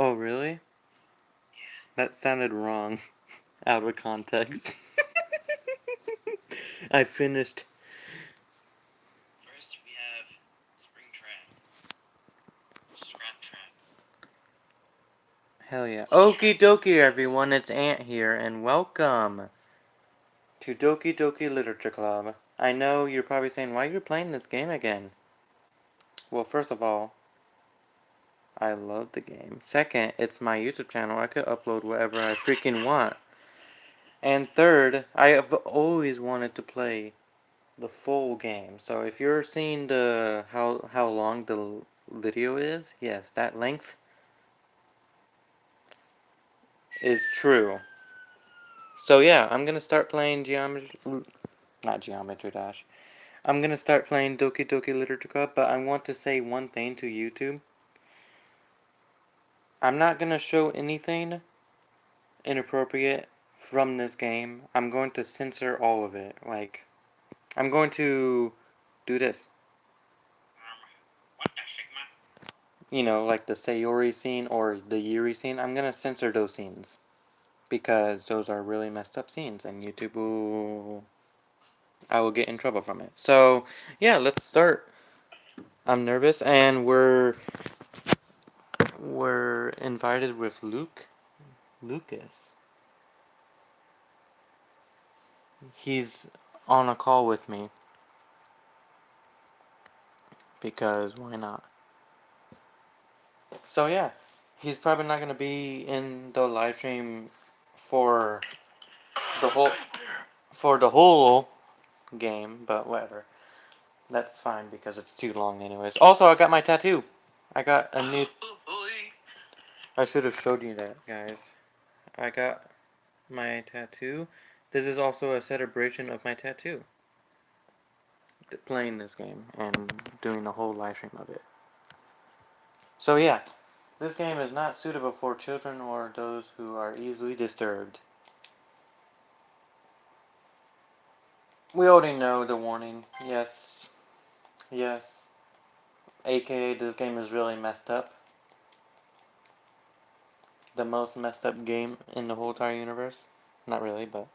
Oh, really? That sounded wrong. Out of context. I finished. First, we have spring trap. Scrap trap. Hell yeah. Okie dokie, everyone. It's Ant here, and welcome to Doki Doki Literature Club. I know you're probably saying, why are you playing this game again? Well, first of all, I love the game. Second, it's my YouTube channel. I could upload whatever I freaking want. And third, I have always wanted to play the full game. So if you're seeing the how long the video is, yes, that length is true. So yeah, I'm gonna start playing not Geometry Dash. I'm gonna start playing Doki Doki Literature Club, but I want to say one thing to YouTube. I'm not gonna show anything inappropriate from this game. I'm going to censor all of it. Like, I'm going to do this. What the Sigma? You know, like the Sayori scene or the Yuri scene. I'm gonna censor those scenes. Because those are really messed up scenes, and YouTube will... I will get in trouble from it. So, yeah, let's start. I'm nervous, and we're invited with Lucas. He's on a call with me. Because why not? So yeah, he's probably not gonna be in the live stream for the whole game, but whatever. That's fine because it's too long anyways. Also, I got my tattoo. I got a new... I should have showed you that, guys. I got my tattoo. This is also a celebration of my tattoo. Playing this game and doing the whole live stream of it. So yeah, this game is not suitable for children or those who are easily disturbed. We already know the warning. Yes. Yes. AKA, this game is really messed up. The most messed up game in the whole entire universe. Not really, but...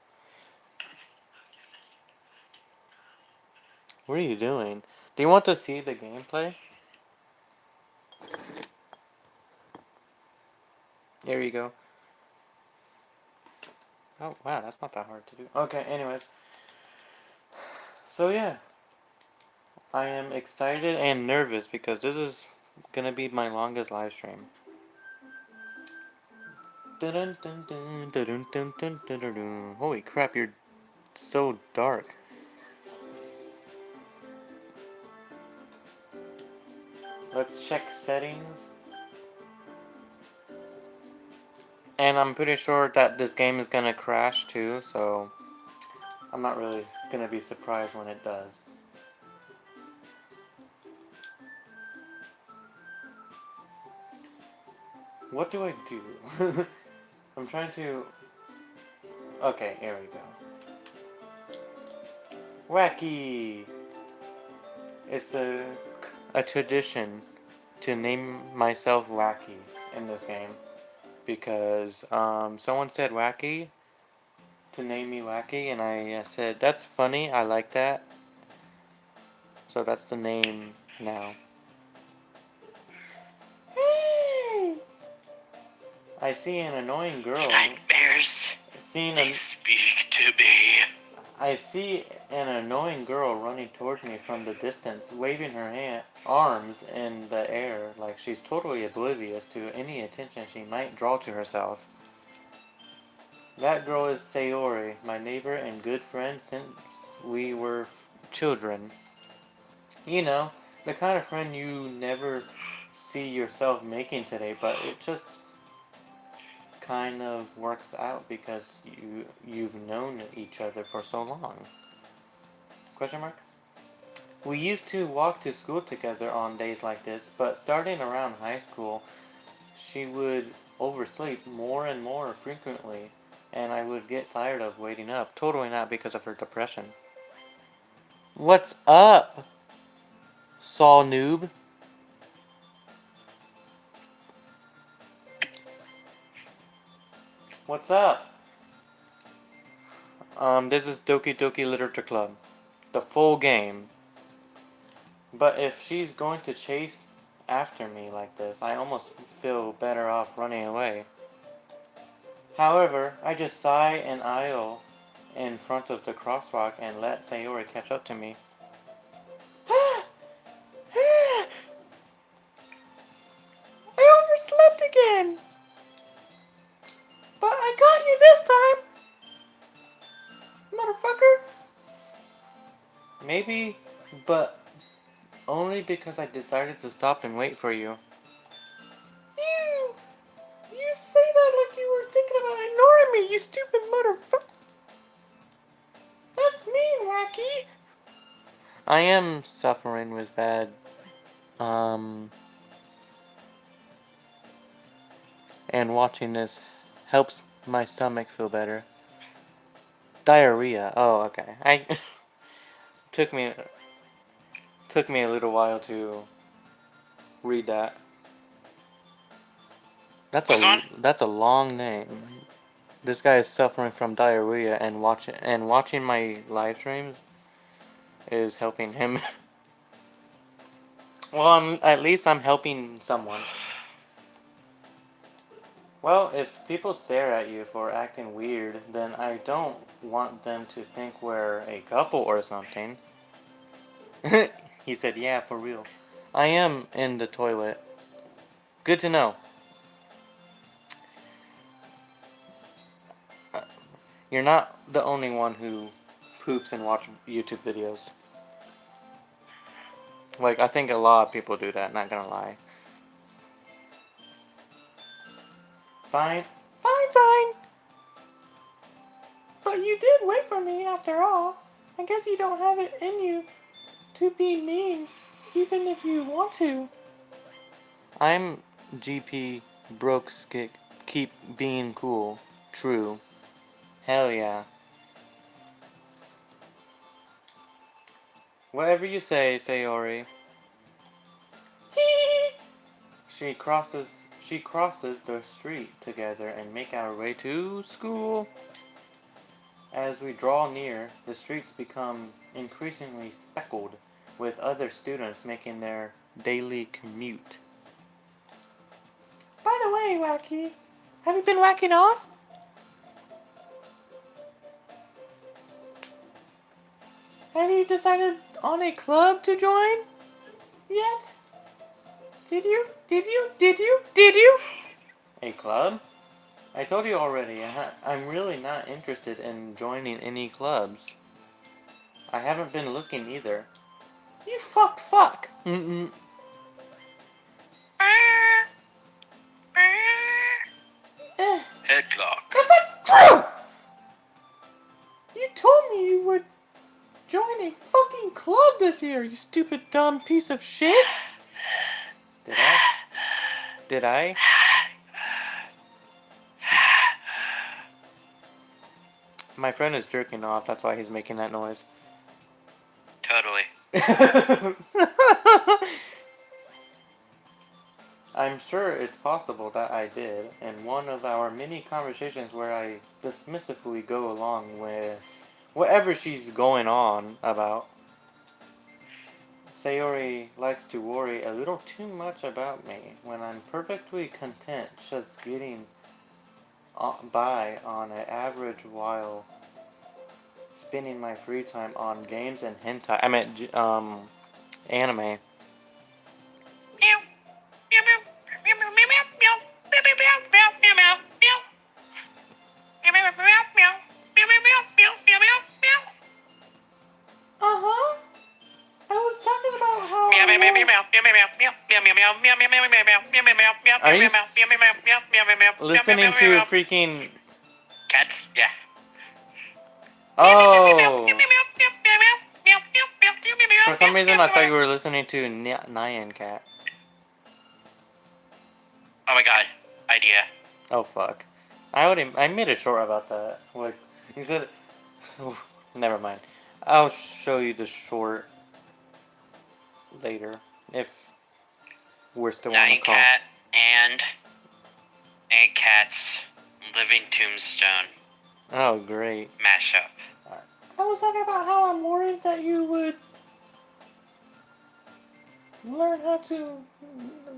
What are you doing? Do you want to see the gameplay? There you go. Oh, wow, that's not that hard to do. Okay, anyways. So, yeah. I am excited and nervous because this is gonna be my longest live stream. Holy crap, you're so dark. Let's check settings. And I'm pretty sure that this game is gonna crash too, so I'm not really gonna be surprised when it does. What do I do? I'm trying to... Okay, here we go. Wacky! It's a tradition to name myself Wacky in this game. Because someone said Wacky to name me Wacky, and I said, that's funny, I like that. So that's the name now. Hey! I see an annoying girl. Nightmares. They speak to me. I see an annoying girl running towards me from the distance, waving her arms in the air like she's totally oblivious to any attention she might draw to herself. That girl is Sayori, my neighbor and good friend since we were children. You know, the kind of friend you never see yourself making today, but it just kind of works out because you've known each other for so long. Question mark? We used to walk to school together on days like this, but starting around high school, she would oversleep more and more frequently, and I would get tired of waiting up. Totally not because of her depression. What's up, Saw Noob? What's up? This is Doki Doki Literature Club. The full game. But if she's going to chase after me like this, I almost feel better off running away. However, I just sigh and idle in front of the crosswalk and let Sayori catch up to me. I overslept again! But I got you this time! Motherfucker! Maybe, but only because I decided to stop and wait for you. You say that like you were thinking about ignoring me, you stupid motherfucker! That's mean, Wacky! I am suffering with bad, and watching this helps my stomach feel better. Diarrhea. Oh, okay. took me a little while to read that. That's a long name. This guy is suffering from diarrhea, and watching my live streams is helping him. Well, at least I'm helping someone. Well, if people stare at you for acting weird, then I don't want them to think we're a couple or something. He said, yeah, for real. I am in the toilet. Good to know. You're not the only one who poops and watches YouTube videos. Like, I think a lot of people do that, not gonna lie. Fine. Fine. But you did wait for me after all. I guess you don't have it in you to be mean, even if you want to. I'm GP broke skick. Keep being cool. True. Hell yeah. Whatever you say, Sayori. She crosses the street together and make our way to school. As we draw near, the streets become increasingly speckled with other students making their daily commute. By the way, Wacky, have you been whacking off? Have you decided on a club to join yet? Did you? A club? I told you already, I'm really not interested in joining any clubs. I haven't been looking either. You fuck! Mm-mm. Head clock. That's not true! You told me you would join a fucking club this year, you stupid dumb piece of shit! Did I? My friend is jerking off, that's why he's making that noise. Totally. I'm sure it's possible that I did, in one of our many conversations where I dismissively go along with whatever she's going on about. Sayori likes to worry a little too much about me when I'm perfectly content just getting by on an average while spending my free time on games and hentai. I meant, anime. Uh-huh. I was talking about how Are you listening to freaking... Cats? Yeah. Oh! For some reason I thought you were listening to Nyan Cat. Oh my god. Idea. Oh fuck. I made a short about that. Like, he said... Never mind. I'll show you the short later, if we're still on the Nyan call. cat and 8 cats Living Tombstone Oh, great. mashup. I was talking about how I'm worried that you would learn how to.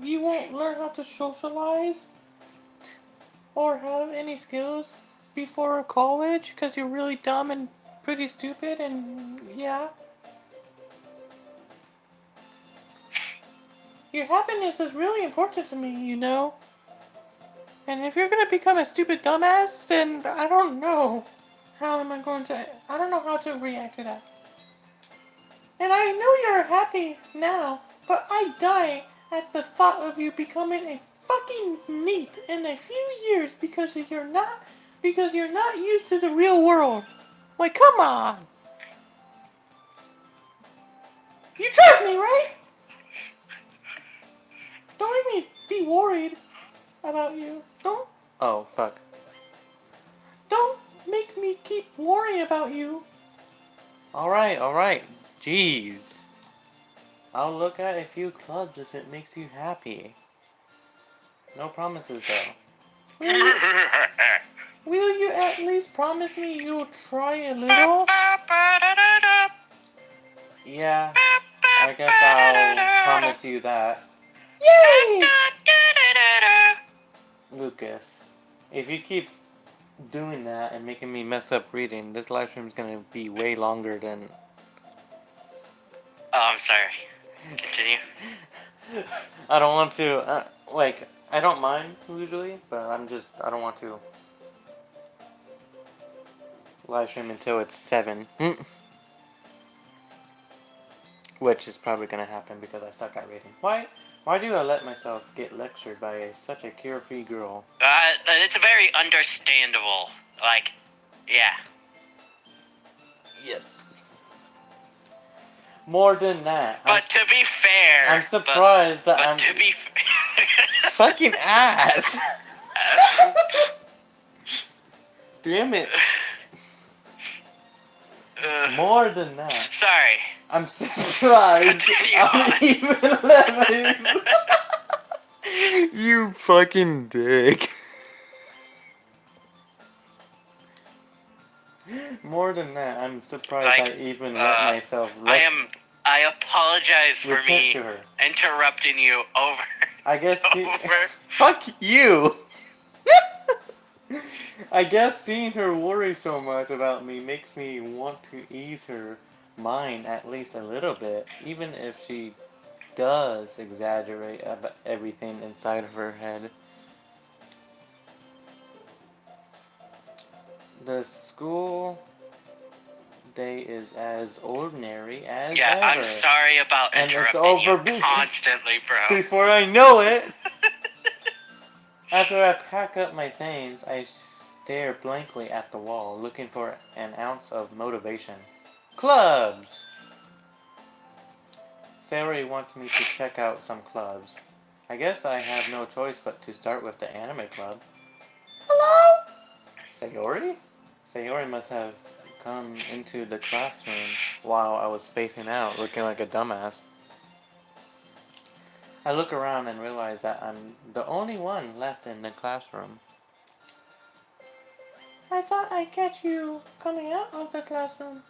You won't learn how to socialize or have any skills before college because you're really dumb and pretty stupid, and yeah. Your happiness is really important to me, you know? And if you're gonna become a stupid dumbass, then I don't know. How am I going to. I don't know how to react to that. And I know you're happy now, but I die at the thought of you becoming a fucking NEET in a few years because you're not used to the real world. Like, come on! You trust me, right? Don't make me be worried about you. Don't. Oh, fuck. Don't make me keep worrying about you. Alright. Jeez. I'll look at a few clubs if it makes you happy. No promises, though. Will you at least promise me you'll try a little? Yeah, I guess I'll promise you that. Yay! Lucas, if you keep doing that and making me mess up reading, this live stream is gonna be way longer than. Oh, I'm sorry. Continue. I don't want to. I don't mind usually, but I don't want to live stream until it's 7. Which is probably gonna happen because I suck at reading. Why do I let myself get lectured by such a carefree girl? It's very understandable. Like, yeah. Yes. More than that. But to be fair, I'm surprised that I'm. to be Fucking ass. Damn it. More than that. Sorry. I'm surprised. I'm even 11. You fucking dick. More than that, I'm surprised I even let myself. I apologize for me to her. interrupting you over. I guess. over. Fuck you. I guess seeing her worry so much about me makes me want to ease her mind at least a little bit, even if she does exaggerate about everything inside of her head. The school day is as ordinary as ever. I'm sorry about interrupting you constantly, bro. Before I know it. After I pack up my things, I stare blankly at the wall, looking for an ounce of motivation. Clubs! Sayori wants me to check out some clubs. I guess I have no choice but to start with the anime club. Hello? Sayori? Sayori must have come into the classroom while I was spacing out, looking like a dumbass. I look around and realize that I'm the only one left in the classroom. I thought I'd catch you coming out of the classroom,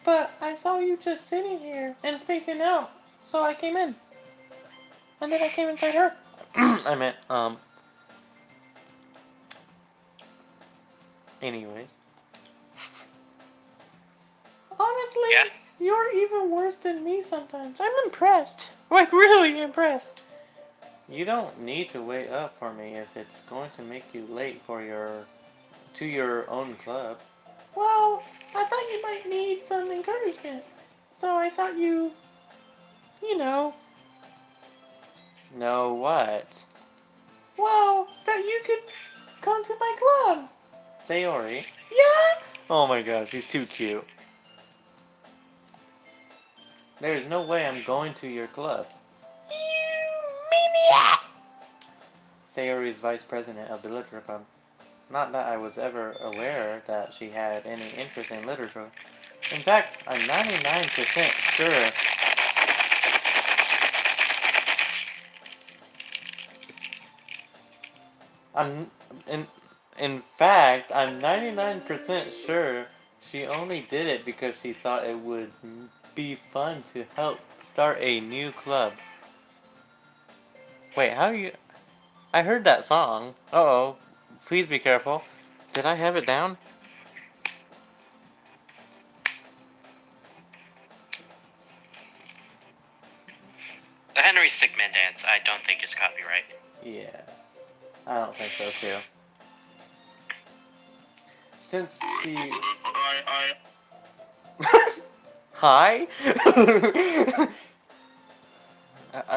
but I saw you just sitting here and spacing out, so I came in. And then I came inside her. I meant, anyways. Honestly, you're even worse than me sometimes. I'm impressed. Like, really impressed. You don't need to wait up for me if it's going to make you late for to your own club. Well, I thought you might need some encouragement. So I thought you know. Know what? Well, that you could come to my club. Sayori? Yeah? Oh my gosh, he's too cute. There's no way I'm going to your club. You maniac! Sayori is vice president of the literature club. Not that I was ever aware that she had any interest in literature. In fact, I'm 99% sure. In fact, I'm 99% sure she only did it because she thought it would be fun to help start a new club. Wait, how do you... I heard that song. Uh-oh. Please be careful. Did I have it down? The Henry Stickmin dance, I don't think is copyright. Yeah. I don't think so, too. Since she... Hi?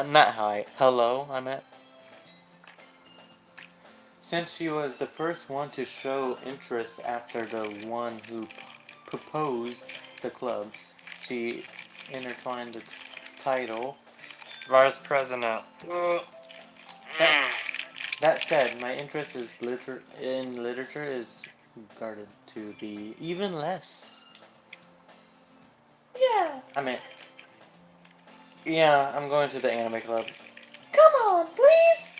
Not hi. Hello, I meant. Since she was the first one to show interest after the one who proposed the club, she intertwined the title. Vice President. That said, my interest in literature is guarded to be even less. Yeah. Yeah, I'm going to the anime club. Come on, please!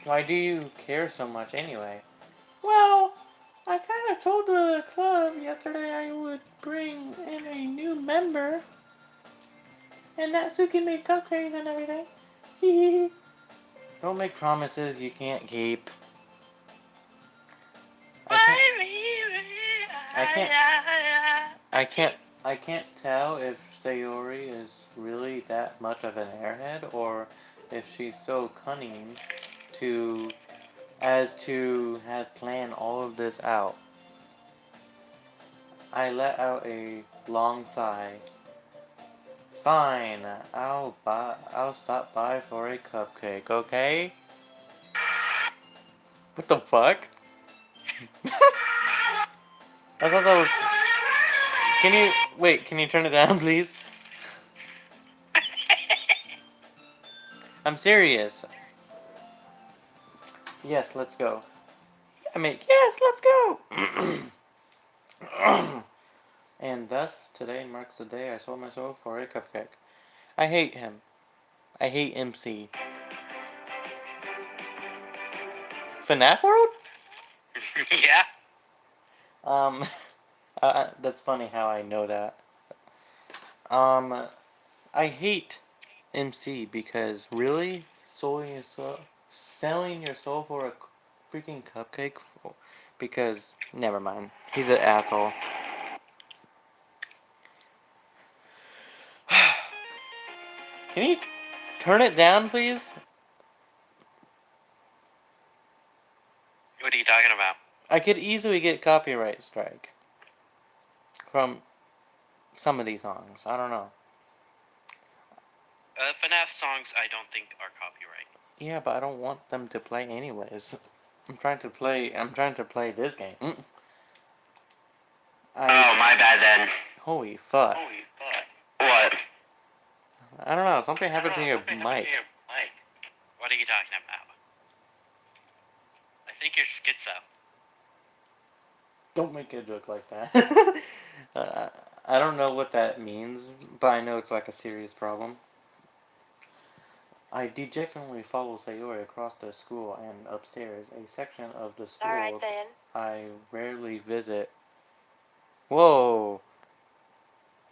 Why do you care so much anyway? Well, I kind of told the club yesterday I would bring in a new member. And that Suki made cupcakes and everything. Don't make promises you can't keep. I can't tell if Sayori is really that much of an airhead or if she's so cunning to have planned all of this out. I let out a long sigh. Fine, I'll stop by for a cupcake, okay? What the fuck? I thought that was... Can you turn it down, please? I'm serious. Yes, let's go. Yes, let's go! And thus, today marks the day I sold myself for a cupcake. I hate him. I hate MC. FNAF World? Yeah. That's funny how I know that. I hate MC because really selling your soul for a freaking cupcake? Because never mind, he's an asshole. Can you turn it down, please? What are you talking about? I could easily get copyright strike from some of these songs. I don't know. FNAF songs I don't think are copyright. Yeah, but I don't want them to play anyways. I'm trying to play this game. Oh, my bad then. Holy fuck. What? I don't know, something happened to your mic. What are you talking about? I think you're schizo. Don't make a joke like that. I don't know what that means, but I know it's like a serious problem. I dejectedly follow Sayori across the school and upstairs, a section of the school Alright then. I rarely visit. Whoa,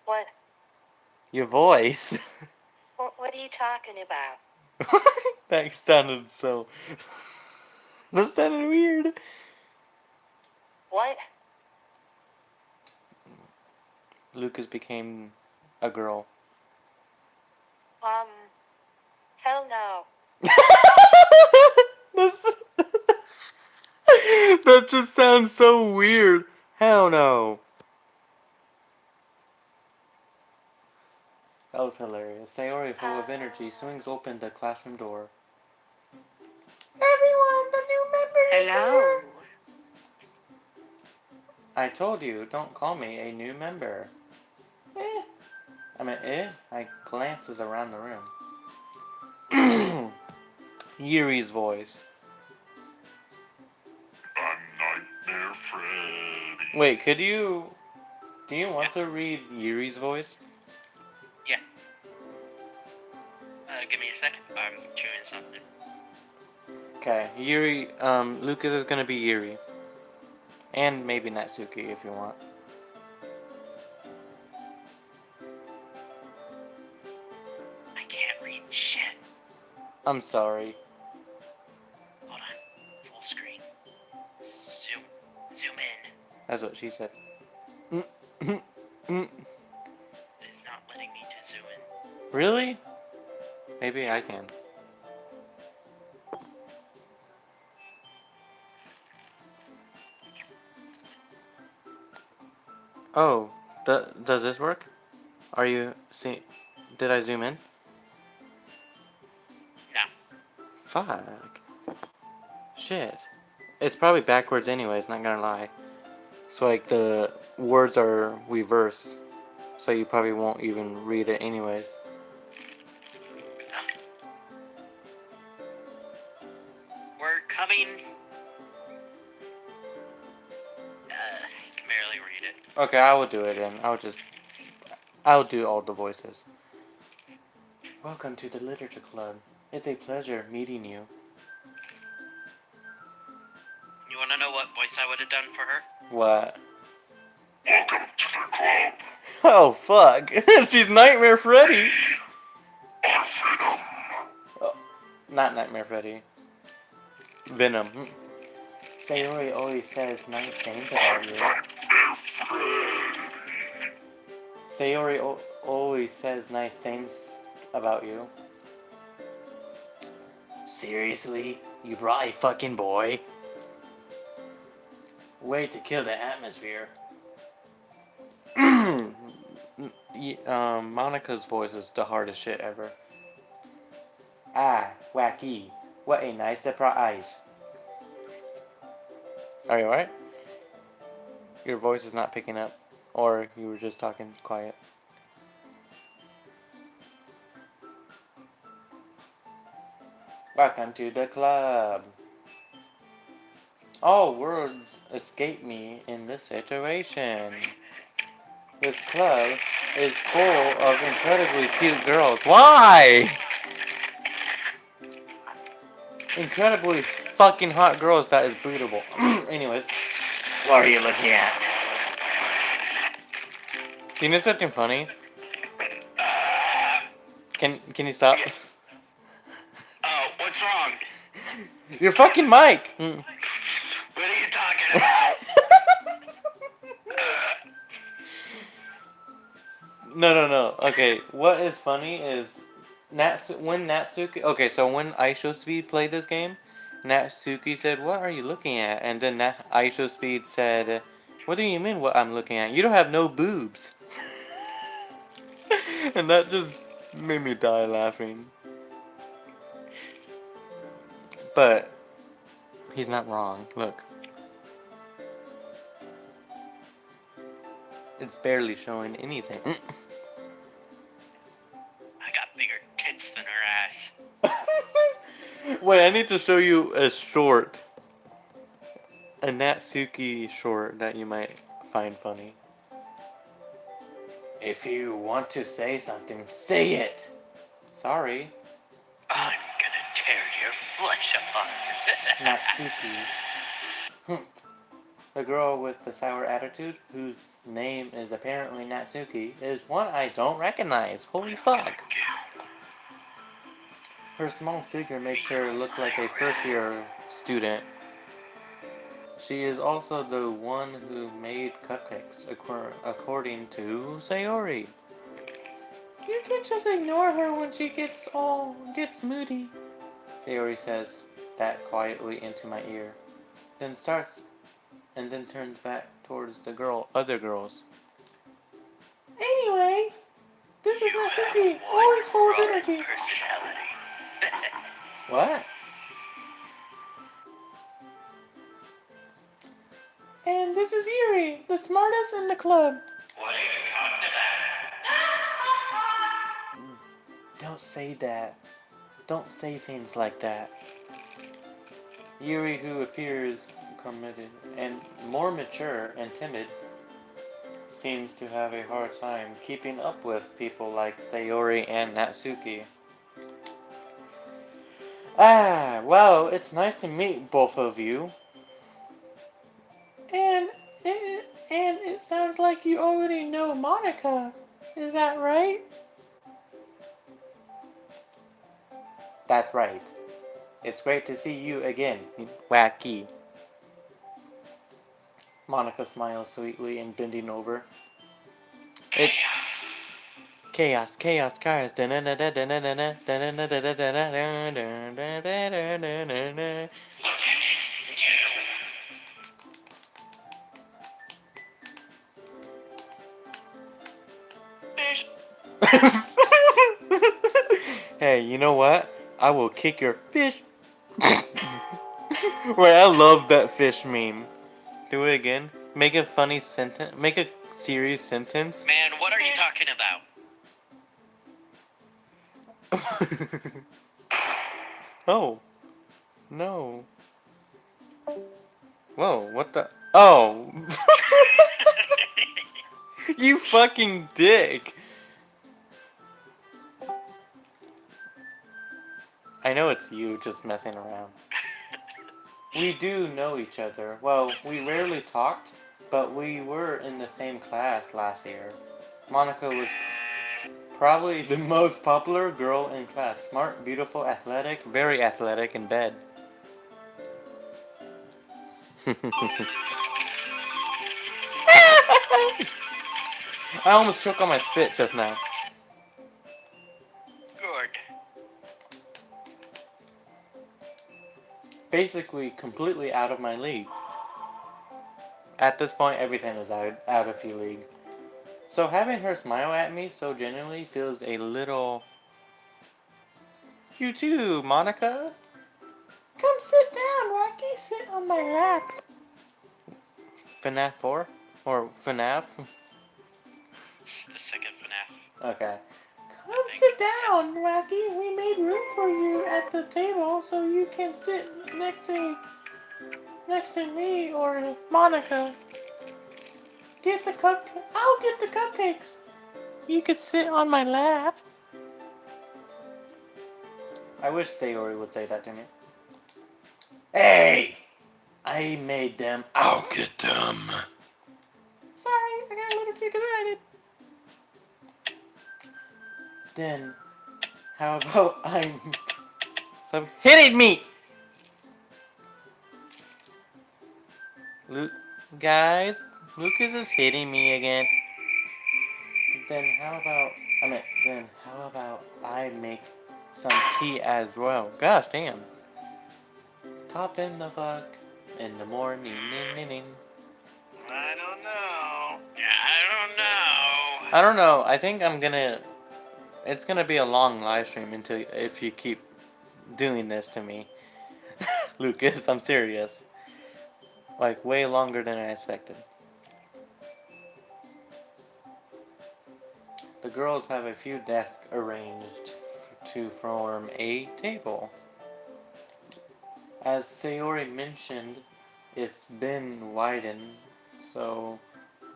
What? your voice. What are you talking about? That sounded so... That sounded weird. What? Lucas became a girl. Hell no. That just sounds so weird. Hell no. That was hilarious. Sayori, full of energy, swings open the classroom door. Everyone, the new member is here. I told you, don't call me a new member. I glances around the room. Yuri's voice. I'm Nightmare Freddy. Wait, do you want to read Yuri's voice? Yeah. Give me a second. I'm chewing something. Okay, Yuri, Lucas is gonna be Yuri. And maybe Natsuki if you want. I can't read shit. I'm sorry. Hold on. Full screen. Zoom in. That's what she said. It's not letting me to zoom in. Really? Maybe I can. Oh, does this work? Are you see? Did I zoom in? No. Fuck. Shit. It's probably backwards anyways, not gonna lie. So like the words are reverse. So you probably won't even read it anyways. We're coming. I can barely read it. Okay, I will do it then. I'll do all the voices. Welcome to the Literature Club. It's a pleasure meeting you. You want to know what voice I would have done for her? What? Welcome to the club. Oh fuck! She's Nightmare Freddy. Our Venom. Oh, not Nightmare Freddy. Venom. Sayori always says nice things about you. Nightmare Freddy. Sayori always says nice things about you. Seriously? You brought a fucking boy? Way to kill the atmosphere. Monica's voice is the hardest shit ever. Ah, wacky. What a nice surprise. Are you alright? Your voice is not picking up. Or you were just talking quiet. Welcome to the club. All words escape me in this situation. This club is full of incredibly cute girls. Why? Incredibly fucking hot girls that is bootable. Anyways, what are you looking at? You know something funny? Can you stop? Oh, what's wrong? Your fucking mic! What are you talking about? No. Okay, what is funny is when Natsuki. Okay, so when Aisho Speed played this game, Natsuki said, "What are you looking at?" And then Aisho Speed said, "What do you mean? What I'm looking at? You don't have no boobs." And that just made me die laughing. But he's not wrong. Look. It's barely showing anything. I got bigger tits than her ass. Wait, I need to show you a short. A Natsuki short that you might find funny. If you want to say something, say it! Sorry. I'm gonna tear your flesh apart. Natsuki. The girl with the sour attitude, whose name is apparently Natsuki, is one I don't recognize. Holy fuck. Her small figure makes her look like a first-year student. She is also the one who made cupcakes, according to Sayori. You can just ignore her when she gets moody. Sayori says that quietly into my ear, then turns back towards the other girls. Anyway, this is Natsuki, always full of energy. Personality. What? And this is Yuri, the smartest in the club. What are you talking about? Don't say that. Don't say things like that. Yuri, who appears committed and more mature and timid, seems to have a hard time keeping up with people like Sayori and Natsuki. Ah, well, it's nice to meet both of you. And it sounds like you already know Monica. Is that right? That's right. It's great to see you again, Wacky. Monica smiles sweetly and bending over. Chaos, chaos, chaos. Hey, you know what? I will kick your fish. Wait, I love that fish meme. Do it again. Make a funny sentence. Make a serious sentence. Man, what are you talking about? Oh. No. Whoa, what the? Oh. You fucking dick. I know it's you just messing around. We do know each other. Well, we rarely talked, but we were in the same class last year. Monica was probably the most popular girl in class. Smart, beautiful, athletic, very athletic in bed. I almost choked on my spit just now. Good. Basically, completely out of my league. At this point, everything is out of your league. So having her smile at me so genuinely feels a little... You too, Monica. Come sit down, Rocky. Sit on my lap. FNAF 4? Or FNAF? It's the second FNAF. Okay. Come sit down, Rocky. We made room for you at the table so you can sit next to me or Monica. I'll get the cupcakes. You could sit on my lap. I wish Sayori would say that to me. Hey! I made them. I'll get them. Sorry, I got a little too excited. Then, how about Stop hitting me! Guys, Lucas is hitting me again. Then how about I make some tea as well? Gosh damn. Top in the fuck in the morning. I don't know. Yeah, I don't know. I think it's gonna be a long live stream if you keep doing this to me. Lucas, I'm serious. Like way longer than I expected. The girls have a few desks arranged to form a table. As Sayori mentioned, it's been widened so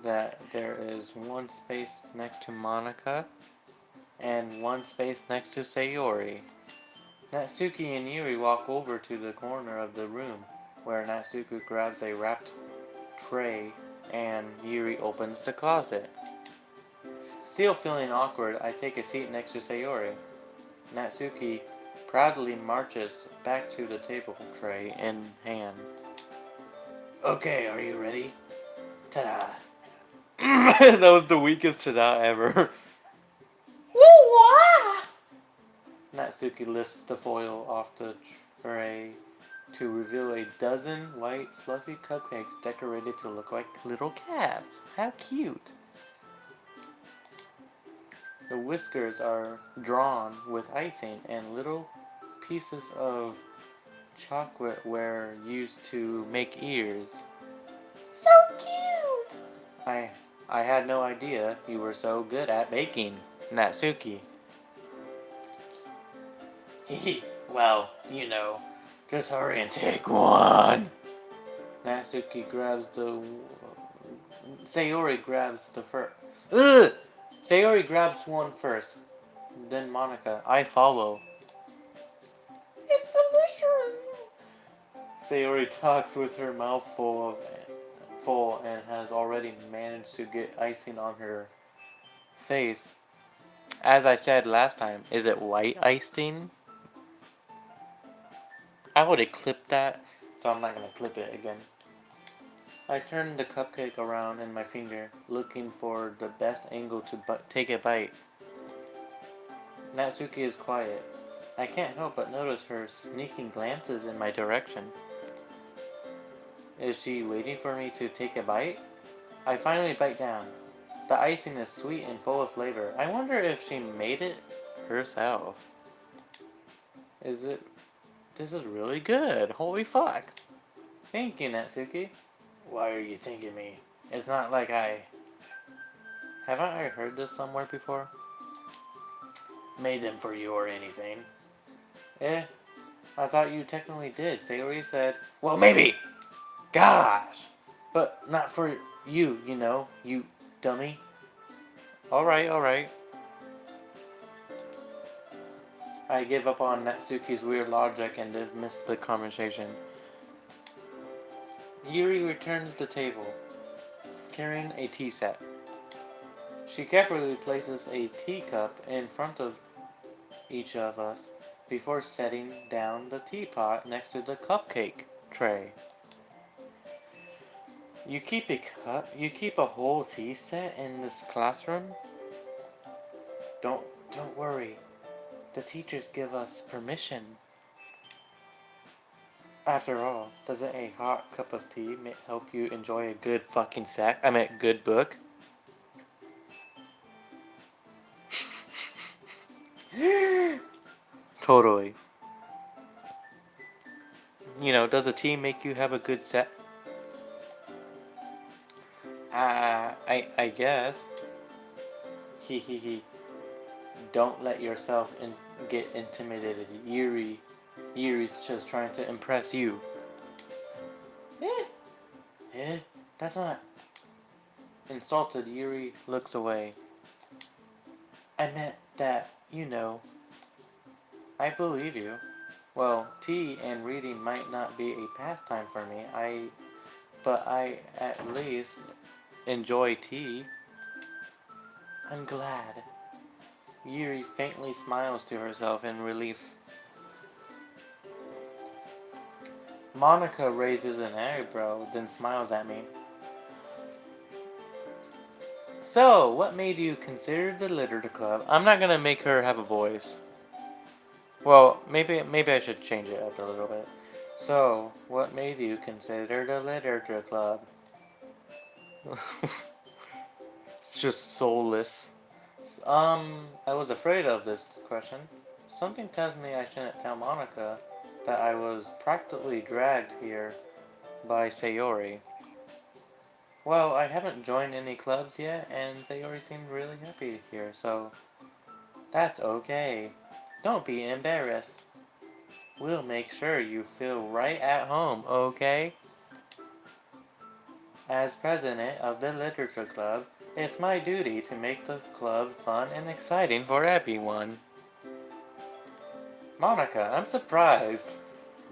that there is one space next to Monica and one space next to Sayori. Natsuki and Yuri walk over to the corner of the room where Natsuki grabs a wrapped tray and Yuri opens the closet. Still feeling awkward, I take a seat next to Sayori. Natsuki proudly marches back to the table, tray in hand. Okay, are you ready? Ta-da! That was the weakest ta-da ever. Natsuki lifts the foil off the tray to reveal a dozen white, fluffy cupcakes decorated to look like little cats. How cute! The whiskers are drawn with icing, and little pieces of chocolate were used to make ears. So cute! I had no idea you were so good at baking, Natsuki. Hehe, well, you know, just hurry and take one. Natsuki grabs the... Sayori grabs the first... Ugh! Sayori grabs one first, then Monica. I follow. It's the Sayori talks with her mouth full and has already managed to get icing on her face. As I said last time, is it white icing? I would have clipped that, so I'm not gonna clip it again. I turned the cupcake around in my finger, looking for the best angle to take a bite. Natsuki is quiet. I can't help but notice her sneaking glances in my direction. Is she waiting for me to take a bite? I finally bite down. The icing is sweet and full of flavor. I wonder if she made it herself. This is really good. Holy fuck. Thank you, Natsuki. Why are you thanking me? It's not like haven't I heard this somewhere before? Made them for you or anything. Eh, I thought you technically did. Sayori said, well, maybe! Gosh! But not for you, you dummy. Alright. I give up on Natsuki's weird logic and dismiss the conversation. Yuri returns to the table, carrying a tea set. She carefully places a teacup in front of each of us before setting down the teapot next to the cupcake tray. You keep a whole tea set in this classroom? Don't worry. The teachers give us permission. After all, doesn't a hot cup of tea help you enjoy a good fucking good book? Totally. Does a tea make you have a good set? I guess. He. Don't let yourself get intimidated. Yuri's just trying to impress you. That's not... Insulted, Yuri looks away. I meant that, I believe you. Well, tea and reading might not be a pastime for me, but I at least enjoy tea. I'm glad. Yuri faintly smiles to herself in relief. Monica raises an eyebrow, then smiles at me. So, what made you consider the literature club? I'm not gonna make her have a voice. Well, maybe I should change it up a little bit. So, what made you consider the literature club? It's just soulless. I was afraid of this question. Something tells me I shouldn't tell Monica that I was practically dragged here by Sayori. Well, I haven't joined any clubs yet, and Sayori seemed really happy here, so that's okay. Don't be embarrassed. We'll make sure you feel right at home, okay? As president of the literature club, it's my duty to make the club fun and exciting for everyone. Monica, I'm surprised.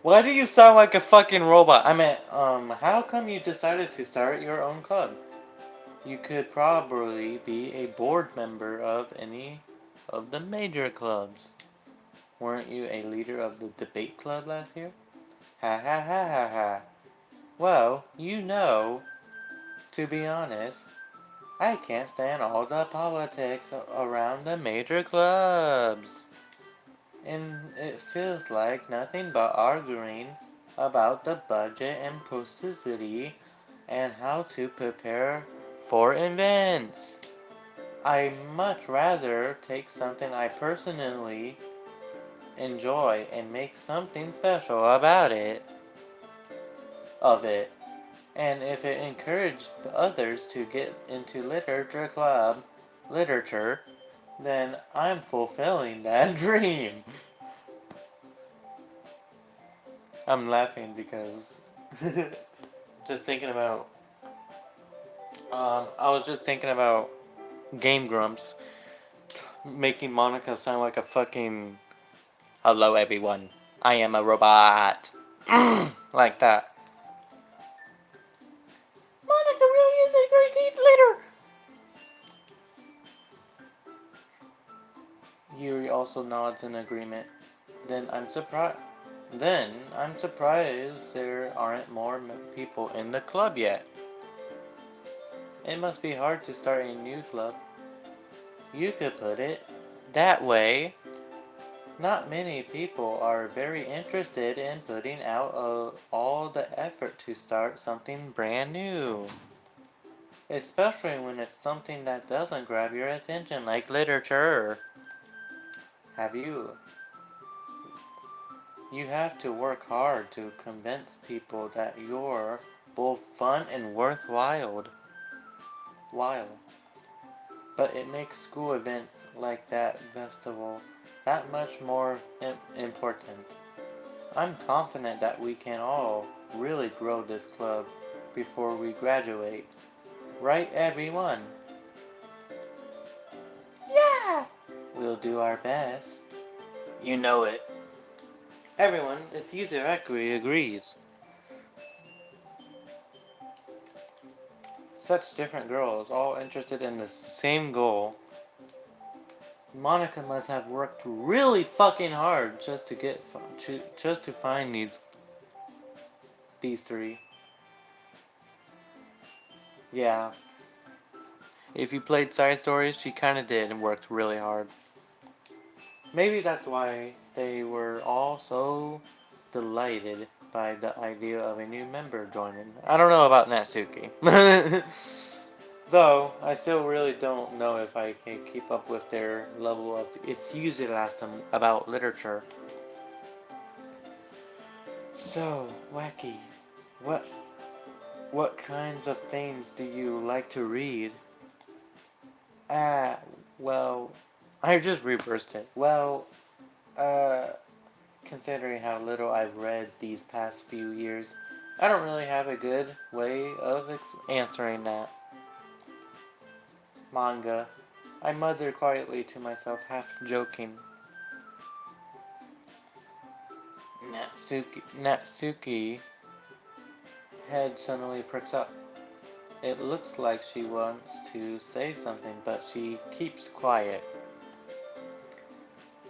Why do you sound like a fucking robot? I meant, how come you decided to start your own club? You could probably be a board member of any of the major clubs. Weren't you a leader of the debate club last year? Ha ha ha ha ha. Well, to be honest, I can't stand all the politics around the major clubs. And it feels like nothing but arguing about the budget and publicity and how to prepare for events. I much rather take something I personally enjoy and make something special about it. And if it encouraged others to get into literature, then I'm fulfilling that dream. I'm laughing because just thinking about I was just thinking about Game Grumps making Monica sound like a fucking hello everyone. I am a robot. like that. Monica really is a great thief leader. Yuri also nods in agreement. Then I'm surprised. There aren't more people in the club yet. It must be hard to start a new club. You could put it that way. Not many people are very interested in putting out all the effort to start something brand new. Especially when it's something that doesn't grab your attention, like literature. Have you? You have to work hard to convince people that you're both fun and worthwhile. But it makes school events like that festival that much more important. I'm confident that we can all really grow this club before we graduate. Right, everyone? Yeah! We'll do our best. You know it. Everyone, its user equity agrees. Such different girls, all interested in the same goal. Monica must have worked really fucking hard just to find these three. Yeah. If you played side stories, she kinda did and worked really hard. Maybe that's why they were all so delighted by the idea of a new member joining. I don't know about Natsuki. Though, I still really don't know if I can keep up with their level of enthusiasm about literature. So, Wacky, what what kinds of things do you like to read? Ah, well, I just reversed it. Well, uh, considering how little I've read these past few years, I don't really have a good way of answering that. Manga. I muttered quietly to myself, half joking. Natsuki head suddenly perks up. It looks like she wants to say something, but she keeps quiet.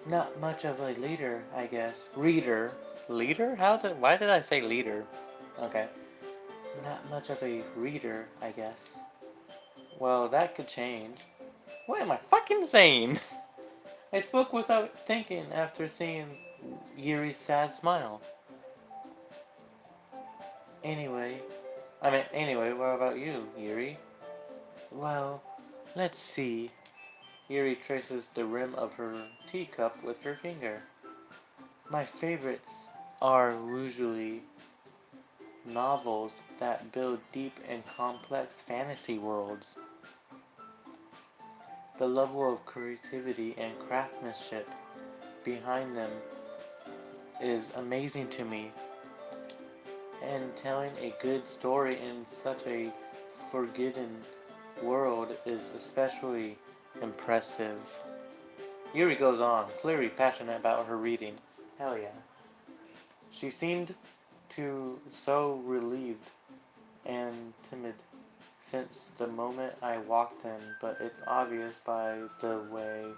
Not much of a leader, I guess. Reader. Leader? Why did I say leader? Okay. Not much of a reader, I guess. Well, that could change. What am I fucking saying? I spoke without thinking after seeing Yuri's sad smile. Anyway, what about you, Yuri? Well, let's see. Yuri traces the rim of her teacup with her finger. My favorites are usually novels that build deep and complex fantasy worlds. The level of creativity and craftsmanship behind them is amazing to me, and telling a good story in such a forgotten world is especially impressive. Yuri goes on, clearly passionate about her reading. Hell yeah. She seemed to so relieved and timid since the moment I walked in, but it's obvious by the way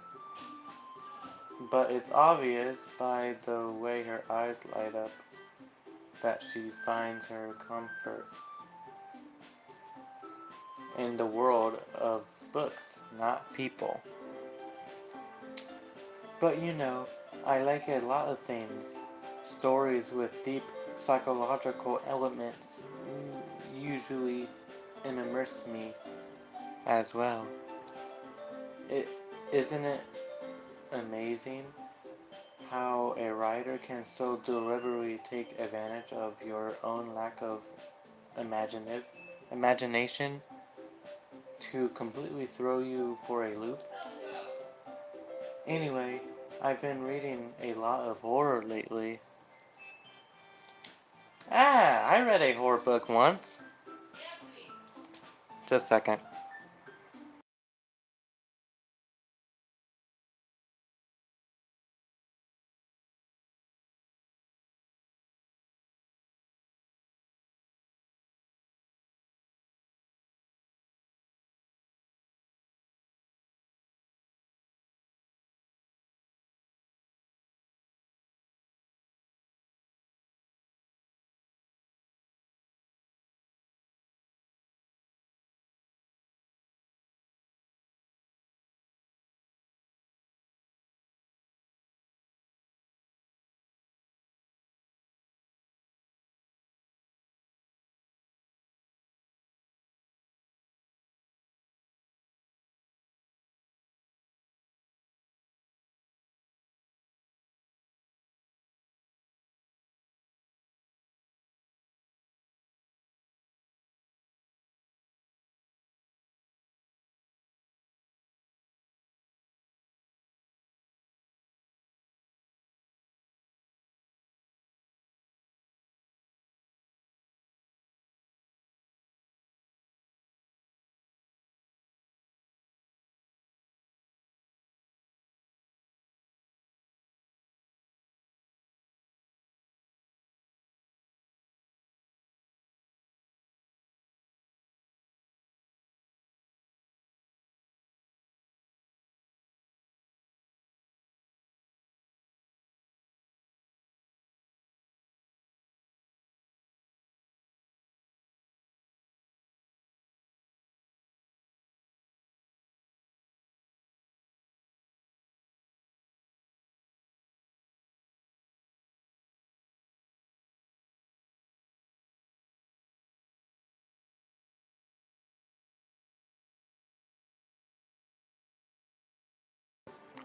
her eyes light up that she finds her comfort in the world of books, not people. But you know, I like a lot of things. Stories with deep psychological elements usually immerse me as well. Isn't it amazing how a writer can so deliberately take advantage of your own lack of imagination to completely throw you for a loop? Anyway, I've been reading a lot of horror lately. I read a horror book once. Just a second.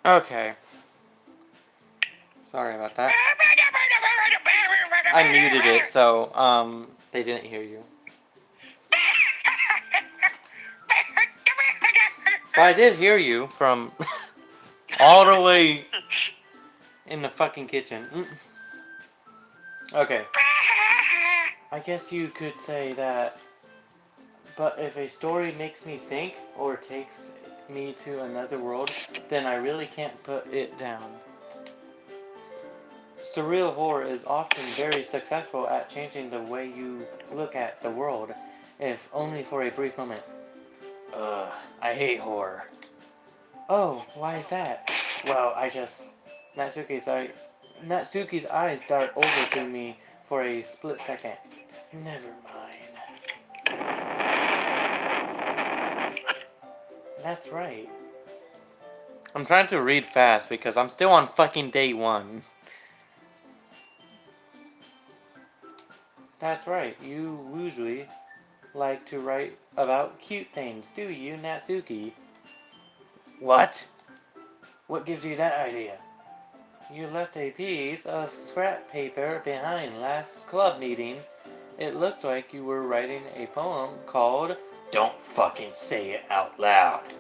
Okay. Sorry about that. I muted it, so, they didn't hear you. But I did hear you from all the way in the fucking kitchen. Okay. I guess you could say that, but if a story makes me think or takes me to another world, then I really can't put it down. Surreal horror is often very successful at changing the way you look at the world, if only for a brief moment. Ugh, I hate horror. Oh, why is that? Well, Natsuki's eyes dart over to me for a split second. Never mind. That's right. I'm trying to read fast because I'm still on fucking day 1. That's right, you usually like to write about cute things, do you, Natsuki? What? What gives you that idea? You left a piece of scrap paper behind last club meeting. It looked like you were writing a poem called Don't Fucking Say It Out Loud.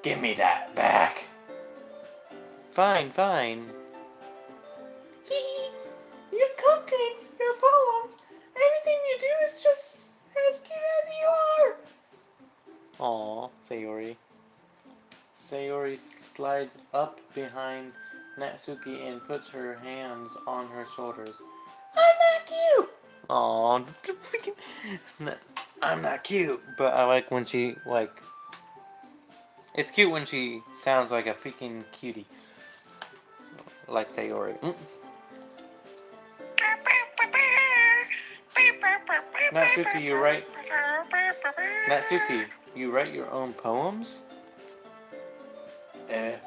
Give me that back. Fine, fine. Hee your cupcakes, your poems, everything you do is just as cute as you are. Aw, Sayori. Sayori slides up behind Natsuki and puts her hands on her shoulders. I'm not cute! Aw, freaking... I'm not cute, but I like when she, like... It's cute when she sounds like a freaking cutie. Like Sayori. Natsuki, you write your own poems?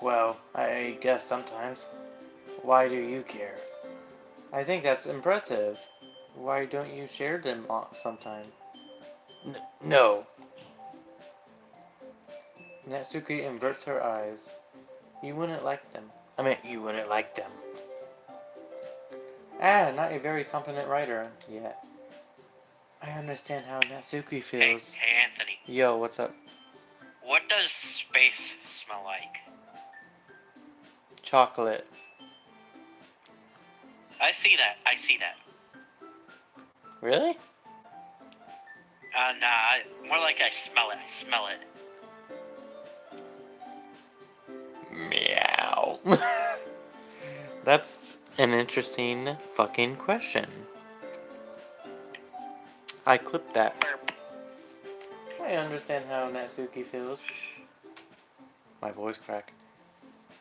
Well, I guess sometimes. Why do you care? I think that's impressive. Why don't you share them sometime? No. Natsuki inverts her eyes. You wouldn't like them. I mean, you wouldn't like them. Not a very confident writer yet. I understand how Natsuki feels. Hey, Anthony. Yo, what's up? What does space smell like? Chocolate. I see that. Really? Nah, more like I smell it. Meow. That's an interesting fucking question. I clipped that. Burp. I understand how Natsuki feels. My voice cracked.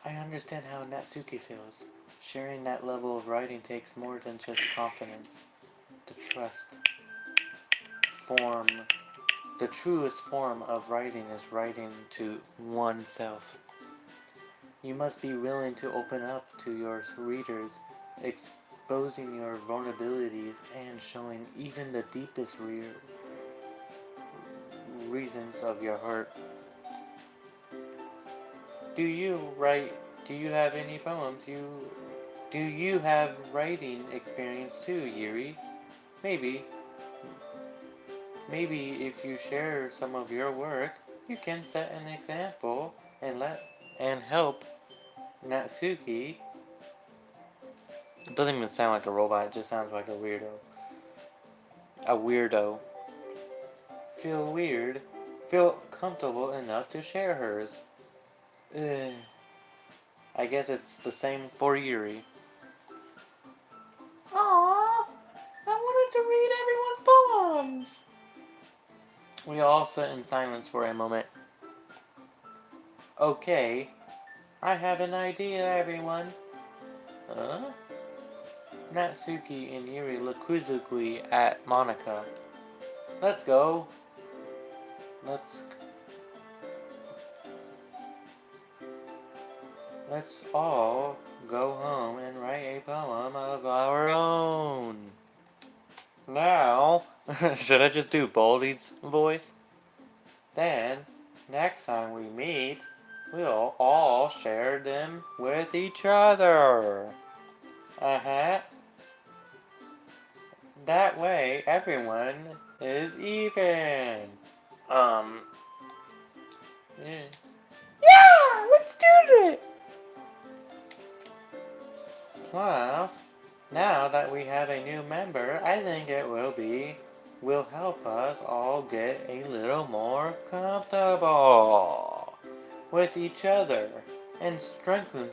I understand how Natsuki feels. Sharing that level of writing takes more than just confidence. The truest form of writing is writing to oneself. You must be willing to open up to your readers, exposing your vulnerabilities and showing even the deepest reasons of your heart. Do you have any poems? Do you have writing experience too, Yuri? Maybe if you share some of your work, you can set an example and help Natsuki. It doesn't even sound like a robot, it just sounds like a weirdo. A weirdo. Feel comfortable enough to share hers. I guess it's the same for Yuri. Aww, I wanted to read everyone's poems. We all sit in silence for a moment. Okay, I have an idea, everyone. Huh? Natsuki and Yuri look quizzically at Monica. Let's go. Let's all go home and write a poem of our own. Now, should I just do Baldy's voice? Then, next time we meet, we'll all share them with each other. Uh-huh. That way, everyone is even. Um. Yeah. Yeah, let's do it! Plus, now that we have a new member, I think it will help us all get a little more comfortable with each other and strengthen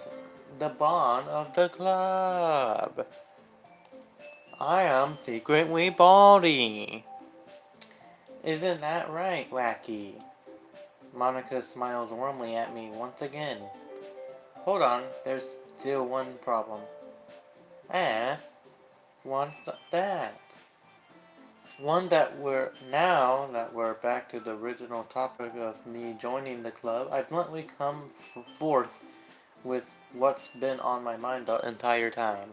the bond of the club. I am secretly baldy. Isn't that right, Wacky? Monica smiles warmly at me once again. Hold on, there's still one problem. Eh? What's that? One that now that we're back to the original topic of me joining the club, I bluntly come forth with what's been on my mind the entire time.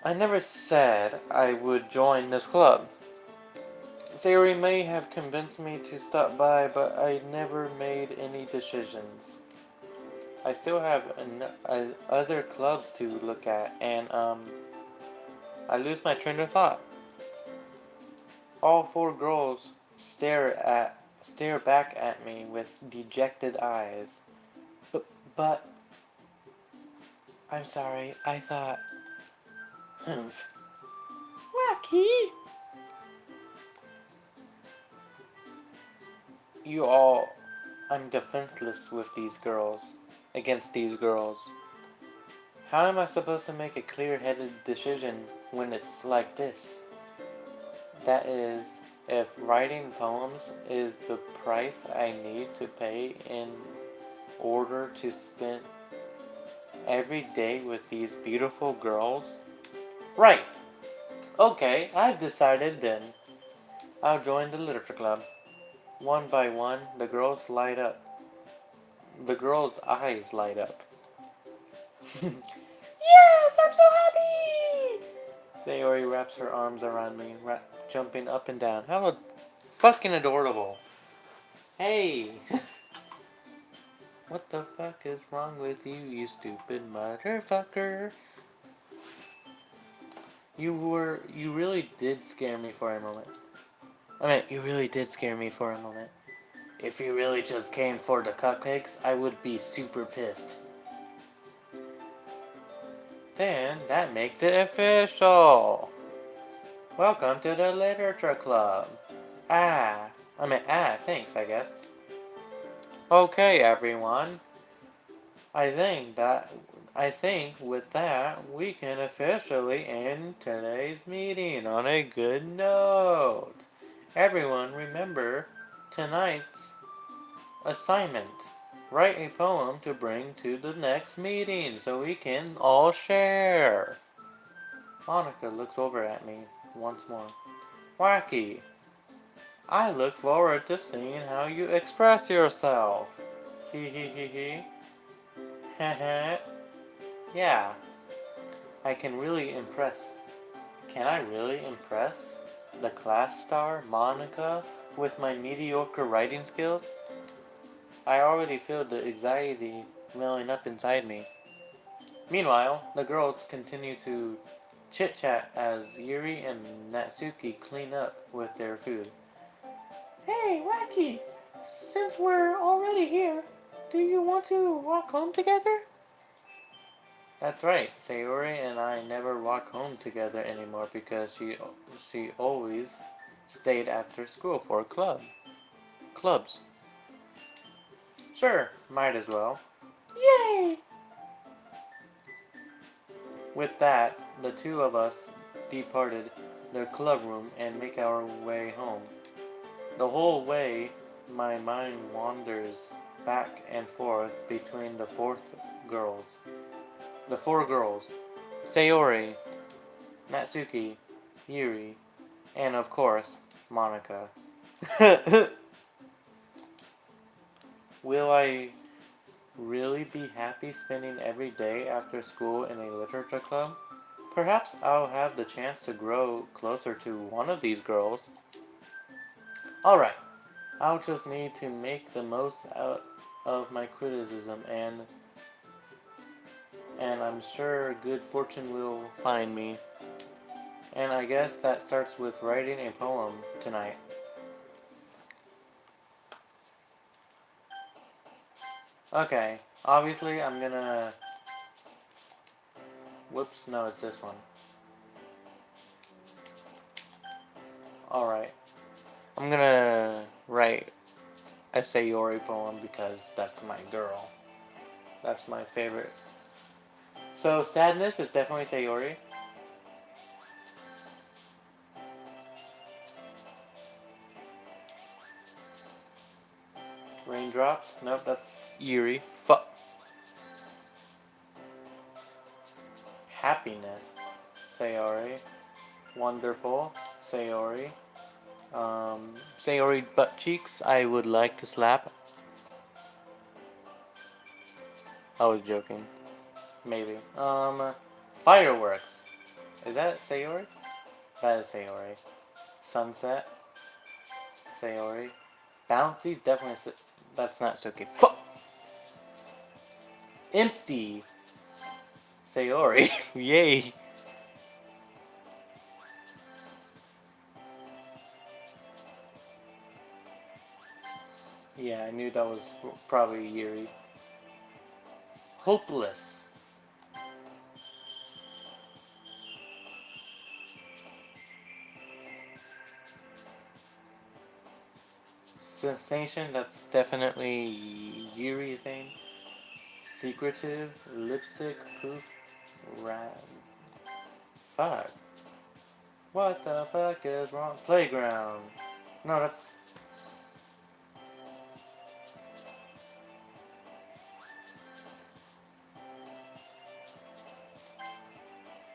I never said I would join this club. Sayori may have convinced me to stop by, but I never made any decisions. I still have other clubs to look at, and I lose my train of thought. All four girls stare back at me with dejected eyes. But I'm sorry. I thought. Humph. Wacky. You all. I'm defenseless with these girls. Against these girls. How am I supposed to make a clear-headed decision when it's like this? That is, if writing poems is the price I need to pay in order to spend every day with these beautiful girls? Right! Okay, I've decided then. I'll join the literature club. One by one, the girls light up. The girls' eyes light up. Yes, I'm so happy! Sayori wraps her arms around me, jumping up and down. How fucking adorable. Hey! What the fuck is wrong with you, you stupid motherfucker? You really did scare me for a moment. You really did scare me for a moment. If you really just came for the cupcakes, I would be super pissed. Then that makes it official. Welcome to the literature club. Thanks, I guess. Okay, everyone. I think with that, we can officially end today's meeting on a good note. Everyone remember tonight's assignment. Write a poem to bring to the next meeting so we can all share. Monica looks over at me once more. Wacky, I look forward to seeing how you express yourself. Hee hee hee hee. Heh. Yeah, I can really impress. Can I really impress the class star, Monica, with my mediocre writing skills? I already feel the anxiety welling up inside me. Meanwhile, the girls continue to chit-chat as Yuri and Natsuki clean up with their food. Hey, Wacky! Since we're already here, do you want to walk home together? That's right, Sayori and I never walk home together anymore because she always stayed after school for clubs. Sure, might as well. Yay! With that, the two of us departed the club room and make our way home. The whole way, my mind wanders back and forth between the four girls, Sayori, Natsuki, Yuri, and of course, Monica. Will I really be happy spending every day after school in a literature club? Perhaps I'll have the chance to grow closer to one of these girls. Alright, I'll just need to make the most out of my criticism, and I'm sure good fortune will find me. And I guess that starts with writing a poem tonight. Okay, obviously I'm gonna... Whoops, no, it's this one. Alright. I'm gonna write a Sayori poem because that's my girl. That's my favorite. So, Sadness is definitely Sayori. Raindrops? Nope, that's Yuri. Fuck. Happiness? Sayori. Wonderful? Sayori. Sayori butt cheeks? I would like to slap. I was joking. Maybe. Fireworks. Is that Sayori? That is Sayori. Sunset. Sayori. Bouncy? Definitely. That's not Suki. Fuck! Empty. Sayori. Yay. Yeah, I knew that was probably Yuri. Hopeless. Sensation, that's definitely Yuri thing. Secretive, lipstick, poof, rat. Fuck. What the fuck is wrong? Playground. No, that's...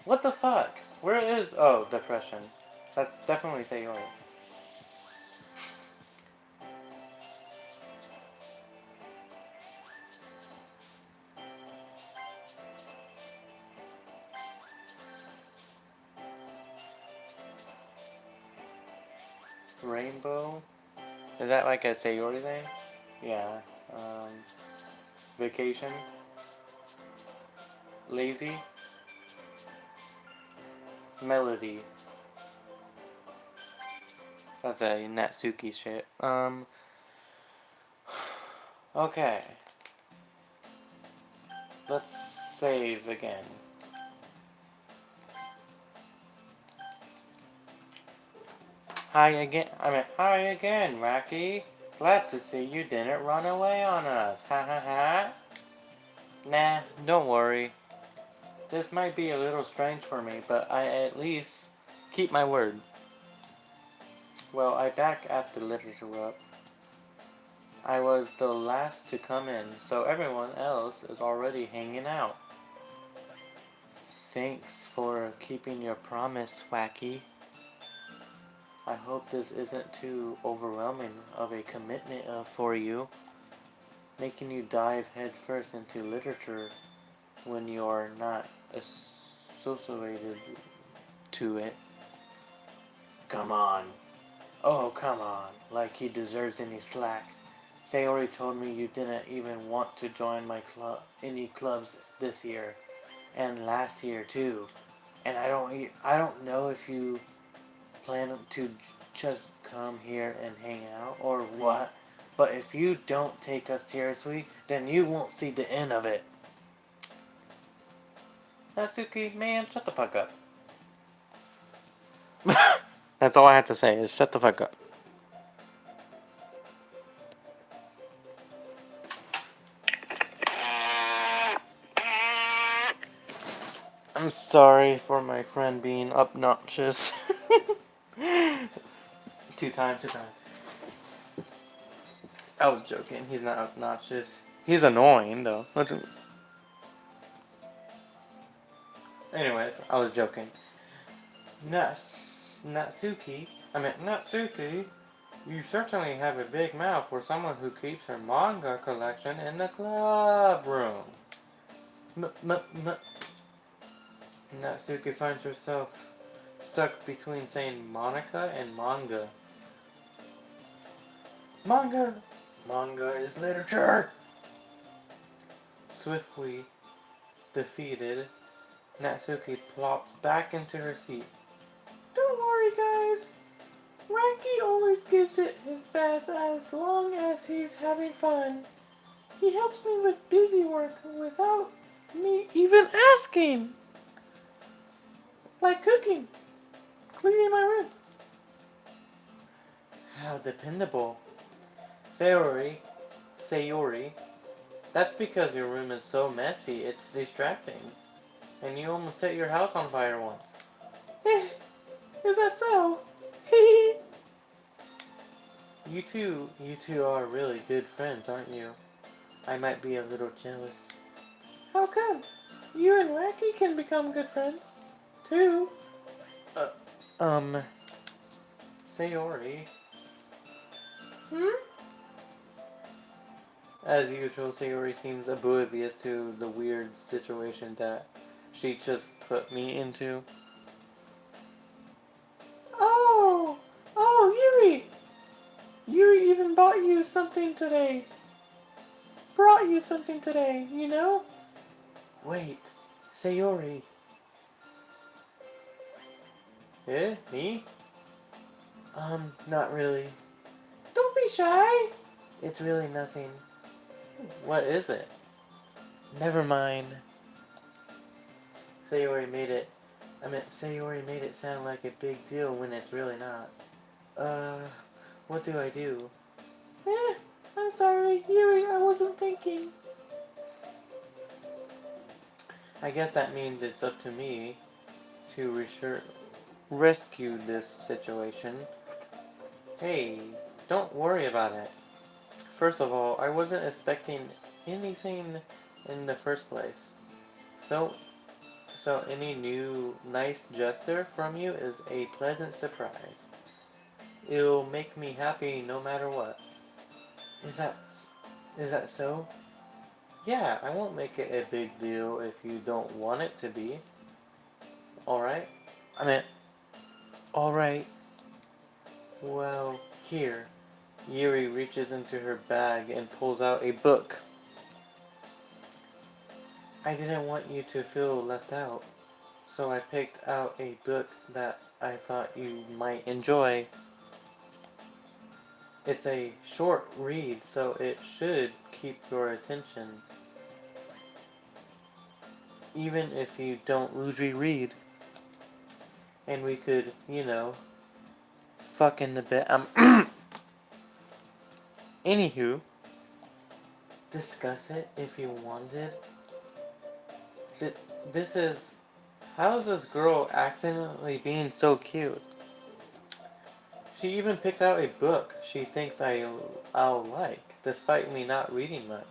What the fuck? Where is... Oh, depression. That's definitely Sayori. Rainbow? Is that like a Sayori thing? Yeah. Vacation? Lazy? Melody. That's a Natsuki shit. Okay. Let's save again. Hi again, Rocky. Glad to see you didn't run away on us. Ha ha ha. Nah, don't worry. This might be a little strange for me, but I at least keep my word. Well, I back at the literature club. I was the last to come in, so everyone else is already hanging out. Thanks for keeping your promise, Wacky. I hope this isn't too overwhelming of a commitment for you, making you dive headfirst into literature when you're not associated to it. Come on. Oh, come on. Like he deserves any slack. Sayori told me you didn't even want to join my any clubs this year, and last year too. And I don't know if you plan to just come here and hang out or what. But if you don't take us seriously, then you won't see the end of it. Natsuki, man, shut the fuck up. That's all I have to say is shut the fuck up. I'm sorry for my friend being obnoxious. Two times. I was joking. He's not obnoxious. He's annoying, though. Anyways, I was joking. Natsuki, you certainly have a big mouth for someone who keeps her manga collection in the club room. Natsuki finds herself stuck between saying Monica and manga. Manga! Manga is literature! Swiftly defeated, Natsuki plops back into her seat. Don't worry, guys. Ranky always gives it his best as long as he's having fun. He helps me with busy work without me even asking. Like cooking, cleaning my room. How dependable. Sayori, that's because your room is so messy, it's distracting. And you almost set your house on fire once. Is that so? You two are really good friends, aren't you? I might be a little jealous. How come? You and Wacky can become good friends, too. Sayori. Hmm? As usual, Sayori seems oblivious to the weird situation that she just put me into. Oh, Yuri! Yuri even brought you something today, you know? Wait, Sayori. Eh? Me? Not really. Don't be shy! It's really nothing. What is it? Never mind. Sayori made it sound like a big deal when it's really not. What do I do? I'm sorry, Yuri, I wasn't thinking. I guess that means it's up to me to rescue this situation. Hey, don't worry about it. First of all, I wasn't expecting anything in the first place. So any new nice gesture from you is a pleasant surprise. It'll make me happy no matter what. Is that so? Yeah, I won't make it a big deal if you don't want it to be. Alright? Alright. Well, here. Yuri reaches into her bag and pulls out a book. I didn't want you to feel left out, so I picked out a book that I thought you might enjoy. It's a short read, so it should keep your attention. Even if you don't usually read. And we could, fuck in the bed. Anywho, discuss it if you wanted. This is... How is this girl accidentally being so cute? She even picked out a book she thinks I'll like, despite me not reading much.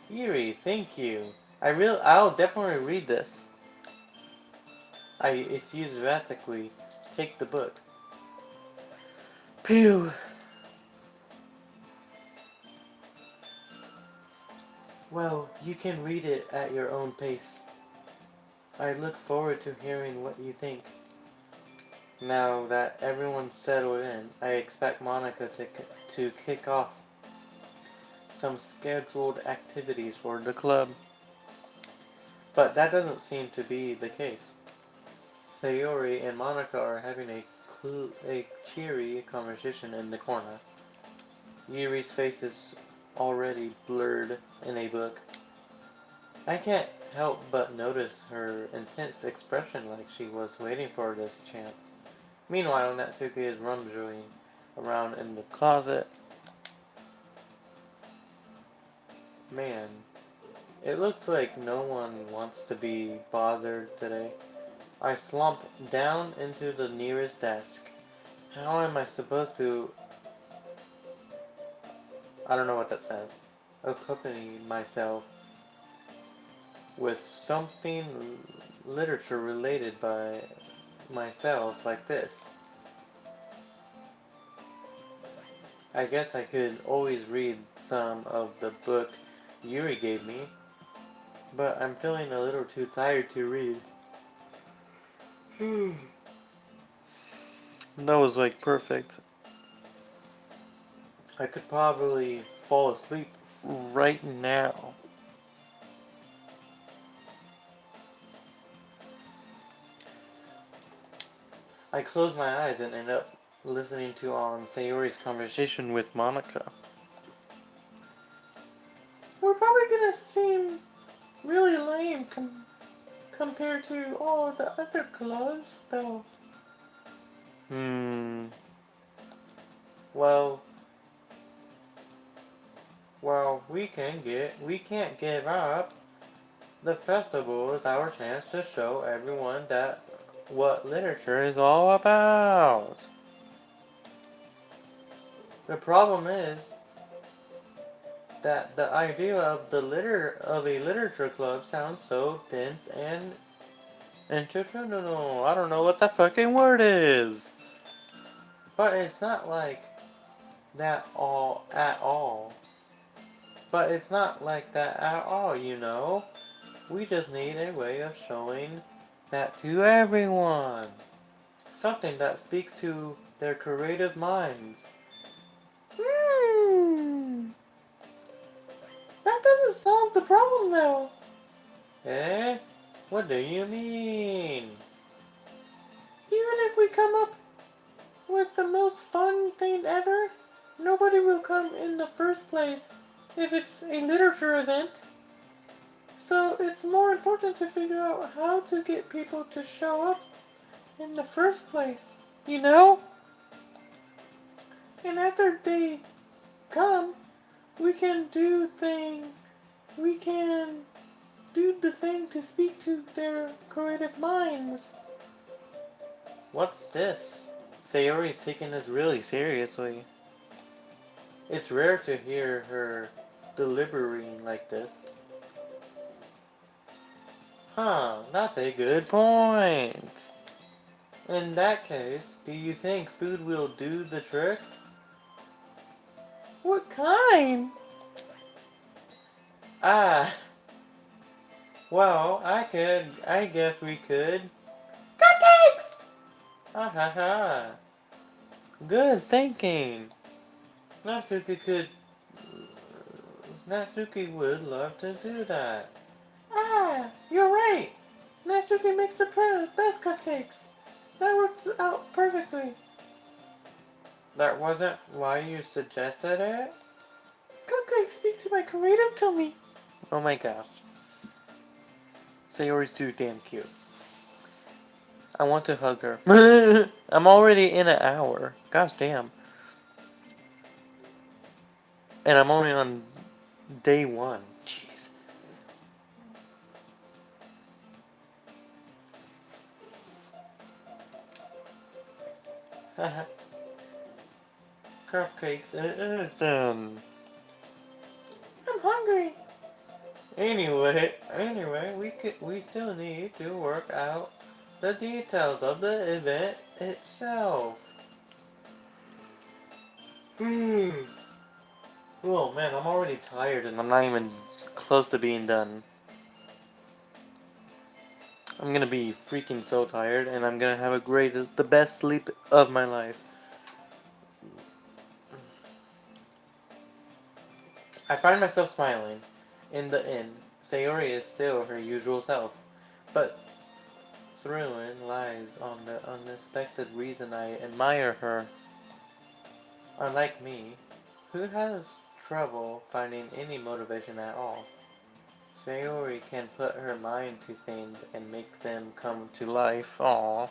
Yuri, thank you. I'll definitely read this. I enthusiastically take the book. Pew! Well, you can read it at your own pace. I look forward to hearing what you think. Now that everyone's settled in, I expect Monica to kick off some scheduled activities for the club. But that doesn't seem to be the case. Sayori and Monica are having a cheery conversation in the corner. Yuri's face is already blurred in a book. I can't help but notice her intense expression, like she was waiting for this chance. Meanwhile, Natsuki is rummaging around in the closet. Man, it looks like no one wants to be bothered today. I slump down into the nearest desk. How am I supposed to... I don't know what that says. Accompany myself with something literature related by myself like this. I guess I could always read some of the book Yuri gave me, but I'm feeling a little too tired to read. That was like perfect. I could probably fall asleep right now. I close my eyes and end up listening to Sayori's conversation with Monica. We're probably gonna seem really lame compared to all the other clubs, though. Well, we can't give up. The festival is our chance to show everyone that what literature is all about. The problem is that the idea of a literature club sounds so dense and institutional. I don't know what the fucking word is. But it's not like that all at all. But it's not like that at all, you know? We just need a way of showing that to everyone. Something that speaks to their creative minds. That doesn't solve the problem though. Eh? What do you mean? Even if we come up with the most fun thing ever, nobody will come in the first place if it's a literature event. So it's more important to figure out how to get people to show up in the first place, you know? And after they come, we can do the thing to speak to their creative minds. What's this? Sayori's taking this really seriously. It's rare to hear her deliberating like this. Huh, that's a good point. In that case, do you think food will do the trick? What kind? Well, I guess we could. Cupcakes! Ha ha ha. Good thinking. Natsuki would love to do that. You're right. Natsuki makes the best cupcakes. That works out perfectly. That wasn't why you suggested it? Cupcakes speak to my creative tummy. Oh my gosh. Sayori's too damn cute. I want to hug her. I'm already in an hour. Gosh damn. And I'm only on day 1. Jeez. Cupcakes, it is done. I'm hungry. Anyway, we still need to work out the details of the event itself. Oh man, I'm already tired and I'm not even close to being done. I'm gonna be freaking so tired and I'm gonna have the best sleep of my life. I find myself smiling. In the end, Sayori is still her usual self, but therein lies on the unexpected reason I admire her. Unlike me, who has trouble finding any motivation at all, Sayori can put her mind to things and make them come to life. Aww.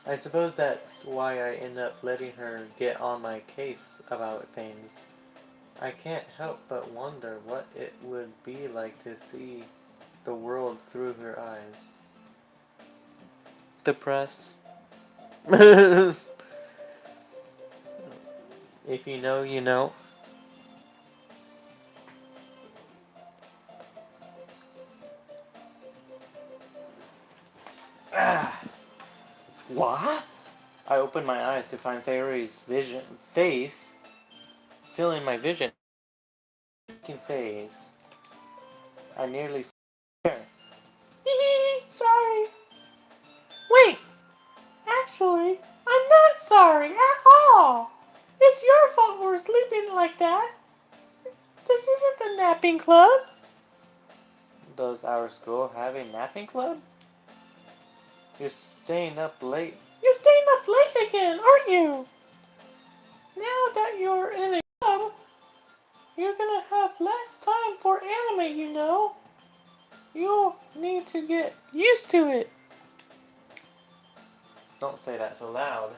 I suppose that's why I end up letting her get on my case about things. I can't help but wonder what it would be like to see the world through her eyes. Depressed. If you know, you know. What? I opened my eyes to find Sayori's face filling my vision. Face. I nearly there. Sorry. Wait. Actually, I'm not sorry at all. It's your fault we're sleeping like that. This isn't the napping club. Does our school have a napping club? You're staying up late. You're staying up late again, aren't you? Now that you're in a club, you're gonna have less time for anime, you know. You'll need to get used to it. Don't say that so loud.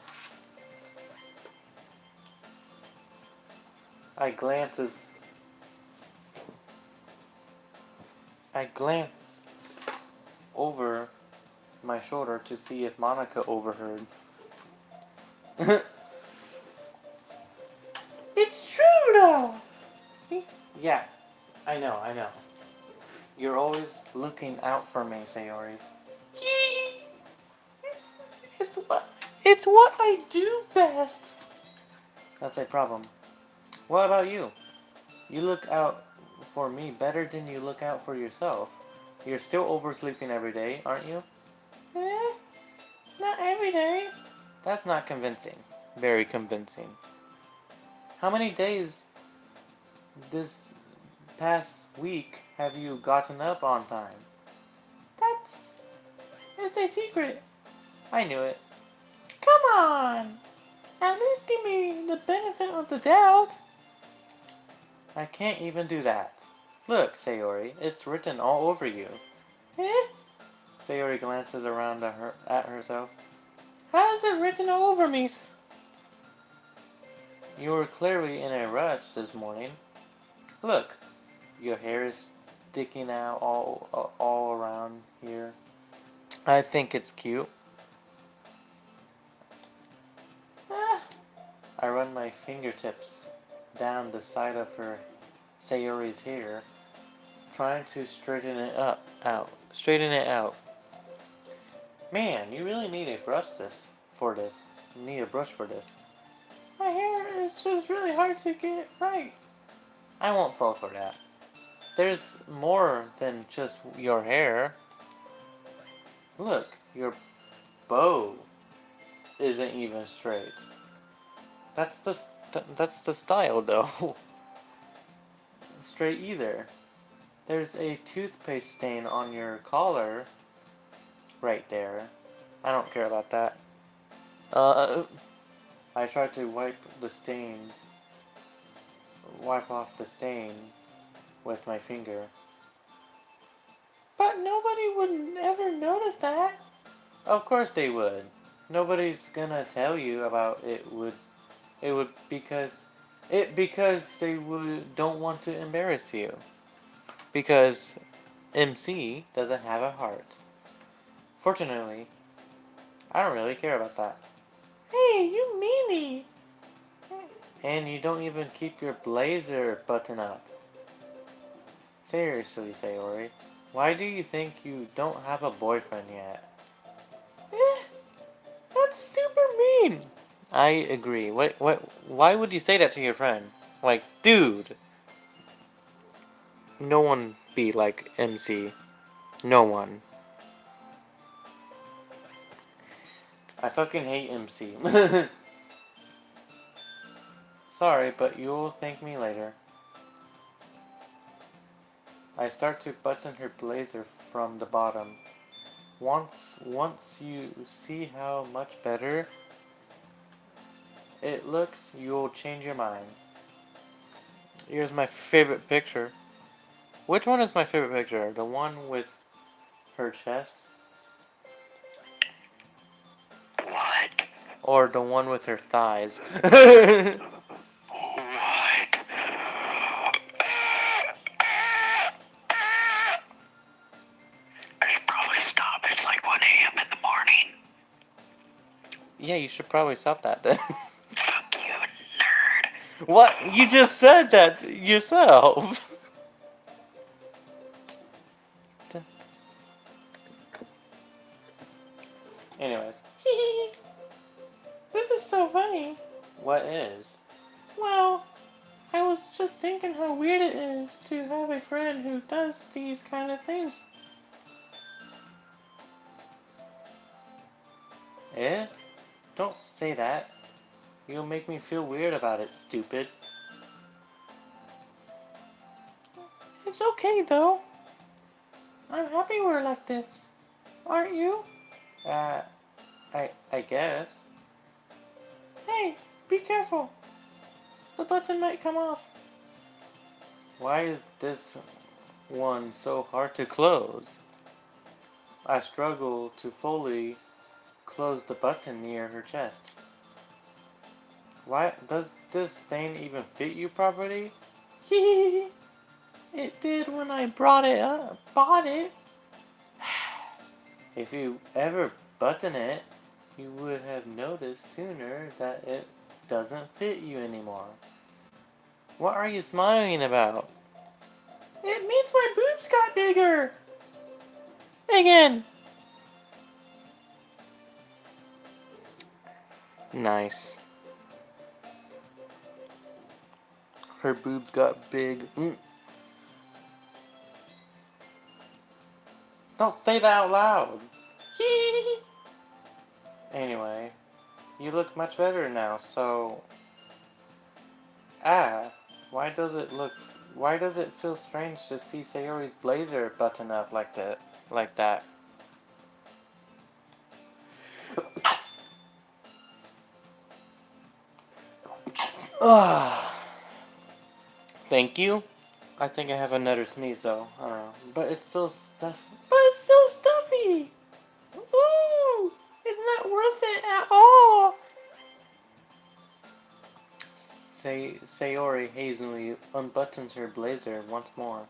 I glance over my shoulder to see if Monica overheard. It's true though! Yeah, I know. You're always looking out for me, Sayori. It's what I do best. That's a problem. What about you? You look out for me better than you look out for yourself. You're still oversleeping every day, aren't you? Not every day. That's not convincing. Very convincing. How many days this past week have you gotten up on time? It's a secret. I knew it. Come on! At least give me the benefit of the doubt. I can't even do that. Look, Sayori, it's written all over you. Sayori glances around at herself. How is it written all over me? You were clearly in a rush this morning. Look, your hair is sticking out all around here. I think it's cute. I run my fingertips down the side of her Sayori's hair, trying to straighten it out. Man, you really need a brush for this. You need a brush for this. My hair is just really hard to get right. I won't fall for that. There's more than just your hair. Look, your bow isn't even straight. That's the style though. Straight either. There's a toothpaste stain on your collar. Right there. I don't care about that. I tried to wipe off the stain with my finger. But nobody would ever notice that. Of course they would. Nobody's gonna tell you about it would because they don't want to embarrass you. Because MC doesn't have a heart. Fortunately, I don't really care about that. Hey, you meanie! And you don't even keep your blazer buttoned up. Seriously, Sayori, why do you think you don't have a boyfriend yet? That's super mean! I agree. Why would you say that to your friend? Like, dude! No one be like MC. No one. I fucking hate MC. Sorry, but you'll thank me later. I start to button her blazer from the bottom. Once you see how much better it looks, you'll change your mind. Here's my favorite picture. Which one is my favorite picture? The one with her chest? What? Or the one with her thighs? What? I should probably stop. It's like 1 a.m. in the morning. Yeah, you should probably stop that then. Fuck you, nerd. What? You just said that yourself. Anyways. This is so funny. What is? Well, I was just thinking how weird it is to have a friend who does these kind of things. Eh? Don't say that. You'll make me feel weird about it, stupid. It's okay, though. I'm happy we're like this. Aren't you? I guess. Hey, be careful. The button might come off. Why is this one so hard to close? I struggle to fully close the button near her chest. Why does this stain even fit you properly? Hee. It did when I bought it. If you ever button it, you would have noticed sooner that it doesn't fit you anymore. What are you smiling about? It means my boobs got bigger! Again! Nice. Her boobs got big. Don't say that out loud! Anyway, you look much better now, so... why does it feel strange to see Sayori's blazer button up like that? Thank you. I think I have another sneeze though. I don't know. But it's so stuffy. Ooh! It's not worth it at all! Sayori hazily unbuttons her blazer once more.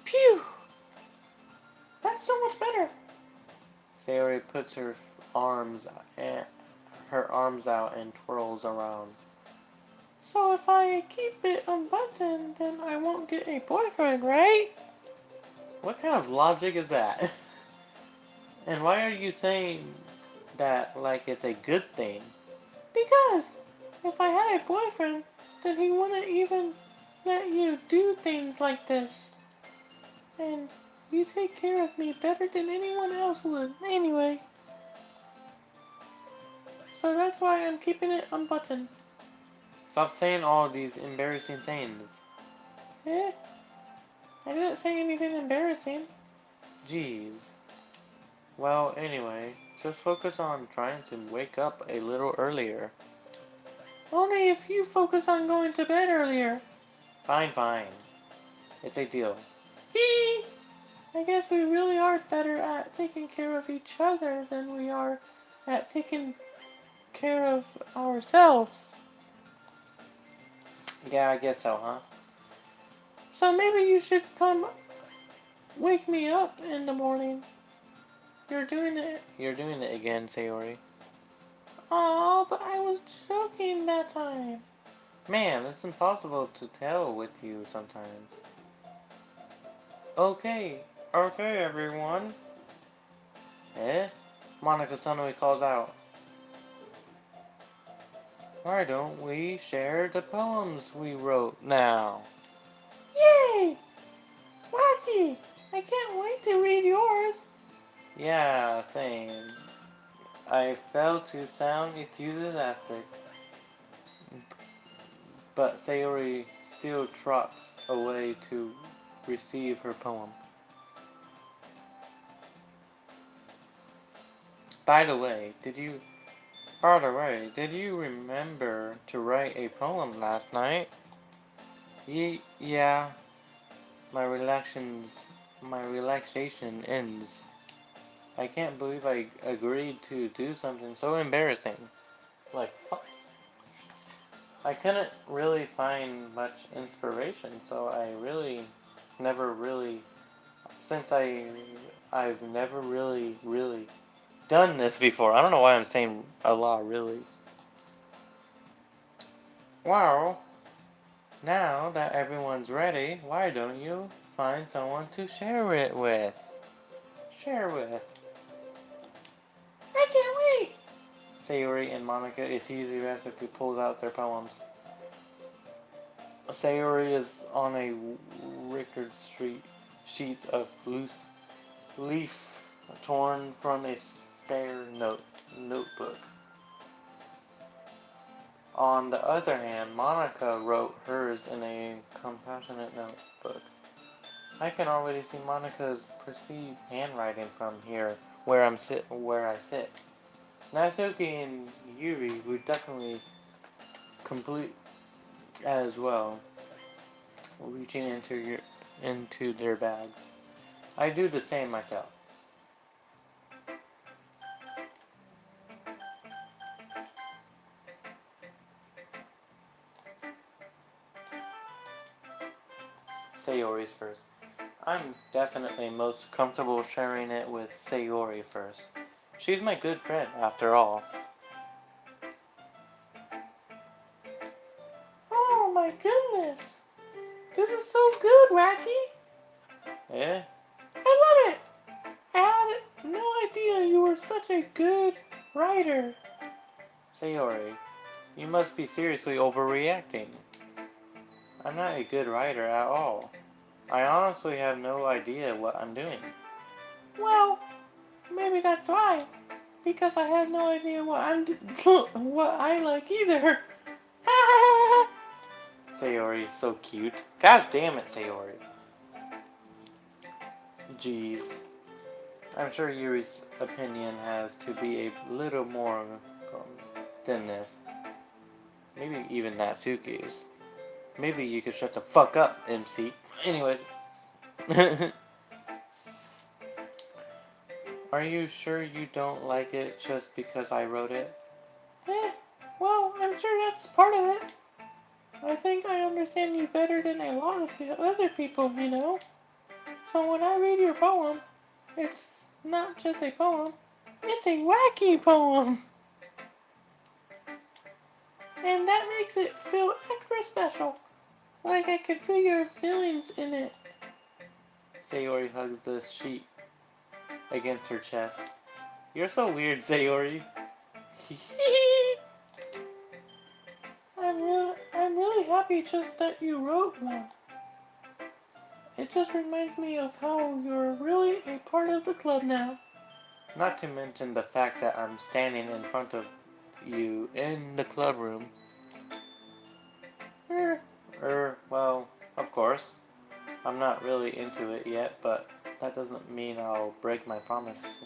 Phew! That's so much better! Sayori puts her arms out and twirls around. So if I keep it unbuttoned, then I won't get a boyfriend, right? What kind of logic is that? And why are you saying that like it's a good thing? Because if I had a boyfriend, then he wouldn't even let you do things like this. And you take care of me better than anyone else would, anyway. So that's why I'm keeping it unbuttoned. Stop saying all these embarrassing things. Eh? I didn't say anything embarrassing. Jeez. Well, anyway, just focus on trying to wake up a little earlier. Only if you focus on going to bed earlier. Fine. It's a deal. Hee! I guess we really are better at taking care of each other than we are at taking care of ourselves. Yeah, I guess so, huh? So maybe you should come wake me up in the morning. You're doing it again, Sayori. Aw, but I was joking that time. Man, it's impossible to tell with you sometimes. Okay, everyone. Eh? Monica suddenly calls out. Why don't we share the poems we wrote now? Yay! Wacky! I can't wait to read yours. Yeah, same. I failed to sound enthusiastic, but Sayori still trots away to receive her poem. By the way, did you remember to write a poem last night? Yeah. My relaxation ends. I can't believe I agreed to do something so embarrassing. Like, I couldn't really find much inspiration, so I really never really, since I've never really done this before. I don't know why I'm saying a lot of reallys. Well, now that everyone's ready, why don't you find someone to share it with? I can't wait! Sayori and Monica enthusiastically pulls out their poems. Sayori is on a sheet of loose leaf torn from a spare notebook. On the other hand, Monica wrote hers in a compassionate notebook. I can already see Monica's perceived handwriting from here, where I sit. Natsuki and Yuri would definitely complete as well, reaching into their bags. I do the same myself. Sayori's first. I'm definitely most comfortable sharing it with Sayori first. She's my good friend, after all. Oh my goodness! This is so good, Wacky! Yeah? I love it! I had no idea you were such a good writer. Sayori, you must be seriously overreacting. I'm not a good writer at all. I honestly have no idea what I'm doing. Well, maybe that's why. Because I have no idea what I like either. Sayori is so cute. Gosh damn it, Sayori. Jeez. I'm sure Yuri's opinion has to be a little more than this. Maybe even Natsuki's. Maybe you could shut the fuck up, MC. Anyways. Are you sure you don't like it just because I wrote it? Well, I'm sure that's part of it. I think I understand you better than a lot of the other people, you know? So when I read your poem, it's not just a poem, it's a wacky poem! And that makes it feel extra special. Like I can feel your feelings in it. Sayori hugs the sheet against her chest. You're so weird, Sayori. I'm really happy just that you wrote one. It just reminds me of how you're really a part of the club now. Not to mention the fact that I'm standing in front of you in the club room. Well, of course. I'm not really into it yet, but that doesn't mean I'll break my promise.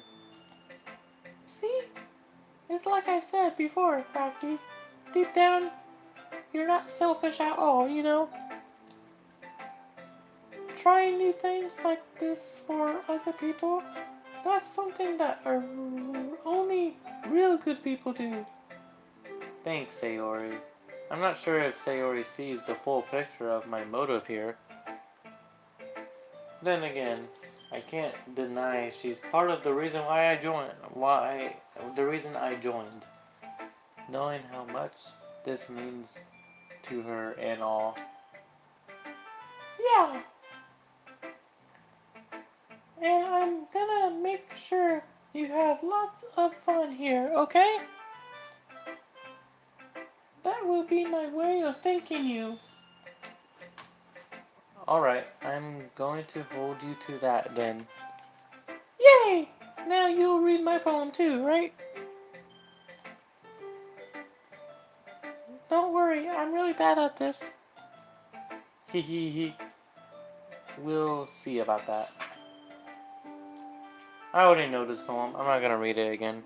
See? It's like I said before, Rocky. Deep down, you're not selfish at all, you know? Trying new things like this for other people, that's something that only real good people do. Thanks, Sayori. I'm not sure if Sayori sees the full picture of my motive here. Then again, I can't deny she's part of the reason why I joined. The reason I joined. Knowing how much this means to her and all. Yeah. And I'm gonna make sure you have lots of fun here, okay? That will be my way of thanking you. Alright, I'm going to hold you to that then. Yay! Now you'll read my poem too, right? Don't worry, I'm really bad at this. Hee hee hee. We'll see about that. I already know this poem. I'm not gonna read it again.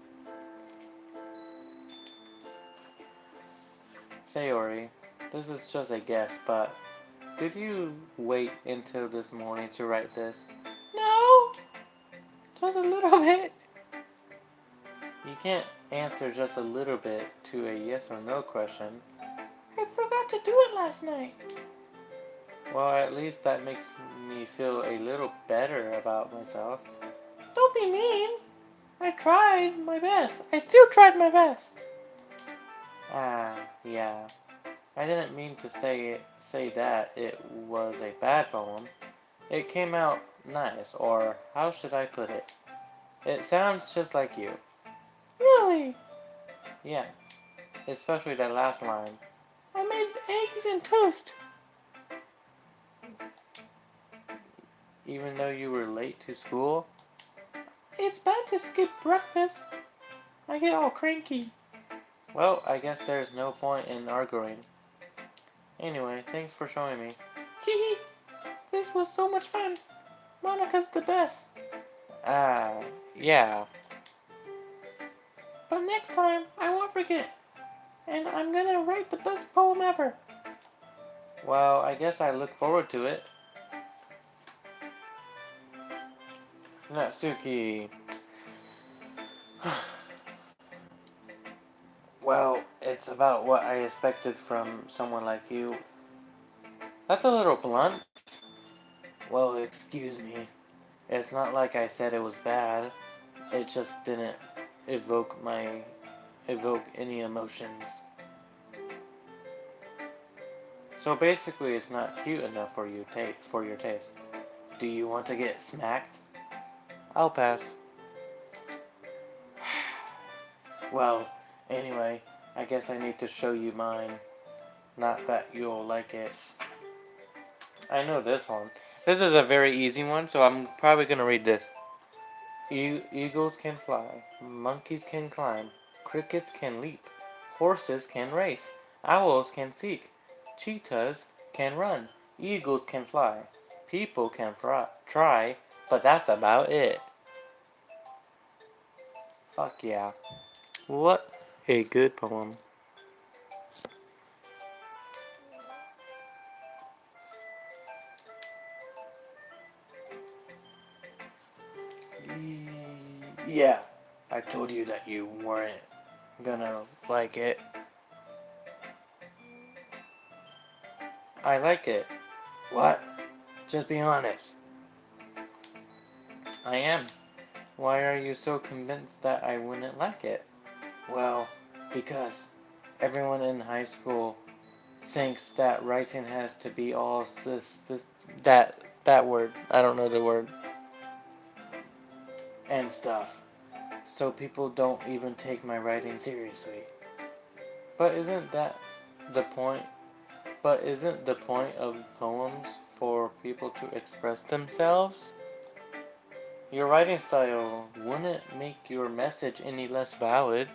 Sayori, this is just a guess, but did you wait until this morning to write this? No! Just a little bit. You can't answer just a little bit to a yes or no question. I forgot to do it last night. Well, at least that makes me feel a little better about myself. Don't be mean. I tried my best. I still tried my best. Yeah. I didn't mean to say that it was a bad poem. It came out nice, or how should I put it? It sounds just like you. Really? Yeah. Especially that last line. I made eggs and toast. Even though you were late to school? It's bad to skip breakfast. I get all cranky. Well, I guess there's no point in arguing. Anyway, thanks for showing me. Hee hee. This was so much fun. Monica's the best. Yeah. But next time, I won't forget. And I'm gonna write the best poem ever. Well, I guess I look forward to it. Natsuki. Well, it's about what I expected from someone like you. That's a little blunt. Well, excuse me. It's not like I said it was bad. It just didn't evoke any emotions. So basically, it's not cute enough for your taste. Do you want to get smacked? I'll pass. Well, anyway, I guess I need to show you mine. Not that you'll like it. I know this one. This is a very easy one, so I'm probably gonna read this. Eagles can fly, monkeys can climb, crickets can leap, horses can race, owls can seek, cheetahs can run, eagles can fly, people can try, but that's about it. Fuck yeah. What a good poem. Yeah, I told you that you weren't gonna like it. I like it. What? Just be honest. I am. Why are you so convinced that I wouldn't like it? Well, because everyone in high school thinks that writing has to be all that word. I don't know the word. And stuff. So people don't even take my writing seriously. But isn't that the point? But isn't the point of poems for people to express themselves? Your writing style wouldn't make your message any less valid.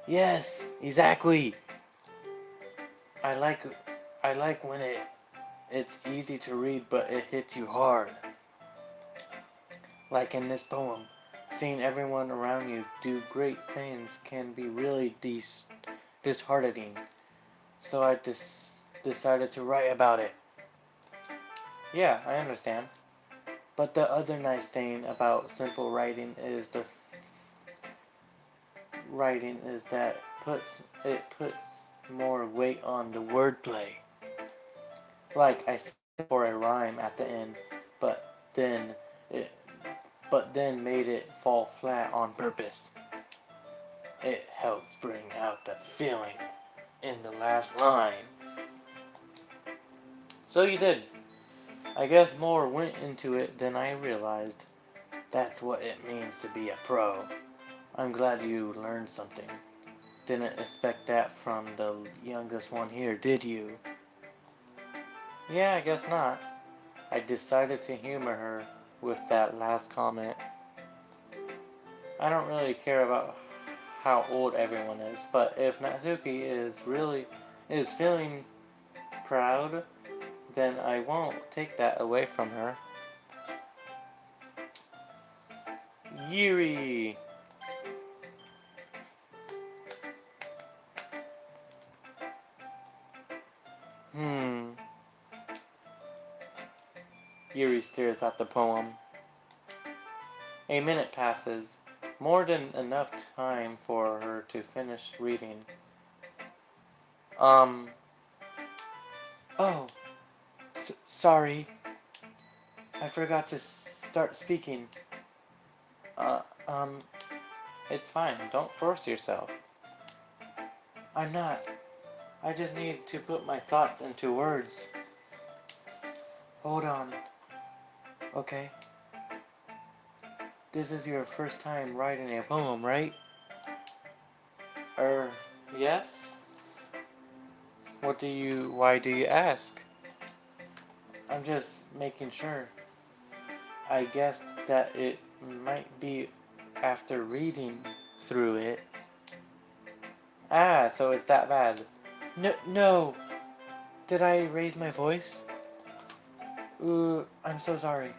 Yes, exactly. I like when it's easy to read but it hits you hard. Like in this poem, seeing everyone around you do great things can be really disheartening. So I decided to write about it. Yeah, I understand. But the other nice thing about simple writing is that it puts more weight on the wordplay. Like I said for a rhyme at the end, but then it made it fall flat on purpose. It helps bring out the feeling in the last line. So you did. I guess more went into it than I realized. That's what it means to be a pro. I'm glad you learned something. Didn't expect that from the youngest one here, did you? Yeah, I guess not. I decided to humor her with that last comment. I don't really care about how old everyone is, but if Natsuki is feeling proud, then I won't take that away from her. Yuri! Yuri stares at the poem. A minute passes, more than enough time for her to finish reading. Oh, sorry. I forgot to start speaking. Uh, um, it's fine. Don't force yourself. I'm not. I just need to put my thoughts into words. Hold on. Okay. This is your first time writing a poem, right? Yes? Why do you ask? I'm just making sure. I guess that it might be after reading through it. Ah, so it's that bad. No, no! Did I raise my voice? Ooh, I'm so sorry.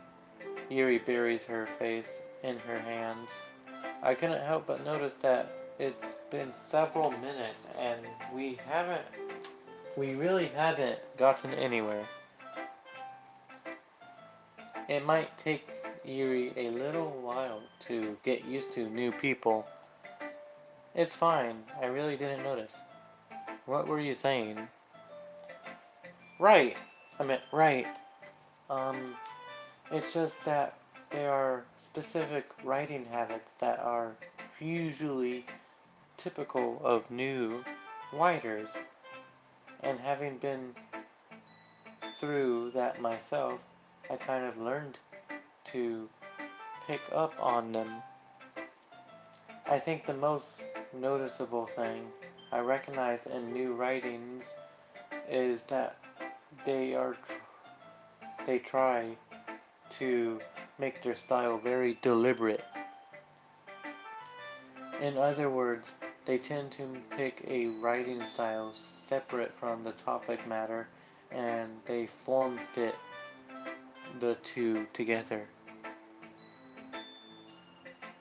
Yuri buries her face in her hands. I couldn't help but notice that it's been several minutes and we really haven't gotten anywhere. It might take Yuri a little while to get used to new people. It's fine, I really didn't notice. What were you saying? Right! I meant right. It's just that there are specific writing habits that are usually typical of new writers. And having been through that myself, I kind of learned to pick up on them. I think the most noticeable thing I recognize in new writings is that they try to make their style very deliberate. In other words, they tend to pick a writing style separate from the topic matter and they form fit the two together.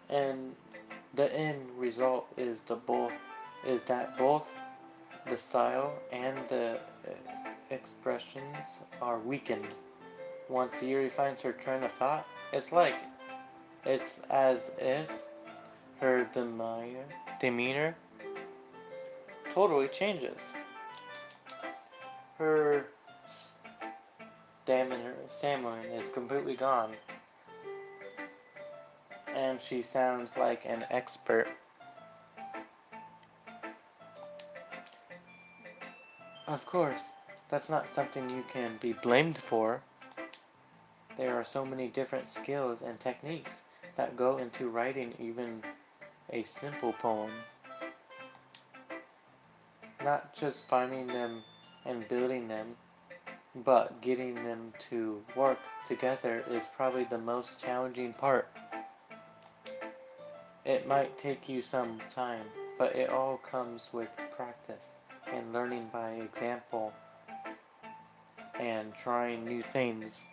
And the end result is that both the style and the expressions are weakened. Once Yuri finds her train of thought, it's as if her demeanor totally changes. Her stammering is completely gone, and she sounds like an expert. Of course, that's not something you can be blamed for. There are so many different skills and techniques that go into writing even a simple poem. Not just finding them and building them, but getting them to work together is probably the most challenging part. It might take you some time, but it all comes with practice and learning by example and trying new things.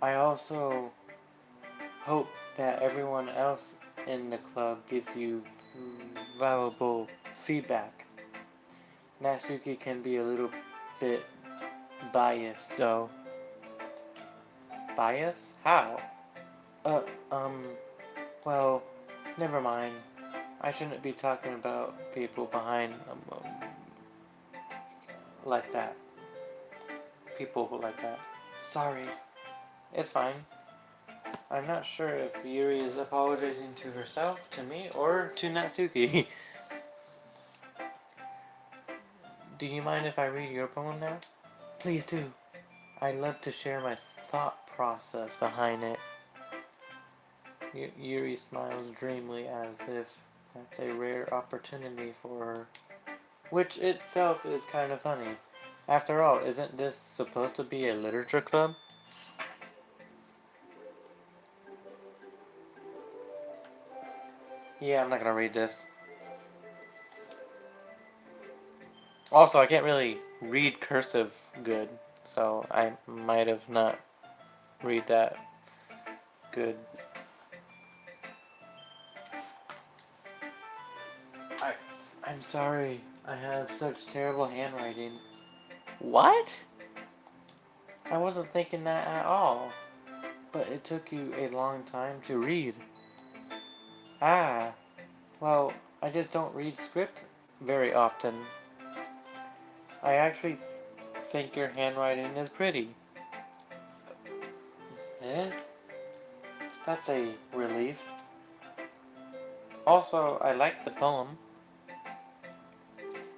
I also hope that everyone else in the club gives you valuable feedback. Natsuki can be a little bit biased though. Bias? How? Uh, um, well, never mind. I shouldn't be talking about people behind, like that. People like that. Sorry. It's fine. I'm not sure if Yuri is apologizing to herself, to me, or to Natsuki. Do you mind if I read your poem now? Please do. I'd love to share my thought process behind it. Yuri smiles dreamily as if that's a rare opportunity for her. Which itself is kind of funny. After all, isn't this supposed to be a literature club? Yeah, I'm not gonna read this. Also, I can't really read cursive good, so I might have not read that good. I'm sorry. I have such terrible handwriting. What? I wasn't thinking that at all. But it took you a long time to read. Ah, well, I just don't read script very often. I actually think your handwriting is pretty. Eh? That's a relief. Also, I like the poem.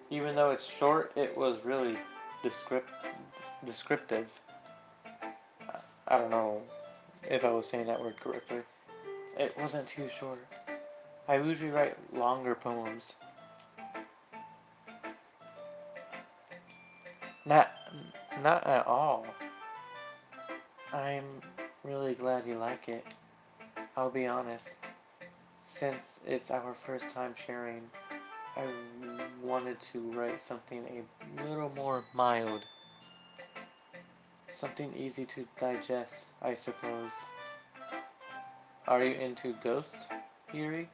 Even though it's short, it was really descriptive. I don't know if I was saying that word correctly. It wasn't too short. I usually write longer poems. Not, not at all. I'm really glad you like it. I'll be honest. Since it's our first time sharing, I wanted to write something a little more mild. Something easy to digest, I suppose. Are you into ghost theory?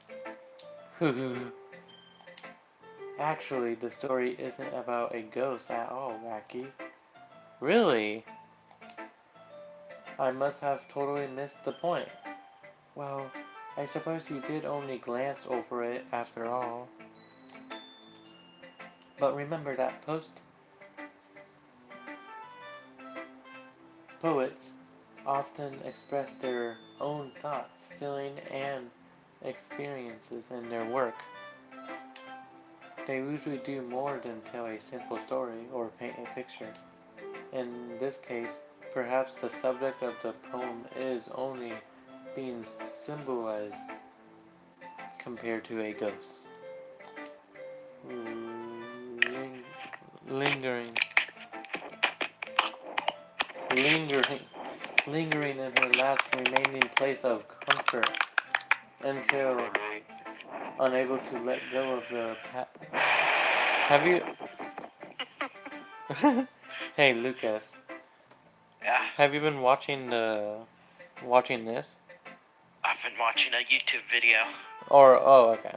Actually, the story isn't about a ghost at all, Wacky. Really? I must have totally missed the point. Well, I suppose you did only glance over it after all. But remember that poets often express their own thoughts, feelings, and experiences in their work. They usually do more than tell a simple story or paint a picture. In this case, perhaps the subject of the poem is only being symbolized compared to a ghost. Lingering in her last remaining place of comfort until unable to let go of the Have you... Hey, Lucas. Yeah, Have you been watching this? I've been watching a YouTube video. Oh, okay.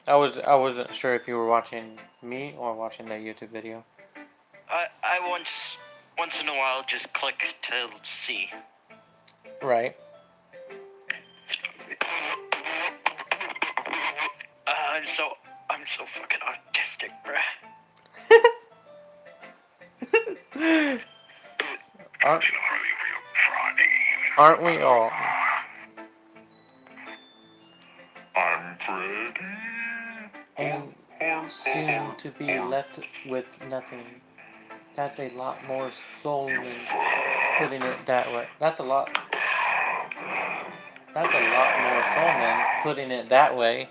I wasn't sure if you were watching me or watching the YouTube video. I once in a while just click to see. Right. I'm so fucking autistic, bruh. Aren't we all? I'm Freddy. And soon to be left with nothing. That's a lot more soul than putting it that way. That's a lot more soul than putting it that way.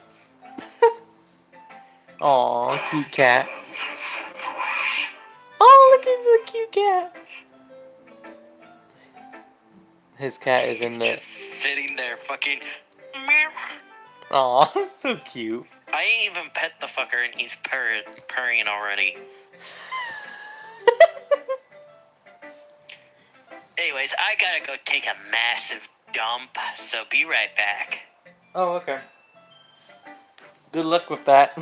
Aw, cute cat. Oh, look at the cute cat. His cat is in He's just sitting there fucking meow. Aw, so cute. I ain't even pet the fucker and he's purring already. Anyways, I gotta go take a massive dump, so be right back. Oh, okay. Good luck with that.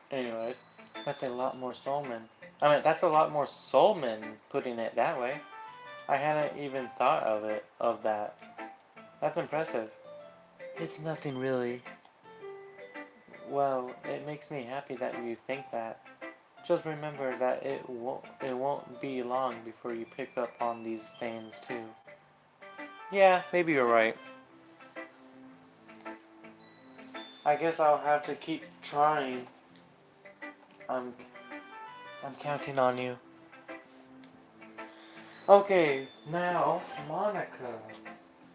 Anyways, that's a lot more soulman. That's a lot more soulman putting it that way. I hadn't even thought of that. That's impressive. It's nothing really. Well, it makes me happy that you think that. Just remember that it won't be long before you pick up on these things too. Yeah, maybe you're right. I guess I'll have to keep trying. I'm counting on you. Okay, now Monica.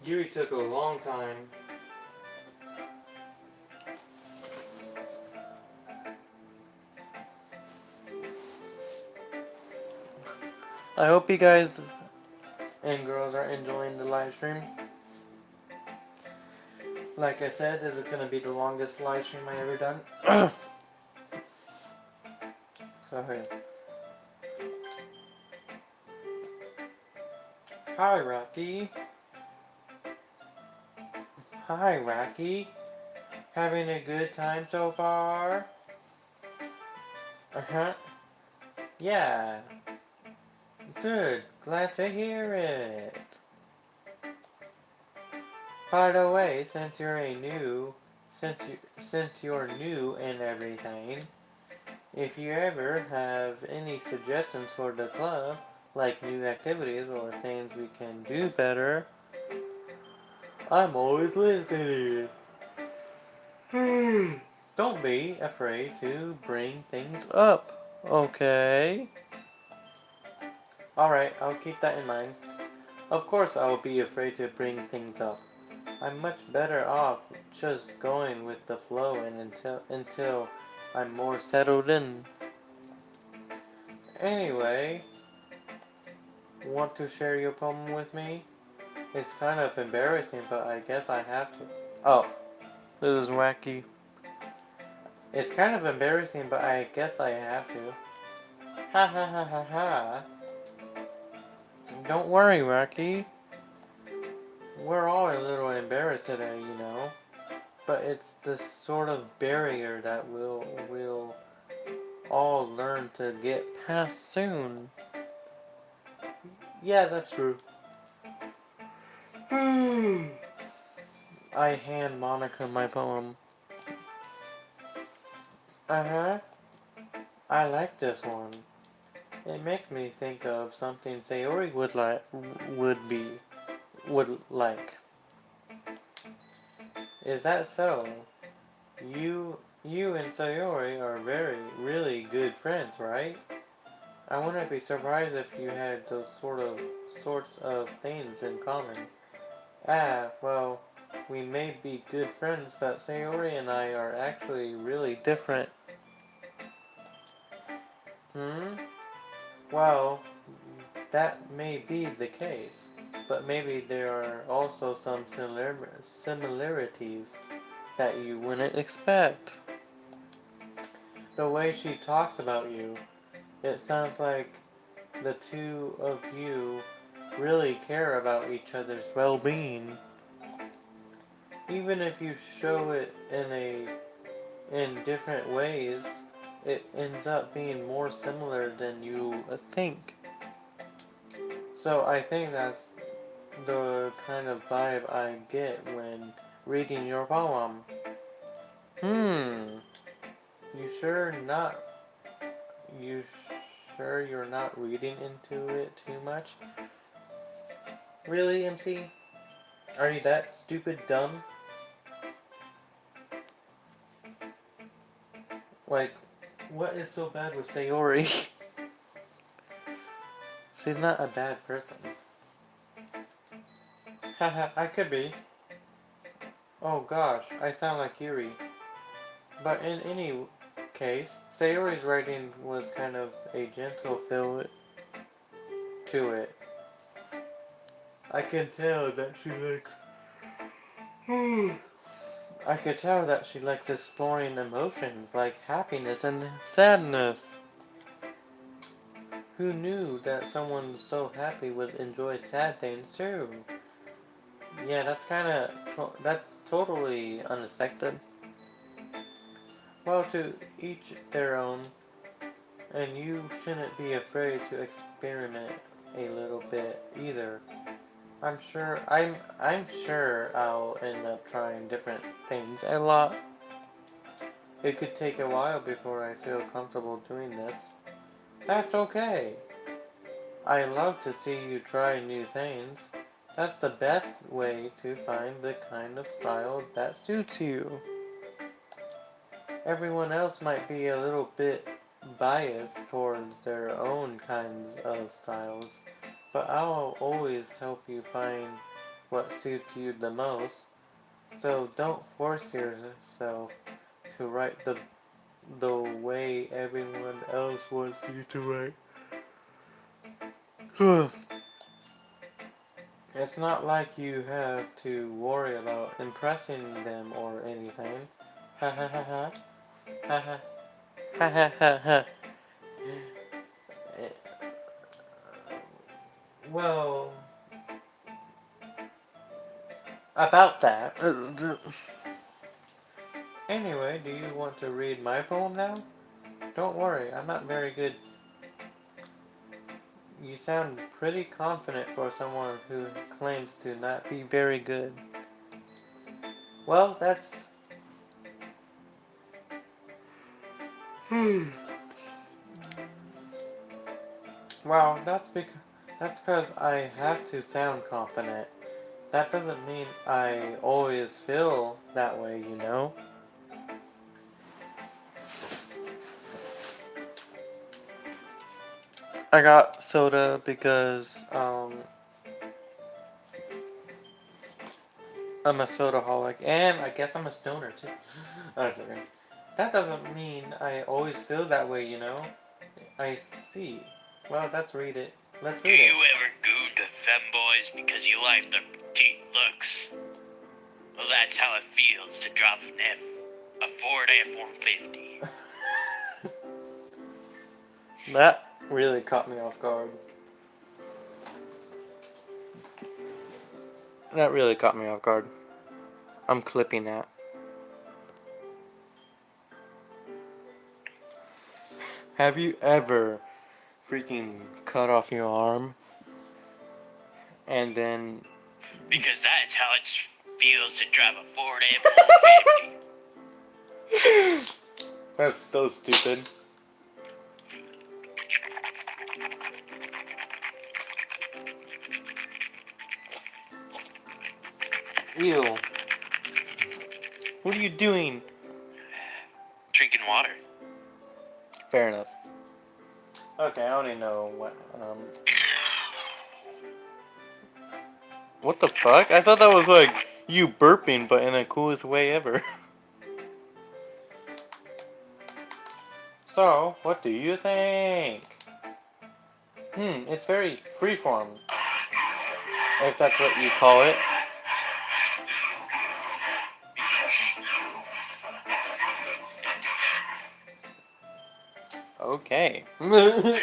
Yuri took a long time. I hope you guys and girls are enjoying the live stream. Like I said, this is gonna be the longest live stream I ever done. Sorry. Hi, Rocky. Hi, Rocky. Having a good time so far? Uh-huh. Yeah. Good. Glad to hear it. By the way, since you're new and everything, if you ever have any suggestions for the club, like new activities or things we can do better, I'm always listening. Don't be afraid to bring things up, okay? Alright, I'll keep that in mind. Of course I'll be afraid to bring things up. I'm much better off just going with the flow and until I'm more settled in. Anyway, want to share your poem with me? It's kind of embarrassing, but I guess I have to. Oh, this is wacky. It's kind of embarrassing, but I guess I have to. Ha ha ha ha ha. Don't worry, Wacky. We're all a little embarrassed today, you know. But it's this sort of barrier that we'll all learn to get past soon. Yeah, that's true. I hand Monica my poem. Uh-huh. I like this one. It makes me think of something Sayori would like. Is that so? You and Sayori are really good friends, right? I wouldn't be surprised if you had those sorts of things in common. Ah, well, we may be good friends, but Sayori and I are actually really different. Hmm? Well, that may be the case, but maybe there are also some similarities that you wouldn't expect. The way she talks about you, it sounds like the two of you really care about each other's well-being. Even if you show it in different ways, it ends up being more similar than you think. So I think that's the kind of vibe I get when reading your poem. You sure not you sure you're not reading into it too much? Really, MC? Are you that stupid dumb? Like, what is so bad with Sayori? She's not a bad person. Haha, I could be. Oh gosh, I sound like Yuri. But in any case, Sayori's writing was kind of a gentle feel to it. I can tell that she likes. I could tell that she likes exploring emotions like happiness and sadness. Who knew that someone so happy would enjoy sad things too? Yeah, that's totally unexpected. Well, to each their own, and you shouldn't be afraid to experiment a little bit either. I'm sure I'll end up trying different things a lot. It could take a while before I feel comfortable doing this. That's okay. I love to see you try new things. That's the best way to find the kind of style that suits you. Everyone else might be a little bit biased toward their own kinds of styles, but I'll always help you find what suits you the most. So don't force yourself to write the way everyone else wants you to write. It's not like you have to worry about impressing them or anything. Ha ha ha ha. Ha ha. Ha ha ha ha. Well, about that. Anyway, do you want to read my poem now? Don't worry, I'm not very good. You sound pretty confident for someone who claims to not be very good. Well, that's... Well, that's because I have to sound confident. That doesn't mean I always feel that way, you know? I got soda because, I'm a sodaholic, and I guess I'm a stoner too. I'm joking. That doesn't mean I always feel that way, you know? I see. Well, let's read it. Let's Do read you it. ever goon to femboys because you like their petite looks? Well, that's how it feels to drop a Ford F-150. That really caught me off guard. That really caught me off guard. I'm clipping that. Have you ever freaking cut off your arm and then Because that's how it feels to drive a Ford F-150. That's so stupid. Ew. What are you doing? Drinking water. Fair enough. Okay, I already know what, What the fuck? I thought that was like you burping, but in the coolest way ever. So, what do you think? It's very freeform. If that's what you call it. Okay. Well,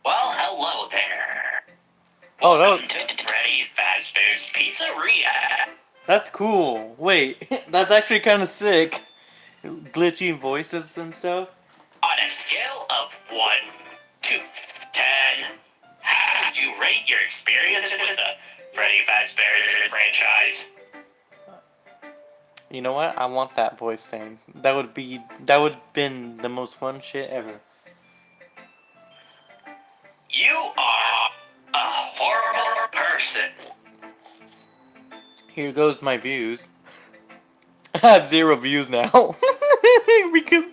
hello there. Oh, Welcome to Freddy Fazbear's Pizzeria. that's cool. Wait, that's actually kind of sick. Glitchy voices and stuff. On a scale of 1 to 10, how would you rate your experience with the Freddy Fazbear's franchise? You know what? I want that voice thing. That would been the most fun shit ever. You are a horrible person. Here goes my views. I have 0 views now. Because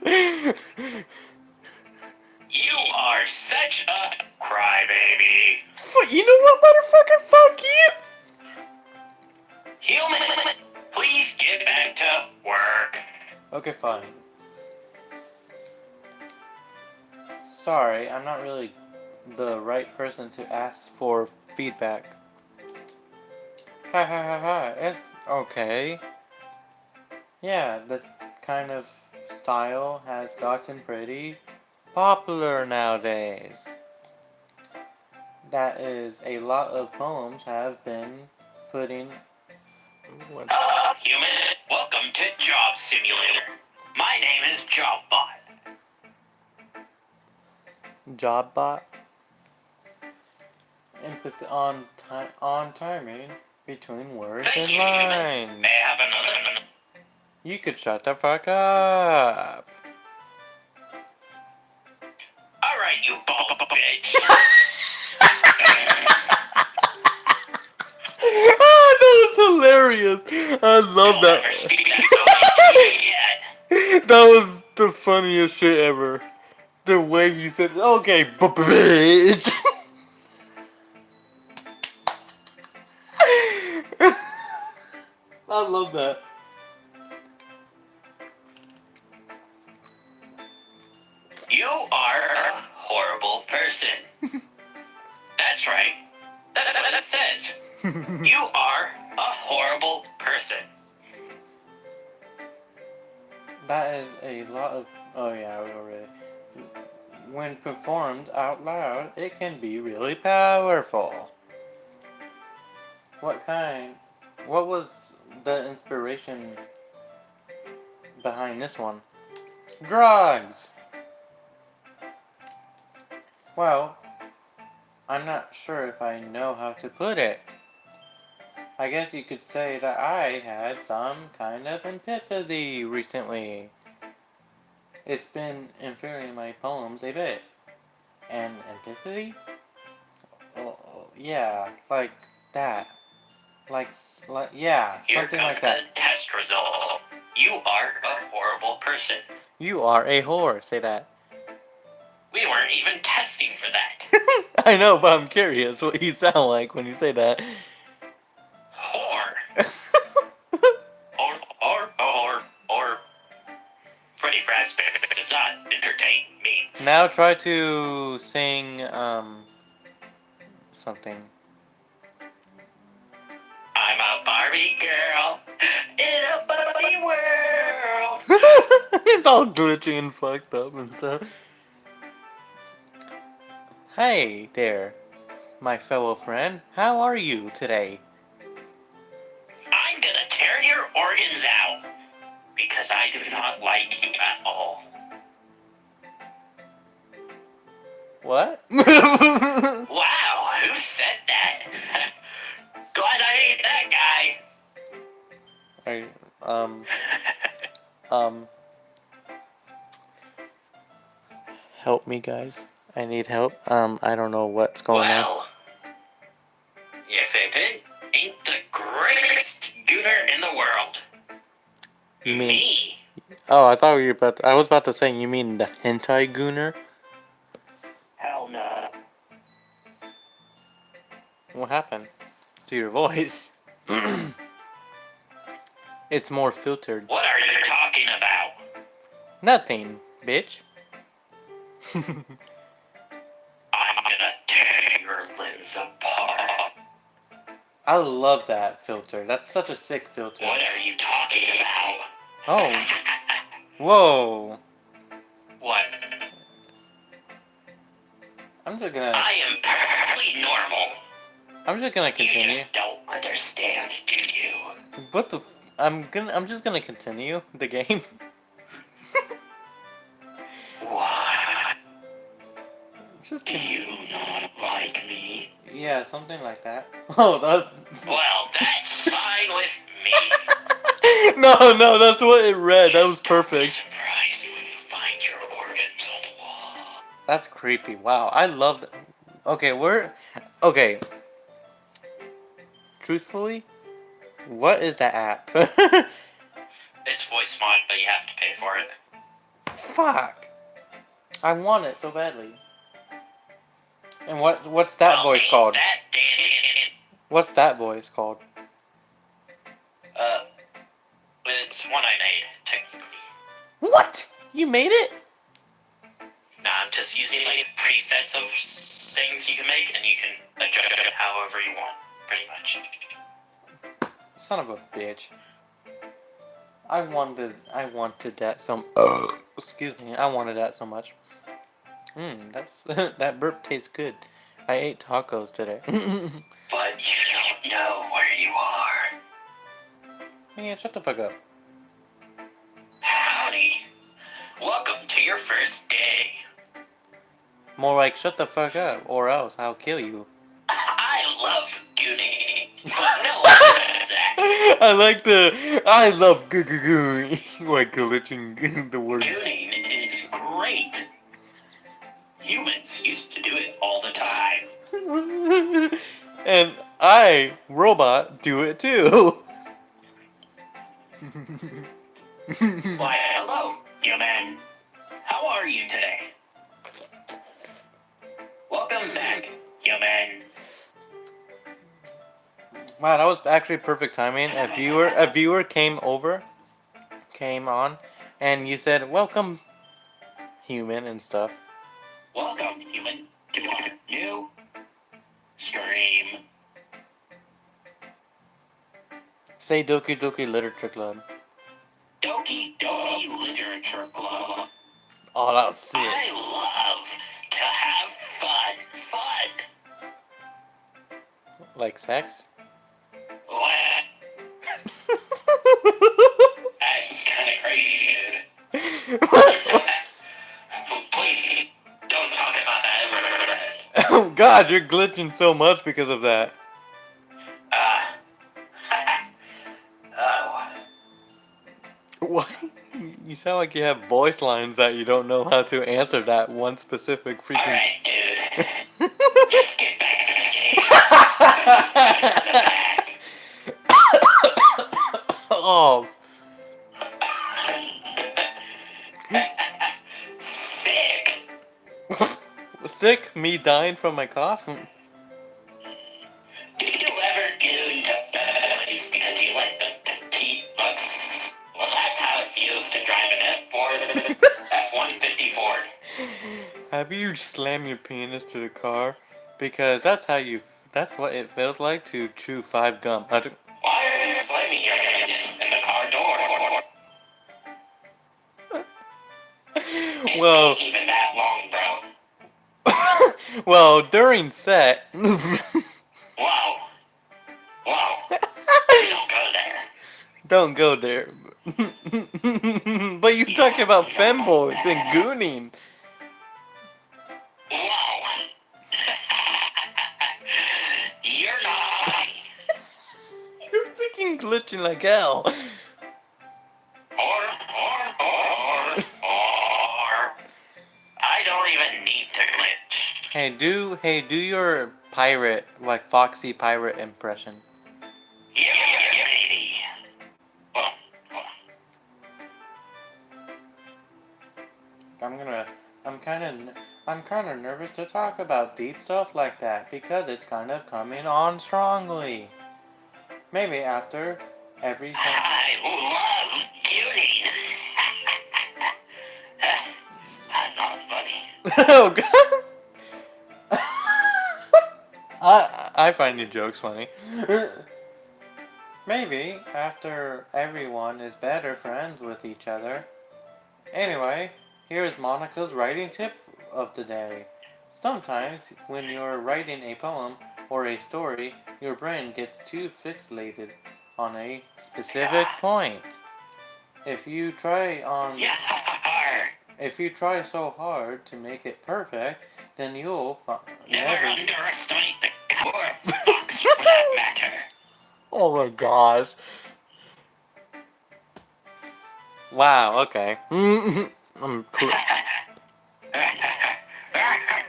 You are such a crybaby. you know what, motherfucker? Fuck you. Human, please get back to work. Okay, fine. Sorry, I'm not really the right person to ask for feedback. Ha ha ha ha. It's okay. Yeah, that kind of style has gotten pretty popular nowadays. That is, a lot of poems have been putting. Hello, human. Welcome to Job Simulator. My name is Jobbot. Jobbot. Empathy on timing between words Thank and you, human. lines. May I have another? You could shut the fuck up. Alright, you bitch. Oh, that was hilarious. I love Don't ever that. speak that to me again. That was the funniest shit ever. The way you said, okay, bitch. I love that. You are a horrible person. That's right. That's what it says. You are a horrible person. That is a lot of. Oh, yeah, we already. When performed out loud, it can be really powerful. What was the inspiration behind this one? Drugs! Well, I'm not sure if I know how to put it. I guess you could say that I had some kind of empathy recently. It's been influencing my poems a bit. And empathy? Oh, yeah, like that. Like yeah, Here something come like that. the test results. You are a horrible person. You are a whore, say that. We weren't even testing for that. I know, but I'm curious what you sound like when you say that. Whore. Or Freddy Fazbear does not entertain memes. Now try to sing, something. I'm a Barbie girl in a Barbie world. It's all glitchy and fucked up and stuff. Hey there, my fellow friend. How are you today? I'm gonna tear your organs out because I do not like you at all. What? Wow, who said that? Glad I ain't that guy. I, help me, guys. I need help. I don't know what's going on. Well, if it ain't the greatest gooner in the world. You mean? Me. Oh, I thought you were about. I was about to say you mean the hentai gooner. Hell no. What happened to your voice? It's more filtered. What are you talking about? Nothing, bitch. I'm gonna tear your limbs apart. I love that filter. That's such a sick filter. What are you talking about? Oh. Whoa. What? I'm just gonna. I am perfectly normal. I'm just gonna You continue. just don't understand, do you? What the? I'm just gonna continue the game. Why? Just. Do you not like me? Yeah, something like that. Oh, that's. Well, that's fine with me. No, that's what it read. That was Just don't be perfect. surprised when you find your organs on the wall. That's creepy. Wow, I love that. Okay, okay. Truthfully, what is that app? It's voice mod, but you have to pay for it. Fuck. I want it so badly. And what's that Well, voice ain't called? That damn. What's that voice called? It's one I made, technically. What? You made it? Nah, I'm just using like presets of things you can make, and you can adjust it however you want, pretty much. Son of a bitch. I wanted that so. Excuse me. I wanted that so much. That's that burp tastes good. I ate tacos today. But you don't know where you are. Man, shut the fuck up. Howdy. Welcome to your first day. More like shut the fuck up, or else I'll kill you. I love Goonie, but no one says that. I love goo goo goo. Like glitching the word. Gooning is great. Humans used to do it all the time. And I, robot, do it too. Why, hello, human. How are you today? Welcome back, human. Wow, that was actually perfect timing. A viewer came on, and you said welcome, human and stuff. Welcome, human, to our new stream. Say Doki Doki Literature Club. Doki Doki Literature Club. Oh, that was sick. I love to have fun. Like sex? What? That's kind of crazy, dude. Please don't talk about that. Oh God, you're glitching so much because of that. Oh. What? You sound like you have voice lines that you don't know how to answer that one specific freaking. Alright, dude. Just get back to the game. Oh. Sick. sick? Me dying from my cough? Do you ever get into families because you like the teeth looks? Well, that's how it feels to drive an F150 Ford. Have you slammed your penis to the car? Because that's what it feels like to chew 5 gum. Why are you slamming your penis in the car door? It Well, ain't even that long, bro. well, during set. Whoa. Whoa. Don't go there. Don't go there. But you're talking about femboys and gooning. Whoa. You're not. You're freaking glitching like hell. Or. I don't even need to glitch. Hey, do your pirate, like Foxy pirate impression. Yeah, matey. Well, I'm kind of nervous to talk about deep stuff like that because it's kind of coming on strongly. Maybe after everything. I love cutie. I'm not funny. Oh God. I find your jokes funny. Maybe after everyone is better friends with each other. Anyway, here's Monica's writing tip of the day. Sometimes, when you're writing a poem or a story, your brain gets too fixated on a specific point. If you try Yeah. so hard to make it perfect, then you'll Never underestimate the core fox for that matter. Oh my gosh. Wow, okay.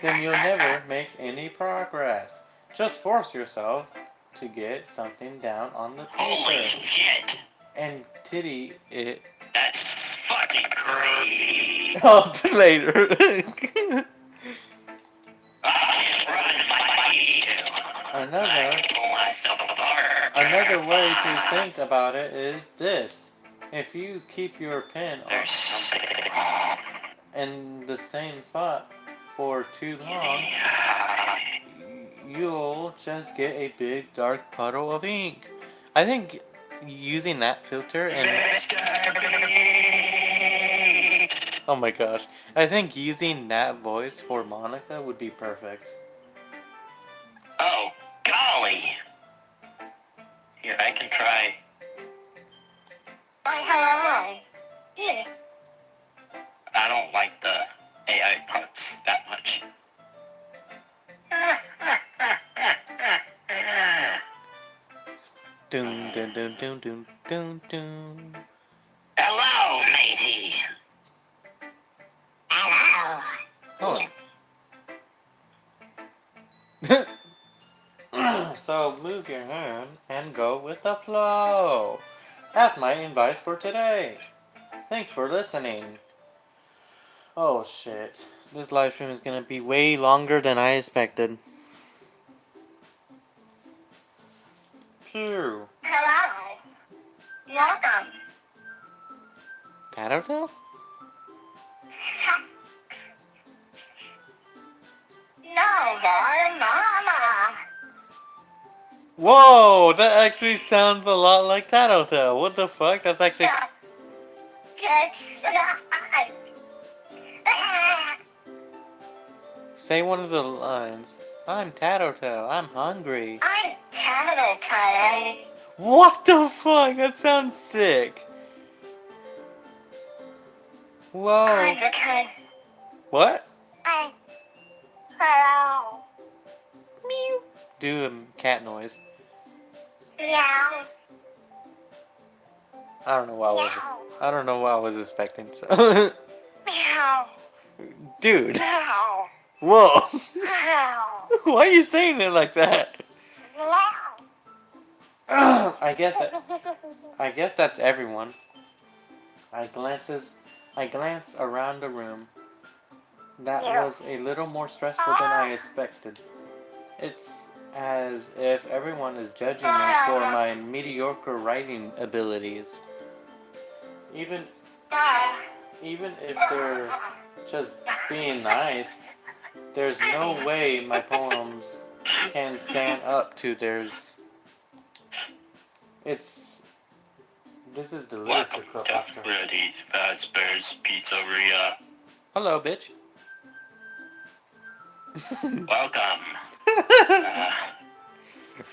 Then you'll never make any progress. Just force yourself to get something down on the Holy paper shit. and titty it That's fucking crazy. up later. I run my Another pull myself apart. Another way to think about it is this. If you keep your pen There's something wrong. in the same spot for too long, you'll just get a big dark puddle of ink. I think using that filter and oh my gosh, I think using that voice for Monica would be perfect. Oh, golly. Here, I can try. Hi. Yeah. I don't like the AI parts that much. Dun dun dun dun dun dun dun. Hello, matey. Hello. So move your hand and go with the flow. That's my advice for today. Thanks for listening. Oh shit. This live stream is gonna be way longer than I expected. Phew. Hello. Welcome. Tattertail? No, boy, mama. Whoa! That actually sounds a lot like Tattletail. What the fuck? That's actually. Just Say one of the lines. I'm Tattletail. I'm hungry. I'm Tattletale. What the fuck? That sounds sick. Whoa. I'm the kind. What? Hello. Meow. Do a cat noise. Meow. I don't know what I was expecting. So. Meow. Dude. Meow. Whoa. Meow. Why are you saying it like that? Meow. I guess that's everyone. I glance around the room. That was a little more stressful than I expected. It's as if everyone is judging me for my mediocre writing abilities. Even if they're just being nice, there's no way my poems can stand up to theirs. This is the literature Welcome club to after. Freddy's Fazbear's Pizzeria. Hello, bitch. Welcome.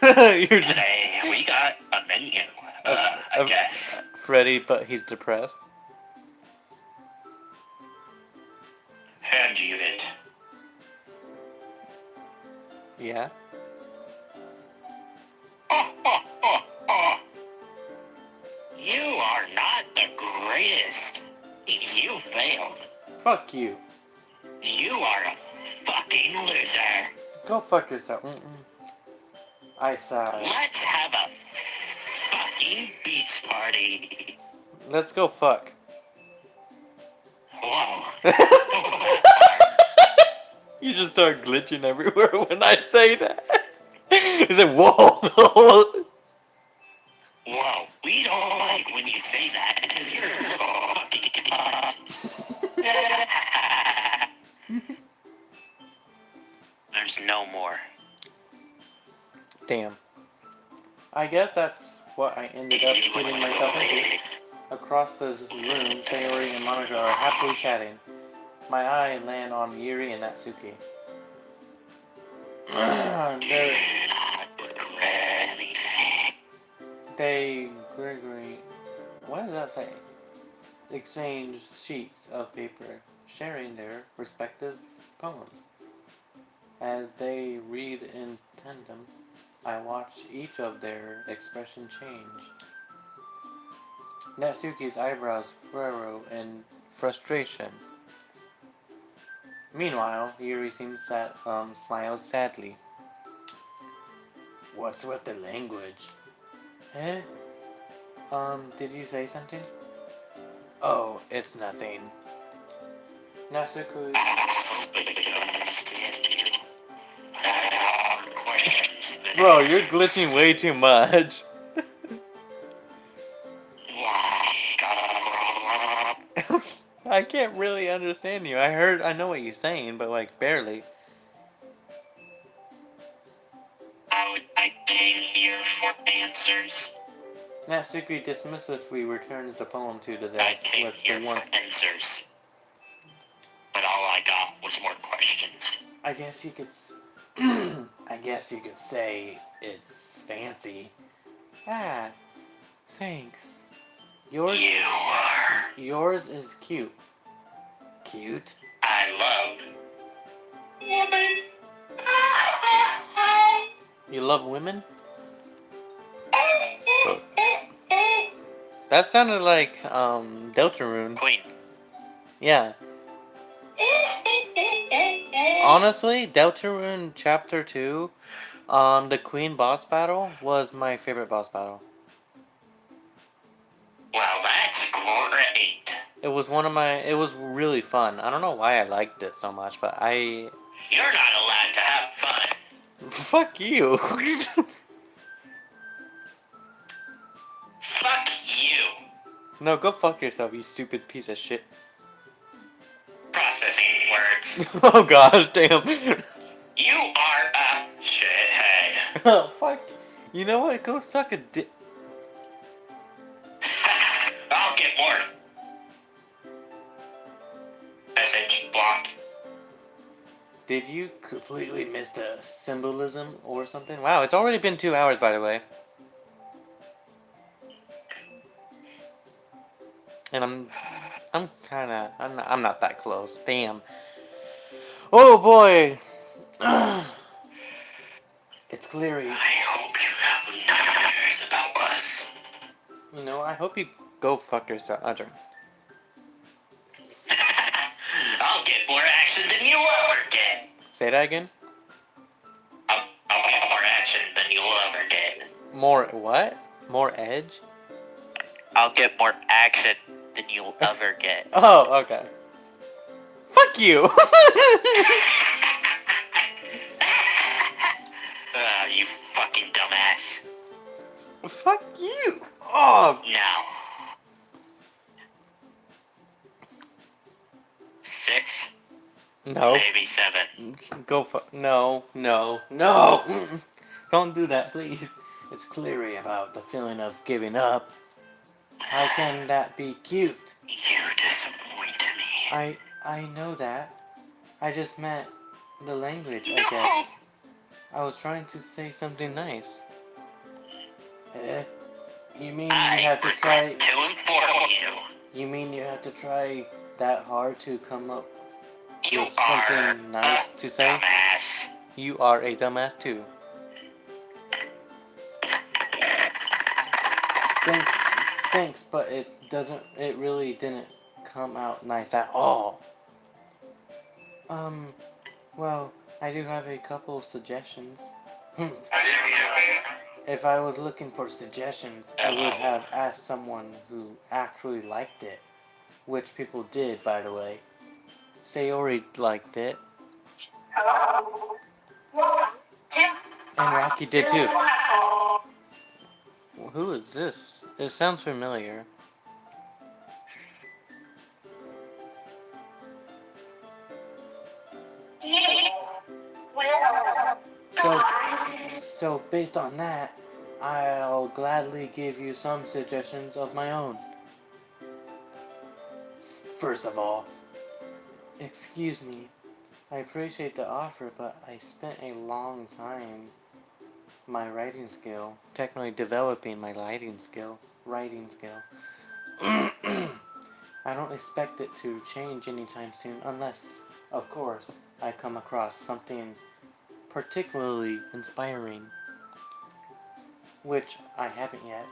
You're just Today we got a menu. I guess. Freddy, but he's depressed. Hand you it. Yeah. You are not the greatest. You failed. Fuck you. You are a fucking loser. Go fuck yourself. I sigh. Let's have a fucking beach party. Let's go fuck. Whoa. You just start glitching everywhere when I say that. Is it whoa? Whoa, we don't like when you say that because you're fucking. There's no more. Damn. I guess that's what I ended up getting myself into. Across the room, Sayori and Monica are happily chatting. My eye land on Yuri and Natsuki. They Gregory, what does that say? Exchange sheets of paper, sharing their respective poems. As they read in tandem, I watch each of their expression change. Natsuki's eyebrows furrow in frustration. Meanwhile, Yuri smiles sadly. What's with the language? Eh? Did you say something? Oh, it's nothing. Natsuki... Bro, you're glitching way too much. I can't really understand you. I know what you're saying, but like barely. I came here for answers. Natsuki dismissively returns the poem to the I desk came with here the one. for answers. But all I got was more questions. I guess you could. I guess you could say it's fancy. Ah, thanks. Yours is cute. Cute? I love woman. You love women? That sounded like Deltarune. Queen. Yeah. Honestly, Deltarune Chapter 2, the Queen boss battle was my favorite boss battle. Well, that's great. It was really fun. I don't know why I liked it so much, but You're not allowed to have fun. Fuck you. Fuck you. No, go fuck yourself, you stupid piece of shit. Processing words. Oh gosh, damn. You are a shithead. Oh, fuck. You know what? Go suck a dick. I'll get more. Message blocked. Did you completely miss the symbolism or something? Wow, it's already been 2 hours, by the way. And I'm not that close. Damn. Oh boy. It's Cleary. I hope you have nightmares about us. You know, I hope you go fuck yourself. Adrian. I'll get more action than you'll ever get. Say that again? I'll get more action than you'll ever get. More what? More edge? I'll get more action than you'll ever get. Oh, okay. Fuck Fuck you! You fucking dumbass. Fuck you! Oh! Now. 6, No. maybe 7. Go fuck. No. Mm-mm. Don't do that, please. It's clearly about the feeling of giving up. How can that be cute? You disappoint me. I know that. I just meant the language, I guess. I was trying to say something nice. You mean I you have to try... regret to inform you. You mean you have to try that hard to come up You with are something nice a to say? dumbass. You are a dumbass too. Thanks, but it really didn't come out nice at all. Well, I do have a couple suggestions. If I was looking for suggestions, I would have asked someone who actually liked it. Which people did, by the way. Sayori liked it. And Rocky did too. Who is this? It sounds familiar. So based on that, I'll gladly give you some suggestions of my own. First of all, excuse me, I appreciate the offer, but I spent a long time technically developing my writing skill. I don't expect it to change anytime soon unless, of course, I come across something particularly inspiring. Which I haven't yet.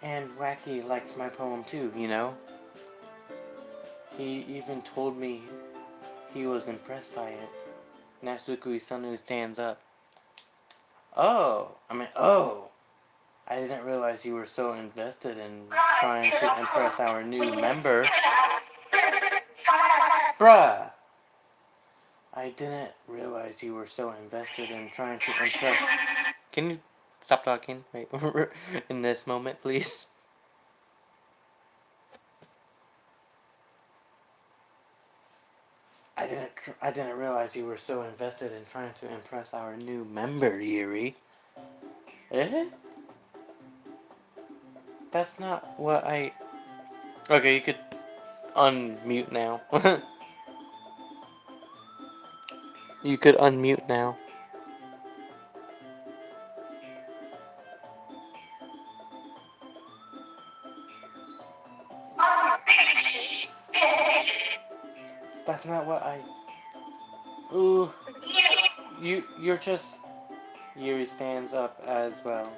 And Wacky liked my poem too, you know? He even told me he was impressed by it. Natsuku Sanu stands up. Oh! I didn't realize you were so invested in trying to impress our new member. Bruh! I didn't realize you were so invested in trying to impress... Can you stop talking right in this moment, please? I didn't realize you were so invested in trying to impress our new member, Yuri. Eh? That's not what I... Okay, you could unmute now. You could unmute now. That's not what I... Ooh. You're just... Yuri stands up as well.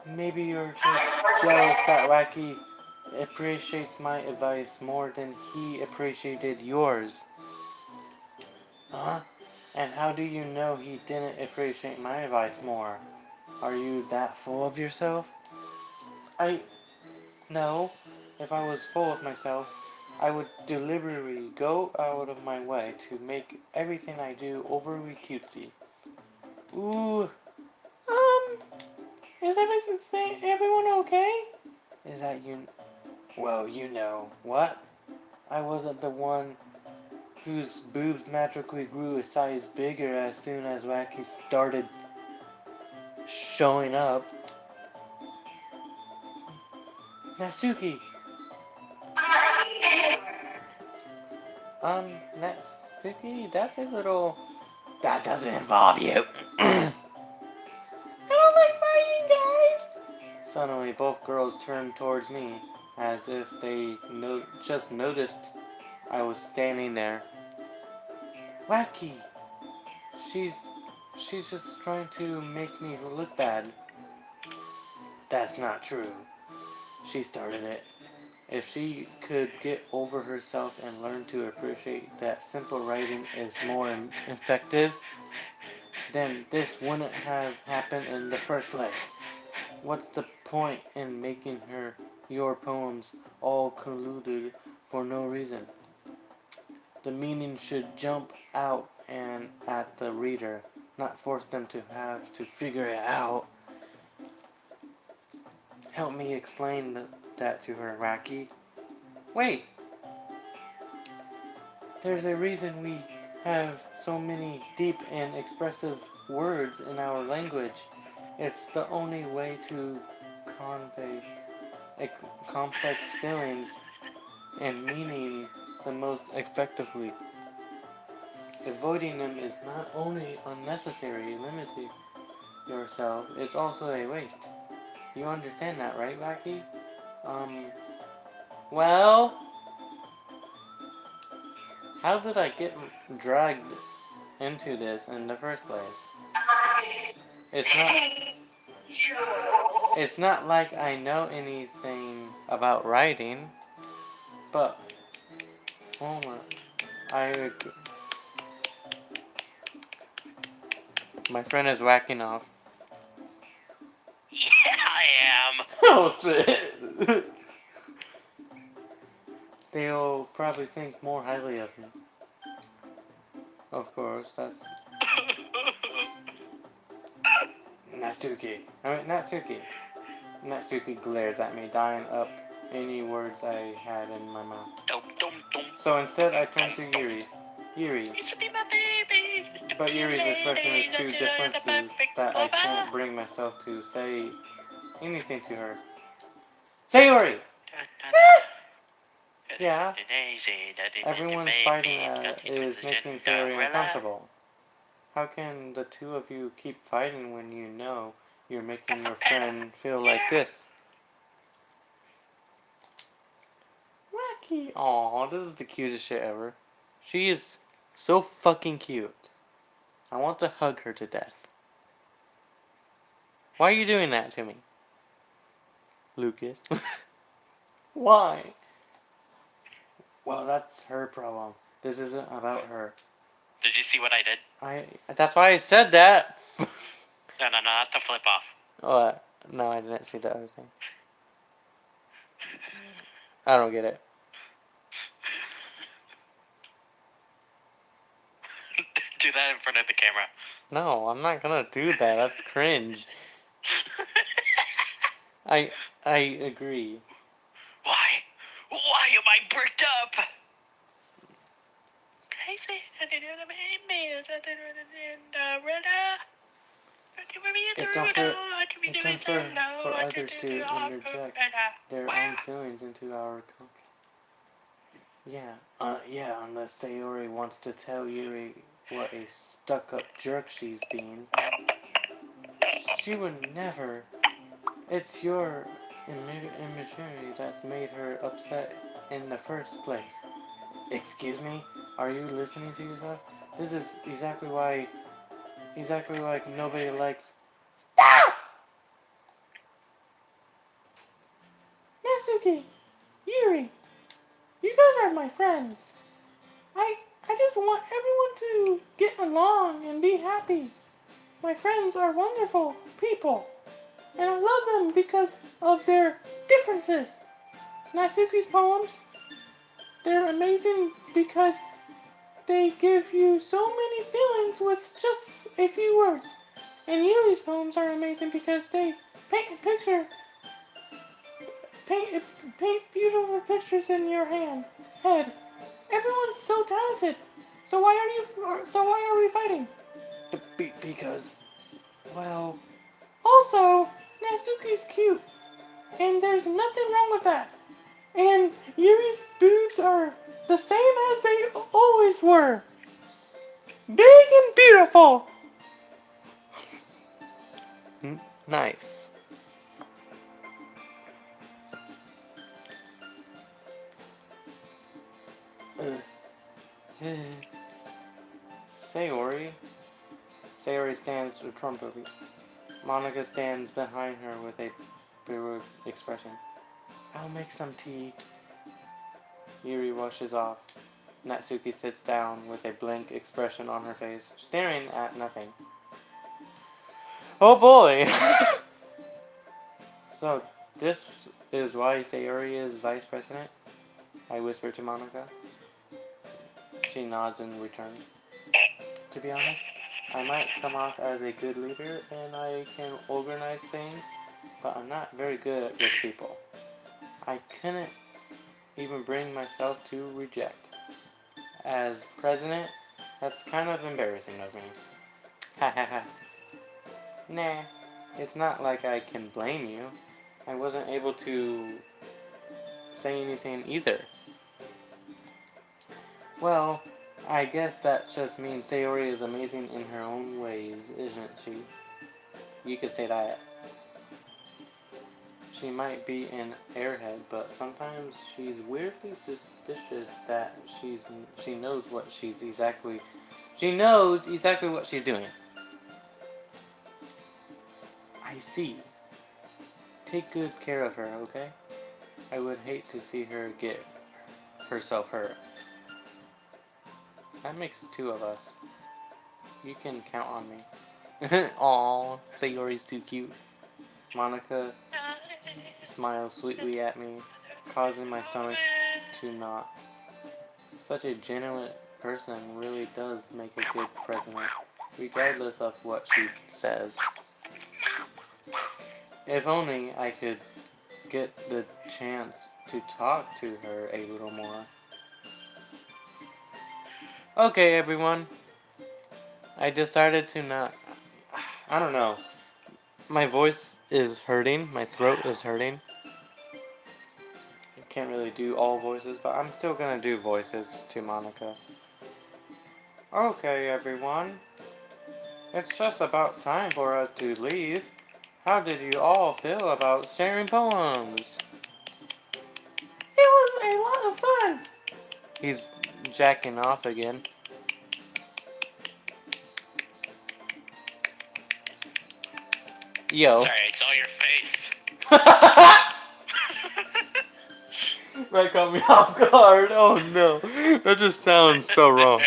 Maybe you're just jealous that Wacky appreciates my advice more than he appreciated yours. Huh? And how do you know he didn't appreciate my advice more? Are you that full of yourself? No. If I was full of myself, I would deliberately go out of my way to make everything I do overly cutesy. Ooh. Is everyone okay? Is that you? Well, you know. What? I wasn't the one whose boobs magically grew a size bigger as soon as Wacky started showing up. Natsuki! Natsuki, that's a little... That doesn't involve you. I don't like fighting, guys! Suddenly, both girls turned towards me, as if they just noticed I was standing there. Wacky! She's just trying to make me look bad. That's not true. She started it. If she could get over herself and learn to appreciate that simple writing is more effective, then this wouldn't have happened in the first place. What's the point in making your poems all colluded for no reason. The meaning should jump out and at the reader, not force them to have to figure it out. Help me explain that to her, Wacky. Wait! There's a reason we have so many deep and expressive words in our language. It's the only way to convey complex feelings and meaning the most effectively. Avoiding them is not only unnecessary, limiting yourself, it's also a waste. You understand that, right, Wacky? Well, how did I get dragged into this in the first place? It's not like I know anything about writing, but hold on. My friend is whacking off. Yeah, I am. Oh shit. They'll probably think more highly of me. Of course, that's Natsuki. Natsuki glares at me, dying up any words I had in my mouth. So instead, I turn to Yuri. Yuri. You should be my baby. But Yuri's expression is too defensive that I can't bring myself to say anything to her. Sayori! Yeah. Everyone's fighting is making Sayori uncomfortable. How can the two of you keep fighting when you know you're making your friend feel like this? Wacky. Aw, this is the cutest shit ever. She is so fucking cute. I want to hug her to death. Why are you doing that to me? Lucas. Why? Well, that's her problem. This isn't about her. Did you see what I did? That's why I said that. No, not the flip off. What? No, I didn't see the other thing. I don't get it. Do that in front of the camera. No, I'm not gonna do that. That's cringe. I agree. Why? Why am I bricked up? Crazy. It's unfair for others to interject their own feelings into our culture. Yeah, unless Sayori wants to tell Yuri what a stuck-up jerk she's being. She would never. It's your immaturity that's made her upset in the first place. Excuse me? Are you listening to yourself? This is exactly why nobody likes... Stop! Natsuki! Yuri! You guys are my friends. I just want everyone to get along and be happy. My friends are wonderful people. And I love them because of their differences. Natsuki's poems, they're amazing because they give you so many feelings with just a few words. And Yuri's poems are amazing because they paint beautiful pictures in your head. Everyone's so talented. So why are we fighting? Because, well, also, Natsuki's cute, and there's nothing wrong with that. And Yuri's boobs are the same as they always were. Big and beautiful. Nice. Sayori stands to trumpet. Monica stands behind her with a bewildered expression. I'll make some tea. Yuri rushes off. Natsuki sits down with a blank expression on her face, staring at nothing. Oh boy! So, this is why Sayori is vice president? I whisper to Monica. She nods in return. To be honest, I might come off as a good leader and I can organize things, but I'm not very good with people. I couldn't even bring myself to reject. As president, that's kind of embarrassing of me. Ha ha ha. Nah, it's not like I can blame you. I wasn't able to say anything either. Well, I guess that just means Sayori is amazing in her own ways, isn't she? You could say that. She might be an airhead, but sometimes she's weirdly suspicious that she knows exactly what she's doing. I see. Take good care of her, okay? I would hate to see her get herself hurt. That makes two of us. You can count on me. Aww, Sayori's too cute. Monica smiles sweetly at me, causing my stomach to knot. Such a genuine person really does make a good president, regardless of what she says. If only I could get the chance to talk to her a little more. Okay, everyone. I decided to not... I don't know. My voice is hurting. My throat is hurting. I can't really do all voices, but I'm still gonna do voices to Monica. Okay, everyone. It's just about time for us to leave. How did you all feel about sharing poems? It was a lot of fun. He's jacking off again. Yo. Sorry, I saw your face. That caught me off guard. Oh no. That just sounds so wrong.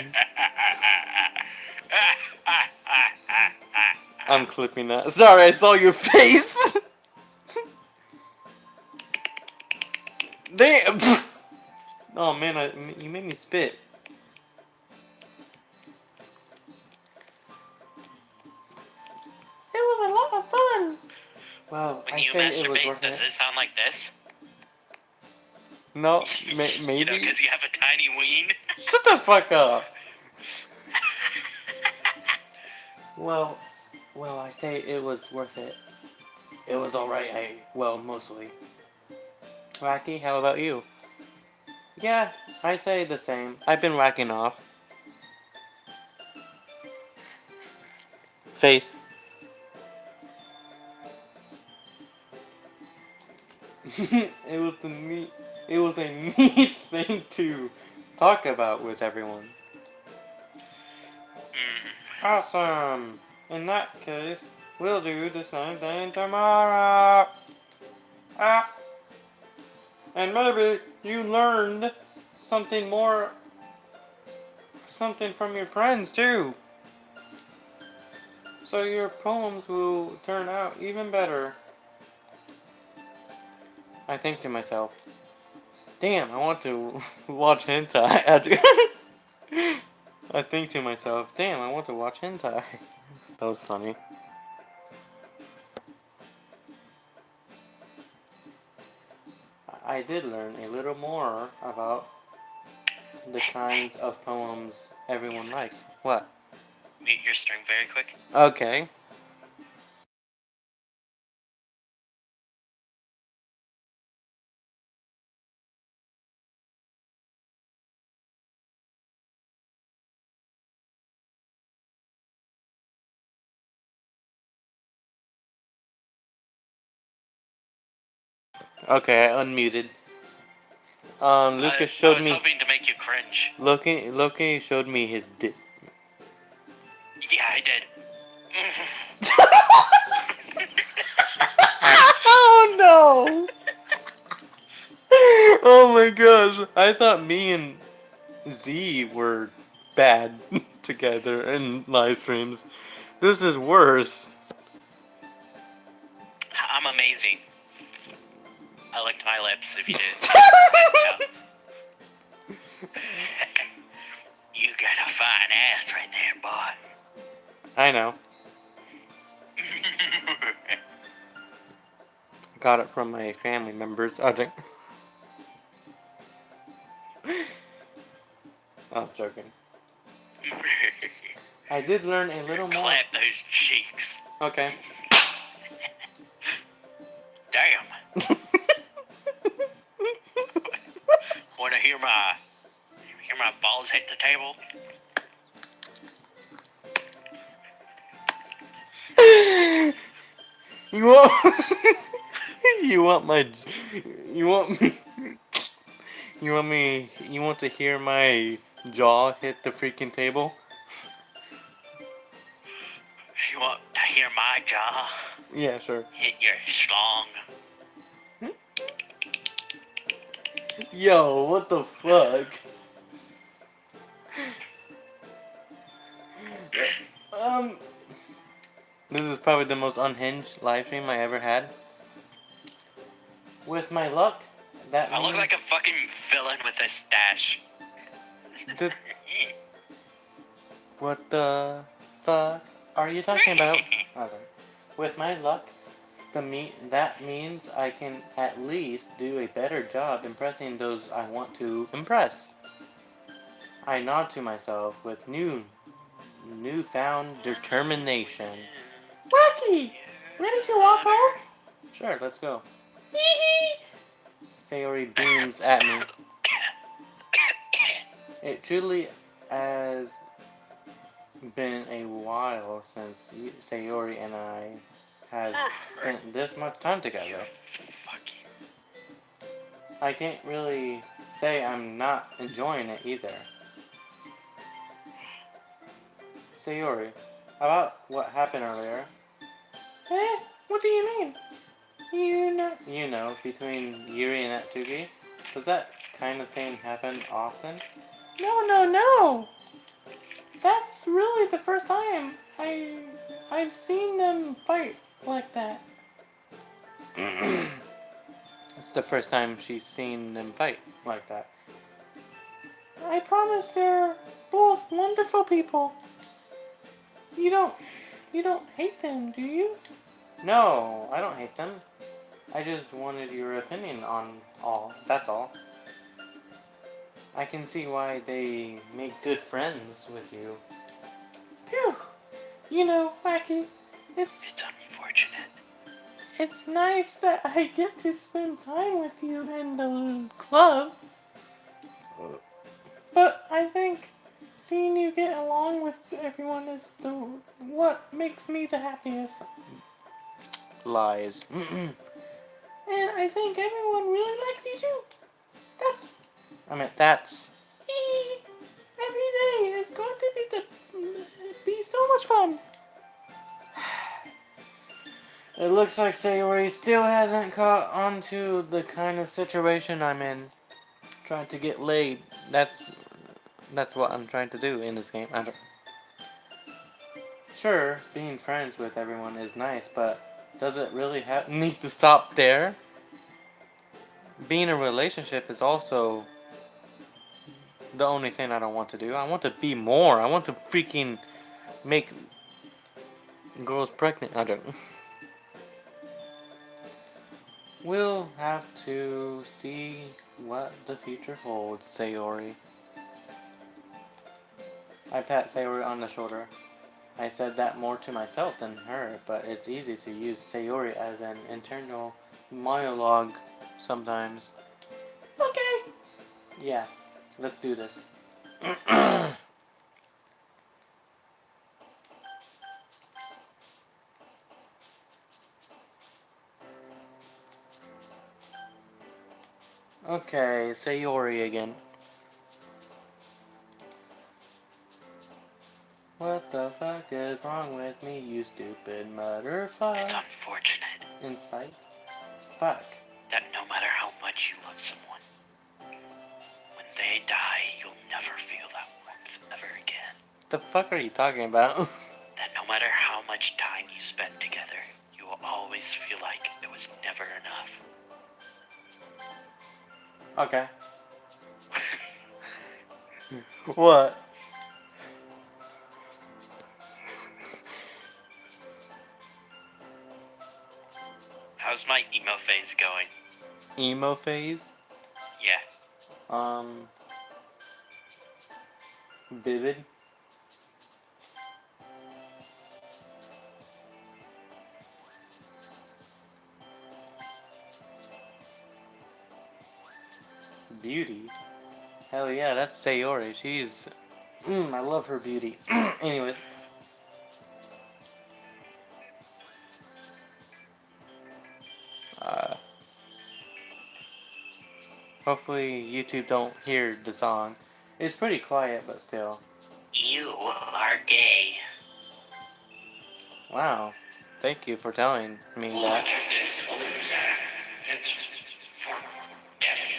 I'm clipping that. Sorry, I saw your face. Damn. Oh man, you made me spit. It was a lot of fun. Well, When I you say it was masturbate, worth does it. it sound like this? No, maybe. You know, because you have a tiny ween. Shut the fuck up. Well, I say it was worth it. It was alright, mostly. Wacky, how about you? Yeah, I say the same. I've been whacking off. Face. It was a neat thing to talk about with everyone. Awesome. In that case, we'll do the same thing tomorrow. And maybe you learned something from your friends too. So your poems will turn out even better. I think to myself, damn, I want to watch hentai. I think to myself, damn, I want to watch hentai. That was funny. I did learn a little more about the kinds of poems everyone likes. What? Mute your string very quick. Okay. Okay, I unmuted. Lucas showed I was me. hoping to make you cringe. Loki showed me his dick. Yeah, I did. Oh no! Oh my gosh! I thought me and Z were bad together in live streams. This is worse. I'm amazing. I licked my lips if you did. I know. Got it from my family members. I think. I was joking. I did learn a little more. Clap those cheeks. Okay. Damn. Wanna hear my balls hit the table? You want? You want my? You want me? You want me? You want to hear my jaw hit the freaking table? You want to hear my jaw Yeah, sure. hit your schlong? Yo, what the fuck? This is probably the most unhinged live stream I ever had. With my luck, that I look means like a fucking villain with a stash. the, what the fuck are you talking about? Okay. With my luck, that means I can at least do a better job impressing those I want to impress. I nod to myself with newfound determination. Wacky! Ready to walk home? Sure, let's go. Sayori beams at me. It truly has been a while since Sayori and I have spent this much time together. Fucking. I can't really say I'm not enjoying it either. Sayori, about what happened earlier. Eh? What do you mean? You know, between Yuri and Atsugi? Does that kind of thing happen often? No! That's really the first time I've seen them fight like that. It's the first time she's seen them fight like that. I promise they're both wonderful people. You don't hate them, do you? No, I don't hate them. I just wanted your opinion on all. That's all. I can see why they make good friends with you. Phew! You know, Wacky, It's unfortunate. it's nice that I get to spend time with you in the club. But I think seeing you get along with everyone is what makes me the happiest. Lies. And I think everyone really likes you too. That's every day is going to be so much fun. It looks like Sayori still hasn't caught on to the kind of situation I'm in. Trying to get laid. That's what I'm trying to do in this game. Sure, being friends with everyone is nice, but does it really need to stop there? Being in a relationship is also the only thing I don't want to do. I want to be more. I want to freaking make girls pregnant. I don't. We'll have to see what the future holds, Sayori. I pat Sayori on the shoulder. I said that more to myself than her, but it's easy to use Sayori as an internal monologue sometimes. Okay. Yeah, let's do this. Okay, Sayori again. What the fuck is wrong with me, you stupid motherfucker? It's unfortunate Insight? Fuck. that no matter how much you love someone, when they die, you'll never feel that warmth ever again. The fuck are you talking about? That no matter how much time you spend together, you will always feel like it was never enough. Okay. What? How's my emo phase going? Emo phase? Yeah. Vivid? Beauty? Hell yeah, that's Sayori. She's... I love her beauty. Anyway. Hopefully YouTube don't hear the song. It's pretty quiet, but still. You are gay. Wow. Thank you for telling me Look that. at this loser. It's forgetting.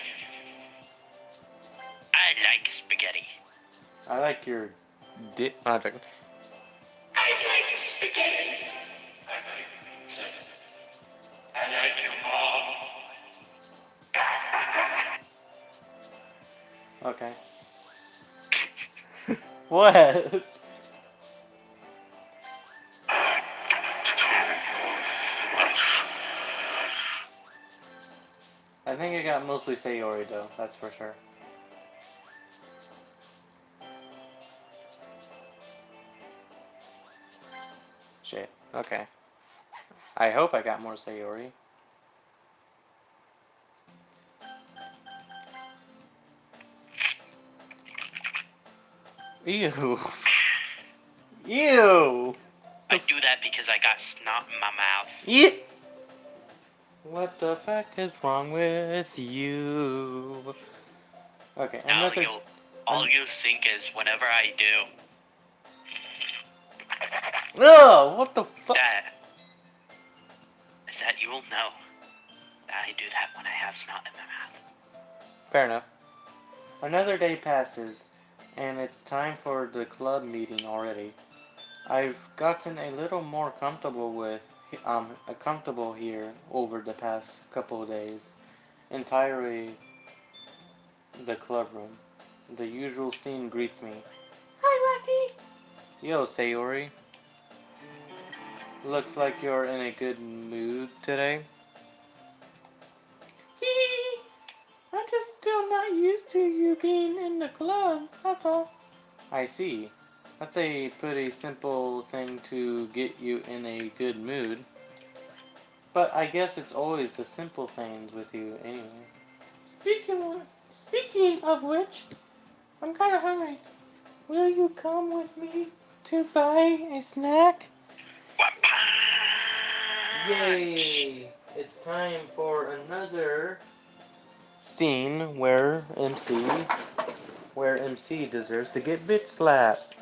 I like spaghetti. I like your dick. I like spaghetti. I like pizza. I like your mom. Okay. What? I think I got mostly Sayori though, that's for sure. Shit. Okay. I hope I got more Sayori. Ew. Ew. I do that because I got snot in my mouth. Yeah. What the fuck is wrong with you? Okay, Now another. all you'll think is whenever I do Oh, what the fuck? that, is that you will know that I do that when I have snot in my mouth. Fair enough. Another day passes, and it's time for the club meeting already. I've gotten a little more comfortable here over the past couple of days. Entirely the club room. The usual scene greets me. Hi, Rocky! Yo, Sayori. Looks like you're in a good mood today. Hee! I'm just still not used to you being in the club, that's all. I see. That's a pretty simple thing to get you in a good mood. But I guess it's always the simple things with you anyway. Speaking of which, I'm kinda hungry. Will you come with me to buy a snack? Yay! It's time for another scene where MC deserves to get bitch slapped.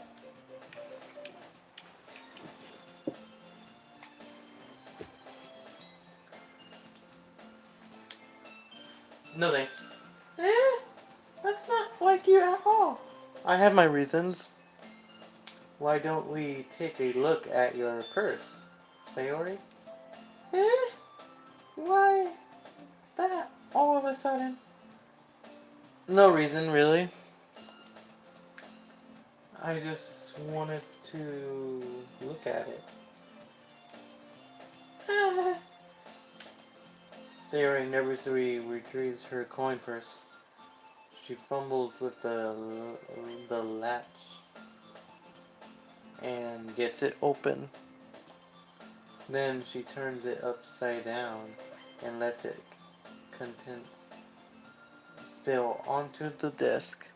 No thanks. That's not like you at all. I have my reasons. Why don't we take a look at your purse, Sayori? Why that all of a sudden? No reason, really. I just wanted to look at it. Sayori nervously retrieves her coin purse. She fumbles with the latch and gets it open. Then she turns it upside down and lets it contents spill onto the desk.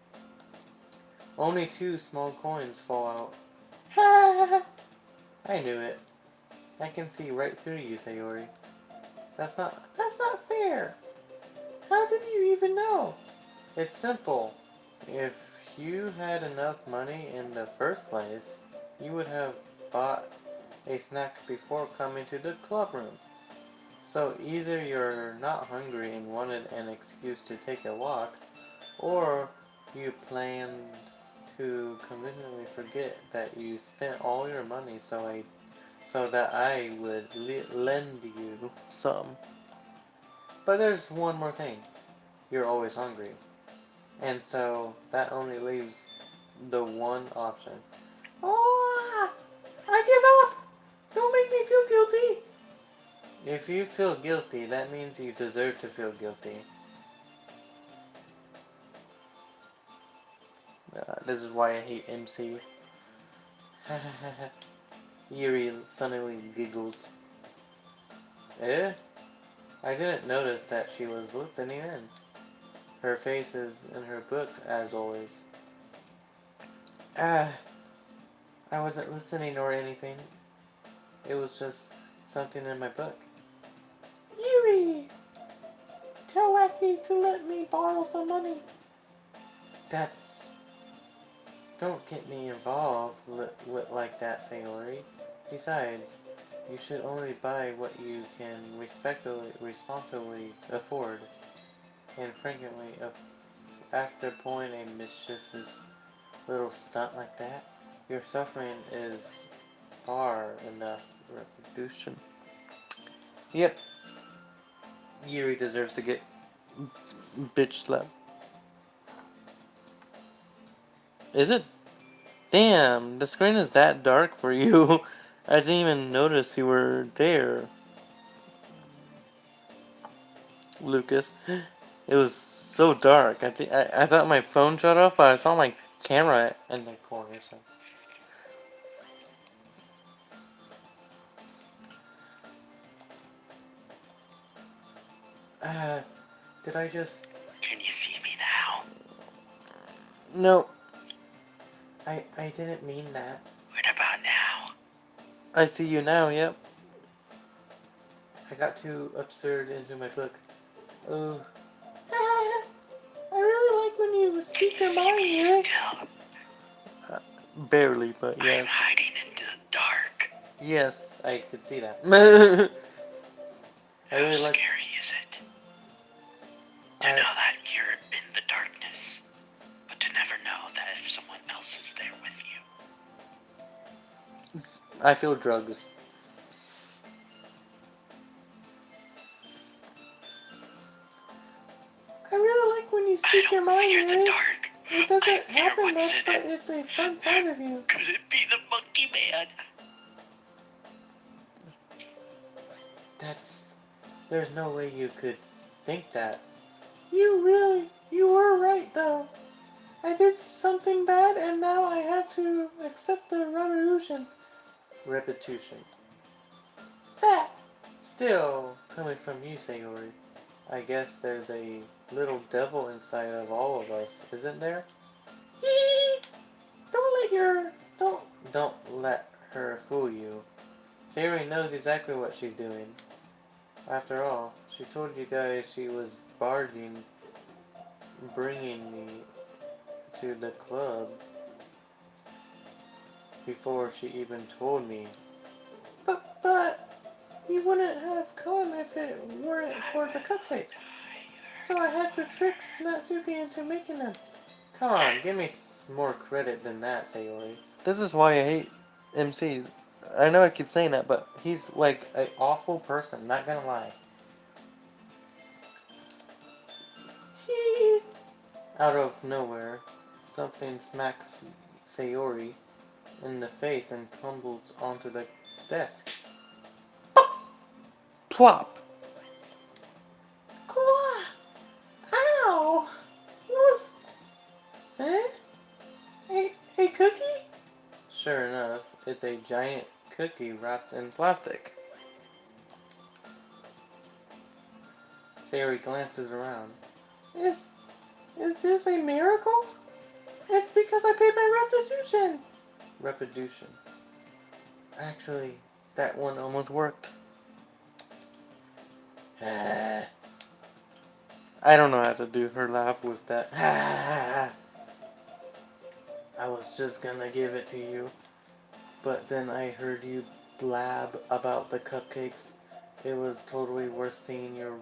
Only 2 small coins fall out. I knew it. I can see right through you, Sayori. That's not fair. How did you even know? It's simple. If you had enough money in the first place, you would have bought a snack before coming to the club room. So either you're not hungry and wanted an excuse to take a walk, or you planned to conveniently forget that you spent all your money so that I would lend you some. But there's one more thing. You're always hungry. And so that only leaves the one option. Oh, I give up! Don't make me feel guilty! If you feel guilty, that means you deserve to feel guilty. This is why I hate MC. Yuri suddenly giggles. Eh? I didn't notice that she was listening in. Her face is in her book, as always. I wasn't listening or anything. It was just something in my book. Yuri! Tell Wacky to let me borrow some money. That's... Don't get me involved with like that, Sayori. Besides, you should only buy what you can responsibly afford. And frankly, after pulling a mischievous little stunt like that, your suffering is far enough retribution. Yep. Yuri deserves to get bitch slapped. Is it? Damn, the screen is that dark for you. I didn't even notice you were there. Lucas. It was so dark. I thought my phone shut off, but I saw my camera in the corner. So. Did I just... Can you see me now? No. I didn't mean that. What about now? I see you now, yep. I got too absurd into my book. Oh. I really like when you speak your mind, Yuri. Still? Barely, but I'm yes. hiding into the dark. Yes, I could see that. I How really like... scary is it? To know that you're in the darkness, but to never know that if someone else is there with you. I feel drugs. I really like when you speak your mind, Fear Yuri. the dark. It doesn't I fear happen what's much, in but it. it's a fun side of you. Could it be the monkey man? There's no way you could think that. You were right though. I did something bad and now I had to accept the repetition. That! Still, coming from you, Sayori, I guess there's a little devil inside of all of us, isn't there? Don't let her fool you. Sayori knows exactly what she's doing. After all, she told you guys she was bringing me to the club before she even told me. But you wouldn't have come if it weren't for the cupcakes. So I had to trick Natsuki into making them. Come on, give me more credit than that, Sayori. This is why I hate MC. I know I keep saying that, but he's like an awful person, not gonna lie. Out of nowhere, something smacks Sayori in the face and tumbles onto the desk. Plop! Ow! What's... Eh? A cookie? Sure enough, it's a giant cookie wrapped in plastic. Sayori glances around. Is this a miracle? It's because I paid my restitution. Actually, that one almost worked. I don't know how to do her laugh with that. I was just gonna give it to you, but then I heard you blab about the cupcakes. It was totally worth seeing your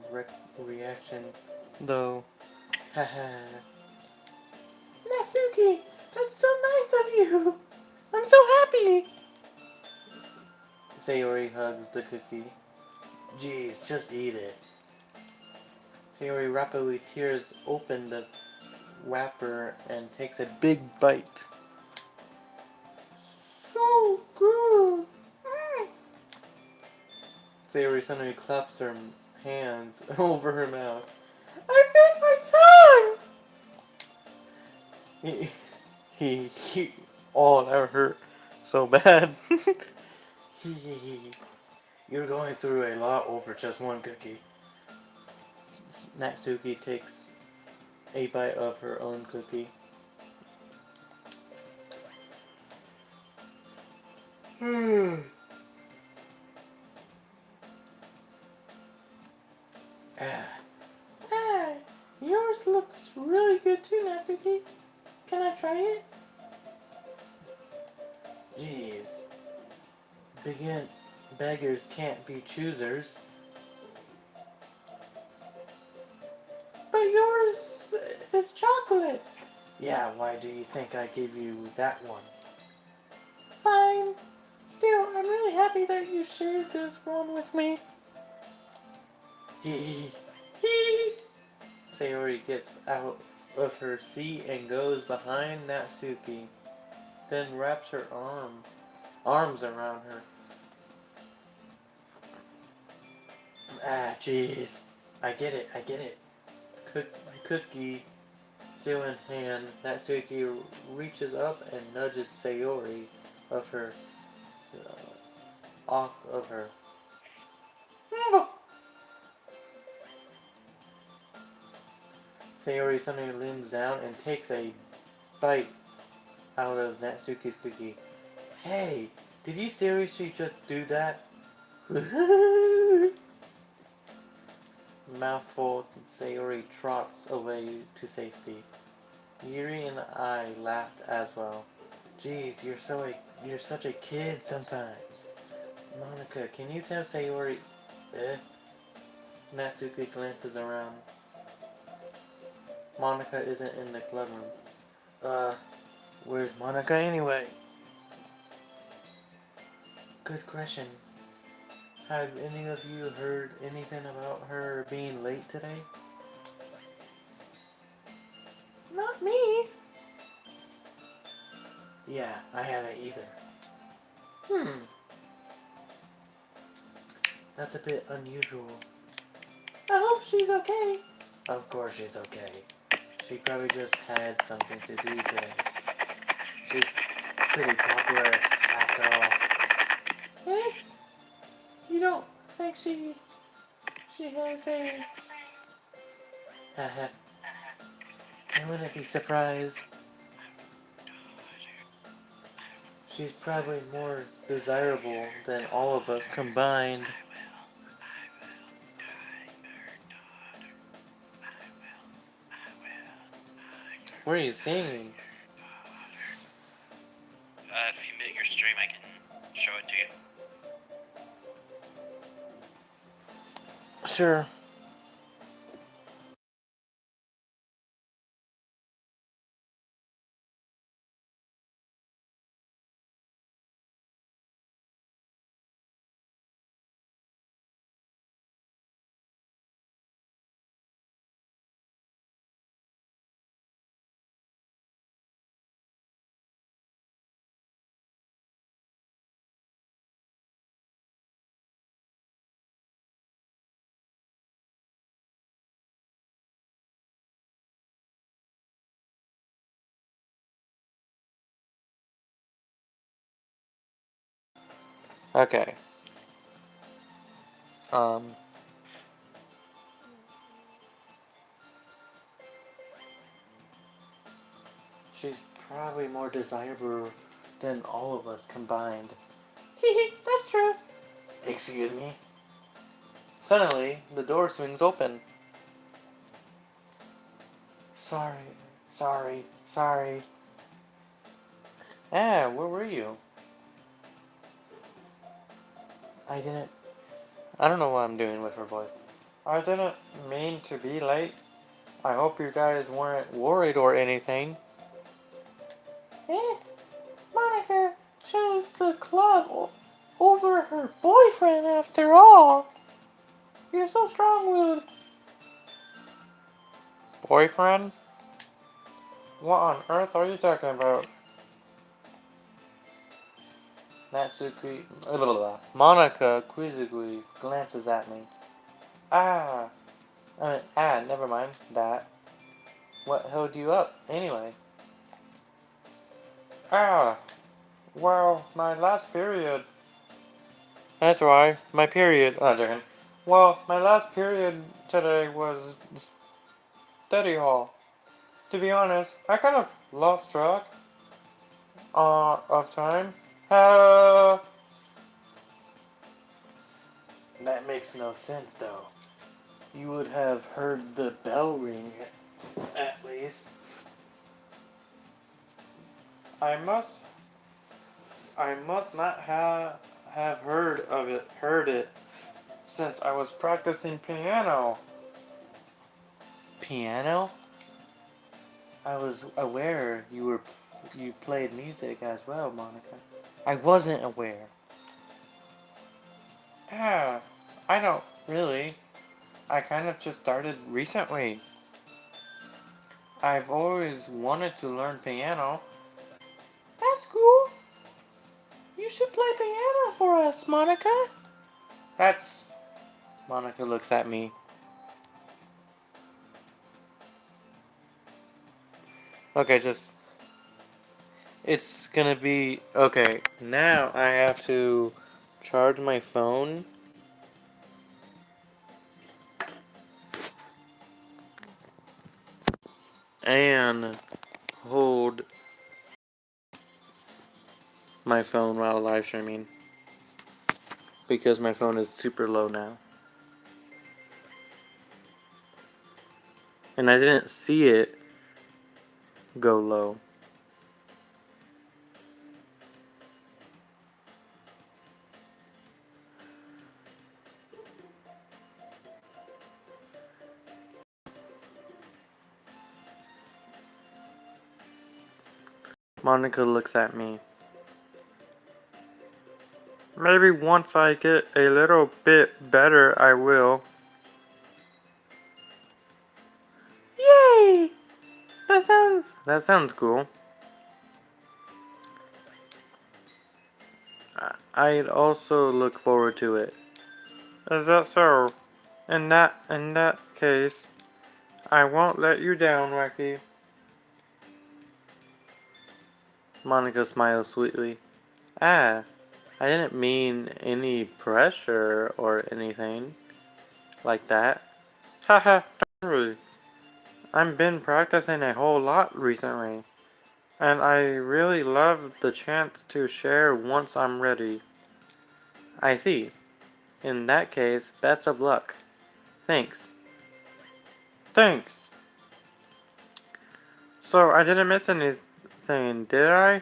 reaction, though. Natsuki, that's so nice of you. I'm so happy. Sayori hugs the cookie. Jeez, just eat it. Sayori rapidly tears open the wrapper and takes a big bite. So good. Sayori suddenly claps her hands over her mouth. I bit my tongue! He. Oh, that hurt so bad. You're going through a lot over just one cookie. Natsuki takes a bite of her own cookie. Yours looks really good too, Natsuki. Can I try it? Jeez. Beggars can't be choosers. But yours is chocolate. Yeah, why do you think I gave you that one? Fine. Still, I'm really happy that you shared this one with me. Hee hee. Sayori gets out of her seat and goes behind Natsuki, then wraps her arms around her. Ah, jeez. I get it. Cookie still in hand, Natsuki reaches up and nudges Sayori off of her. Sayori suddenly leans down and takes a bite out of Natsuki's cookie. Hey, did you seriously just do that? Mouthful, Sayori trots away to safety. Yuri and I laughed as well. Jeez, you're such a kid sometimes. Monica, can you tell Sayori? Natsuki glances around. Monica isn't in the club room. Where's Monica anyway? Good question. Have any of you heard anything about her being late today? Not me. Yeah, I haven't either. That's a bit unusual. I hope she's okay. Of course she's okay. She probably just had something to do today. She's pretty popular after all. Eh? You don't think she has a... Haha. I wouldn't be surprised. She's probably more desirable than all of us combined. What are you singing? If you make your stream, I can show it to you. Sure. Okay. She's probably more desirable than all of us combined. Hehe, that's true. Excuse me. Suddenly, the door swings open. Sorry. Where were you? I don't know what I'm doing with her voice. I didn't mean to be late. I hope you guys weren't worried or anything. Monica chose the club over her boyfriend after all. You're so strong-willed. Boyfriend? What on earth are you talking about? Natsuki, Monica quizzically glances at me. Never mind that. What held you up, anyway? Well, my last period. That's right, my period. Oh, joking. Well, my last period today was study hall. To be honest, I kind of lost track of time. Uh, that makes no sense, though. You would have heard the bell ring, at least. I must not have heard it, since I was practicing piano. Piano? I was aware you played music as well, Monica. I wasn't aware. I don't really. I kind of just started recently. I've always wanted to learn piano. That's cool. You should play piano for us, Monica. Monica looks at me. Okay, it's gonna be, okay, now I have to charge my phone. And hold my phone while live streaming. Because my phone is super low now. And I didn't see it go low. Monica looks at me. Maybe once I get a little bit better, I will. Yay! That sounds cool. I'd also look forward to it. Is that so? In that case, I won't let you down, Wacky. Monica smiles sweetly. I didn't mean any pressure or anything like that. Haha, don't worry. I've been practicing a whole lot recently, and I really love the chance to share once I'm ready. I see. In that case, best of luck. Thanks. Thanks. So, I didn't miss anything, did I?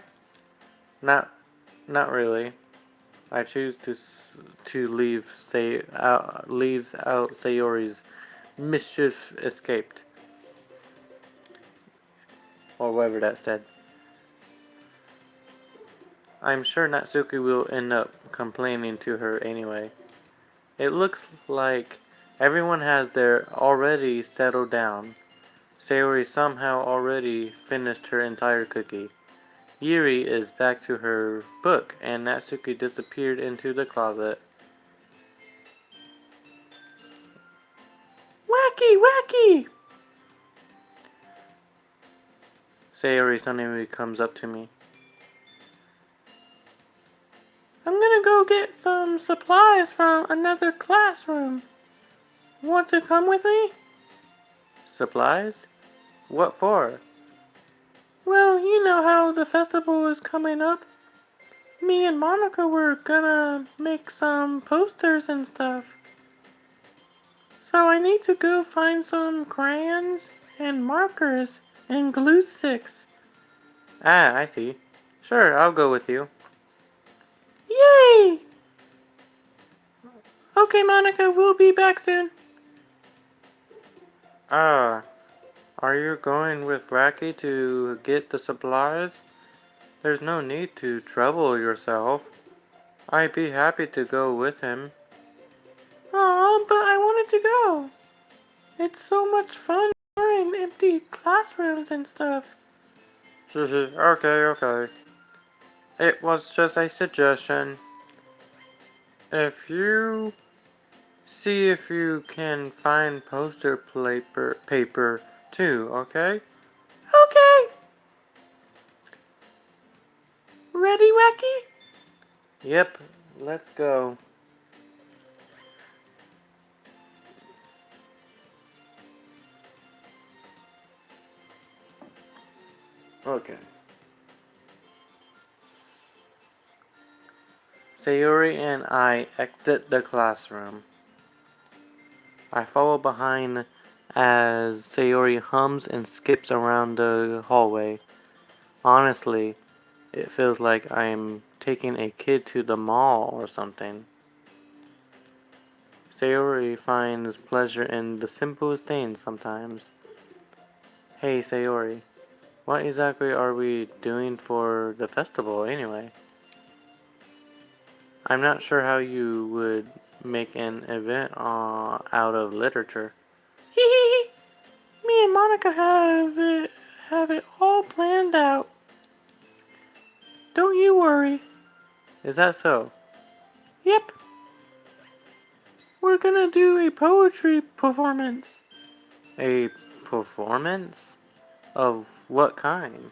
Not really. I choose to leaves out Sayori's mischief escaped, or whatever that said. I'm sure Natsuki will end up complaining to her anyway. It looks like everyone has already settled down. Sayori somehow already finished her entire cookie. Yuri is back to her book, and Natsuki disappeared into the closet. Wacky! Wacky! Sayori suddenly comes up to me. I'm gonna go get some supplies from another classroom. Want to come with me? Supplies? What for? Well, you know how the festival is coming up. Me and Monica were gonna make some posters and stuff. So I need to go find some crayons and markers and glue sticks. I see. Sure, I'll go with you. Yay! Okay, Monica, we'll be back soon. Are you going with Wacky to get the supplies? There's no need to trouble yourself. I'd be happy to go with him. Oh, but I wanted to go. It's so much fun in empty classrooms and stuff. Okay. It was just a suggestion. If you see if you can find poster paper too, okay? Okay! Ready, Wacky? Yep, let's go. Okay. Sayori and I exit the classroom. I follow behind as Sayori hums and skips around the hallway. Honestly, it feels like I'm taking a kid to the mall or something. Sayori finds pleasure in the simplest things sometimes. Hey Sayori, what exactly are we doing for the festival anyway? I'm not sure how you would make an event out of literature. Hee hee hee! Me and Monica have it all planned out. Don't you worry. Is that so? Yep. We're gonna do a poetry performance. A performance? Of what kind?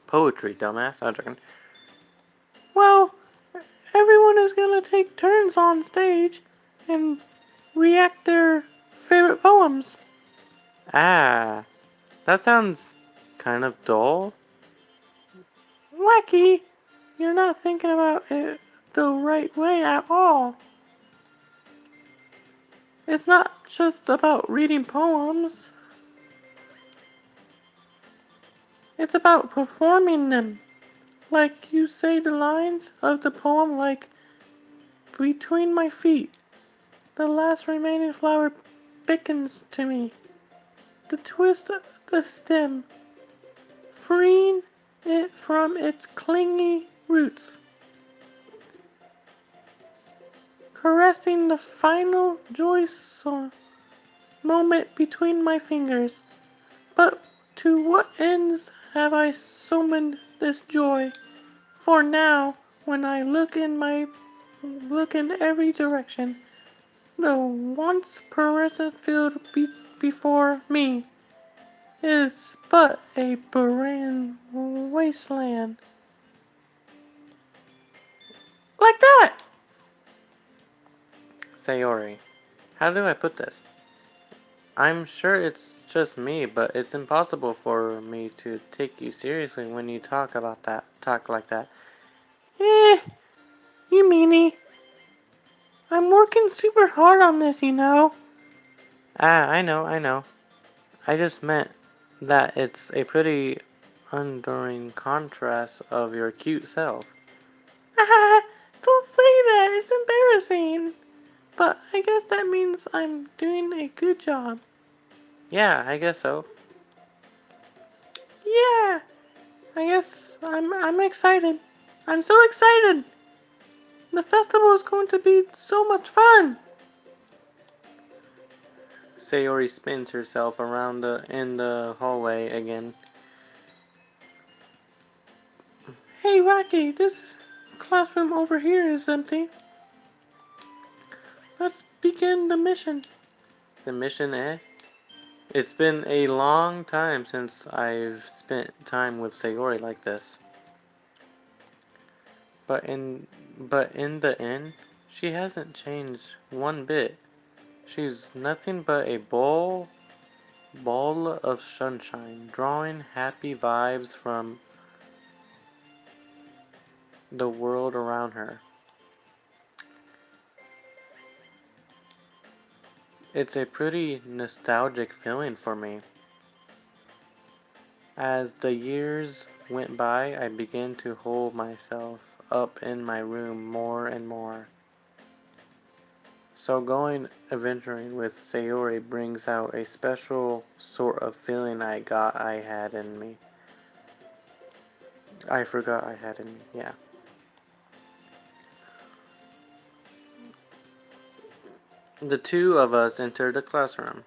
Poetry, dumbass. I'm joking. Well, everyone is gonna take turns on stage and react their favorite poems. Ah, that sounds kind of dull. Wacky, you're not thinking about it the right way at all. It's not just about reading poems. It's about performing them. Like you say the lines of the poem like, between my feet, the last remaining flower beckons to me. The twist of the stem, freeing it from its clingy roots. Caressing the final joyous moment between my fingers. But to what ends have I summoned this joy? For now, when I look in every direction, the once perished field before me is but a barren wasteland. Like that! Sayori, how do I put this? I'm sure it's just me, but it's impossible for me to take you seriously when you talk like that. Eh, you meanie. I'm working super hard on this, you know. Ah, I know. I just meant that it's a pretty enduring contrast of your cute self. Ah, don't say that, it's embarrassing. But I guess that means I'm doing a good job. Yeah, I guess so. Yeah, I guess I'm excited. I'm so excited. The festival is going to be so much fun. Sayori spins herself around in the hallway again. Hey Rocky, this classroom over here is empty. Let's begin the mission. The mission, eh? It's been a long time since I've spent time with Sayori like this. But in the end, she hasn't changed one bit. She's nothing but a ball of sunshine, drawing happy vibes from the world around her. It's a pretty nostalgic feeling for me. As the years went by, I began to hold myself up in my room more and more. So going adventuring with Sayori brings out a special sort of feeling I had in me. I forgot I had in me, yeah. The two of us enter the classroom.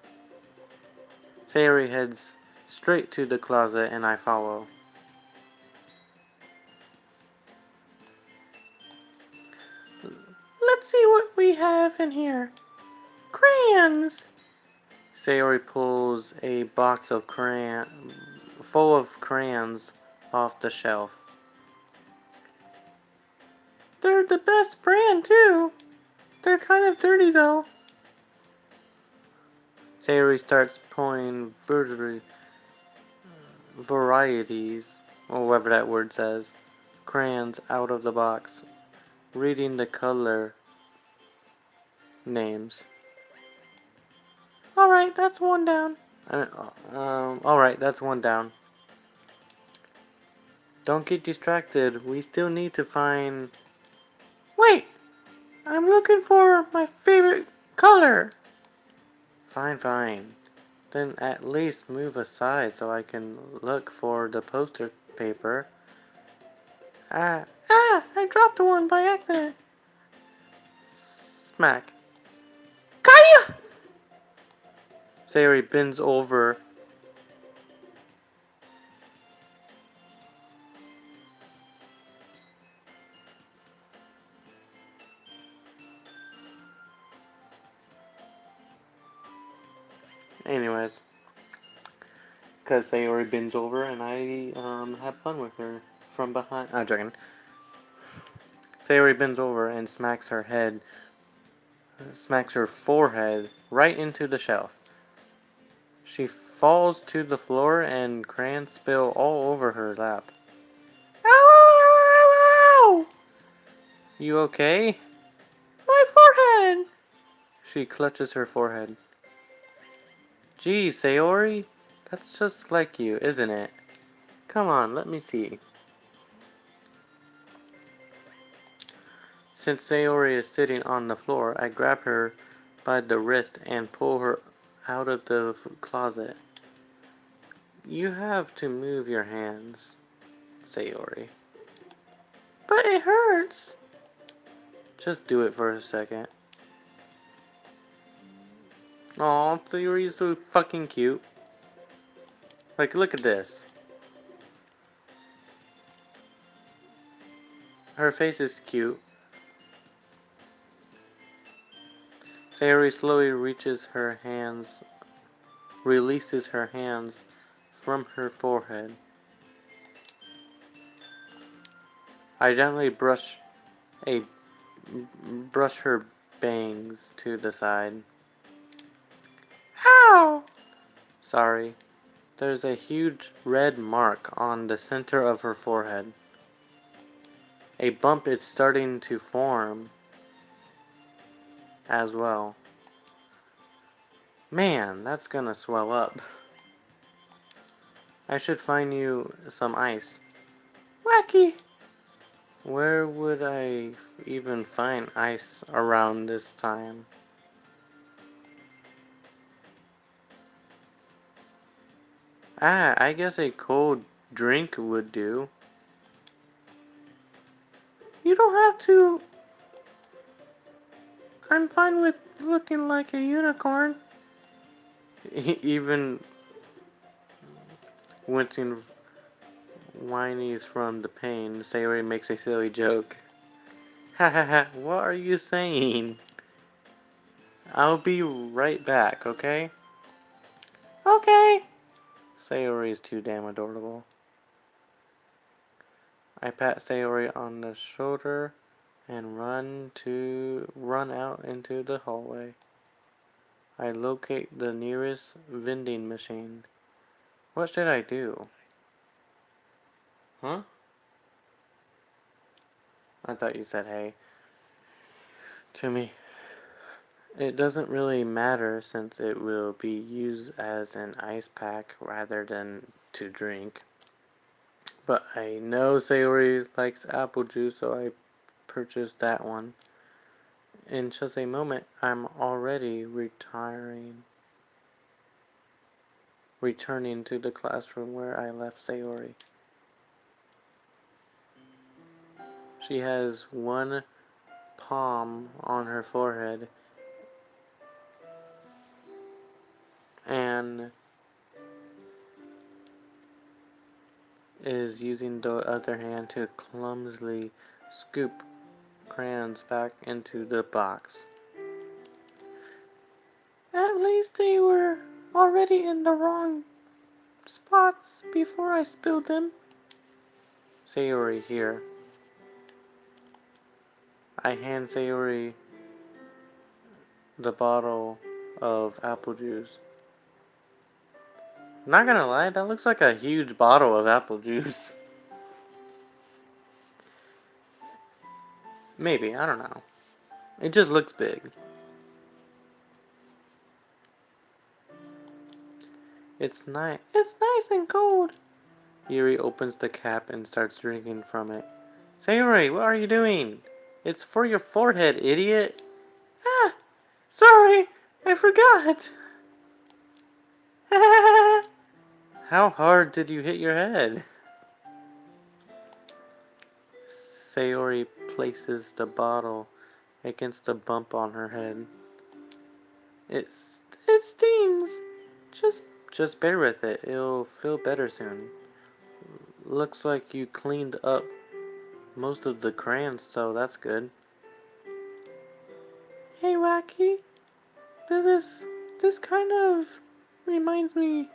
Sayori heads straight to the closet and I follow. Let's see what we have in here. Crayons! Sayori pulls a box of full of crayons off the shelf. They're the best brand, too. They're kind of dirty, though. Sayori starts pulling varieties, or whatever that word says, crayons out of the box, reading the color names. Alright, that's one down. Alright, that's one down. Don't get distracted. We still need to find... Wait! I'm looking for my favorite color. Fine, fine. Then at least move aside so I can look for the poster paper. I dropped one by accident. Smack. Kaya! Sayori bends over. Anyways. Because Sayori bends over and I have fun with her from behind. I'm joking. Sayori bends over and smacks her forehead right into the shelf. She falls to the floor and crayons spill all over her lap. Ow, ow, ow, ow! You okay? My forehead! She clutches her forehead. Gee, Sayori, that's just like you, isn't it? Come on, let me see. Since Sayori is sitting on the floor, I grab her by the wrist and pull her out of the closet. You have to move your hands, Sayori. But it hurts. Just do it for a second. Aw, Sayori is so fucking cute. Like, look at this. Her face is cute. Sayori slowly releases her hands from her forehead. I gently brush her bangs to the side. Ow! Sorry. There's a huge red mark on the center of her forehead. A bump is starting to form as well. Man, that's gonna swell up. I should find you some ice. Wacky! Where would I even find ice around this time? I guess a cold drink would do. You don't have to. I'm fine with looking like a unicorn. Even wincing whinies from the pain, Sayori makes a silly joke. Ha ha ha, what are you saying? I'll be right back, okay? Okay. Sayori is too damn adorable. I pat Sayori on the shoulder and run out into the hallway. I locate the nearest vending machine. What should I do? Huh? I thought you said hey to me. It doesn't really matter since it will be used as an ice pack rather than to drink. But I know Sayori likes apple juice, so I purchased that one. In just a moment, I'm already returning to the classroom where I left Sayori. She has one palm on her forehead and is using the other hand to clumsily scoop crayons back into the box. At least they were already in the wrong spots before I spilled them. Sayori here. I hand Sayori the bottle of apple juice. Not gonna lie, that looks like a huge bottle of apple juice. Maybe, I don't know. It just looks big. It's nice. It's nice and cold. Yuri opens the cap and starts drinking from it. Sayori, what are you doing? It's for your forehead, idiot. Ah, sorry, I forgot. How hard did you hit your head? Sayori places the bottle against the bump on her head. It stings. Just bear with it. It'll feel better soon. Looks like you cleaned up most of the crayons, so that's good. Hey, Wacky. This kind of reminds me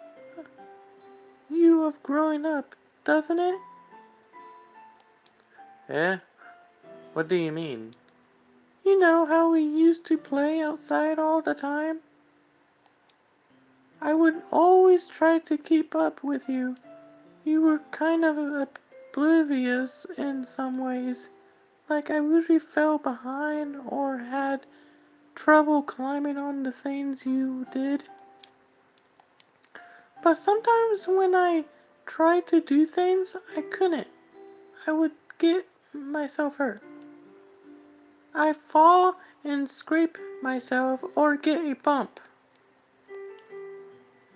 you of growing up, doesn't it? Eh? What do you mean? You know how we used to play outside all the time? I would always try to keep up with you. You were kind of oblivious in some ways. Like I usually fell behind or had trouble climbing on the things you did. But sometimes when I tried to do things, I couldn't. I would get myself hurt. I fall and scrape myself or get a bump.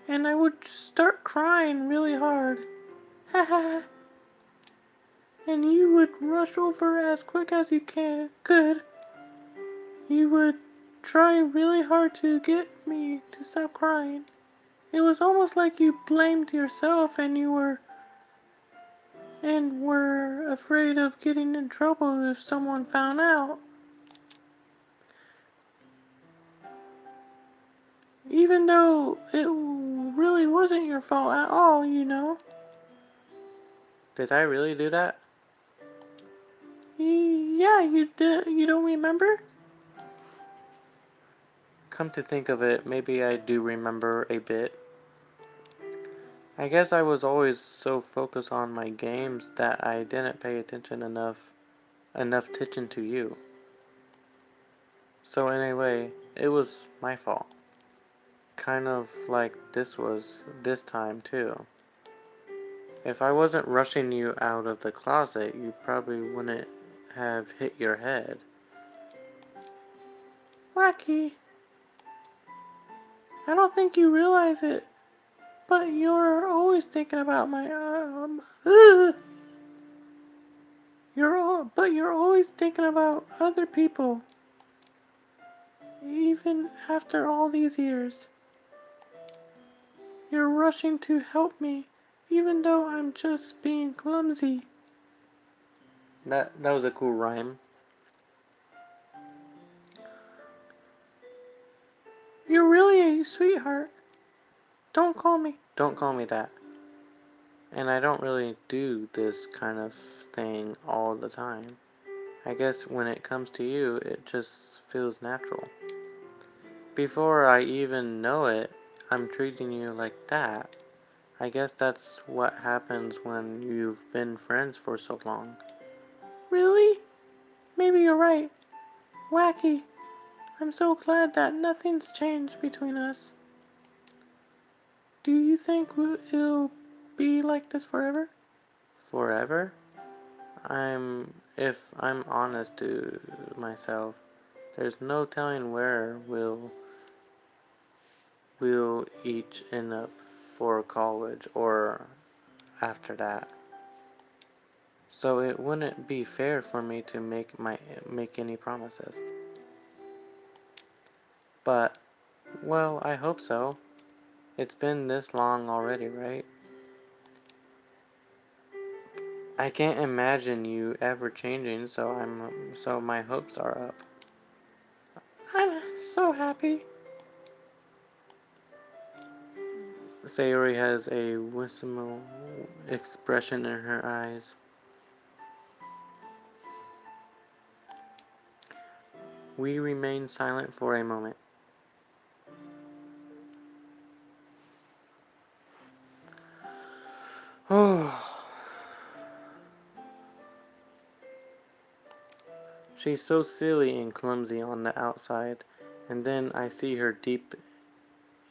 And I would start crying really hard. Haha. And you would rush over as quick as you could. You would try really hard to get me to stop crying. It was almost like you blamed yourself and were afraid of getting in trouble if someone found out. Even though it really wasn't your fault at all, you know. Did I really do that? Yeah, you did. You don't remember? Come to think of it, maybe I do remember a bit. I guess I was always so focused on my games that I didn't pay attention enough attention to you. So in a way, it was my fault. Kind of like this time too. If I wasn't rushing you out of the closet, you probably wouldn't have hit your head. Wacky. I don't think you realize it, but you're always thinking about my you're always thinking about other people, even after all these years. You're rushing to help me, even though I'm just being clumsy. That was a cool rhyme. You're really a sweetheart. Don't call me that. And I don't really do this kind of thing all the time. I guess when it comes to you, it just feels natural. Before I even know it, I'm treating you like that. I guess that's what happens when you've been friends for so long. Really? Maybe you're right. Wacky. I'm so glad that nothing's changed between us. Do you think it'll be like this forever? Forever? If I'm honest to myself, there's no telling where we'll each end up for college or after that. So it wouldn't be fair for me to make any promises. But, well, I hope so. It's been this long already, right? I can't imagine you ever changing, so my hopes are up. I'm so happy. Sayori has a wistful expression in her eyes. We remain silent for a moment. Oh, she's so silly and clumsy on the outside, and then I see her deep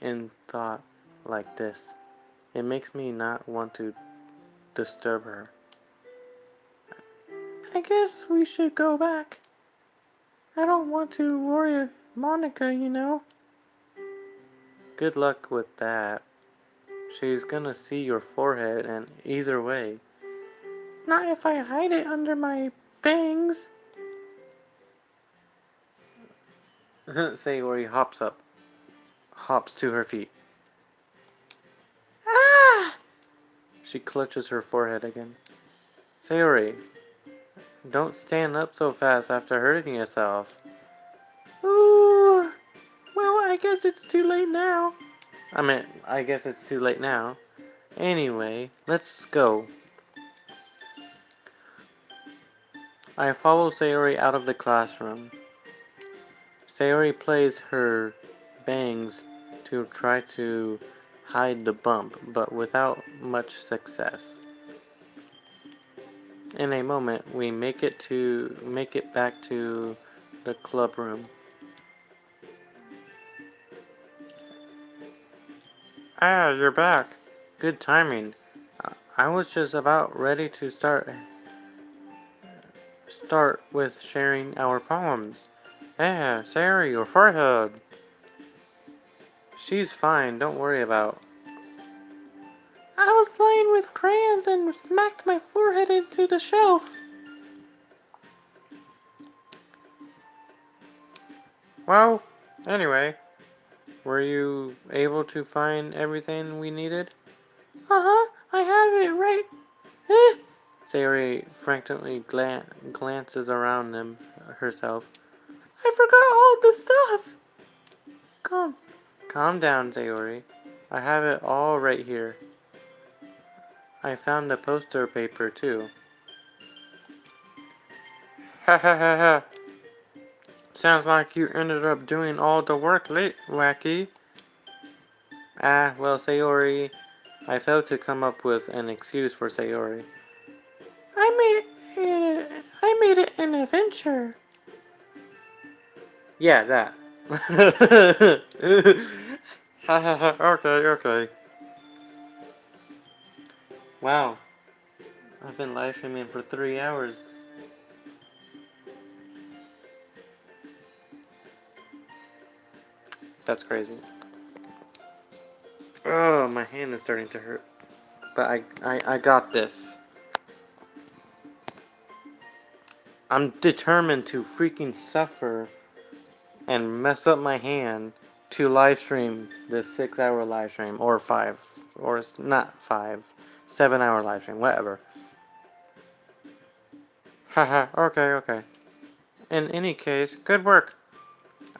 in thought like this. It makes me not want to disturb her. I guess we should go back. I don't want to worry Monica, you know. Good luck with that. She's gonna see your forehead, and either way. Not if I hide it under my bangs. Sayori hops to her feet. Ah! She clutches her forehead again. Sayori, don't stand up so fast after hurting yourself. Ooh, well, I guess it's too late now. I guess it's too late now. Anyway, let's go. I follow Sayori out of the classroom. Sayori plays her bangs to try to hide the bump, but without much success. In a moment, we make it back to the club room. Ah, you're back. Good timing. I was just about ready to start with sharing our poems. Sayori, your forehead. She's fine, don't worry about. I was playing with crayons and smacked my forehead into the shelf. Well, anyway, were you able to find everything we needed? Uh-huh, I have it right. Sayori frantically glances around herself. I forgot all the stuff. Calm down, Sayori. I have it all right here. I found the poster paper too. Ha ha ha ha. Sounds like you ended up doing all the work late, Wacky. Ah, well, Sayori. I failed to come up with an excuse for Sayori. I made it an adventure. Yeah, that. Ha ha ha. Okay. Wow. I've been live streaming for 3 hours. That's crazy. Oh, my hand is starting to hurt. But I got this. I'm determined to freaking suffer and mess up my hand to live stream this 6-hour live stream. Or 5. Or it's not 5. 7-hour live stream. Whatever. Haha, okay. In any case, good work.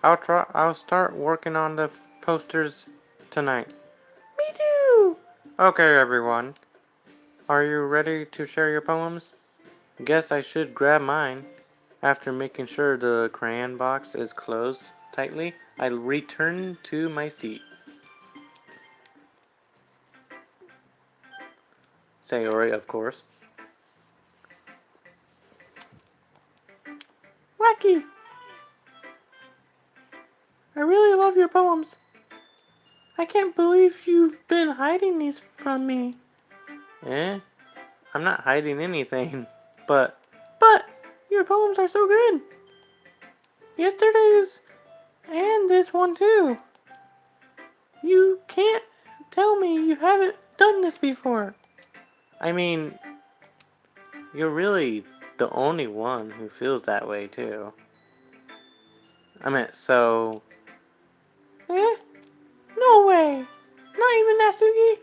I'll start working on the posters tonight. Me too! Okay, everyone. Are you ready to share your poems? Guess I should grab mine. After making sure the crayon box is closed tightly, I return to my seat. Sayori, of course. Wacky! I really love your poems. I can't believe you've been hiding these from me. Eh? I'm not hiding anything, but your poems are so good. Yesterday's and this one too. You can't tell me you haven't done this before. I mean, you're really the only one who feels that way too. So... Eh? No way! Not even Natsuki?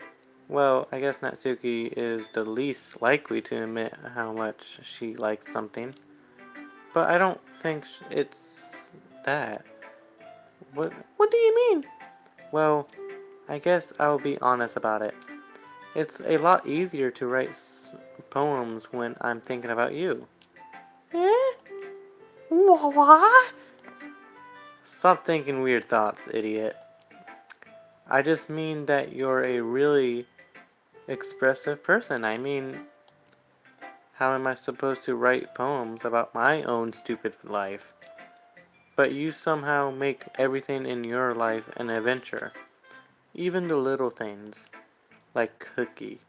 Well, I guess Natsuki is the least likely to admit how much she likes something. But I don't think it's that. What do you mean? Well, I guess I'll be honest about it. It's a lot easier to write poems when I'm thinking about you. Eh? What? Stop thinking weird thoughts, idiot. I just mean that you're a really expressive person. I mean, how am I supposed to write poems about my own stupid life? But you somehow make everything in your life an adventure. Even the little things. Like cooking.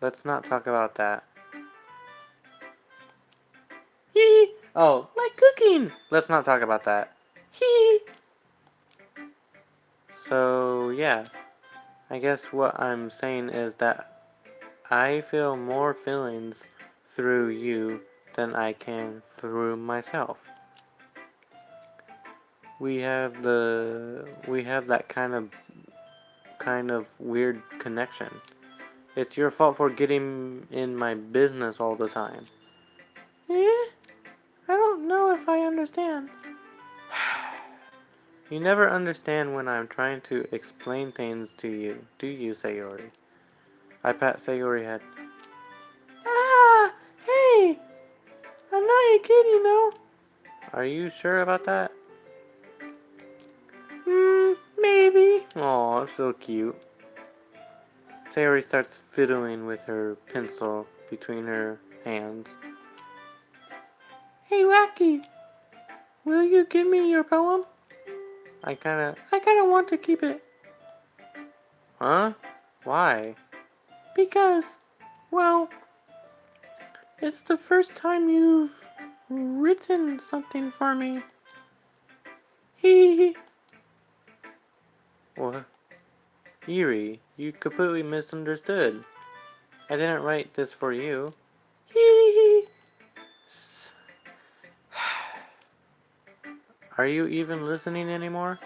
Let's not talk about that. Hee. Oh, like cooking. Let's not talk about that. Hee. So, yeah. I guess what I'm saying is that I feel more feelings through you than I can through myself. We have that kind of weird connection. It's your fault for getting in my business all the time. Eh? I don't know if I understand. You never understand when I'm trying to explain things to you, do you, Sayori? I pat Sayori's head. Ah! Hey! I'm not a kid, you know. Are you sure about that? Maybe. Aw, so cute. Sayori starts fiddling with her pencil between her hands. Hey, Wacky! Will you give me your poem? I kinda want to keep it. Huh? Why? Because, well, it's the first time you've written something for me. Hee hee. What? Yuri, you completely misunderstood. I didn't write this for you. Hee hee. Are you even listening anymore?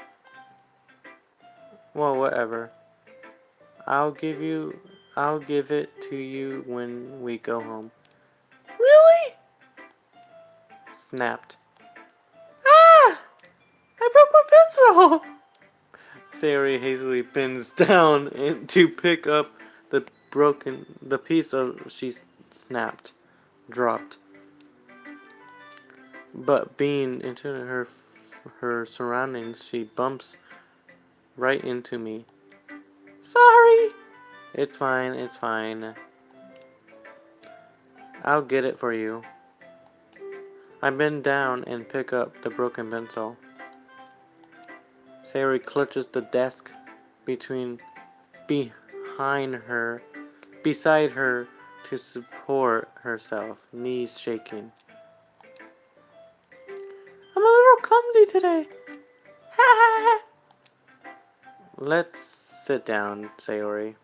Well, whatever. I'll give it to you when we go home. Really? Snapped. Ah! I broke my pencil! Sayori hastily bends down to pick up the piece of she snapped, dropped. But being into her surroundings, she bumps right into me. Sorry. It's fine, it's fine. I'll get it for you. I bend down and pick up the broken pencil. Sayori clutches the desk beside her to support herself, knees shaking. I'm a little clumsy today. Ha ha ha. Let's sit down, Sayori.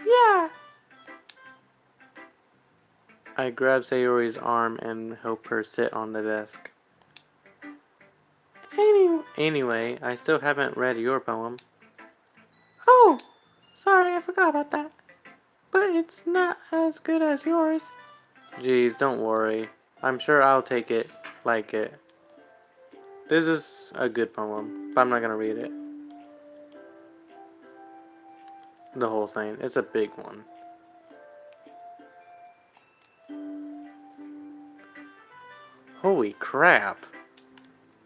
Yeah. I grab Sayori's arm and help her sit on the desk. Anyway, I still haven't read your poem. Oh, sorry, I forgot about that. But it's not as good as yours. Geez, don't worry. I'm sure I'll take it, like it. This is a good poem, but I'm not gonna read it. The whole thing. It's a big one. Holy crap.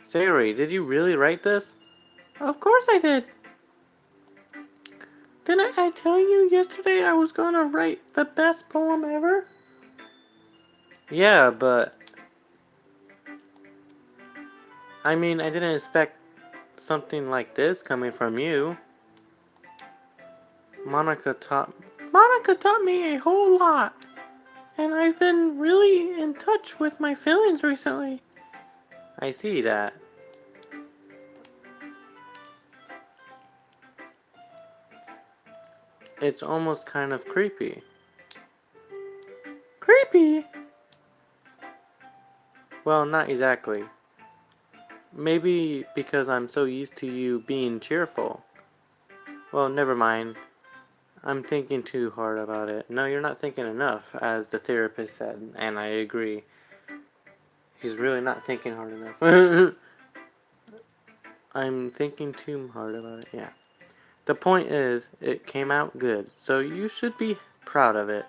Sayori, did you really write this? Of course I did. Didn't I tell you yesterday I was gonna write the best poem ever? Yeah, but I mean, I didn't expect something like this coming from you. Monica taught me a whole lot. And I've been really in touch with my feelings recently. I see that. It's almost kind of creepy. Creepy? Well, not exactly. Maybe because I'm so used to you being cheerful. Well, never mind. I'm thinking too hard about it. No, you're not thinking enough, as the therapist said, and I agree. He's really not thinking hard enough. I'm thinking too hard about it, yeah. The point is, it came out good, so you should be proud of it.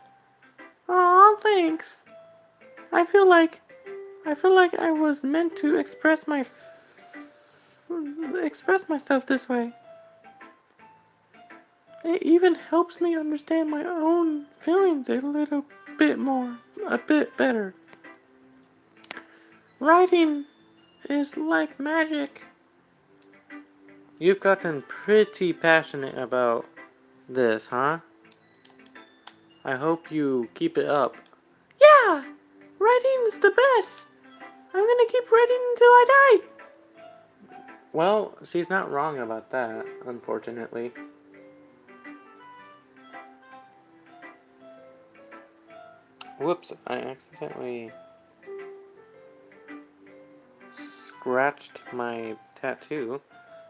Aw, thanks. I feel like I was meant to express myself this way. It even helps me understand my own feelings a little bit more, a bit better. Writing is like magic. You've gotten pretty passionate about this, huh? I hope you keep it up. Yeah! Writing's the best! I'm gonna keep writing until I die! Well, she's not wrong about that, unfortunately. Whoops, I accidentally scratched my tattoo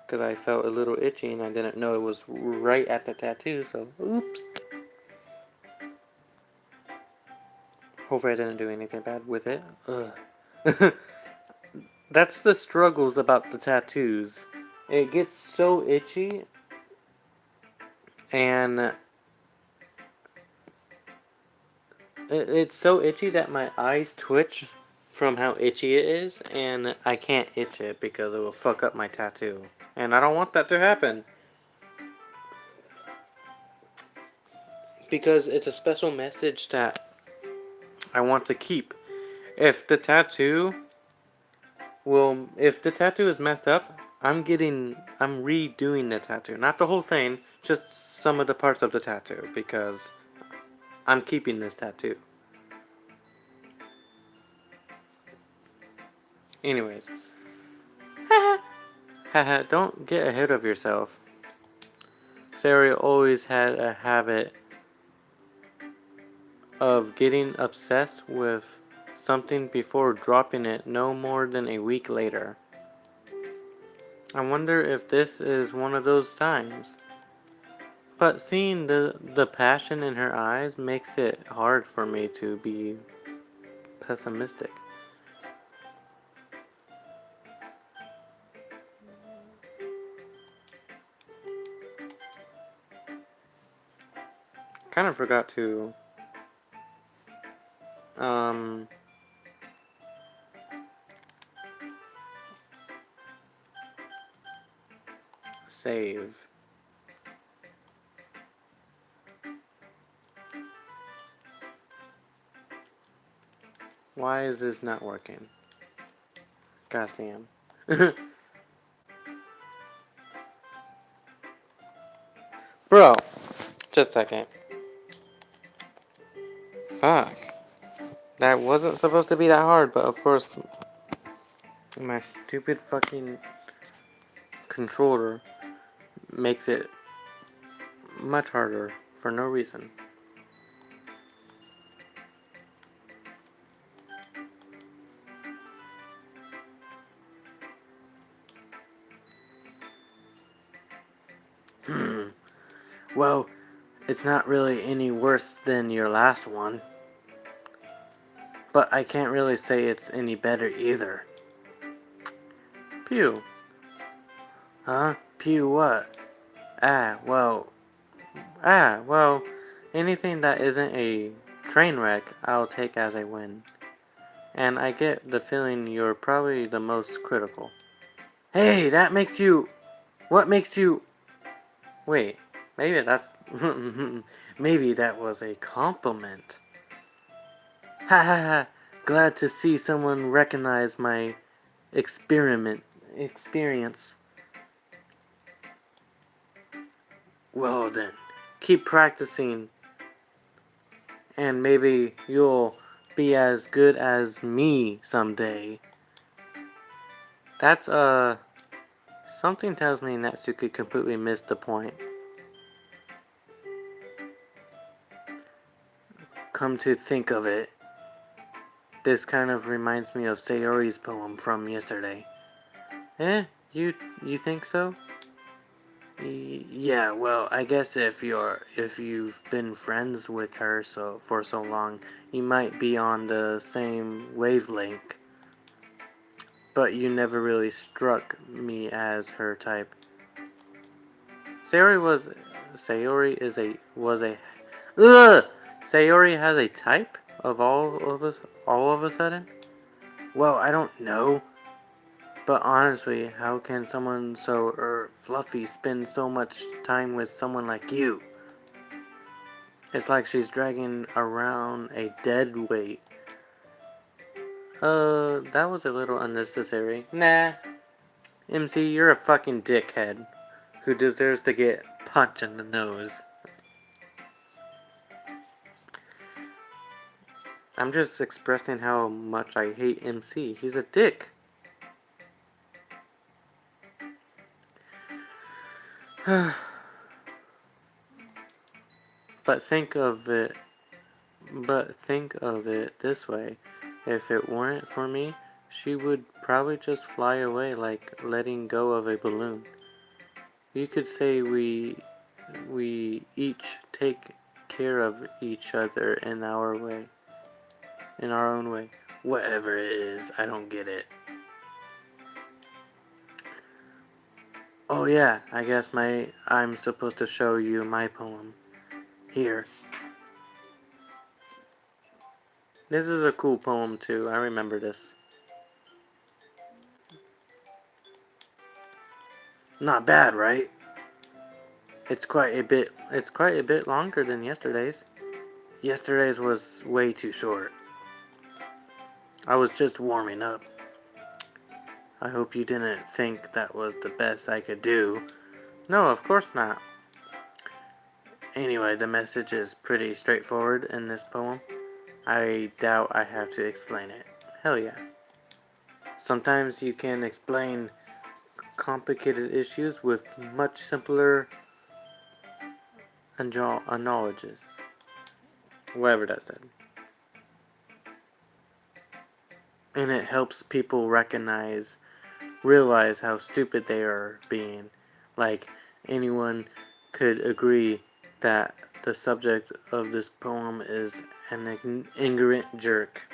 because I felt a little itchy and I didn't know it was right at the tattoo, so oops. Hopefully I didn't do anything bad with it. Ugh. That's the struggles about the tattoos. It gets so itchy and it's so itchy that my eyes twitch from how itchy it is, and I can't itch it because it will fuck up my tattoo. And I don't want that to happen. Because it's a special message that I want to keep. If the tattoo if the tattoo is messed up, I'm redoing the tattoo. Not the whole thing, just some of the parts of the tattoo, because I'm keeping this tattoo. Anyways. Haha, don't get ahead of yourself. Sarah always had a habit of getting obsessed with something before dropping it no more than a week later. I wonder if this is one of those times. But seeing the passion in her eyes makes it hard for me to be pessimistic. Kind of forgot to save. Why is this not working? Goddamn. Bro, just a second. Fuck. That wasn't supposed to be that hard, but of course, my stupid fucking controller makes it much harder for no reason. Well, it's not really any worse than your last one. But I can't really say it's any better either. Pew. Huh? Pew what? Well, anything that isn't a train wreck, I'll take as a win. And I get the feeling you're probably the most critical. Hey, what makes you... Wait, maybe that's... maybe that was a compliment. Ha ha ha, glad to see someone recognize my experience. Well then, keep practicing, and maybe you'll be as good as me someday. That's, something tells me Natsuki completely missed the point. Come to think of it, this kind of reminds me of Sayori's poem from yesterday. Eh? You think so? Yeah, well, I guess if you've been friends with her for so long, you might be on the same wavelength. But you never really struck me as her type. Sayori was Sayori is a was a Ugh! Sayori has a type of all of a sudden? Well, I don't know. But honestly, how can someone so fluffy spend so much time with someone like you? It's like she's dragging around a dead weight. That was a little unnecessary. Nah. MC, you're a fucking dickhead who deserves to get punched in the nose. I'm just expressing how much I hate MC. He's a dick. But think of it this way. If it weren't for me, she would probably just fly away like letting go of a balloon. You could say we each take care of each other in our way. In our own way. Whatever it is, I don't get it. Oh yeah, I guess I'm supposed to show you my poem. Here. This is a cool poem too. I remember this. Not bad, right? It's quite a bit longer than yesterday's. Yesterday's was way too short. I was just warming up. I hope you didn't think that was the best I could do. No, of course not. Anyway, the message is pretty straightforward in this poem. I doubt I have to explain it. Hell yeah. Sometimes you can explain complicated issues with much simpler analogies. Whatever that said. And it helps people realize how stupid they are being. Like, anyone could agree that the subject of this poem is an ignorant jerk.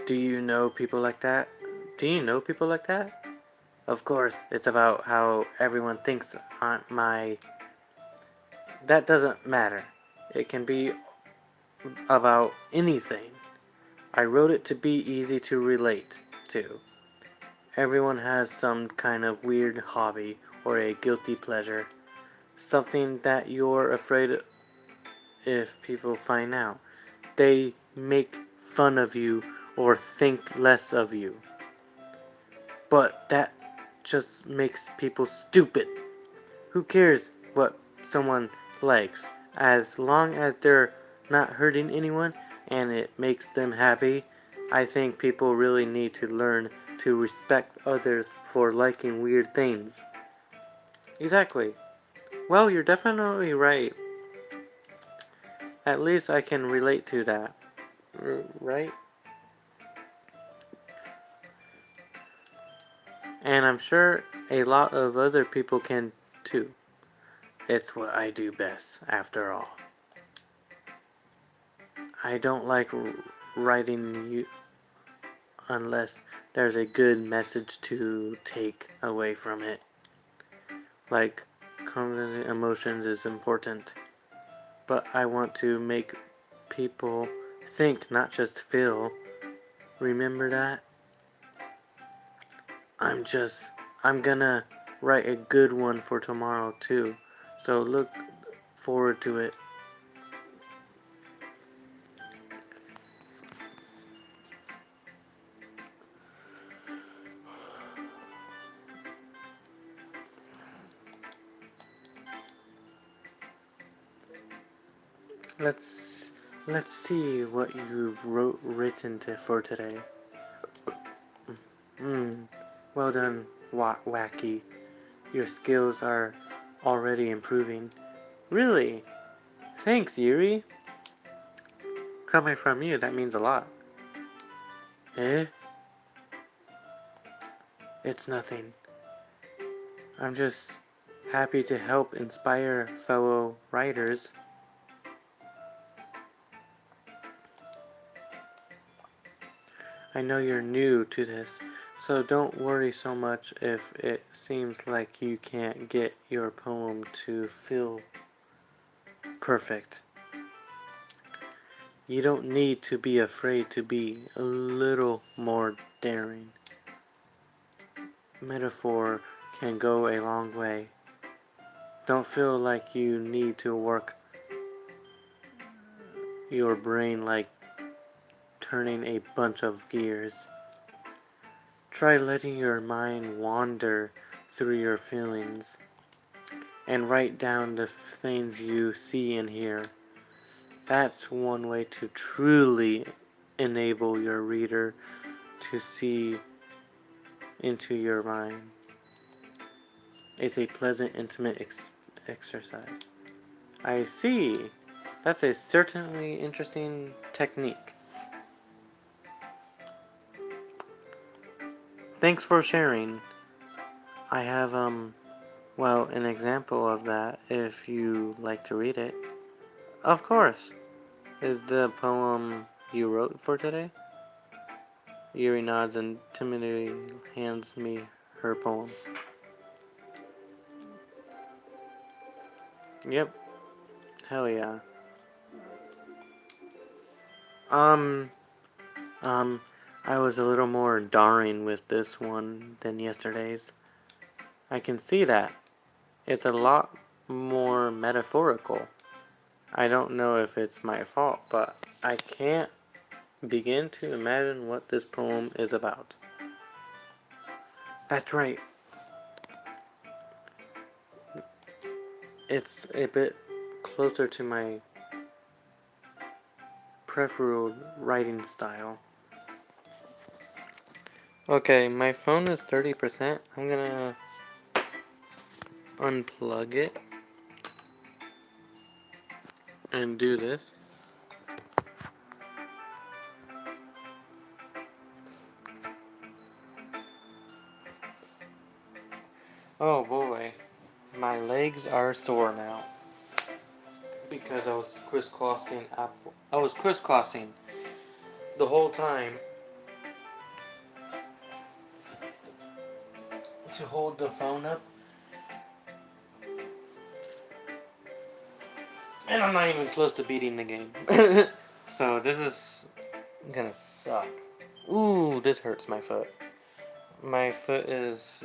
Do you know people like that? Do you know people like that? Of course, it's about how everyone thinks on my... That doesn't matter. It can be about anything. I wrote it to be easy to relate to. Everyone has some kind of weird hobby or a guilty pleasure. Something that you're afraid if people find out. They make fun of you or think less of you. But that just makes people stupid. Who cares what someone likes? As long as they're not hurting anyone and it makes them happy, I think people really need to learn to respect others for liking weird things. Exactly. Well, you're definitely right. At least I can relate to that. Right? And I'm sure a lot of other people can too. It's what I do best, after all. I don't like writing you unless there's a good message to take away from it. Like, conveying emotions is important. But I want to make people think, not just feel. Remember that? I'm gonna write a good one for tomorrow too. So look forward to it. Let's see what you've written for today. Well done, Wacky. Your skills are already improving. Really? Thanks, Yuri. Coming from you, that means a lot. Eh? It's nothing. I'm just happy to help inspire fellow writers. I know you're new to this, so don't worry so much if it seems like you can't get your poem to feel perfect. You don't need to be afraid to be a little more daring. Metaphor can go a long way. Don't feel like you need to work your brain like turning a bunch of gears. Try letting your mind wander through your feelings and write down the things you see and hear. That's one way to truly enable your reader to see into your mind. It's a pleasant, intimate exercise. I see. That's a certainly interesting technique. Thanks for sharing. I have, well, an example of that if you like to read it. Of course. Is the poem you wrote for today? Yuri nods and timidly hands me her poem. Yep. Hell yeah. I was a little more daring with this one than yesterday's. I can see that. It's a lot more metaphorical. I don't know if it's my fault, but I can't begin to imagine what this poem is about. That's right. It's a bit closer to my preferred writing style. Okay, my phone is 30%. I'm gonna unplug it and do this. Oh boy, my legs are sore now because I was crisscrossing Apple. I was crisscrossing the whole time to hold the phone up, and I'm not even close to beating the game. So this is gonna suck. Ooh, this hurts my foot. My foot is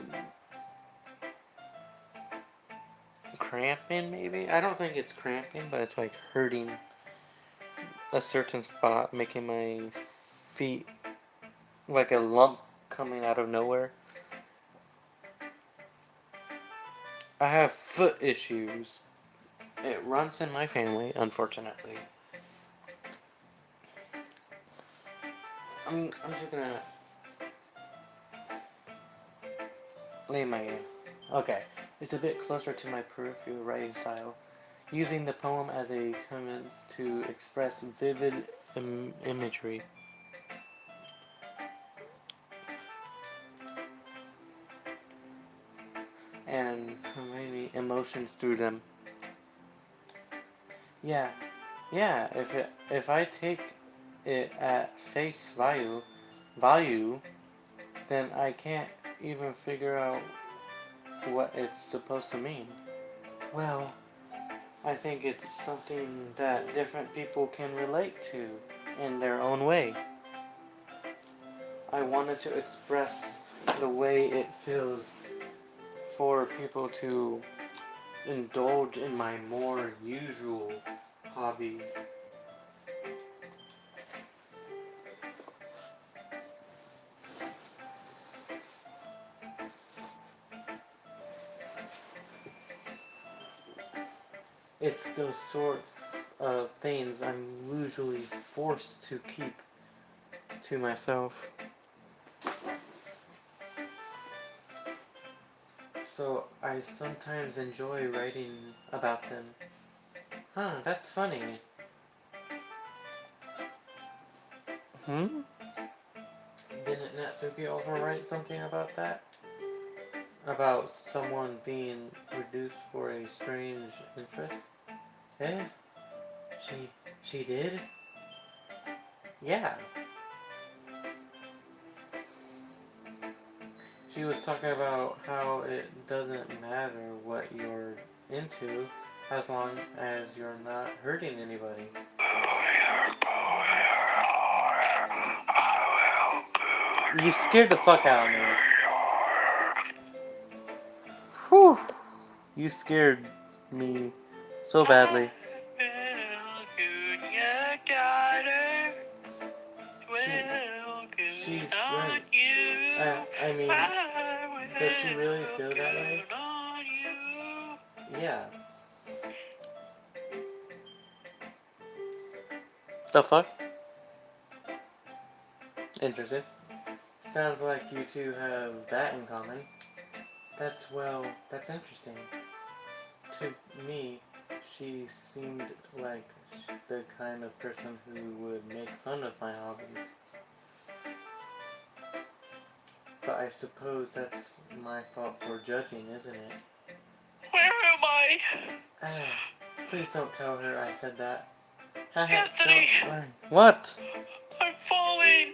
cramping, maybe? I don't think it's cramping, but it's like hurting a certain spot, making my feet like a lump coming out of nowhere. I have foot issues. It runs in my family, unfortunately. I'm just gonna lay my... Okay, it's a bit closer to my peripheral writing style, using the poem as a canvas to express vivid imagery. And conveying emotions through them. Yeah, if I take it at face value, then I can't even figure out what it's supposed to mean. Well, I think it's something that different people can relate to in their own way. I wanted to express the way it feels for people to indulge in my more usual hobbies. It's those sorts of things I'm usually forced to keep to myself. So I sometimes enjoy writing about them. Huh, that's funny. Didn't Natsuki also write something about that? About someone being reduced for a strange interest? Eh? She did? Yeah. She was talking about how it doesn't matter what you're into as long as you're not hurting anybody. You scared the fuck out of me. Whew. You scared me so badly. She's right. I mean, does she really feel that way? Yeah. The fuck? Interesting. Sounds like you two have that in common. That's interesting. To me, she seemed like the kind of person who would make fun of my hobbies. But I suppose that's my fault for judging, isn't it? Where am I? Please don't tell her I said that. Anthony! What? I'm falling!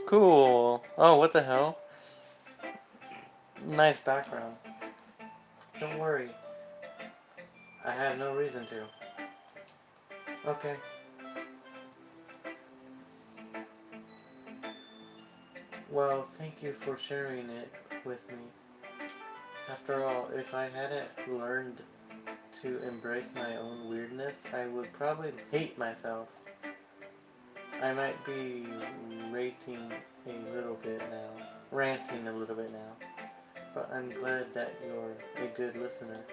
Cool. Oh, what the hell? Nice background. Don't worry. I have no reason to. Okay. Well, thank you for sharing it with me. After all, if I hadn't learned to embrace my own weirdness, I would probably hate myself. I might be ranting a little bit now, but I'm glad that you're a good listener.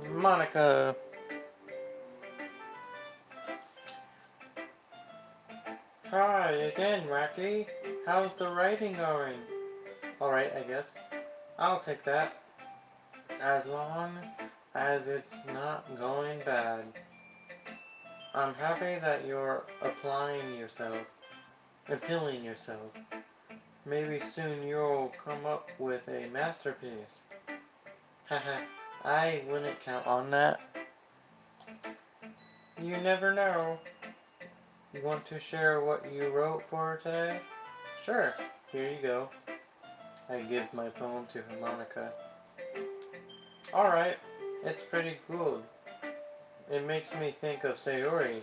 Monica! Hi again, Wacky. How's the writing going? Alright, I guess. I'll take that. As long as it's not going bad. I'm happy that you're appealing yourself. Maybe soon you'll come up with a masterpiece. Haha, I wouldn't count on that. You never know. You want to share what you wrote for today? Sure, here you go. I give my poem to Harmonica. Alright, it's pretty good. It makes me think of Sayori,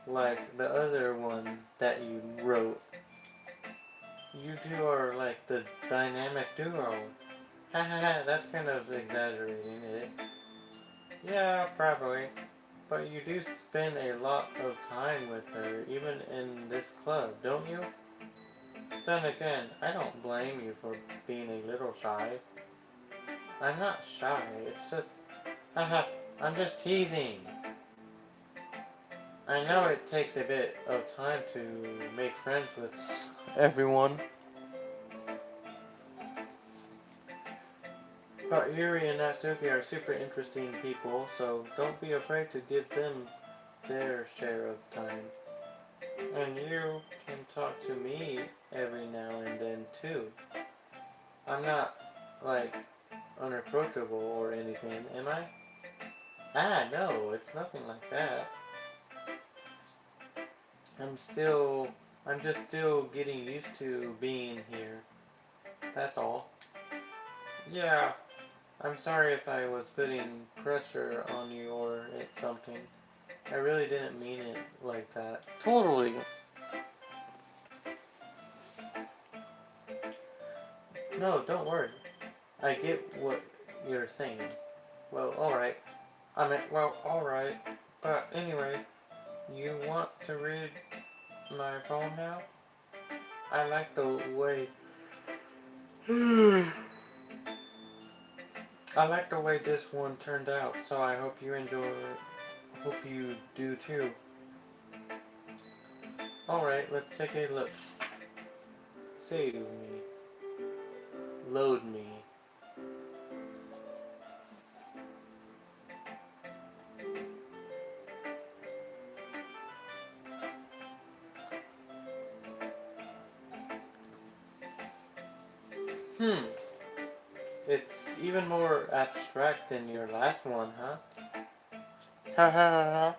like the other one that you wrote. You two are like the dynamic duo. Hahaha, that's kind of exaggerating it. Yeah, probably. But you do spend a lot of time with her, even in this club, don't you? Then again, I don't blame you for being a little shy. I'm not shy, it's just... Haha, I'm just teasing. I know it takes a bit of time to make friends with everyone. But Yuri and Natsuki are super interesting people, so don't be afraid to give them their share of time. And you can talk to me every now and then too. I'm not, like, unapproachable or anything, am I? No, it's nothing like that. I'm just still getting used to being here. That's all. Yeah, I'm sorry if I was putting pressure on you or something. I really didn't mean it like that. Totally. No, don't worry. I get what you're saying. Well, alright. Alright. But anyway, you want to read my poem now? I like the way... I like the way this one turned out, so I hope you enjoy it. Hope you do too. Alright, let's take a look. Save me. Load me. It's even more abstract than your last one, huh? Ha ha ha ha.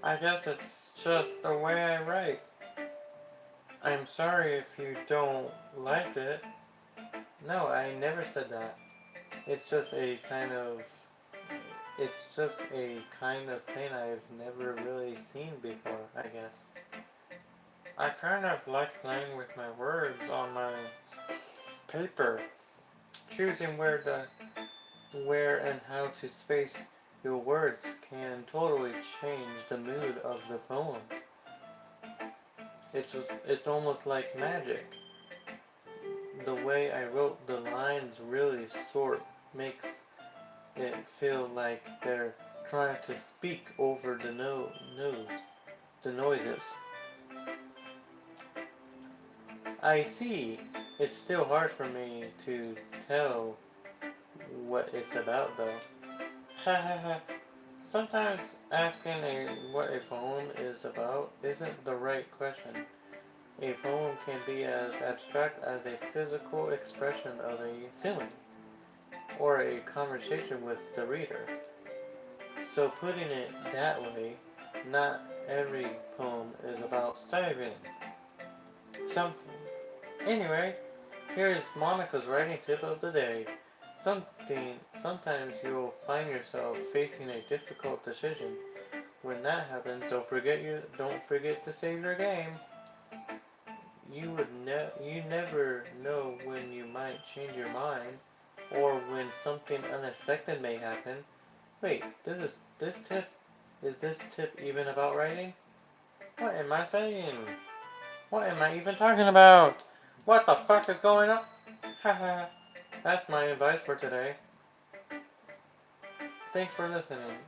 I guess it's just the way I write. I'm sorry if you don't like it. No, I never said that. It's just a kind of It's just a kind of thing I've never really seen before, I guess. I kind of like playing with my words on my paper, choosing where and how to space your words can totally change the mood of the poem. It's almost like magic. The way I wrote the lines really makes it feel like they're trying to speak over the noises. I see. It's still hard for me to tell what it's about, though. Ha ha ha. Sometimes asking what a poem is about isn't the right question. A poem can be as abstract as a physical expression of a feeling, or a conversation with the reader. So putting it that way, not every poem is about saving something. Anyway, here's Monica's writing tip of the day. Sometimes you'll find yourself facing a difficult decision. When that happens, don't forget to save your game. You never know when you might change your mind, or when something unexpected may happen. Wait, this tip is this tip even about writing? What am I saying? What am I even talking about? What the fuck is going on? Haha. That's my advice for today. Thanks for listening.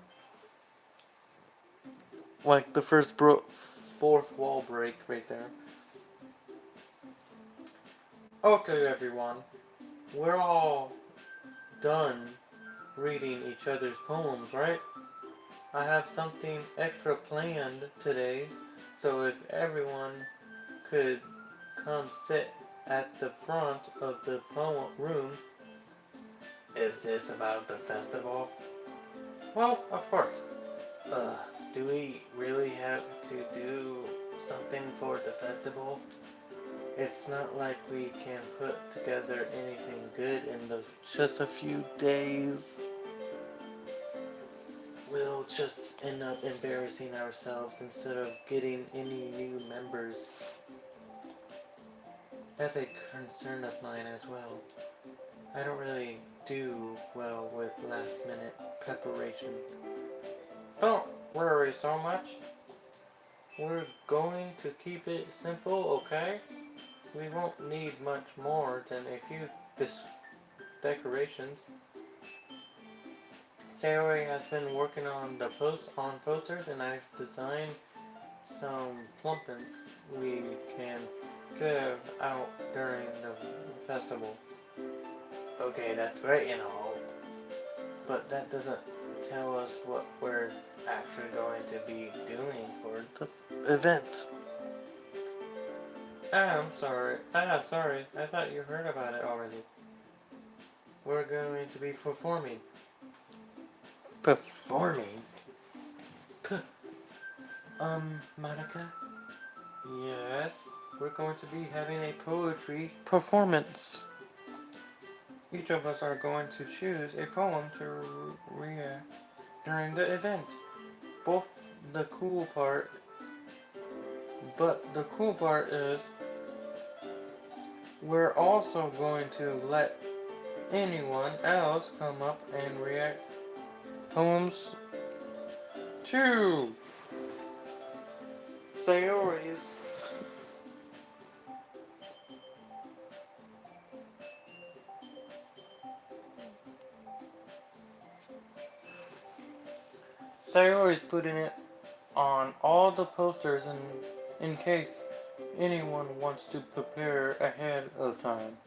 Like the fourth wall break right there. Okay, everyone. We're all done reading each other's poems, right? I have something extra planned today, so if everyone could come sit at the front of the poem room. Is this about the festival? Well, of course. Do we really have to do something for the festival? It's not like we can put together anything good in just a few days. We'll just end up embarrassing ourselves instead of getting any new members. That's a concern of mine as well. I don't really do well with last minute preparation. Don't worry so much. We're going to keep it simple, okay? We won't need much more than a few decorations. Sayori has been working on posters, and I've designed some plumpins we can give out during the festival. Okay, that's great and all, but that doesn't tell us what we're actually going to be doing for the event. I'm sorry. Sorry. I thought you heard about it already. We're going to be performing. Performing? Monica? Yes? We're going to be having a poetry performance. Each of us are going to choose a poem to read during the event. But the cool part is we're also going to let anyone else come up and react poems to Sayori's. Sayori's putting it on all the posters in case anyone wants to prepare ahead of time.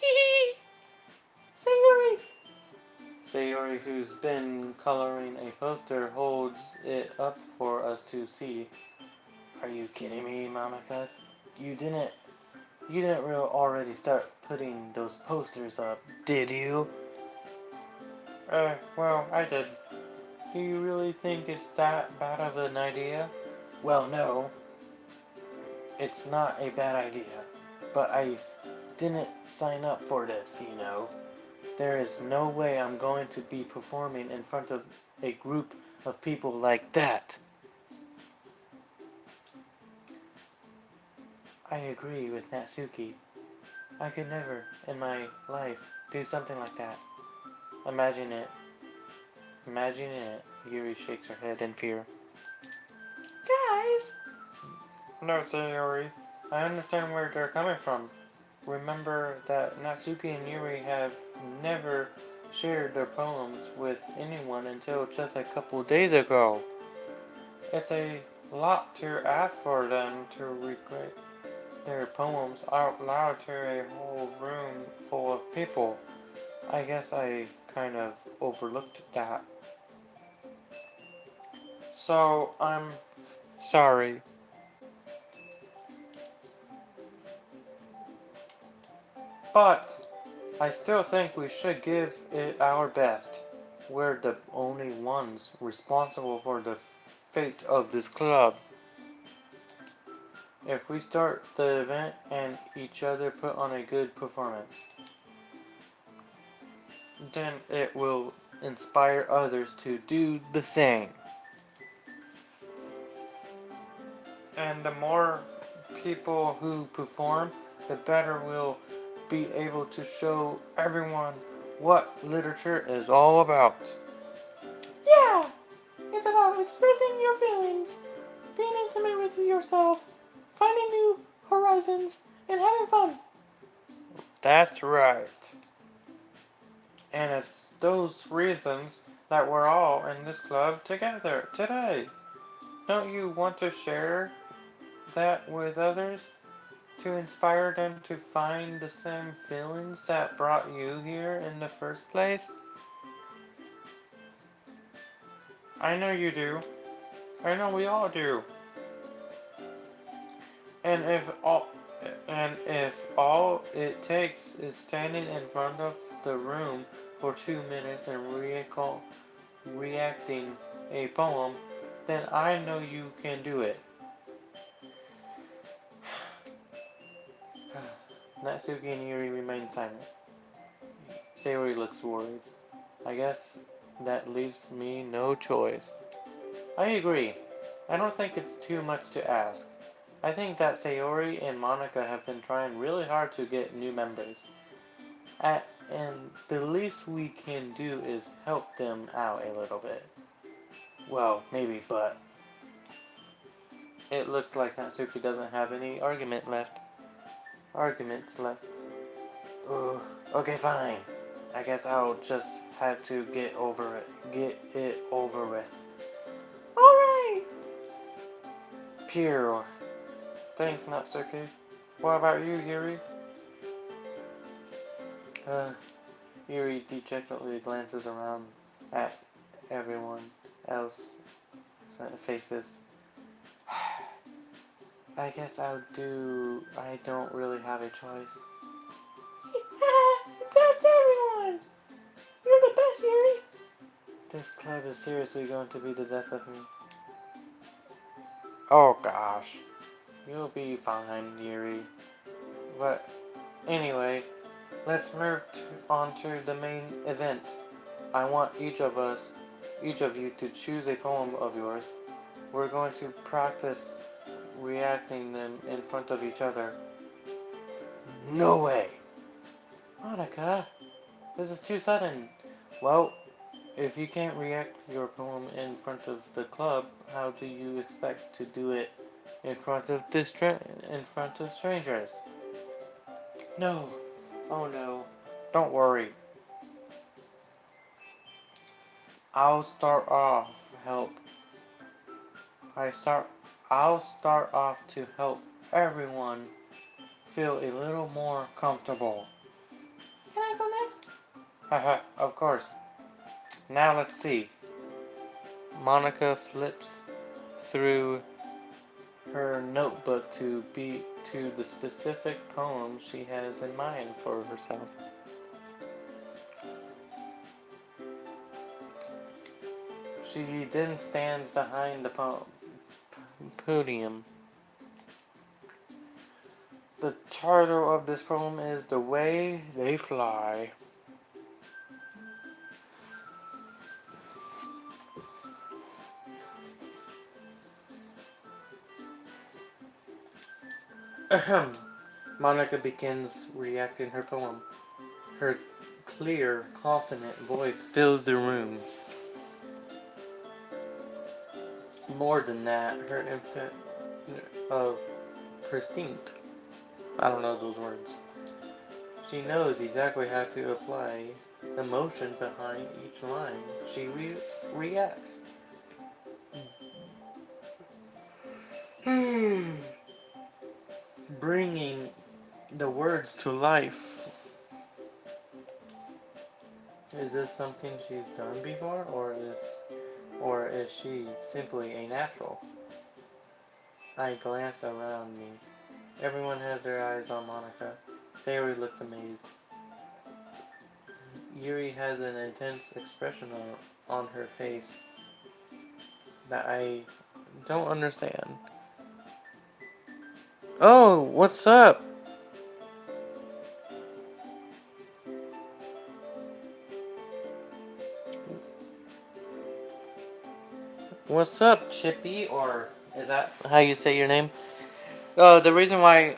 Hee Sayori! Sayori, who's been coloring a poster, holds it up for us to see. Are you kidding me, Monica? You didn't already start putting those posters up, did you? Well, I did. Do you really think it's that bad of an idea? Well, no. It's not a bad idea. But I didn't sign up for this, you know. There is no way I'm going to be performing in front of a group of people like that. I agree with Natsuki. I could never, in my life, do something like that. Imagine it. Imagine it. Yuri shakes her head in fear. Guys! No, Sayori. I understand where they're coming from. Remember that Natsuki and Yuri have never shared their poems with anyone until just a couple days ago. It's a lot to ask for them to recite their poems out loud to a whole room full of people. I guess I kind of overlooked that. So, I'm sorry. But I still think we should give it our best. We're the only ones responsible for the fate of this club. If we start the event and each other put on a good performance, then it will inspire others to do the same. And the more people who perform, the better we'll be able to show everyone what literature is all about. Yeah! It's about expressing your feelings, being intimate with yourself, finding new horizons, and having fun. That's right. And it's those reasons that we're all in this club together today. Don't you want to share that with others? To inspire them to find the same feelings that brought you here in the first place? I know you do. I know we all do. And if all it takes is standing in front of the room for 2 minutes and reacting a poem, then I know you can do it. Natsuki and Yuri remain silent. Sayori looks worried. I guess that leaves me no choice. I agree. I don't think it's too much to ask. I think that Sayori and Monica have been trying really hard to get new members. And the least we can do is help them out a little bit. Well, maybe, but it looks like Natsuki doesn't have any arguments left. Ugh. Okay, fine. I guess I'll just have to get it over with. Alright! Phew. Thanks, Natsuki. What about you, Yuri? Yuri dejectedly glances around at everyone else's faces. I guess I don't really have a choice. That's everyone! You're the best, Yuri! This club is seriously going to be the death of me. Oh gosh. You'll be fine, Yuri. But anyway, let's move on to the main event. I want each of you to choose a poem of yours. We're going to practice reacting them in front of each other. No way! Monica, this is too sudden. Well, if you can't react your poem in front of the club, how do you expect to do it in front of strangers? No. Oh no. Don't worry. I'll start off to help everyone feel a little more comfortable. Can I go next? Haha, of course. Now let's see. Monica flips through her notebook to be to the specific poem she has in mind for herself. She then stands behind the podium. The title of this poem is The Way They Fly. Ahem. Monica begins reacting her poem. Her clear, confident voice fills the room. More than that, her infant of prestinct. I don't know those words. She knows exactly how to apply emotion behind each line. She reacts. Bringing the words to life. Is this something she's done before, or is she simply a natural? I glance around me. Everyone has their eyes on Monica. Sayori looks amazed. Yuri has an intense expression on her face that I don't understand. Oh, what's up? What's up, Chippy? Or is that how you say your name? Oh, the reason why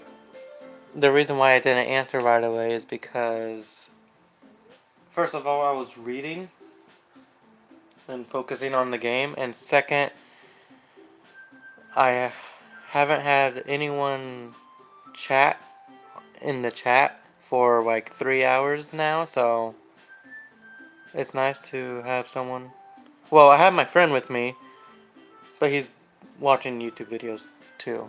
I didn't answer right away is because first of all, I was reading and focusing on the game, and second, I haven't had anyone chat in the chat for like 3 hours now, so it's nice to have someone. Well, I have my friend with me, but he's watching YouTube videos too.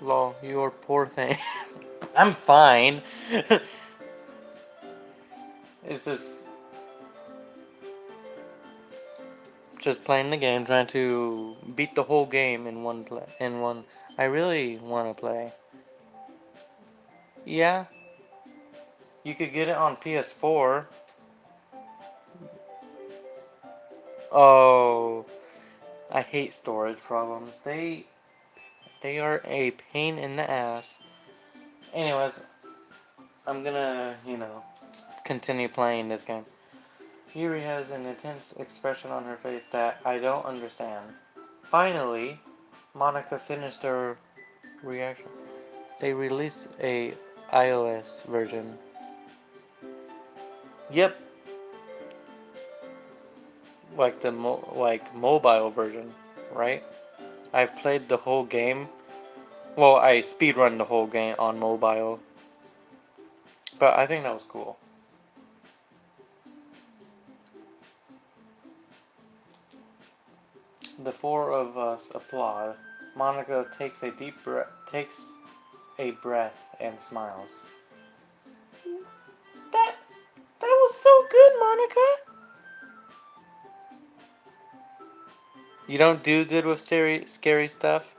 Lol, you're poor thing. I'm fine. It's just playing the game, trying to beat the whole game in one play. I really want to play. Yeah, you could get it on PS4. Oh, I hate storage problems. They are a pain in the ass. Anyways, I'm gonna, continue playing this game. Yuri has an intense expression on her face that I don't understand. Finally, Monica finished her reaction. They released a iOS version. Yep, like the mobile version, right? I've played the whole game. Well, I speedrun the whole game on mobile. But I think that was cool. The four of us applaud. Monica takes a breath and smiles. That was so good, Monica. You don't do good with scary stuff?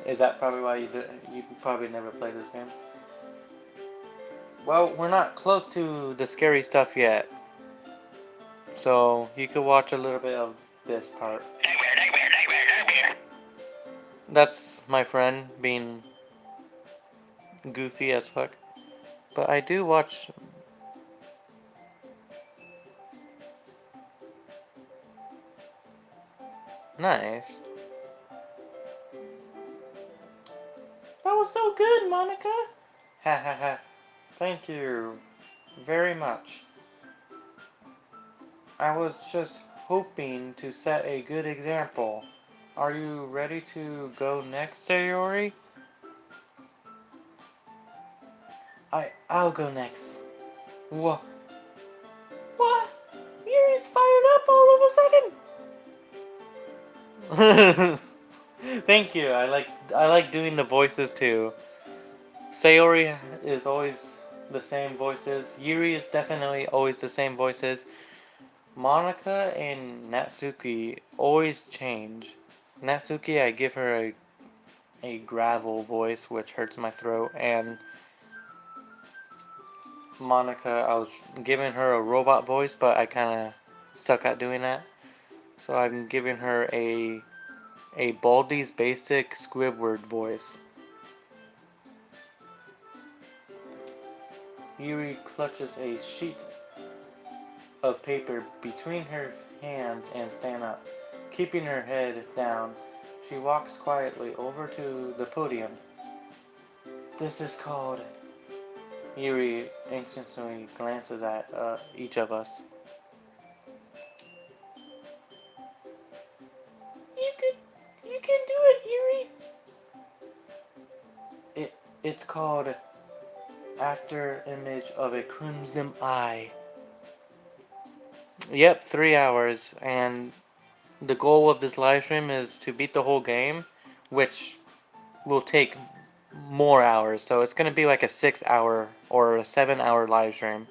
Is that probably why you probably never played this game? Well, we're not close to the scary stuff yet. So, you could watch a little bit of this part. Nightmare. That's my friend being goofy as fuck. But I do watch... Nice. That was so good, Monica. Ha ha ha. Thank you very much. I was just hoping to set a good example. Are you ready to go next, Sayori? I'll go next. What? Yuri's fired up all of a sudden. Thank you. I like doing the voices too. Sayori is always the same voices. Yuri is definitely always the same voices. Monica and Natsuki always change. Natsuki, I give her a gravel voice, which hurts my throat, and Monica, I was giving her a robot voice, but I kind of suck at doing that. So I'm giving her a Baldi's Basic Squidward voice. Yuri clutches a sheet of paper between her hands and stands up. Keeping her head down, she walks quietly over to the podium. This is called... Yuri anxiously glances at each of us. You can do it, Yuri. It's called After Image of a Crimson Eye. Yep, 3 hours, and the goal of this live stream is to beat the whole game, which will take more hours. So it's gonna be like a 6-hour or a 7-hour live stream.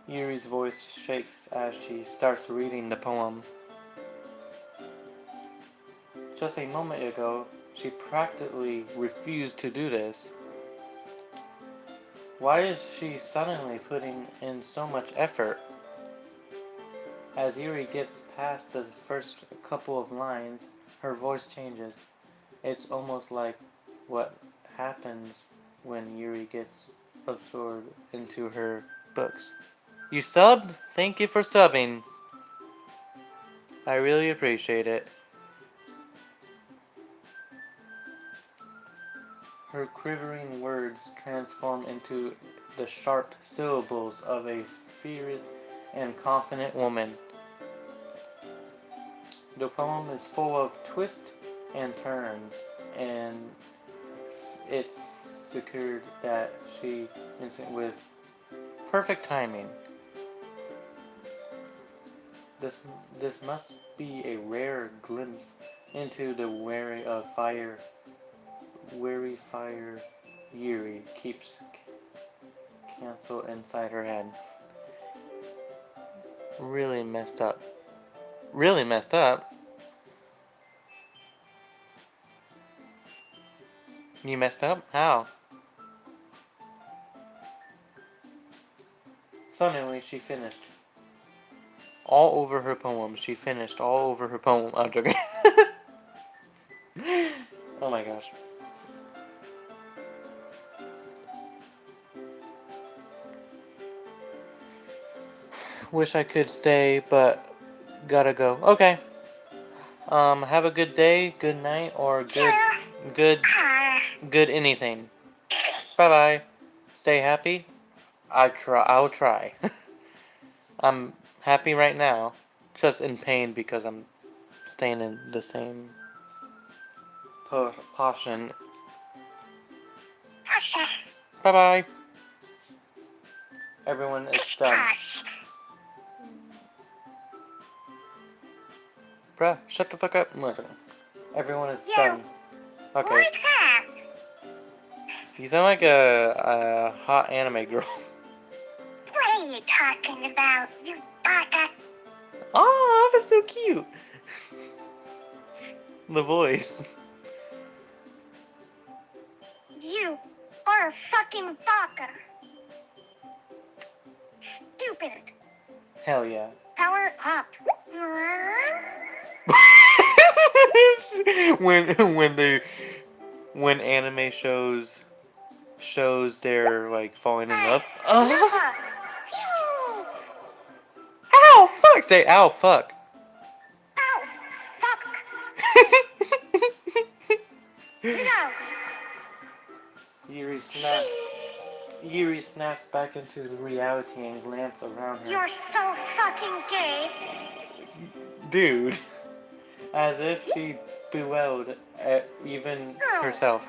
Yuri's voice shakes as she starts reading the poem. Just a moment ago, she practically refused to do this. Why is she suddenly putting in so much effort? As Yuri gets past the first couple of lines, her voice changes. It's almost like what happens when Yuri gets absorbed into her books. You subbed? Thank you for subbing. I really appreciate it. Her quivering words transform into the sharp syllables of a fierce and confident woman. The poem is full of twists and turns, and it's secured that she with perfect timing. This must be a rare glimpse into the wary fire Yuri keeps cancel inside her head. Really messed up. Really messed up? You messed up? How? Suddenly she finished. All over her poem. She finished all over her poem. I'm joking. Oh my gosh. Wish I could stay, but gotta go. Okay. Have a good day, good night, or good anything. Bye bye. Stay happy. I'll try. I'm happy right now. Just in pain because I'm staying in the same position. Bye bye. Everyone is done. Bruh, shut the fuck up. No, everyone is done. Okay. What's up? You sound like a hot anime girl. What are you talking about, you baka? Oh, that's so cute. The voice. You are a fucking baka. Stupid. Hell yeah. Power up. when anime shows they're like falling in love. Napa. Ow fuck! Say ow fuck. Ow, fuck. No. Yuri snaps back into reality and glances around her. You're so fucking gay. Dude. As if she bewildered even herself.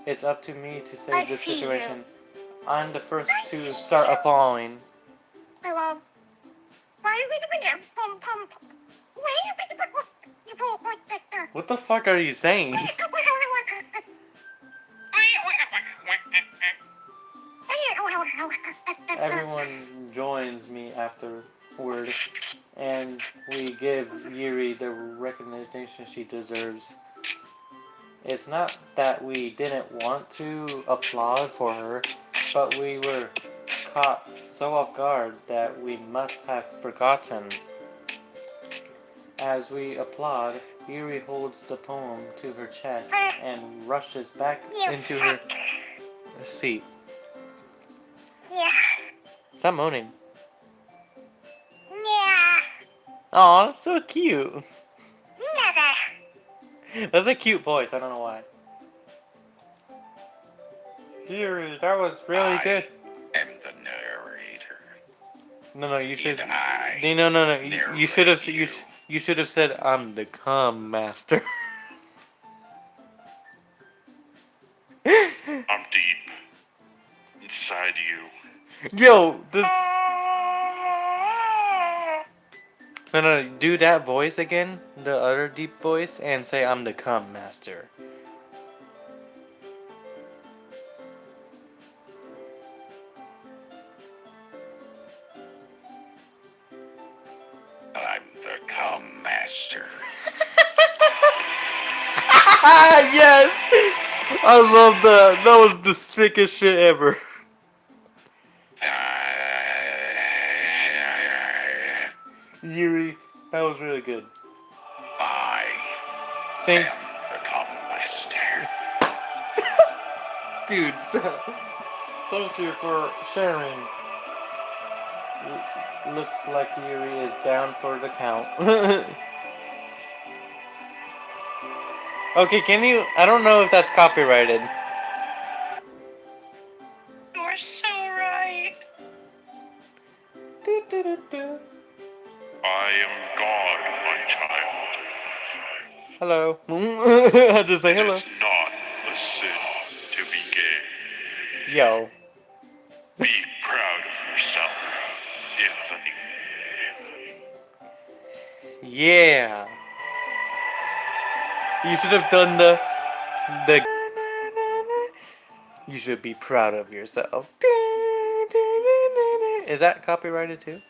It's up to me to save this see situation. I'm the first to start appalling. Hello. What the fuck are you saying? Everyone joins me afterward, and we give Yuri the recognition she deserves. It's not that we didn't want to applaud for her, but we were caught so off guard that we must have forgotten. As we applaud, Yuri holds the poem to her chest and rushes back into her seat. Yeah. Stop moaning. Yeah. Aw, that's so cute. Never. That's a cute voice, I don't know why. Yuri, that was really good. am the narrator. No, you should. And I No. You should have. narrate You should have said, "I'm the cum master." I'm deep inside you. Yo, this. No. Do that voice again, the other deep voice, and say, "I'm the cum master." I'm the cum master. Yes, I love that. That was the sickest shit ever. Yuri, that was really good. I Thank, am the cum master. dude. Thank you for sharing. Looks like Yuri is down for the count. Okay, can you? I don't know if that's copyrighted. You're so right. Do. I am God, my child. Hello. I had to say It hello. is not a sin to be gay. Yo. Be proud of yourself, Anthony. Yeah. You should have done the. You should be proud of yourself. Is that copyrighted too?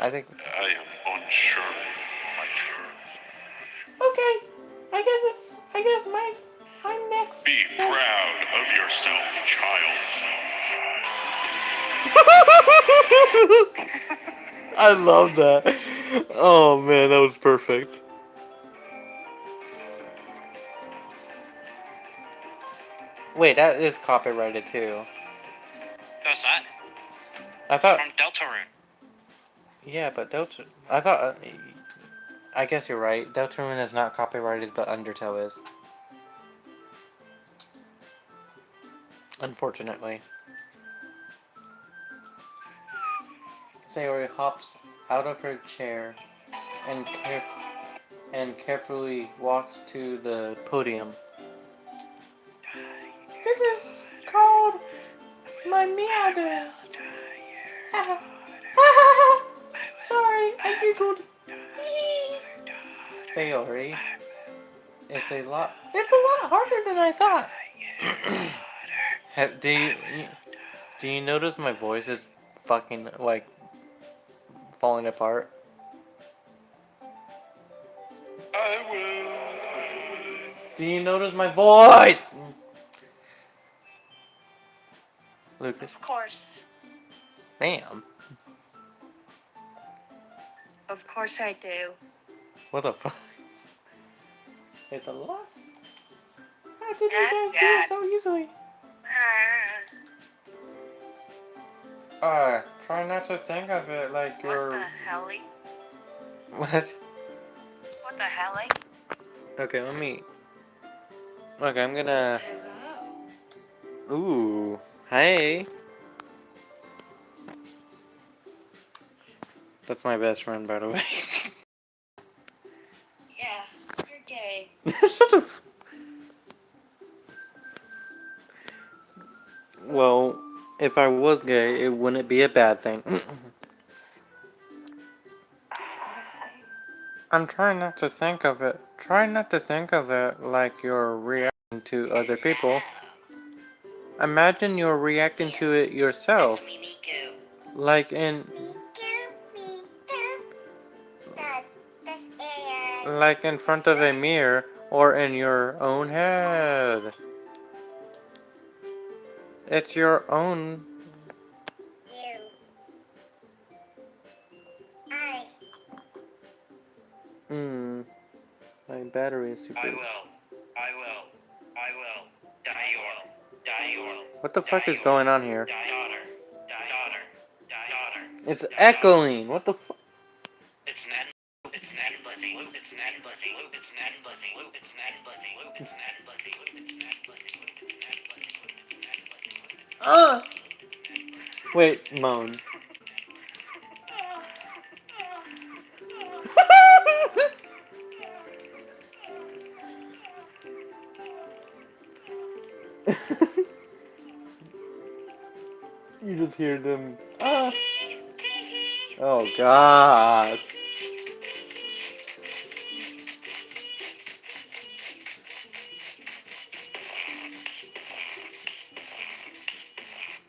I think. I am unsure, my child. Okay. I guess I'm next. Be proud of yourself, child. I love that. Oh man, that was perfect. Wait, that is copyrighted too. No, it's not. I thought. From Deltarune. Yeah, but Deltarune. I thought. I guess you're right. Deltarune is not copyrighted, but Undertale is. Unfortunately. Sayori hops out of her chair and carefully walks to the podium. This is called my meow. Sorry, I giggled. Sayori, it's a lot harder than I thought. Do you notice my voice is fucking like falling apart? I will. Do you notice my voice? Lucas, Of course. ma'am, Of course I do. what the fuck? It's a lot. How did you guys do Yeah. it so easily? Ah, Try not to think of it like what the helly? What? What the helly? Okay, let me. Okay, I'm gonna. Hello. Ooh, hey. That's my best friend, by the way. Yeah, you're gay. Shut the. Well, if I was gay, it wouldn't be a bad thing. I'm trying not to think of it. Try not to think of it like you're reacting to other people. Imagine you're reacting to it yourself. That's me too. Like in Me too. That's it. like in front of a mirror or in your own head. It's your own. You. I. My battery is super. I will. Die. What the fuck is going on here? Daughter. It's echoing. What the fuck? It's not. It's not blessing loop. It's not blessing loop. It's not blessing loop. It's not blessing loop. It's not blessing loop. It's not blessing loop. It's not blessing loop. It's not blessing loop. It's not blessing loop. Wait, moan. You just hear them. Ah. Oh god.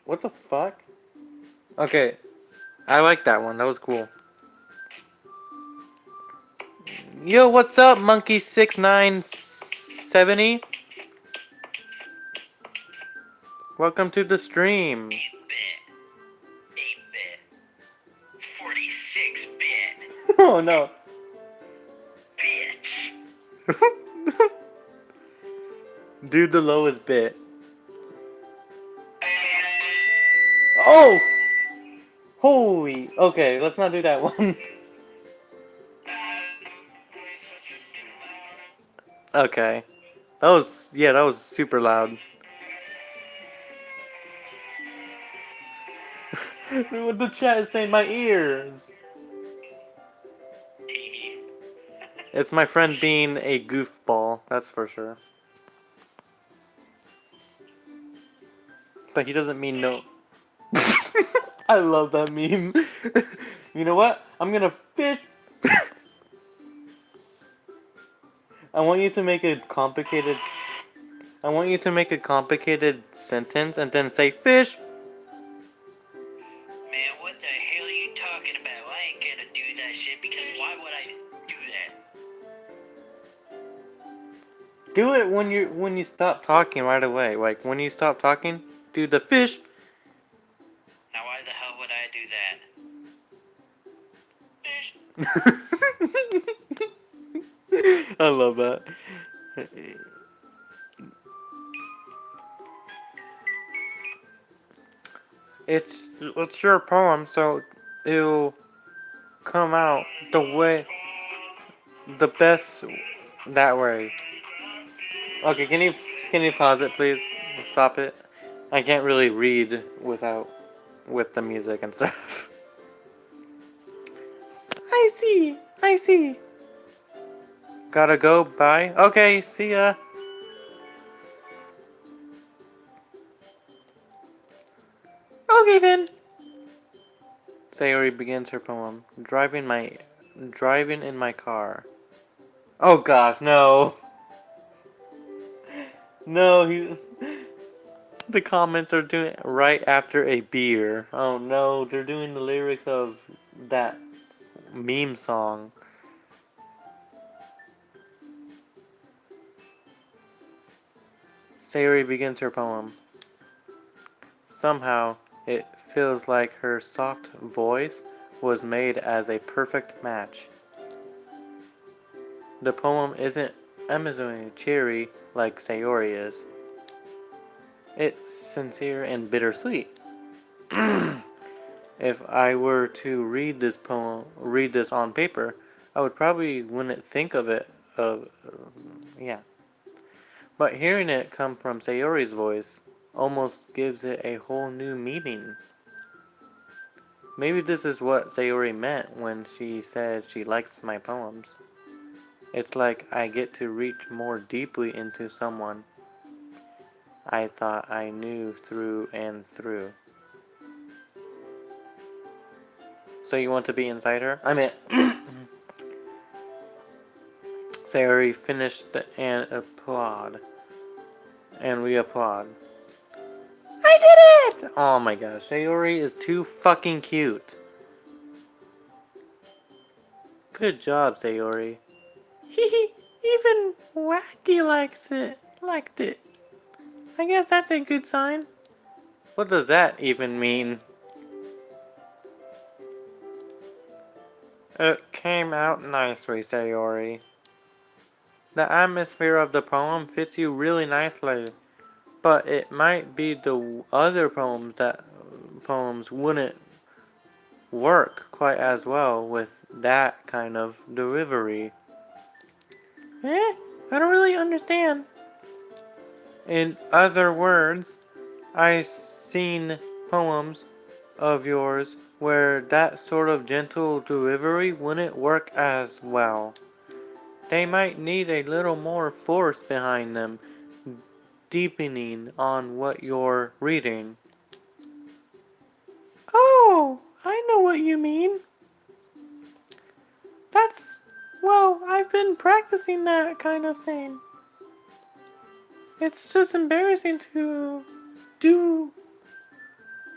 What the fuck? Okay, I like that one. That was cool. Yo, what's up, Monkey 6970? Welcome to the stream. 8-bit. 46-bit. Oh no. Bitch. Dude, the lowest bit. Oh! Holy. Okay, let's not do that one. Okay. That was super loud. What the chat is saying, my ears. It's my friend being a goofball, that's for sure. But he doesn't mean no. I love that meme. You know what? I'm gonna fish. I want you to make a complicated sentence and then say fish. Man, what the hell are you talking about? I ain't gonna do that shit because why would I do that? Do it when you stop talking right away. Like when you stop talking, do the fish. Now why the hell would I do that? Fish. I love that. It's your poem, so it'll come out the best that way. Okay, can you pause it, please? Stop it. I can't really read with the music and stuff. I see. Gotta go. Bye. Okay, see ya. Okay then. Sayori begins her poem. Driving in my car. Oh gosh, no. No, the comments are doing it right after a beer. Oh no, they're doing the lyrics of that meme song. Sayori begins her poem. Somehow, it feels like her soft voice was made as a perfect match. The poem isn't amazingly cheery like Sayori is. It's sincere and bittersweet. If I were to read this on paper, I would probably wouldn't think of it. Yeah. But hearing it come from Sayori's voice almost gives it a whole new meaning. Maybe this is what Sayori meant when she said she likes my poems. It's like I get to reach more deeply into someone I thought I knew through and through. So you want to be inside her? I mean, Sayori finished and applaud. And we applaud. did it! Oh my gosh, Sayori is too fucking cute. Good job, Sayori. Hehe, even Wacky liked it. I guess that's a good sign. What does that even mean? It came out nicely, Sayori. The atmosphere of the poem fits you really nicely, but it might be the other poems wouldn't work quite as well with that kind of delivery. I don't really understand. In other words, I've seen poems of yours where that sort of gentle delivery wouldn't work as well. They might need a little more force behind them, deepening on what you're reading. Oh, I know what you mean. I've been practicing that kind of thing. It's just embarrassing to do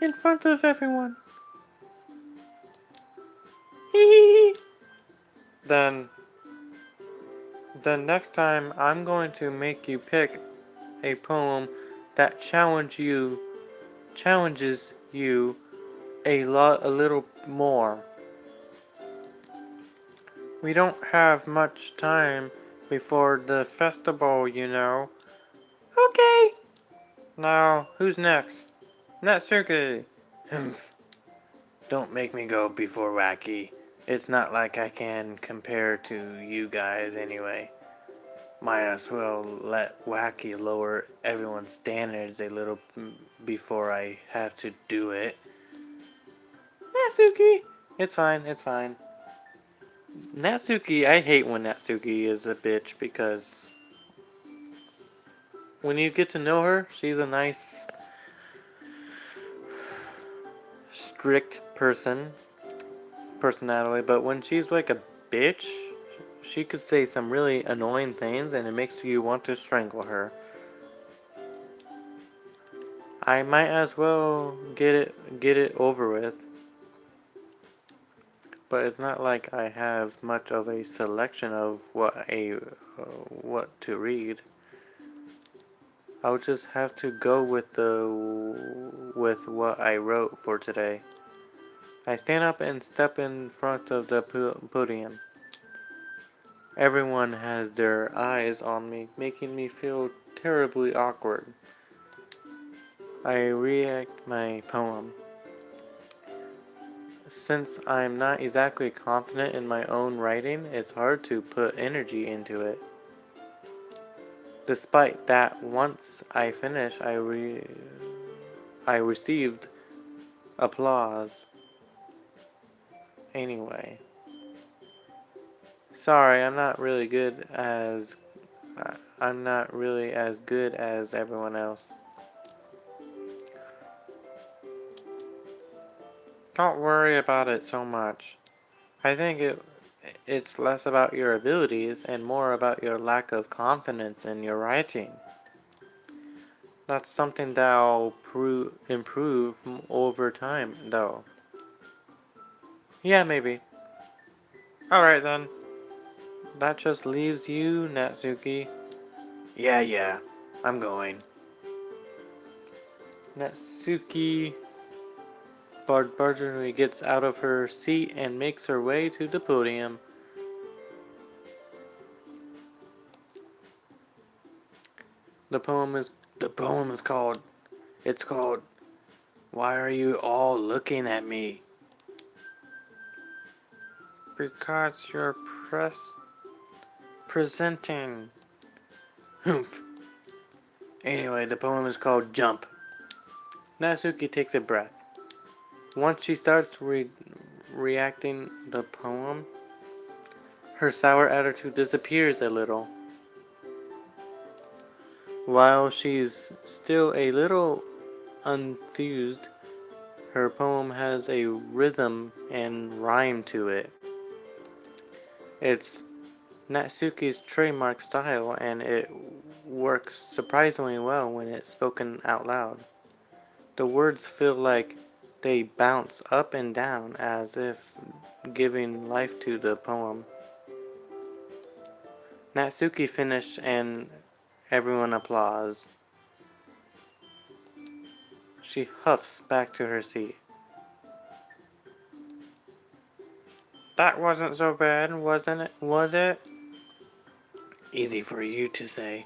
in front of everyone. Hee. Then, the next time I'm going to make you pick A poem that challenges you a little more. We don't have much time before the festival, you know. Okay. Now, who's next? Natsuki. Humph. Don't make me go before Wacky. It's not like I can compare to you guys anyway. Might as well let Wacky lower everyone's standards a little before I have to do it. Natsuki! It's fine, it's fine. Natsuki, I hate when Natsuki is a bitch because when you get to know her, she's a nice, strict personality, but when she's like a bitch, she could say some really annoying things and it makes you want to strangle her. I might as well get it over with. But it's not like I have much of a selection of what to read. I'll just have to go with what I wrote for today. I stand up and step in front of the podium. Everyone has their eyes on me, making me feel terribly awkward. I react my poem. Since I'm not exactly confident in my own writing, it's hard to put energy into it. Despite that, once I finish, I received applause. Anyway. Sorry, I'm not really as good as everyone else. Don't worry about it so much. I think it's less about your abilities and more about your lack of confidence in your writing. That's something that I'll improve over time, though. Yeah, maybe. Alright then. That just leaves you, Natsuki. Yeah, I'm going. Natsuki begrudgingly gets out of her seat and makes her way to the podium. The poem is called, Why Are You All Looking at Me? Because you're presenting. Humph. Anyway, the poem is called Jump. Natsuki takes a breath. Once she starts reacting the poem, her sour attitude disappears a little. While she's still a little enthused, her poem has a rhythm and rhyme to it. It's Natsuki's trademark style, and it works surprisingly well when it's spoken out loud. The words feel like they bounce up and down as if giving life to the poem. Natsuki finished and everyone applauds. She huffs back to her seat. That wasn't so bad, wasn't it? Was it? Easy for you to say.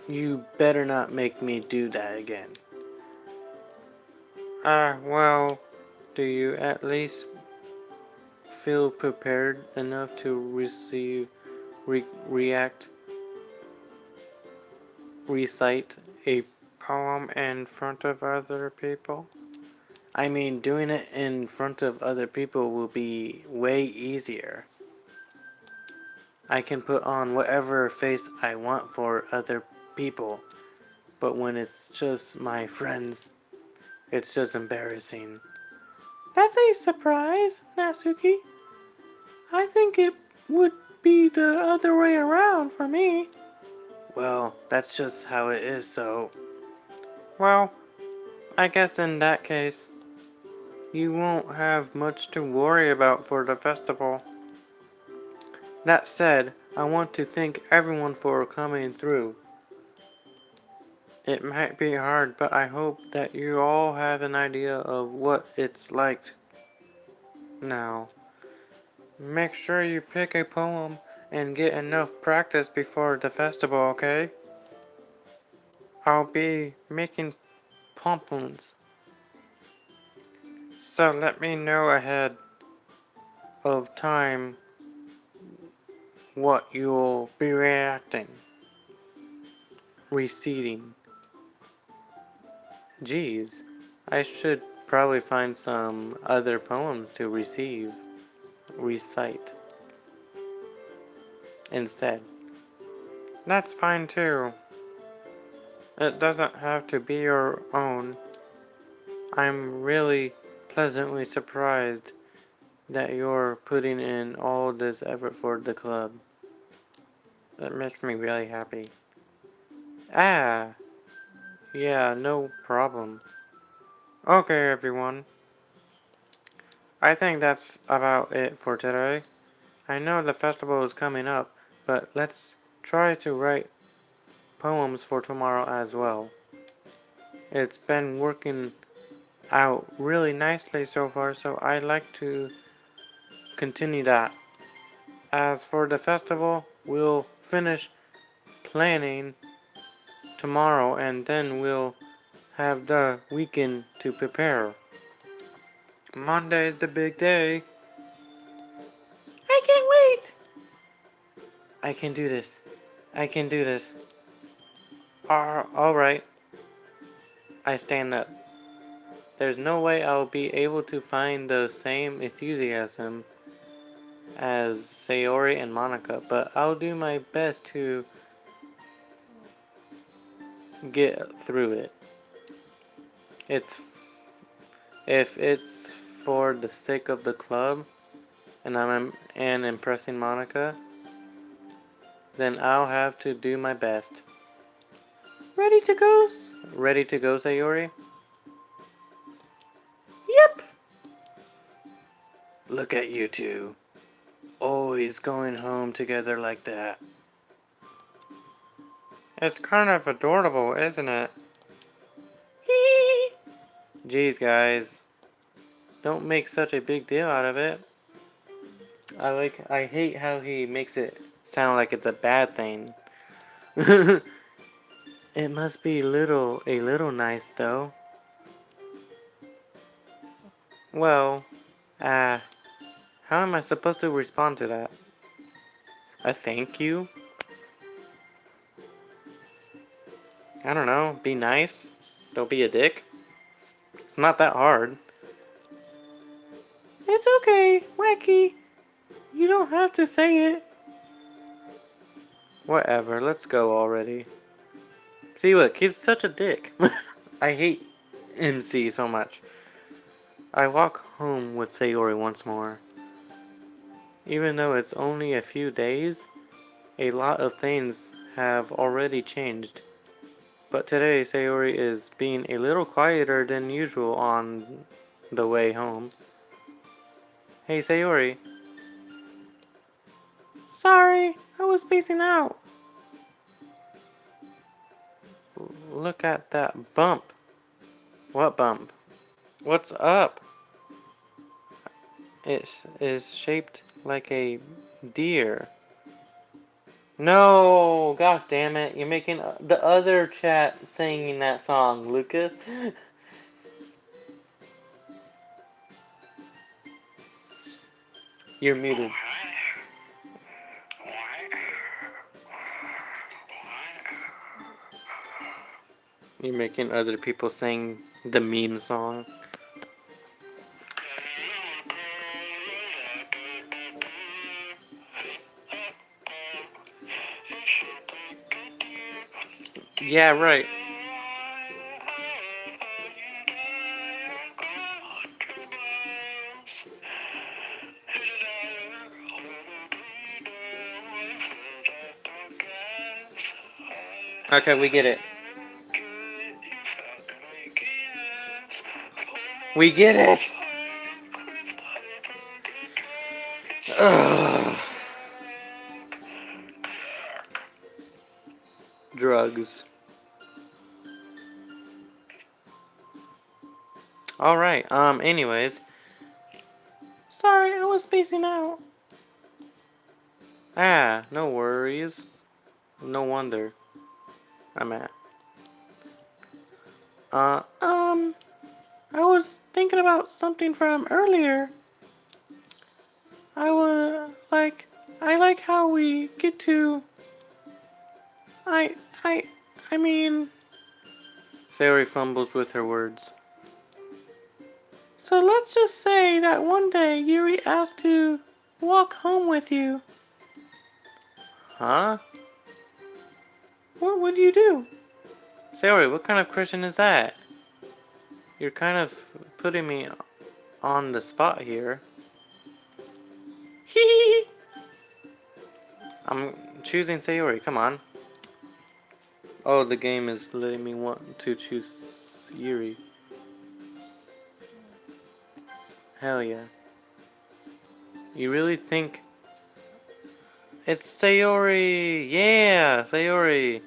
You better not make me do that again. Well, do you at least feel prepared enough to recite a poem in front of other people? I mean, doing it in front of other people will be way easier. I can put on whatever face I want for other people, but when it's just my friends, it's just embarrassing. That's a surprise, Natsuki. I think it would be the other way around for me. Well, that's just how it is, so... Well, I guess in that case, you won't have much to worry about for the festival. That said, I want to thank everyone for coming through. It might be hard, but I hope that you all have an idea of what it's like now. Make sure you pick a poem and get enough practice before the festival, okay? I'll be making pamphlets, so let me know ahead of time what you'll be reciting. Geez, I should probably find some other poems to recite instead. That's fine too. It doesn't have to be your own. I'm really pleasantly surprised that you're putting in all this effort for the club. It makes me really happy. Ah, yeah, no problem. Okay, everyone. I think that's about it for today. I know the festival is coming up, but let's try to write poems for tomorrow as well. It's been working out really nicely so far, so I'd like to continue that. As for the festival, we'll finish planning tomorrow and then we'll have the weekend to prepare. Monday's the big day. I can't wait! I can do this. I can do this. Alright. I stand up. There's no way I'll be able to find the same enthusiasm as Sayori and Monica, but I'll do my best to get through it. If it's for the sake of the club and impressing Monica, then I'll have to do my best. Ready to go? Ready to go, Sayori? Yep. Look at you two. Always going home together like that. It's kind of adorable, isn't it? Hee. Jeez, guys. Don't make such a big deal out of it. I hate how he makes it sound like it's a bad thing. It must be a little nice though. Well, how am I supposed to respond to that? A thank you? I don't know, be nice. Don't be a dick. It's not that hard. It's okay, Wacky. You don't have to say it. Whatever, let's go already. See, look, he's such a dick. I hate MC so much. I walk home with Sayori once more. Even though it's only a few days, a lot of things have already changed. But today, Sayori is being a little quieter than usual on the way home. Hey, Sayori. Sorry, I was spacing out. Look at that bump. What bump? What's up? It is shaped like a deer. No! Gosh damn it. You're making the other chat singing that song, Lucas. You're muted. You're making other people sing the meme song. Yeah, right. Okay, we get it. We get it! Ugh. Drugs. Alright, anyways. Sorry, I was spacing out. Ah, no worries. No wonder. I'm at. I was thinking about something from earlier. I like how we get to, I, I, I mean... Sayori fumbles with her words. So let's just say that one day Yuri asked to walk home with you. Huh? What would you do? Sayori, what kind of question is that? You're kind of putting me on the spot here. Hee. I'm choosing Sayori, come on. Oh, the game is letting me want to choose Yuri. Hell yeah. You really think... It's Sayori! Yeah, Sayori!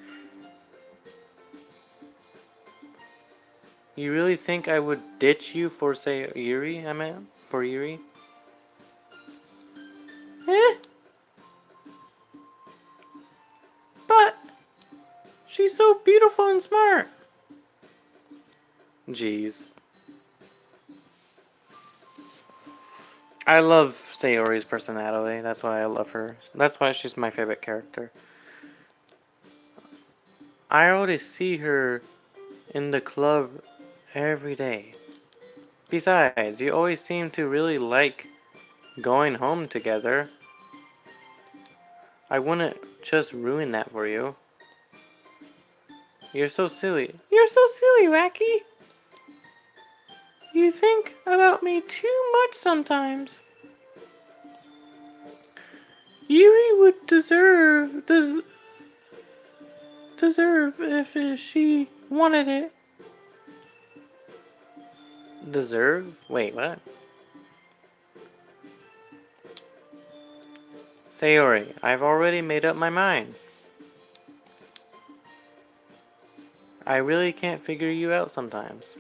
You really think I would ditch you for Yuri? I meant, for Yuri? Eh? But she's so beautiful and smart. Jeez. I love Sayori's personality. That's why I love her. That's why she's my favorite character. I already see her in the club every day. Besides, you always seem to really like going home together. I wouldn't just ruin that for you. You're so silly. You're so silly, Wacky. You think about me too much sometimes. Yuri would deserve if she wanted it. Deserve? Wait, what? Sayori, I've already made up my mind. I really can't figure you out sometimes.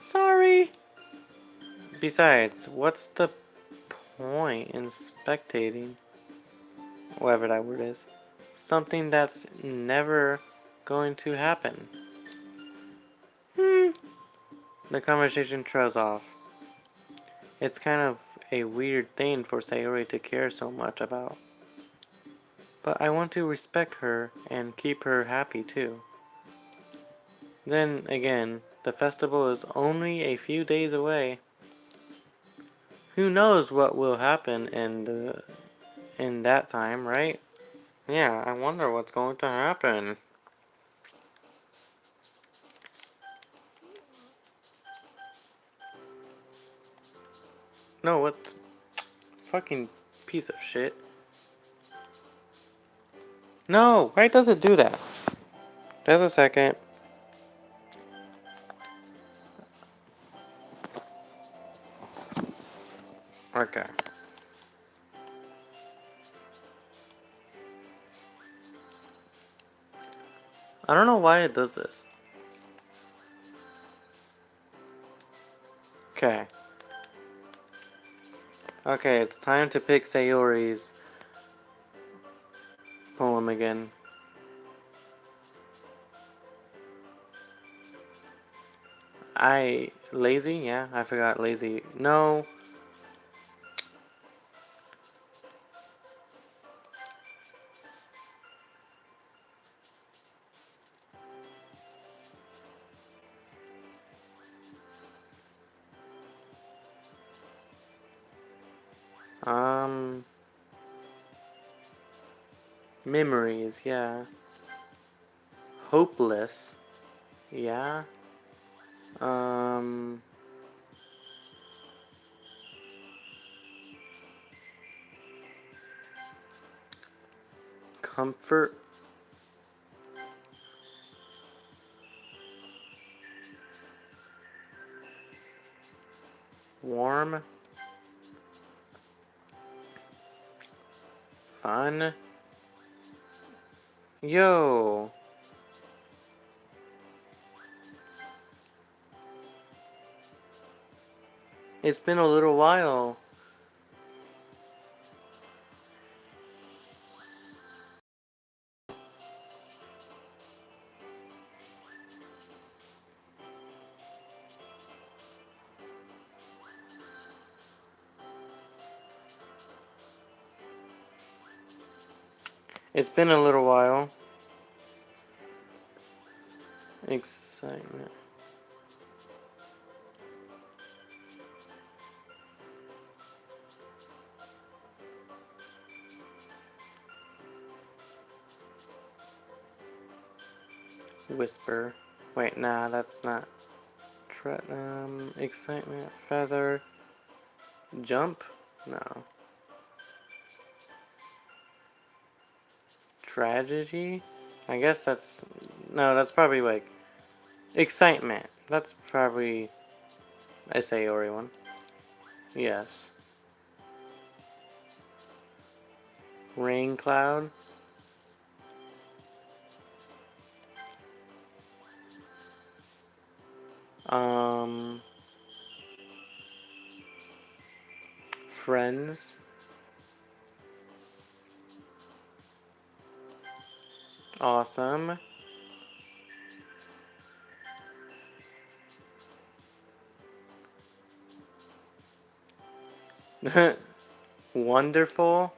Sorry. Besides, what's the point in spectating? Whatever that word is. Something that's never going to happen. The conversation trails off. It's kind of a weird thing for Sayori to care so much about. But I want to respect her and keep her happy too. Then again, the festival is only a few days away. Who knows what will happen in that time, right? Yeah, I wonder what's going to happen. No, what? Fucking piece of shit. No, why does it do that? Just a second. Okay. I don't know why it does this. Okay. Okay, it's time to pick Sayori's poem again. Lazy? Yeah, I forgot lazy. No. Memories, yeah. Hopeless, yeah. Um, Comfort. Warm. Fun. Yo. It's been a little while. It's been a little while. Excitement. Whisper. Wait, nah, that's not. Excitement. Feather. Jump? No. Tragedy? I guess that's. No, that's probably like. Excitement. That's probably a Sayori one. Yes. Rain cloud. Um. Friends. Awesome. Wonderful.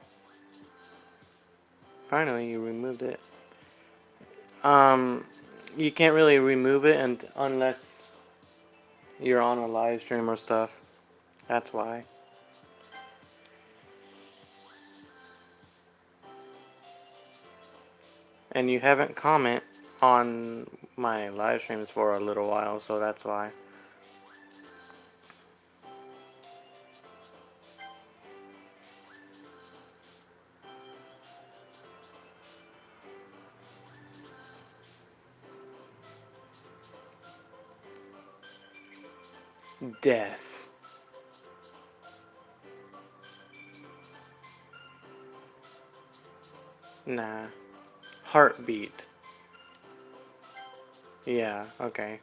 Finally, you removed it. You can't really remove it unless you're on a live stream or stuff. That's why. And you haven't comment on my live streams for a little while, so that's why. Death. Nah. Heartbeat. Yeah, okay.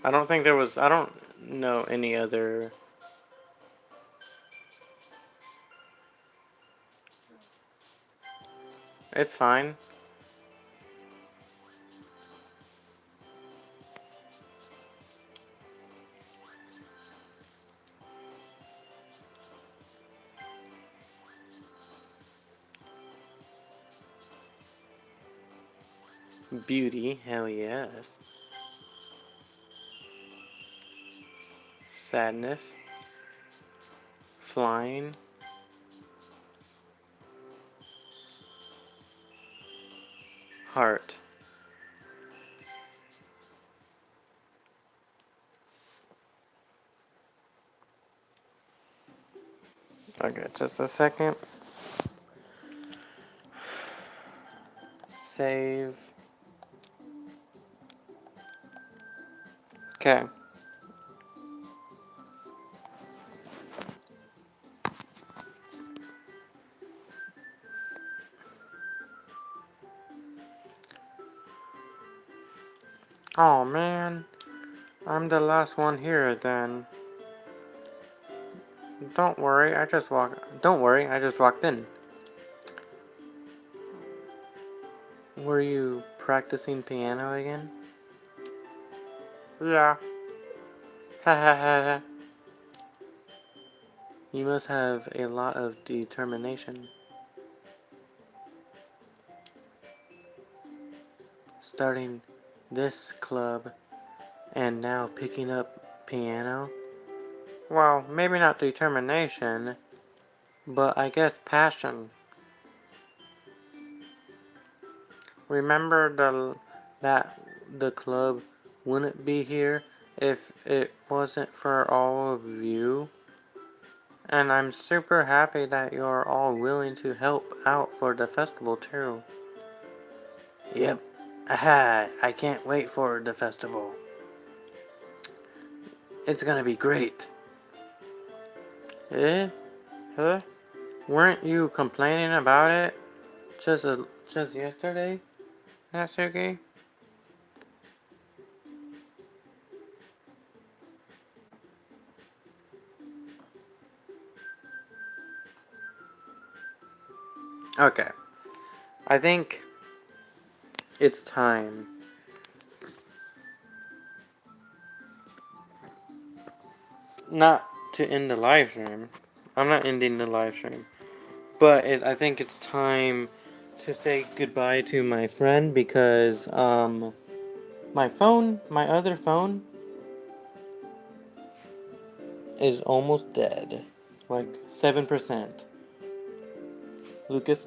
I don't think there was. I don't know any other. It's fine. Beauty. Hell yes. Sadness. Flying. Heart. Okay, just a second. Save. Okay. Oh man, I'm the last one here then. Don't worry, I just walked in. Were you practicing piano again? Yeah. Ha ha ha ha. You must have a lot of determination. Starting this club and now picking up piano. Well, maybe not determination, but I guess passion. Remember that the club wouldn't be here if it wasn't for all of you? And I'm super happy that you're all willing to help out for the festival too. Yep. Aha, I can't wait for the festival. It's gonna be great. Eh? Huh? Weren't you complaining about it just yesterday, Natsuki? Okay. I think it's time. Not to end the live stream. I'm not ending the live stream. But I think it's time to say goodbye to my friend because, my other phone, is almost dead. Like 7%. Lucas?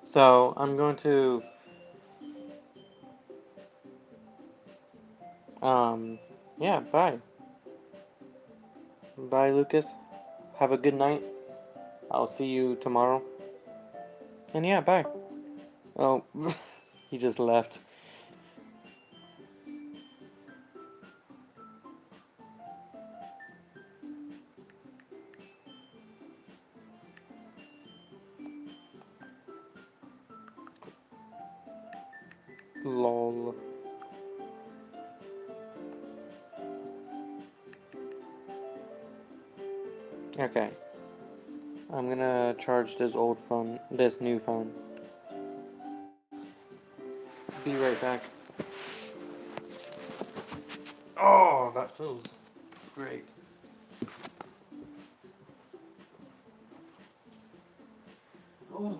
So, I'm going to, yeah, bye. Bye, Lucas. Have a good night. I'll see you tomorrow. And yeah, bye. Oh, he just left. Lol. Okay. I'm gonna charge this new phone. Be right back. Oh, that feels great. Oh.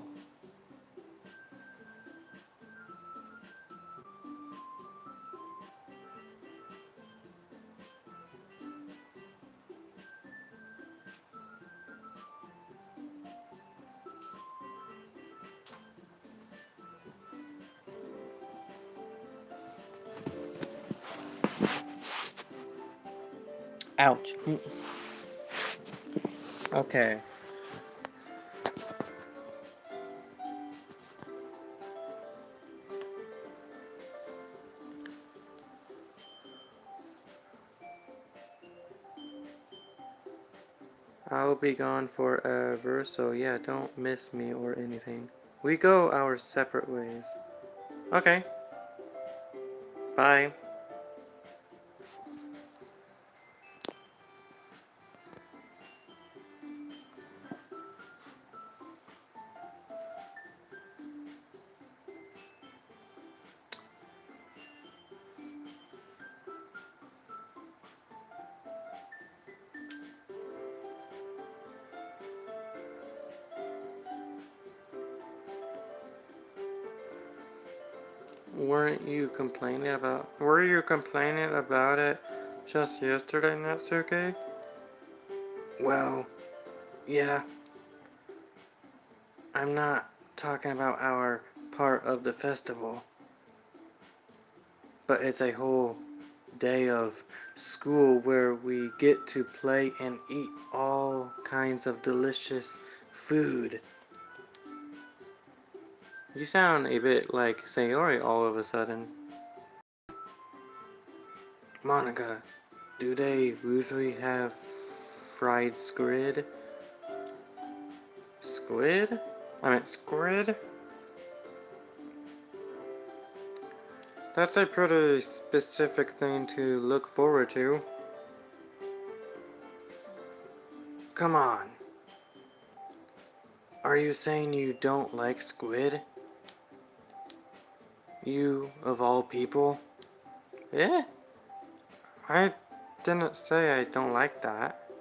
Ouch. Okay. I'll be gone forever, so yeah, don't miss me or anything. We go our separate ways. Okay. Bye. Were you complaining about it just yesterday, Natsuke? Well, yeah. I'm not talking about our part of the festival, but it's a whole day of school where we get to play and eat all kinds of delicious food. You sound a bit like Sayori all of a sudden. Monica, do they usually have fried squid? Squid? I meant squid? That's a pretty specific thing to look forward to. Come on. Are you saying you don't like squid? You, of all people? Yeah? I didn't say I don't like that.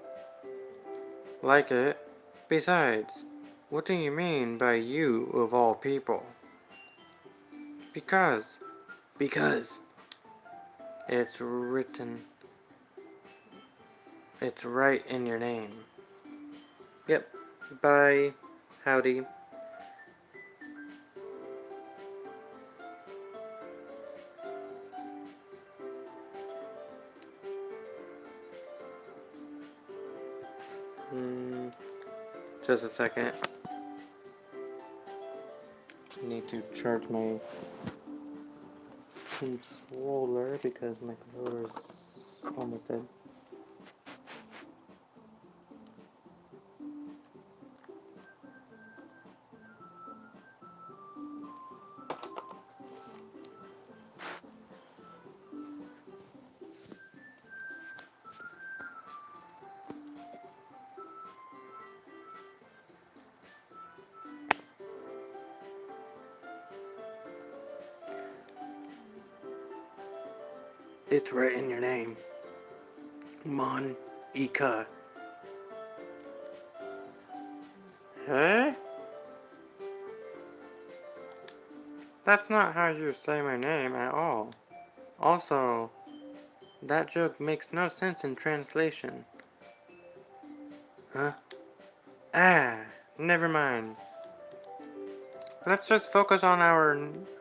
Like it? Besides, what do you mean by you, of all people? Because. Because. It's written. It's right in your name. Yep. Bye. Howdy. Just a second. I need to charge my controller because my controller is almost dead. It's right in your name. Mon-Ika. Hey? That's not how you say my name at all. Also, that joke makes no sense in translation. Huh? Ah, never mind. Let's just focus on our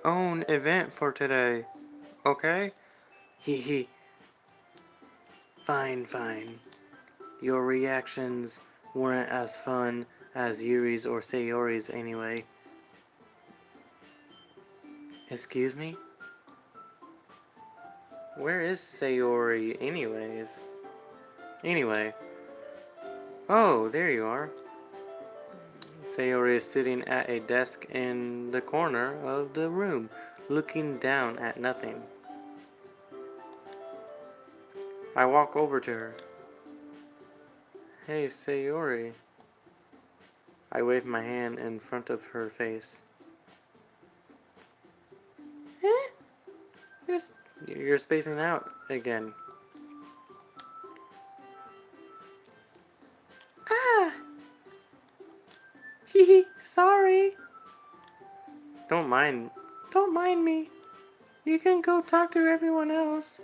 own event for today, okay? Hee hee. Fine, fine. Your reactions weren't as fun as Yuri's or Sayori's anyway. Excuse me? Where is Sayori anyways? Anyway. Oh, there you are. Sayori is sitting at a desk in the corner of the room, looking down at nothing. I walk over to her. Hey, Sayori. I wave my hand in front of her face. Eh? You're spacing out again. Ah! Hee sorry. Don't mind me. You can go talk to everyone else.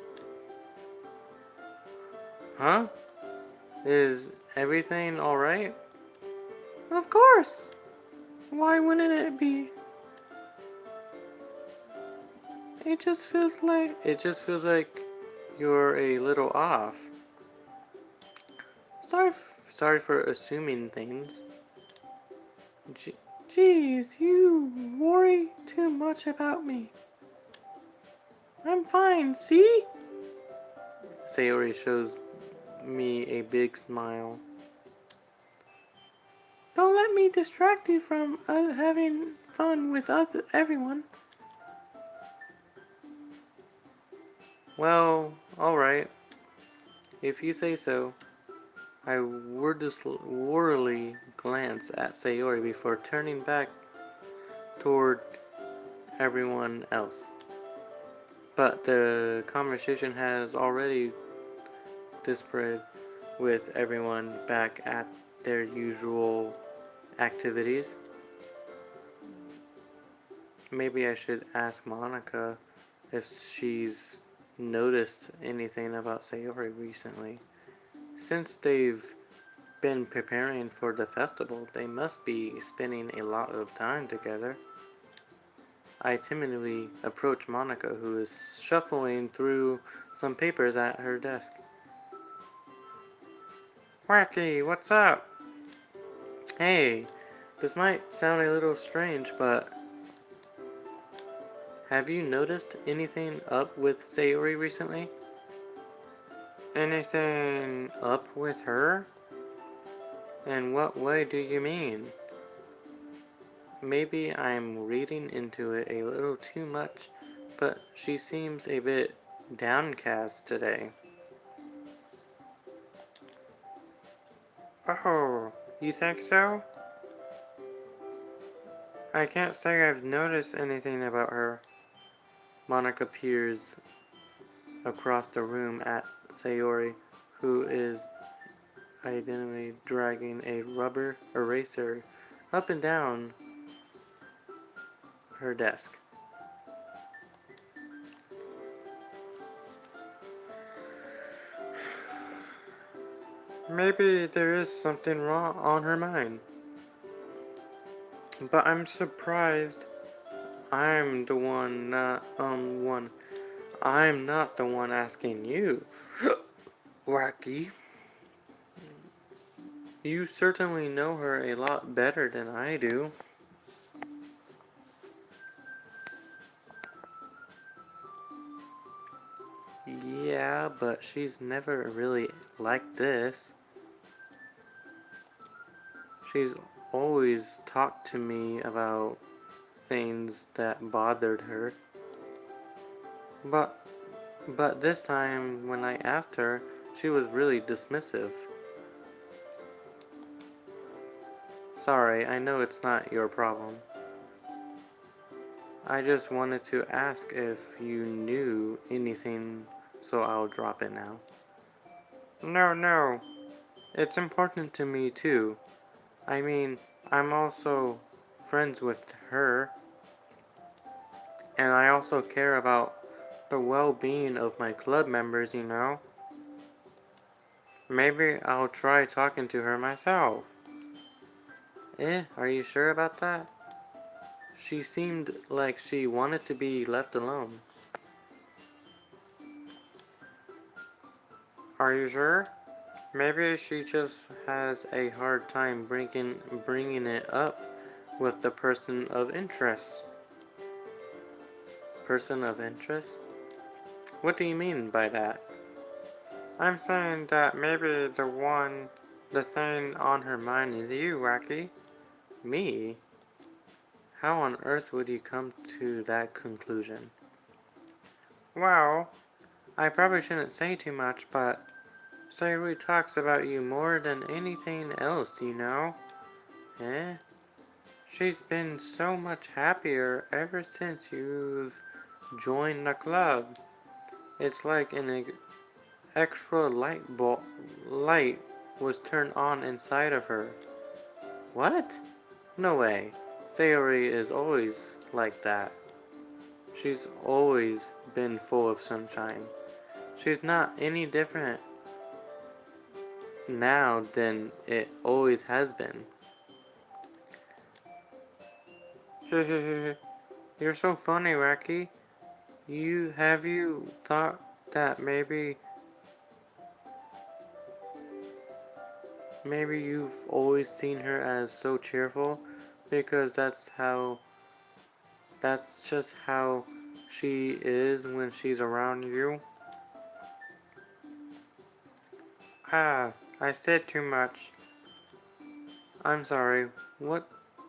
Huh? Is everything alright? Of course! Why wouldn't it be? It just feels like you're a little off. Sorry for assuming things. Jeez, you worry too much about me. I'm fine, see? Sayori shows me a big smile. Don't let me distract you from having fun with everyone. Well, alright. If you say so. I wordlessly glance at Sayori before turning back toward everyone else. But the conversation has already disparate with everyone back at their usual activities. Maybe I should ask Monica if she's noticed anything about Sayori recently. Since they've been preparing for the festival, they must be spending a lot of time together. I timidly approach Monica, who is shuffling through some papers at her desk. Wacky, what's up? Hey, this might sound a little strange, but have you noticed anything up with Sayori recently? Anything up with her? In what way do you mean? Maybe I'm reading into it a little too much, but she seems a bit downcast today. Oh, you think so? I can't say I've noticed anything about her. Monica peers across the room at Sayori, who is identically dragging a rubber eraser up and down her desk. Maybe there is something wrong on her mind. But I'm surprised I'm the one not, I'm not the one asking you. Wacky. You certainly know her a lot better than I do. Yeah, but she's never really like this. She's always talked to me about things that bothered her. But this time when I asked her, she was really dismissive. Sorry, I know it's not your problem. I just wanted to ask if you knew anything, so I'll drop it now. No. It's important to me too. I mean, I'm also friends with her, and I also care about the well-being of my club members, you know? Maybe I'll try talking to her myself. Are you sure about that? She seemed like she wanted to be left alone. Are you sure? Maybe she just has a hard time bringing it up with the person of interest. Person of interest? What do you mean by that? I'm saying that maybe the thing on her mind is you, Wacky. Me? How on earth would you come to that conclusion? Well, I probably shouldn't say too much, but Sayuri talks about you more than anything else, you know? Eh? She's been so much happier ever since you've joined the club. It's like an extra light was turned on inside of her. What? No way. Sayori is always like that. She's always been full of sunshine. She's not any different now than it always has been. You're so funny, Wacky. Have you thought that maybe you've always seen her as so cheerful because that's just how she is when she's around you? I said too much. I'm sorry. What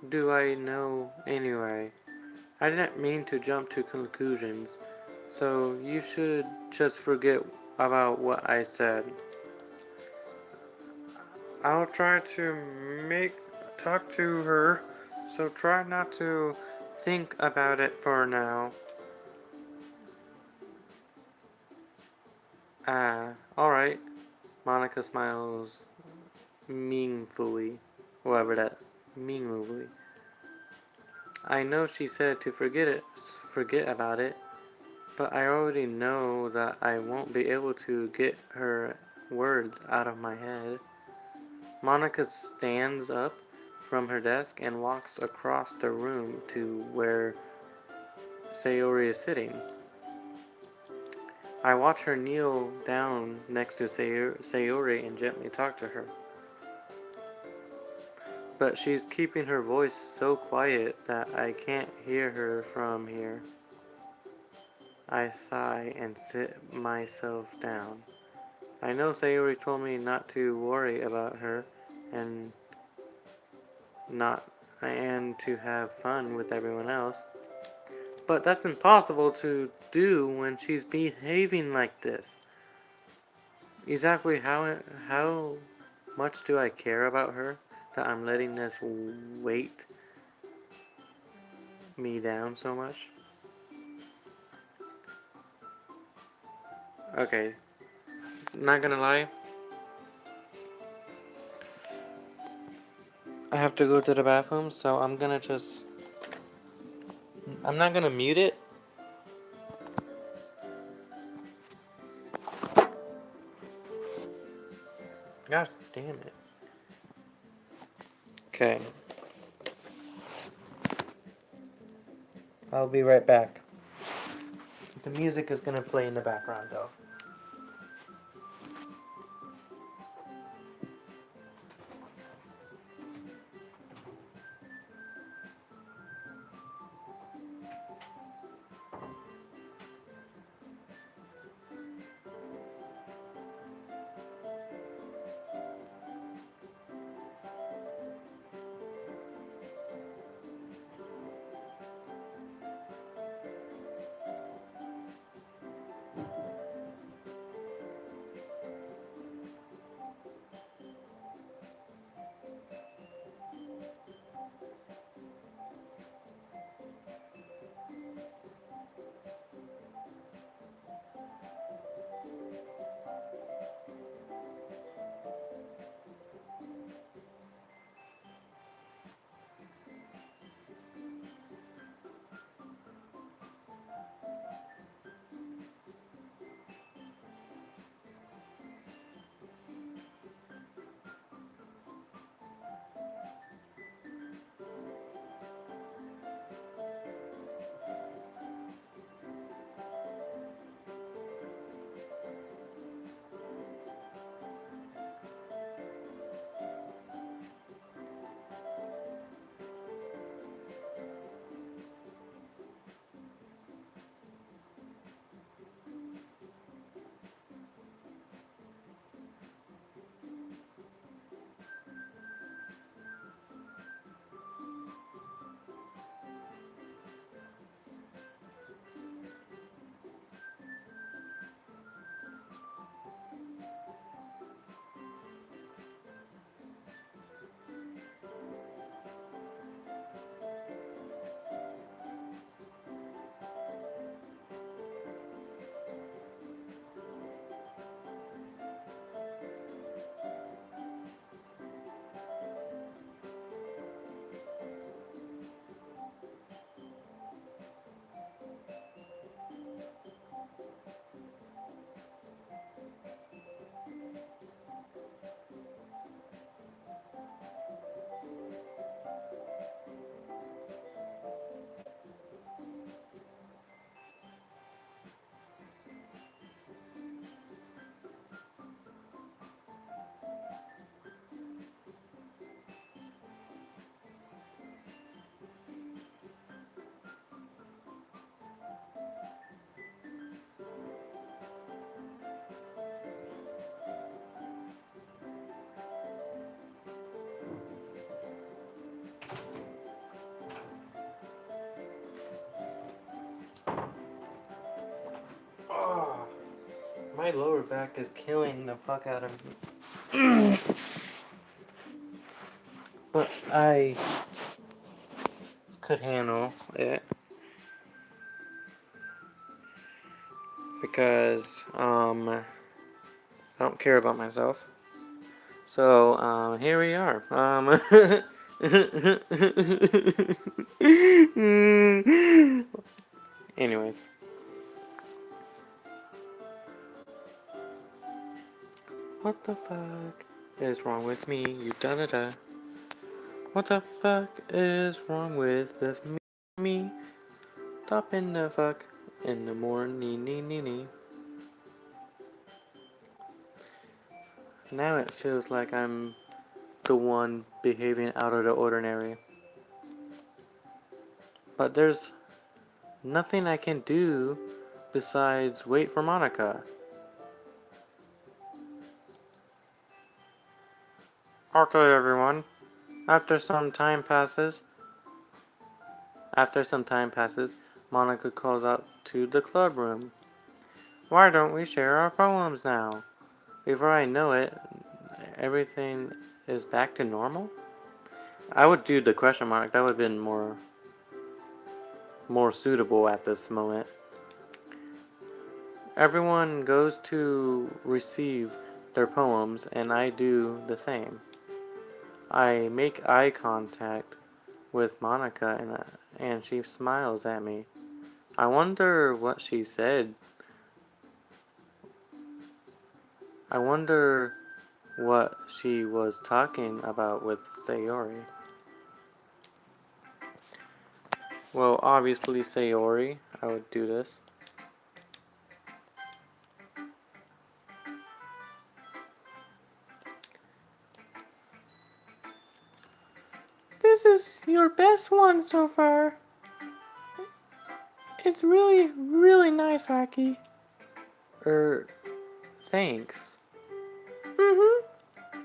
do I know anyway? I didn't mean to jump to conclusions, so you should just forget about what I said. I'll try to talk to her, so try not to think about it for now. Alright. Monica smiles meaningfully. Meaningfully. I know she said to forget about it, but I already know that I won't be able to get her words out of my head. Monica stands up from her desk and walks across the room to where Sayori is sitting. I watch her kneel down next to Sayori and gently talk to her. But she's keeping her voice so quiet that I can't hear her from here. I sigh and sit myself down. I know Sayori told me not to worry about her and not and to have fun with everyone else. But that's impossible to do when she's behaving like this. Exactly how much do I care about her that I'm letting this weight me down so much? Okay, not gonna lie, I have to go to the bathroom, so I'm not gonna mute it. Gosh damn it. Okay, I'll be right back. The music is gonna play in the background though. Oh, my lower back is killing the fuck out of me. But I could handle it because I don't care about myself. So here we are. Anyways, what the fuck is wrong with me? You da da da. What the fuck is wrong with me? Stop in the fuck in the morning, nee. Now it feels like I'm the one behaving out of the ordinary. But there's nothing I can do besides wait for Monica. Okay, everyone. After some time passes, Monica calls out to the club room. Why don't we share our poems now? Before I know it, everything is back to normal? I would do the question mark. That would have been more suitable at this moment. Everyone goes to receive their poems, and I do the same. I make eye contact with Monica, and she smiles at me. I wonder what she said. I wonder what she was talking about with Sayori. Well, obviously Sayori, I would do this. This is your best one so far. It's really, really nice, Wacky. Thanks. Mm-hmm.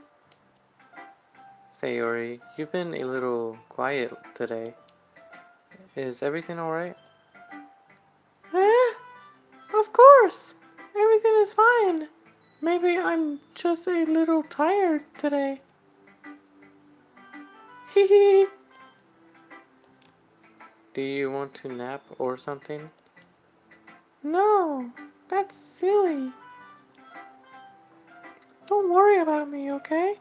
Sayori, you've been a little quiet today. Is everything alright? Eh? Of course! Everything is fine. Maybe I'm just a little tired today. Hee hee. Do you want to nap or something? No, that's silly. Don't worry about me, okay?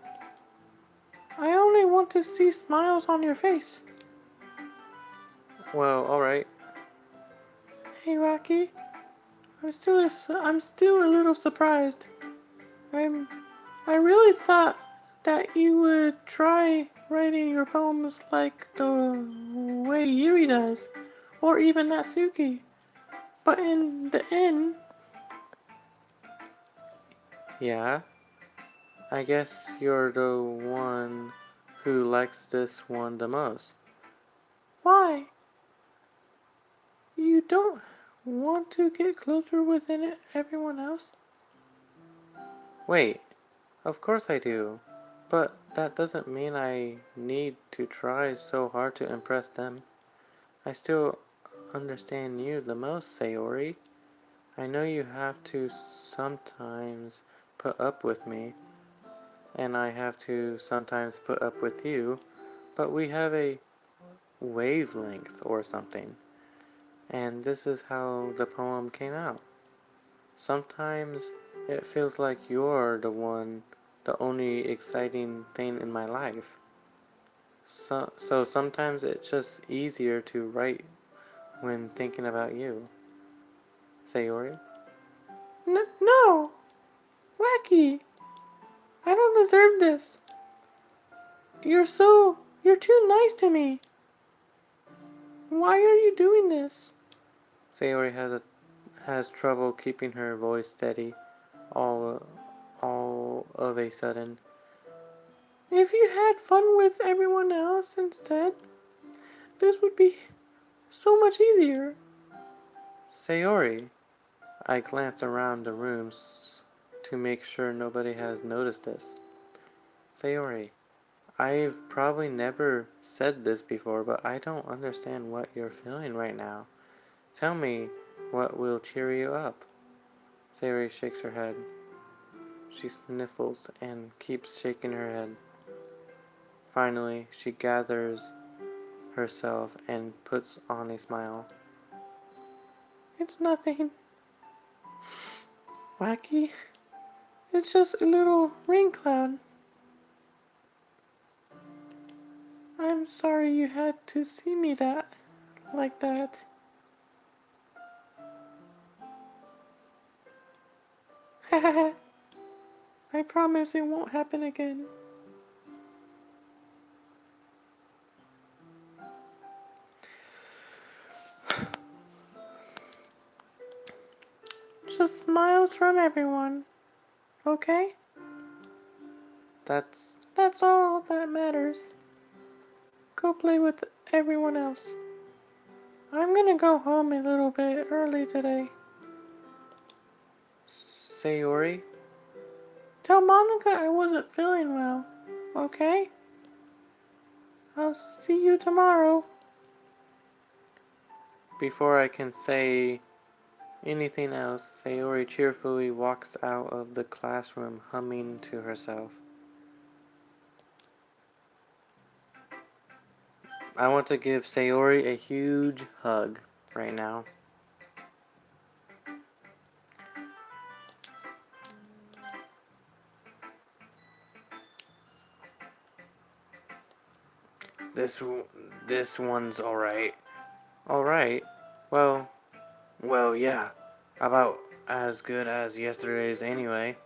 I only want to see smiles on your face. Well, alright. Hey, Rocky. I'm still a little surprised. I really thought that you would try writing your poems like the way Yuri does, or even Natsuki. But in the end... Yeah? I guess you're the one who likes this one the most. Why? You don't want to get closer with everyone else? Wait, of course I do. But that doesn't mean I need to try so hard to impress them. I still understand you the most, Sayori. I know you have to sometimes put up with me, and I have to sometimes put up with you, but we have a wavelength or something. And this is how the poem came out. Sometimes it feels like you're the only exciting thing in my life. So sometimes it's just easier to write when thinking about you. Sayori? No! Wacky! I don't deserve this. You're too nice to me. Why are you doing this? Sayori has trouble keeping her voice steady all of a sudden. If you had fun with everyone else instead, this would be so much easier. Sayori, I glance around the rooms to make sure nobody has noticed this. Sayori, I've probably never said this before, but I don't understand what you're feeling right now. Tell me what will cheer you up. Sayori shakes her head. She sniffles and keeps shaking her head. Finally, she gathers herself and puts on a smile. It's nothing. Wacky. It's just a little rain cloud. I'm sorry you had to see me like that. I promise it won't happen again. Just smiles from everyone, okay? That's all that matters. Go play with everyone else. I'm gonna go home a little bit early today. Sayori? Tell Monica I wasn't feeling well. Okay? I'll see you tomorrow. Before I can say anything else, Sayori cheerfully walks out of the classroom humming to herself. I want to give Sayori a huge hug right now. This this one's alright. Alright? Well, yeah. About as good as yesterday's anyway.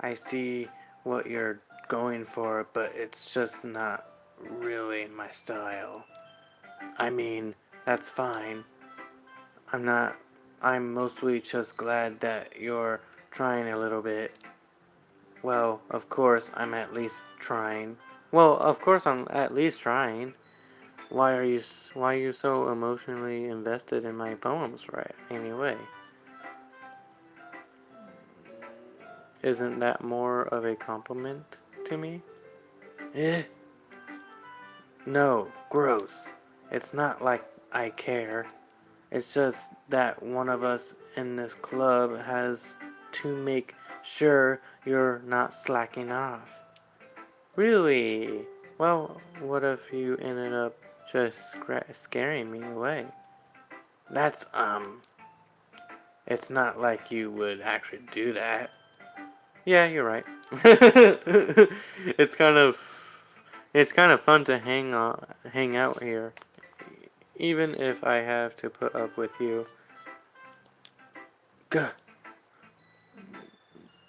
I see what you're going for, but it's just not really my style. I mean, that's fine. I'm mostly just glad that you're trying a little bit. Well, of course, I'm at least trying. Well, of course, I'm at least trying. Why are you so emotionally invested in my poems, right? Anyway, isn't that more of a compliment to me? Eh? No, gross. It's not like I care. It's just that one of us in this club has to make sure you're not slacking off. Really? Well, what if you ended up just scaring me away? That's, it's not like you would actually do that. Yeah, you're right. it's kind of, it's kind of fun to hang out here, even if I have to put up with you. Gah.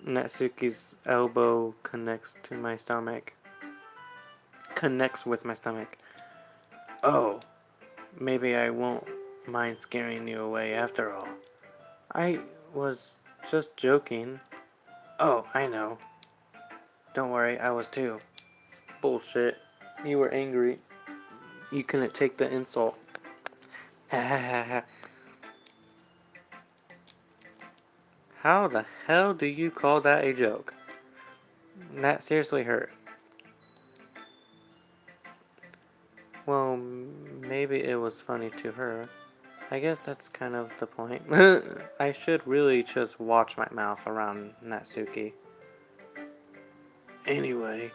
Natsuki's elbow connects to my stomach. Connects with my stomach. Oh, maybe I won't mind scaring you away after all. I was just joking. Oh, I know. Don't worry, I was too. Bullshit. You were angry. You couldn't take the insult. Ha ha ha ha. How the hell do you call that a joke? That seriously hurt. Well, maybe it was funny to her. I guess that's kind of the point. I should really just watch my mouth around Natsuki. Anyway,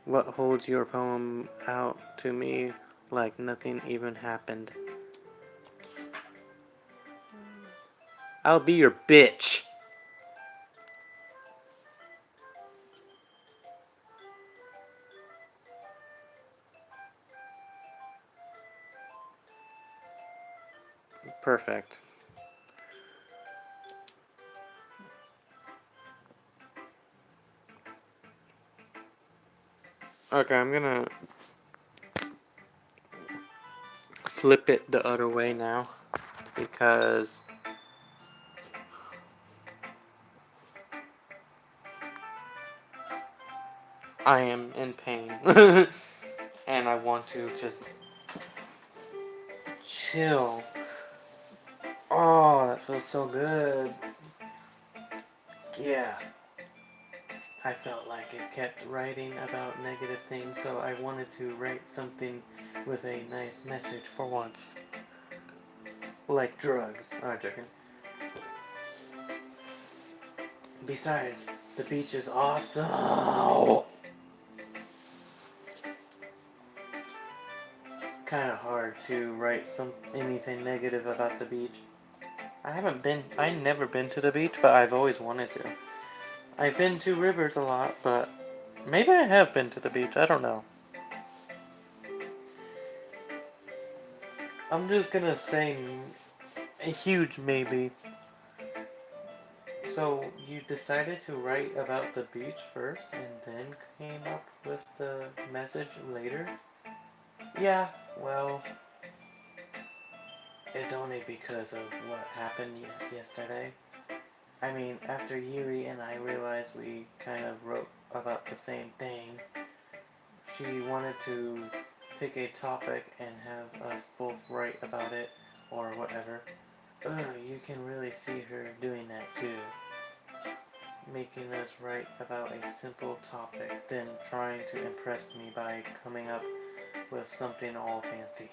what holds your poem out to me like nothing even happened? I'll be your bitch! Perfect. Okay, I'm gonna flip it the other way now because I am in pain and I want to just chill. Oh, that feels so good. Yeah. I felt like it kept writing about negative things, so I wanted to write something with a nice message for once. Like drugs. I'm not joking. Besides, the beach is awesome. Kind of hard to write anything negative about the beach. I never been to the beach, but I've always wanted to. I've been to rivers a lot, but maybe I have been to the beach, I don't know. I'm just gonna say a huge maybe. So, you decided to write about the beach first and then came up with the message later? Yeah, well, it's only because of what happened yesterday. I mean, after Yuri and I realized we kind of wrote about the same thing, she wanted to pick a topic and have us both write about it or whatever. You can really see her doing that too. making us write about a simple topic than trying to impress me by coming up with something all fancy.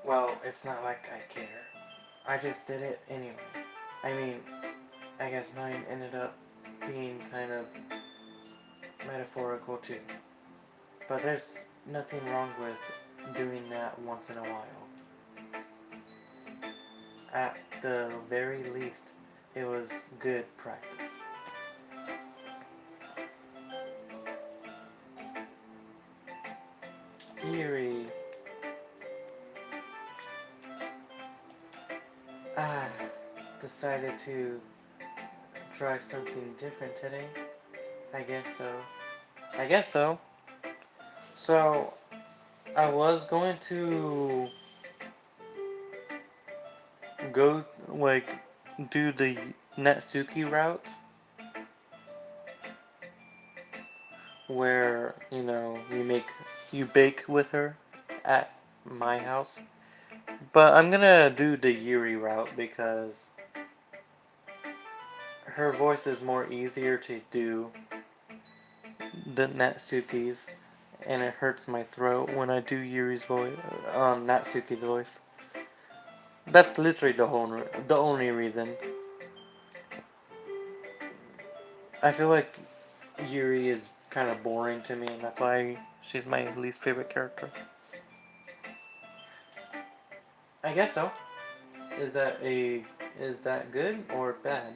Well, it's not like I care. I just did it anyway. I mean, I guess mine ended up being kind of metaphorical too. But there's nothing wrong with doing that once in a while. At the very least, it was good practice. Eerie. Ah, decided to try something different today. I guess so. I guess so. So, I was going to go, like, do the Natsuki route. Where, you bake with her at my house. But I'm gonna do the Yuri route because her voice is more easier to do than Natsuki's, and it hurts my throat when I do Yuri's voice, Natsuki's voice. That's literally the only reason. I feel like Yuri is kind of boring to me, and that's why she's my least favorite character. I guess so. Is that good or bad?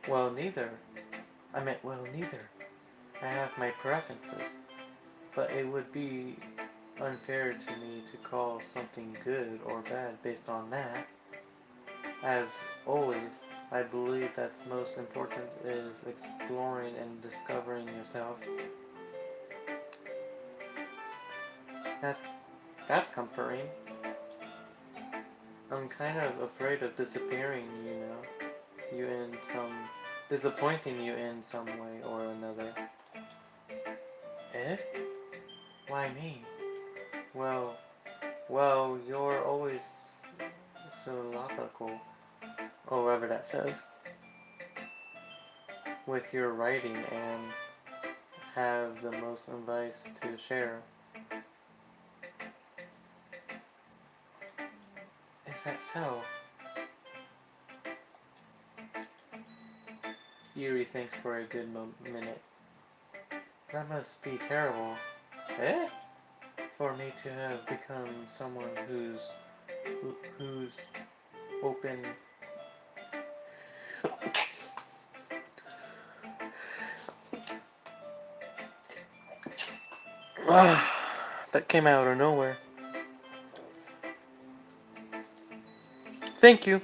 Well, neither. Neither. I have my preferences, but it would be unfair to me to call something good or bad based on that. As always, I believe that's most important is exploring and discovering yourself. That's that's comforting. I'm kind of afraid of disappearing, you in some disappointing you in some way or another. Eh? Why me? Well, you're always so logical, or whatever that says, with your writing and have the most advice to share. Is that so? Yuri thinks for a good minute. That must be terrible. Eh? For me to have become someone who's open. That came out of nowhere. Thank you.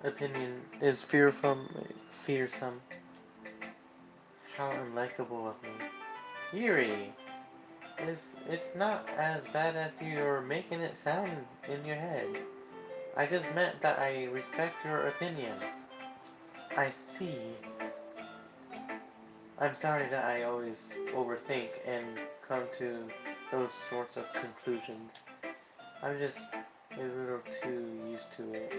Opinion is fearsome. How unlikable of me. Yuri, it's not as bad as you're making it sound in your head. I just meant that I respect your opinion. I see. I'm sorry that I always overthink and come to those sorts of conclusions. I'm just a little too used to it.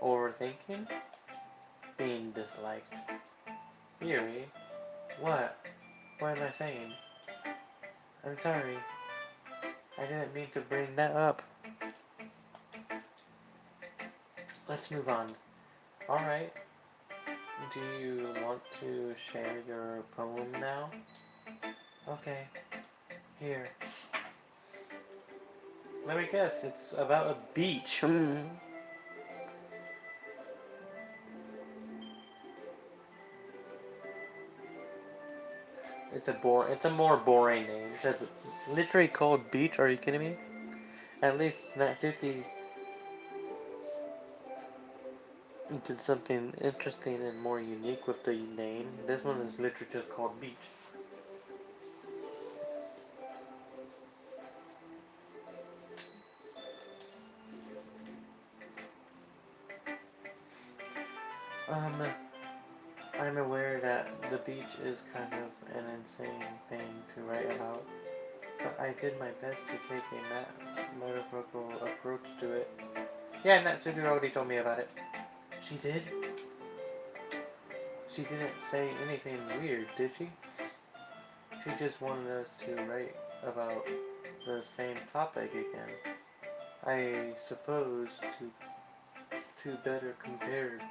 Overthinking? Being disliked. Yuri? What? What am I saying? I'm sorry. I didn't mean to bring that up. Let's move on. Alright. Do you want to share your poem now? Okay. Here. Let me guess, it's about a beach. It's a more boring name. It's just literally called Beach. Are you kidding me? At least Natsuki did something interesting and more unique with the name. This one is literally just called Beach. I'm aware that the beach is kind of an insane thing to write about, but I did my best to take a metaphorical approach to it. Yeah, Natsuki already told me about it. She did? She didn't say anything weird, did she? She just wanted us to write about the same topic again. I suppose to better compare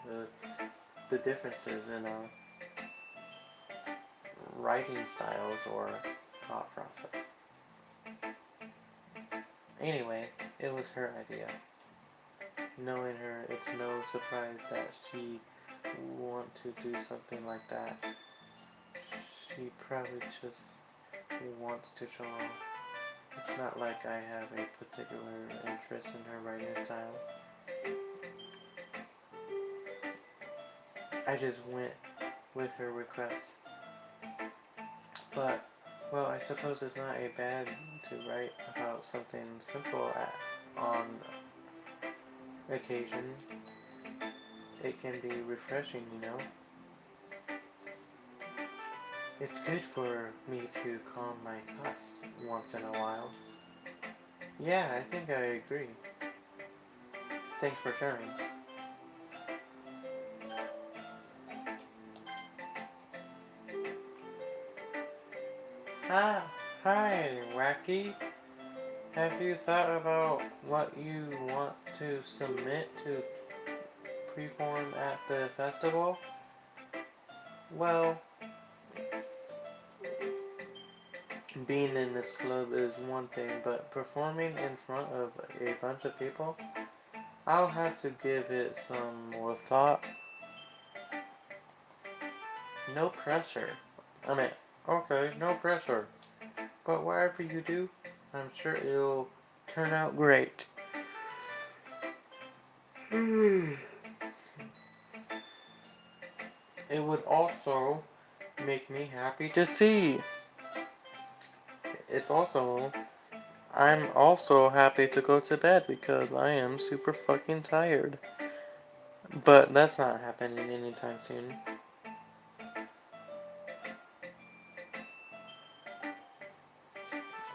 the differences in our writing styles or thought process. Anyway, it was her idea. Knowing her, it's no surprise that she want to do something like that. She probably just wants to show off. It's not like I have a particular interest in her writing style. I just went with her requests. But, well, I suppose it's not a bad to write about something simple on occasion. It can be refreshing, you know? It's good for me to calm my thoughts once in a while. Yeah, I think I agree. Thanks for sharing. Ah, hi, Wacky. Have you thought about what you want to submit to perform at the festival? Well, being in this club is one thing, but performing in front of a bunch of people, I'll have to give it some more thought. No pressure. I mean, okay, no pressure. But whatever you do, I'm sure it'll turn out great. It would also make me happy to see. I'm also happy to go to bed because I am super fucking tired. But that's not happening anytime soon.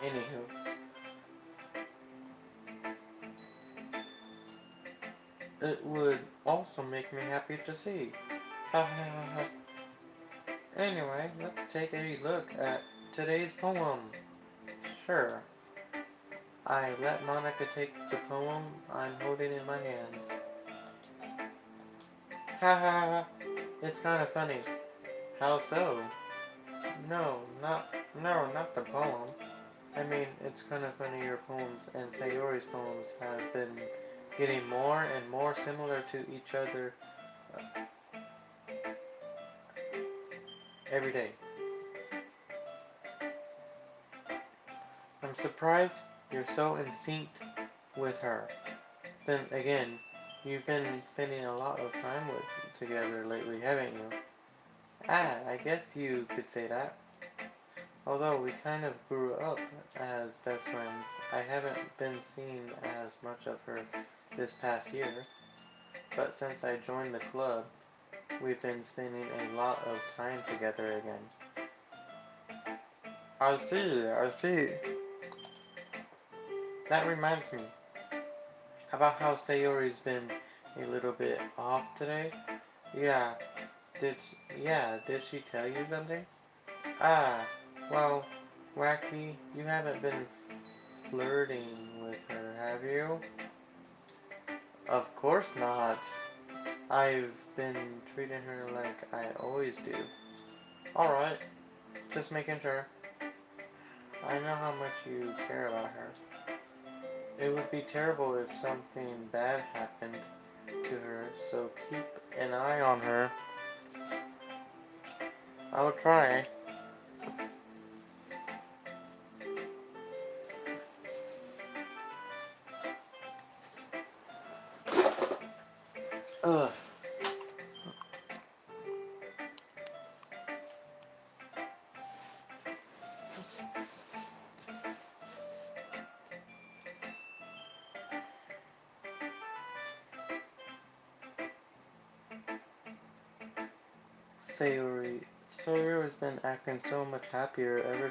Anywho. It would also make me happy to see. Ha ha ha ha. Anyway, let's take a look at today's poem. Sure. I let Monica take the poem I'm holding in my hands. Ha ha ha. It's kind of funny. How so? No, not the poem. I mean, it's kind of funny your poems and Sayori's poems have been getting more and more similar to each other every day. I'm surprised you're so in sync with her. Then again, you've been spending a lot of time together lately, haven't you? Ah, I guess you could say that. Although we kind of grew up as best friends, I haven't been seeing as much of her this past year. But since I joined the club, we've been spending a lot of time together again. I see. That reminds me about how Sayori's been a little bit off today. Yeah, did she tell you something? Ah, well, Wacky, you haven't been flirting with her, have you? Of course not. I've been treating her like I always do. Alright, just making sure. I know how much you care about her. It would be terrible if something bad happened to her, so keep an eye on her. I'll try. Ugh. Sayori. Sayori's been acting so much happier ever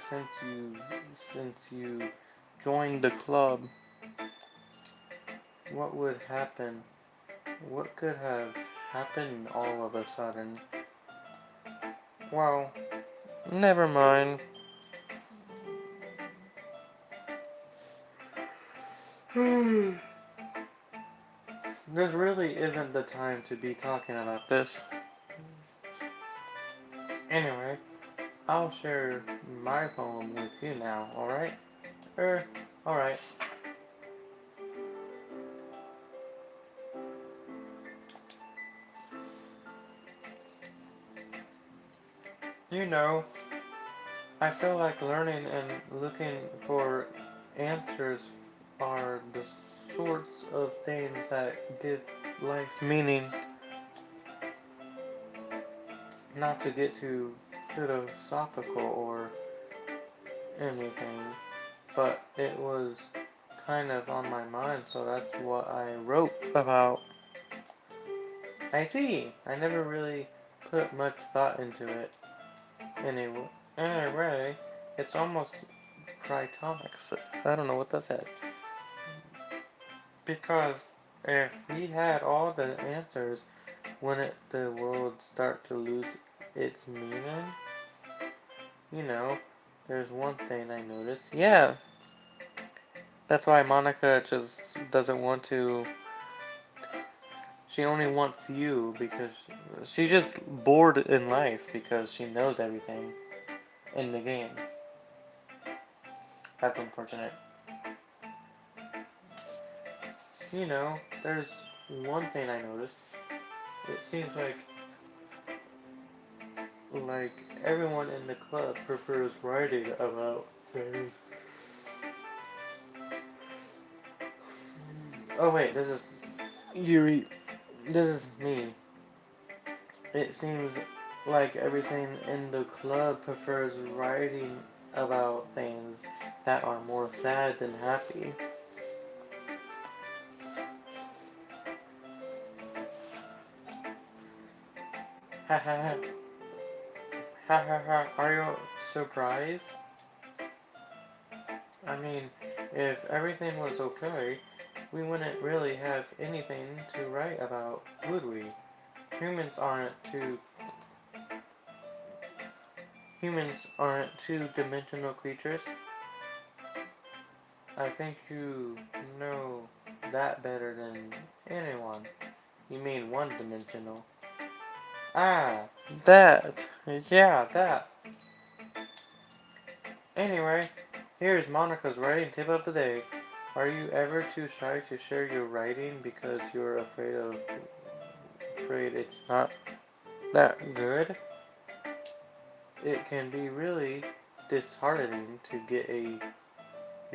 since you joined the club. What would happen? What could have happened all of a sudden? Well, never mind. This really isn't the time to be talking about this. Anyway, I'll share my poem with you now, alright? Alright. You know, I feel like learning and looking for answers are the sorts of things that give life meaning. Not to get too philosophical or anything, but it was kind of on my mind, so that's what I wrote about. I see. I never really put much thought into it. Anyway, it's almost Tritonics. I don't know what that says. Because if we had all the answers, wouldn't the world start to lose its meaning? You know, there's one thing I noticed. Yeah, that's why Monica just doesn't want to. She only wants you because she's just bored in life because she knows everything in the game. That's unfortunate. You know, there's one thing I noticed. It seems like everyone in the club prefers writing about things. Oh wait, this is Yuri. This is me. It seems like everything in the club prefers writing about things that are more sad than happy. Ha ha ha. Ha ha ha. Are you surprised? I mean, if everything was okay, we wouldn't really have anything to write about, would we? Humans aren't two two-dimensional creatures. I think you know that better than anyone. You mean one-dimensional. Ah, that. Yeah, that. Anyway, here's Monica's writing tip of the day. Are you ever too shy to share your writing because you're afraid it's not that good? It can be really disheartening to get a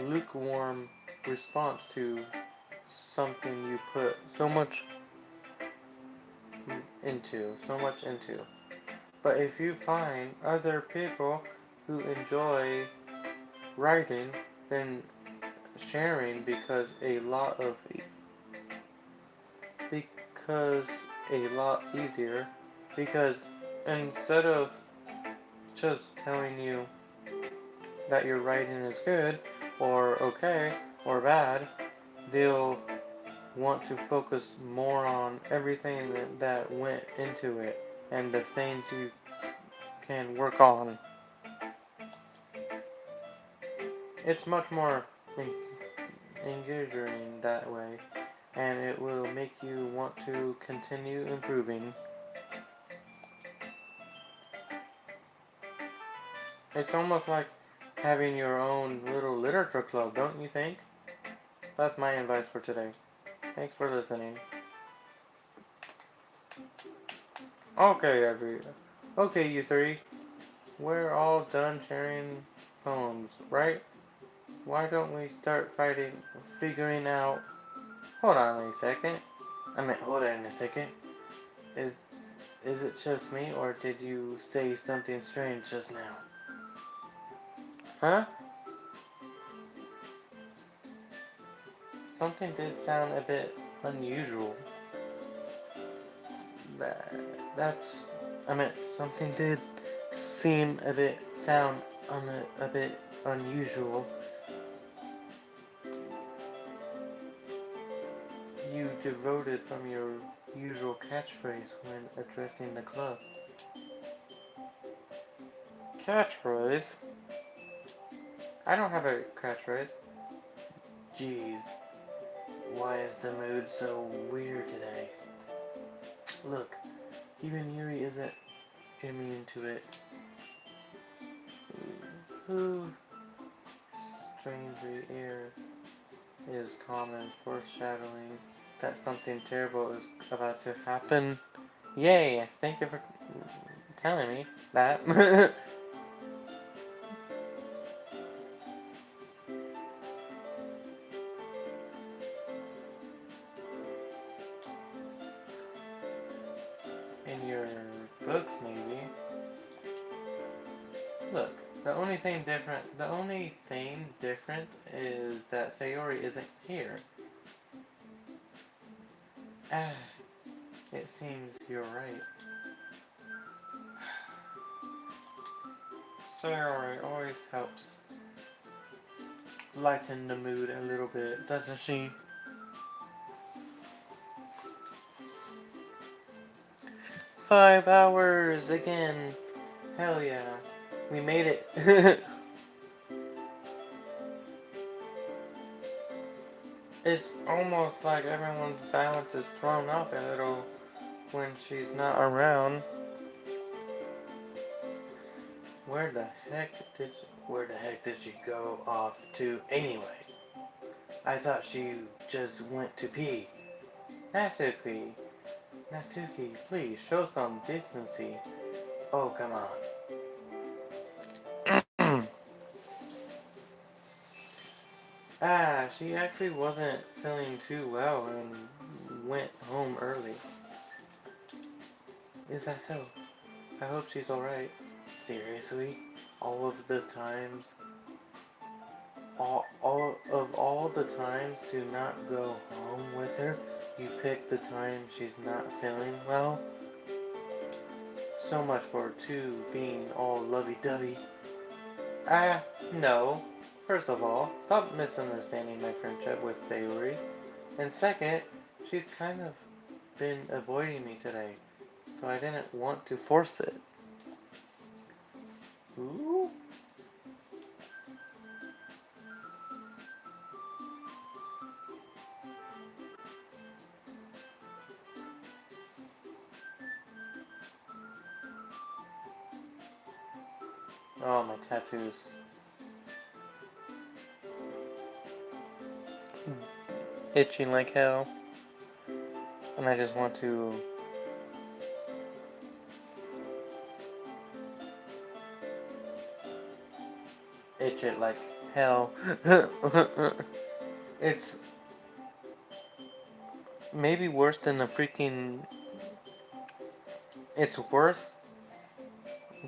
lukewarm response to something you put so much into. But if you find other people who enjoy writing, then sharing because a lot easier, because instead of just telling you that your writing is good or okay or bad, they'll want to focus more on everything that went into it and the things you can work on. It's much more engaging that way, and it will make you want to continue improving. It's almost like having your own little literature club, don't you think? That's my advice for today. Thanks for listening. Okay, you three. We're all done sharing poems, right? Why don't we start figuring out... Hold on a second. Hold on a second. Is it just me, or did you say something strange just now? Huh? Something did sound a bit unusual. That's I meant something did sound a bit unusual. You devoted from your usual catchphrase when addressing the club. Catchphrase? I don't have a catchphrase. Jeez, why is the mood so weird today? Look, even Yuri isn't immune to it. Who strangely air is common, foreshadowing that something terrible is about to happen. Yay! Thank you for telling me that. In your books, maybe. Look, the only thing different is that Sayori isn't here. Ah, it seems you're right. Sayori always helps lighten the mood a little bit, doesn't she? "5 hours again. Hell yeah. We made it." It's almost like everyone's balance is thrown off a little when she's not around. Where the heck did she go off to anyway? I thought she just went to pee. Natsuki, please show some decency. Oh, come on. She actually wasn't feeling too well and went home early. Is that so? I hope she's alright. Seriously? All of the times? All the times to not go home with her, you pick the time she's not feeling well? So much for two being all lovey-dovey. No. First of all, stop misunderstanding my friendship with Sayori. And second, she's kind of been avoiding me today, so I didn't want to force it. Ooh. Oh, my tattoos. Itching like hell. And I just want to itch it like hell. It's maybe worse than the freaking... It's worse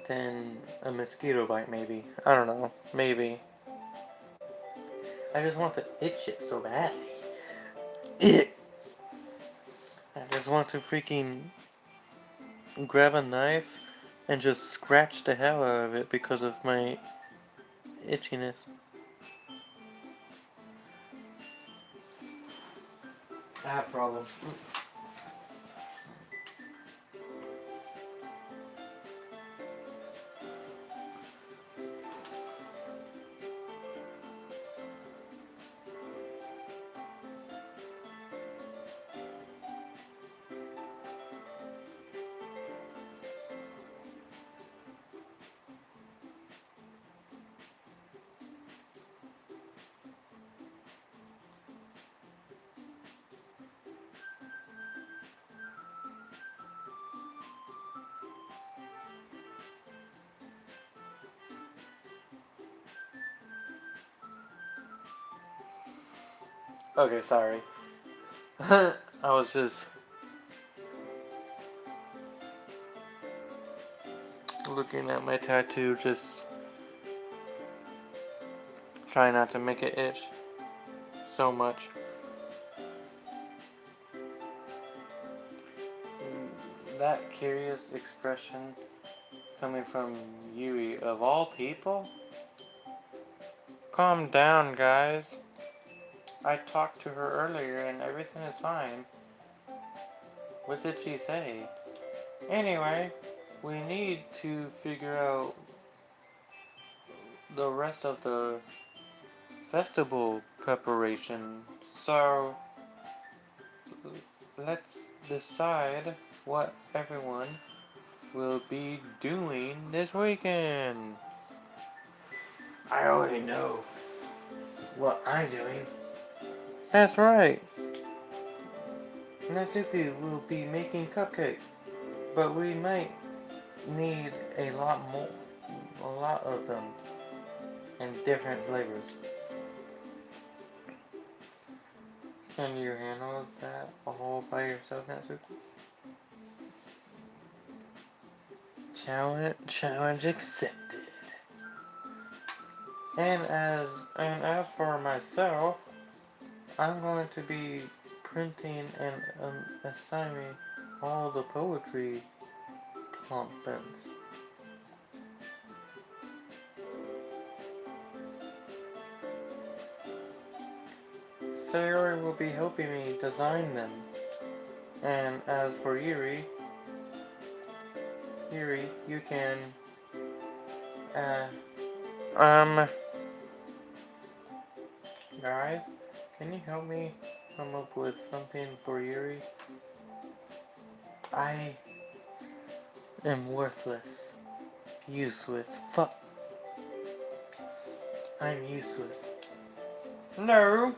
than a mosquito bite, maybe. I don't know. Maybe. I just want to itch it so badly. I just want to freaking grab a knife and just scratch the hell out of it because of my itchiness. I have problems. Okay, sorry. I was just looking at my tattoo, just trying not to make it itch so much. That curious expression coming from Yui of all people? Calm down, guys. I talked to her earlier and everything is fine. What did she say? Anyway, we need to figure out the rest of the festival preparation. So, let's decide what everyone will be doing this weekend. I already know what I'm doing. That's right. Natsuki will be making cupcakes, but we might need a lot of them in different flavors. Can you handle that all by yourself, Natsuki? Challenge accepted. And as for myself, I'm going to be printing and assigning all the poetry plumpins. Sayori will be helping me design them. And as for Yuri, you can Um, guys, can you help me come up with something for Yuri? I am worthless. Useless. Fuck. I'm useless. No!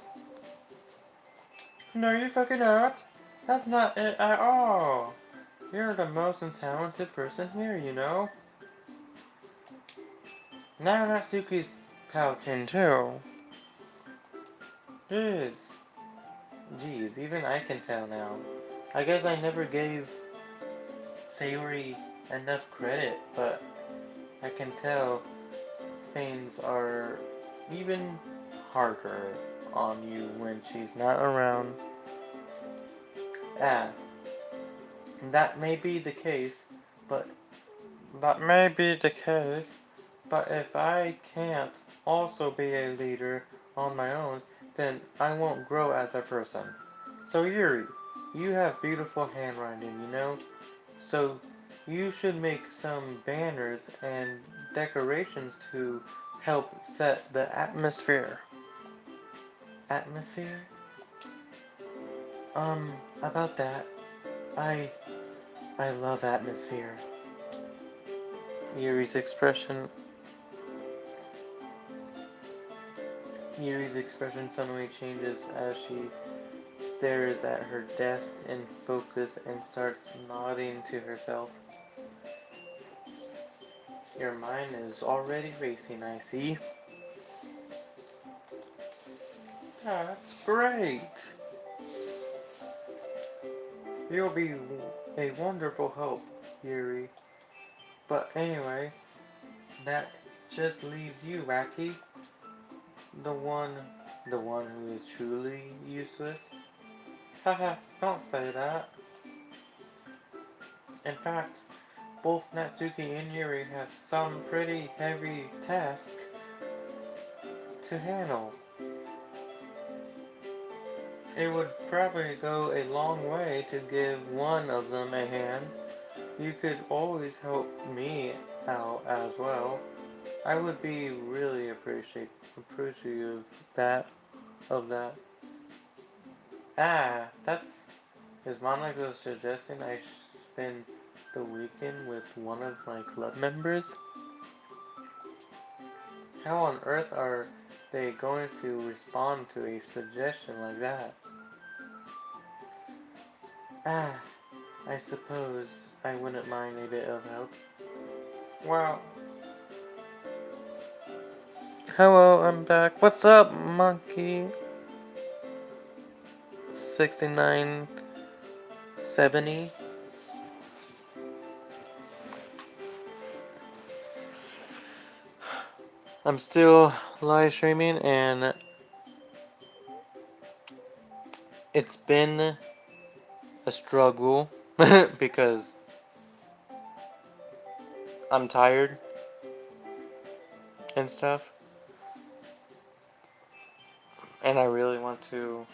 No, you fucking not. That's not it at all. You're the most talented person here, you know? Now Natsuki's pouting too. Jeez. Jeez, even I can tell now. I guess I never gave Sayori enough credit, but I can tell things are even harder on you when she's not around. Ah, that may be the case, but if I can't also be a leader on my own, then I won't grow as a person. So Yuri, you have beautiful handwriting, you know? So you should make some banners and decorations to help set the atmosphere. Atmosphere? About that, I love atmosphere. Yuri's expression suddenly changes as she stares at her desk in focus and starts nodding to herself. Your mind is already racing, I see. That's great. You'll be a wonderful help, Yuri. But anyway, that just leaves you, Wacky. The one who is truly useless. Haha, don't say that. In fact, both Natsuki and Yuri have some pretty heavy tasks to handle. It would probably go a long way to give one of them a hand. You could always help me out as well. I would be really appreciative of that. That's... Is Monica suggesting I spend the weekend with one of my club members? How on earth are they going to respond to a suggestion like that? I suppose I wouldn't mind a bit of help. Well, hello, I'm back. What's up, monkey? 6970. I'm still live streaming and it's been a struggle because I'm tired and stuff, and I really want to.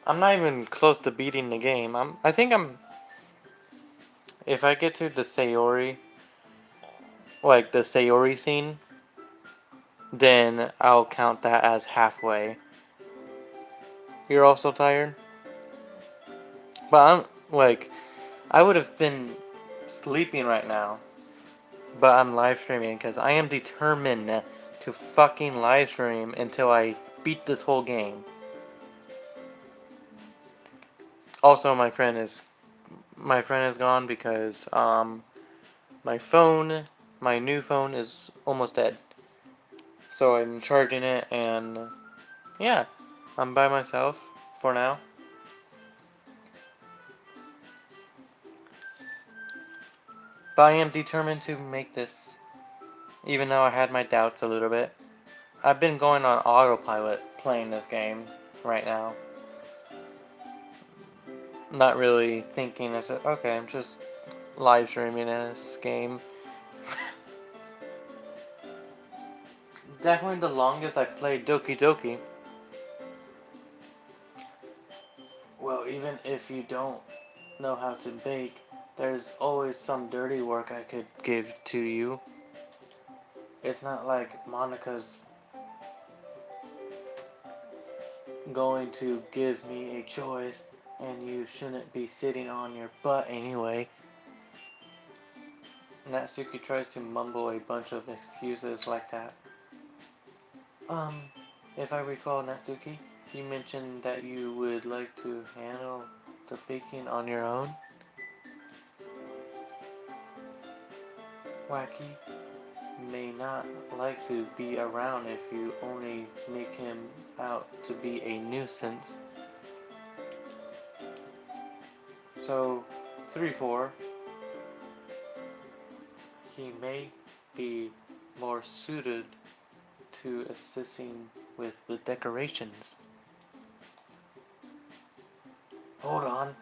I'm not even close to beating the game. I think I'm. If I get to the Sayori, like the Sayori scene, then I'll count that as halfway. You're also tired? But I'm, like, I would have been sleeping right now. But I'm live streaming because I am determined to fucking live stream until I beat this whole game. Also, my friend is gone because my new phone is almost dead. So I'm charging it, and yeah, I'm by myself for now. But I am determined to make this, even though I had my doubts a little bit. I've been going on autopilot playing this game right now. Not really thinking, I said, okay, I'm just live streaming this game. Definitely the longest I've played Doki Doki. Well, even if you don't know how to bake, there's always some dirty work I could give to you. It's not like Monica's going to give me a choice and you shouldn't be sitting on your butt anyway. Natsuki tries to mumble a bunch of excuses like that. If I recall, Natsuki, you mentioned that you would like to handle the baking on your own. Wacky may not like to be around if you only make him out to be a nuisance. So, 3-4, he may be more suited to assisting with the decorations. Hold on,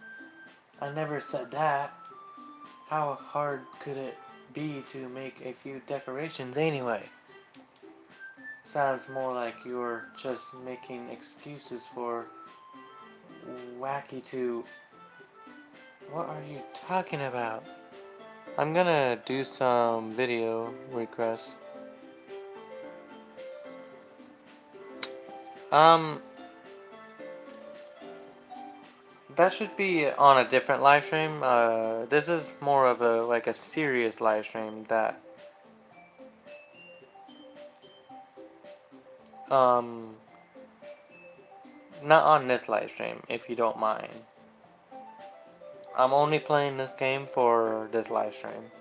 I never said that. How hard could it be to make a few decorations anyway? Sounds more like you're just making excuses for Wacky to... What are you talking about? I'm gonna do some video requests. That should be on a different live stream. This is more of a serious live stream that not on this live stream, if you don't mind. I'm only playing this game for this live stream.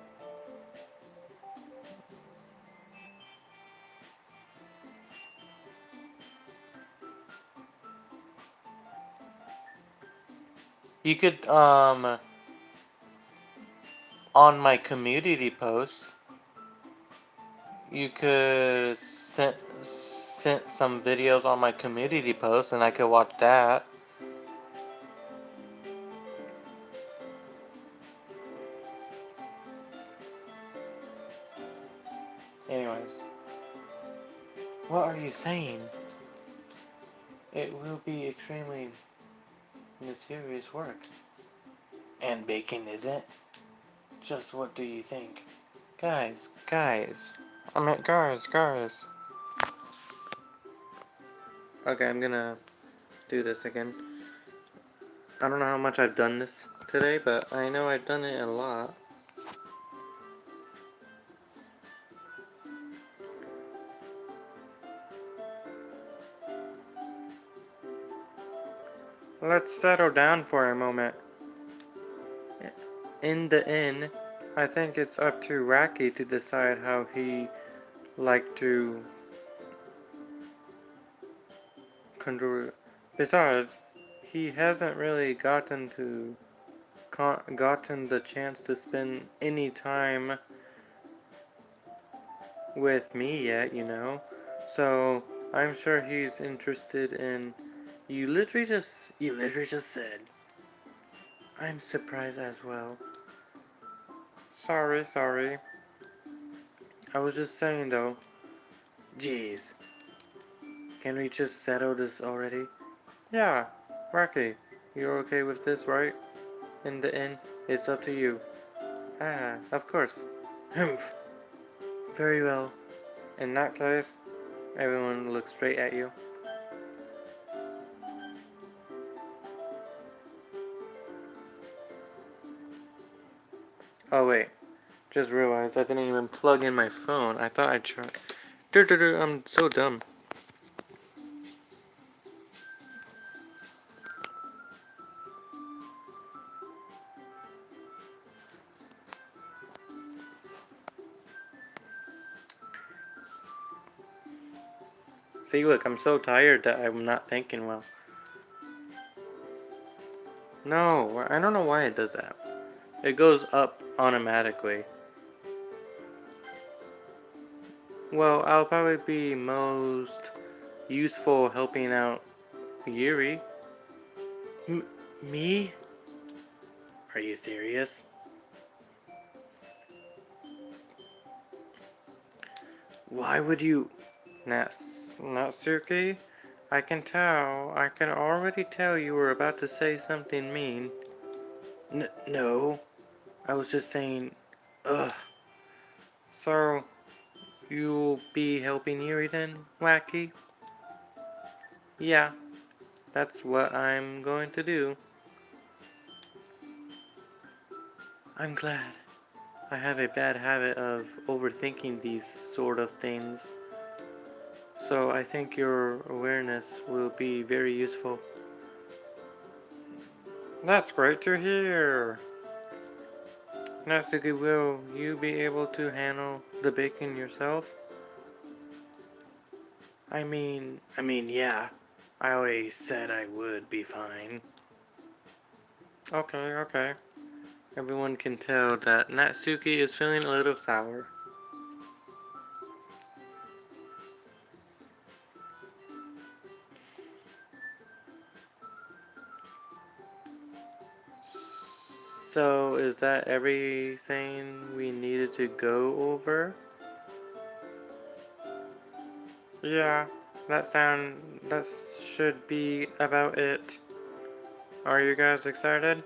You could, on my community post, you could send some videos on my community post and I could watch that. Anyways. What are you saying? It will be extremely mysterious work. And baking isn't? Just what do you think? Guys. I meant guys. Okay, I'm gonna do this again. I don't know how much I've done this today, but I know I've done it a lot. Let's settle down for a moment. In the end, I think it's up to Raki to decide how he like to control. Besides, he hasn't really gotten the chance to spend any time with me yet, you know. So I'm sure he's interested in. You literally just said. I'm surprised as well. Sorry. I was just saying though. Jeez. Can we just settle this already? Yeah. Rocky, you're okay with this, right? In the end, it's up to you. Ah, of course. Humph. Very well. In that case, everyone looks straight at you. Oh wait, just realized I didn't even plug in my phone. I thought I'd try. I'm so dumb. See, look, I'm so tired that I'm not thinking well. No, I don't know why it does that. It goes up automatically. Well, I'll probably be most useful helping out Yuri. Me? Are you serious? Why would you... Natsuki? I can tell. I can already tell you were about to say something mean. No. I was just saying... Ugh. So, you'll be helping Yuri then, Wacky? Yeah. That's what I'm going to do. I'm glad. I have a bad habit of overthinking these sort of things. So I think your awareness will be very useful. That's great to hear. Natsuki, will you be able to handle the bacon yourself? Yeah. I always said I would be fine. Okay. Everyone can tell that Natsuki is feeling a little sour. So, is that everything we needed to go over? Yeah, that should be about it. Are you guys excited?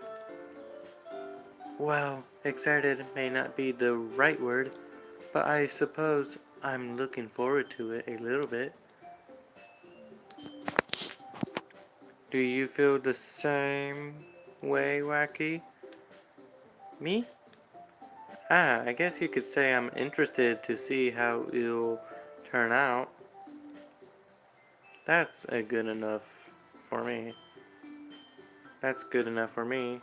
Well, excited may not be the right word, but I suppose I'm looking forward to it a little bit. Do you feel the same way, Wacky? Me? I guess you could say I'm interested to see how it'll turn out. That's a good enough for me. That's good enough for me.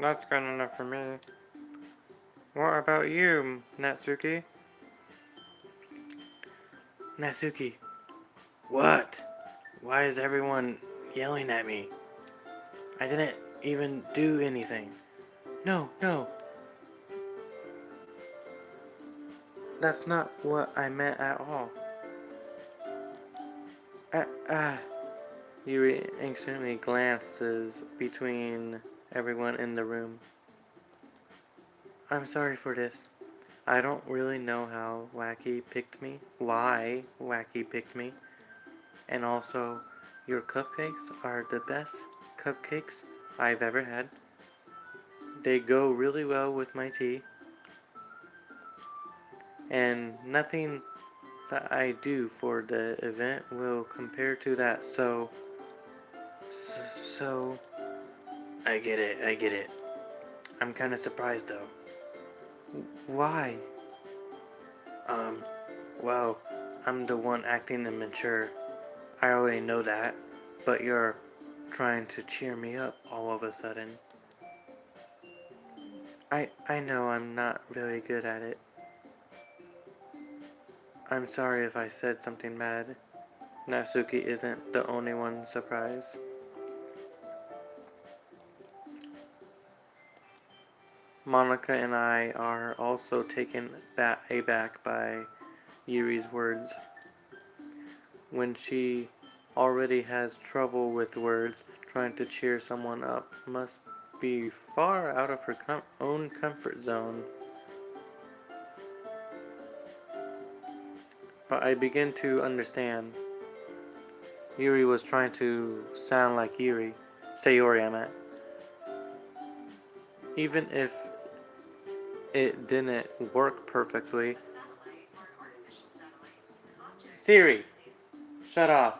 That's good enough for me. What about you, Natsuki? Natsuki, what? Why is everyone yelling at me? I didn't even do anything. No. That's not what I meant at all. Ah. Yuri instantly glances between everyone in the room. I'm sorry for this. I don't really know how Wacky picked me, why Wacky picked me, and also, your cupcakes are the best cupcakes I've ever had. They go really well with my tea, and nothing that I do for the event will compare to that, so, I get it. I'm kinda surprised though. Why? Well, I'm the one acting immature. I already know that, but you're trying to cheer me up all of a sudden. I know I'm not very good at it. I'm sorry if I said something bad. Natsuki isn't the only one surprised. Monica and I are also taken aback by Yuri's words. When she already has trouble with words, trying to cheer someone up must be far out of her own comfort zone. but I begin to understand. Yuri was trying to sound like Yuri. Sayori, I meant. Even if it didn't work perfectly. Siri, shut off.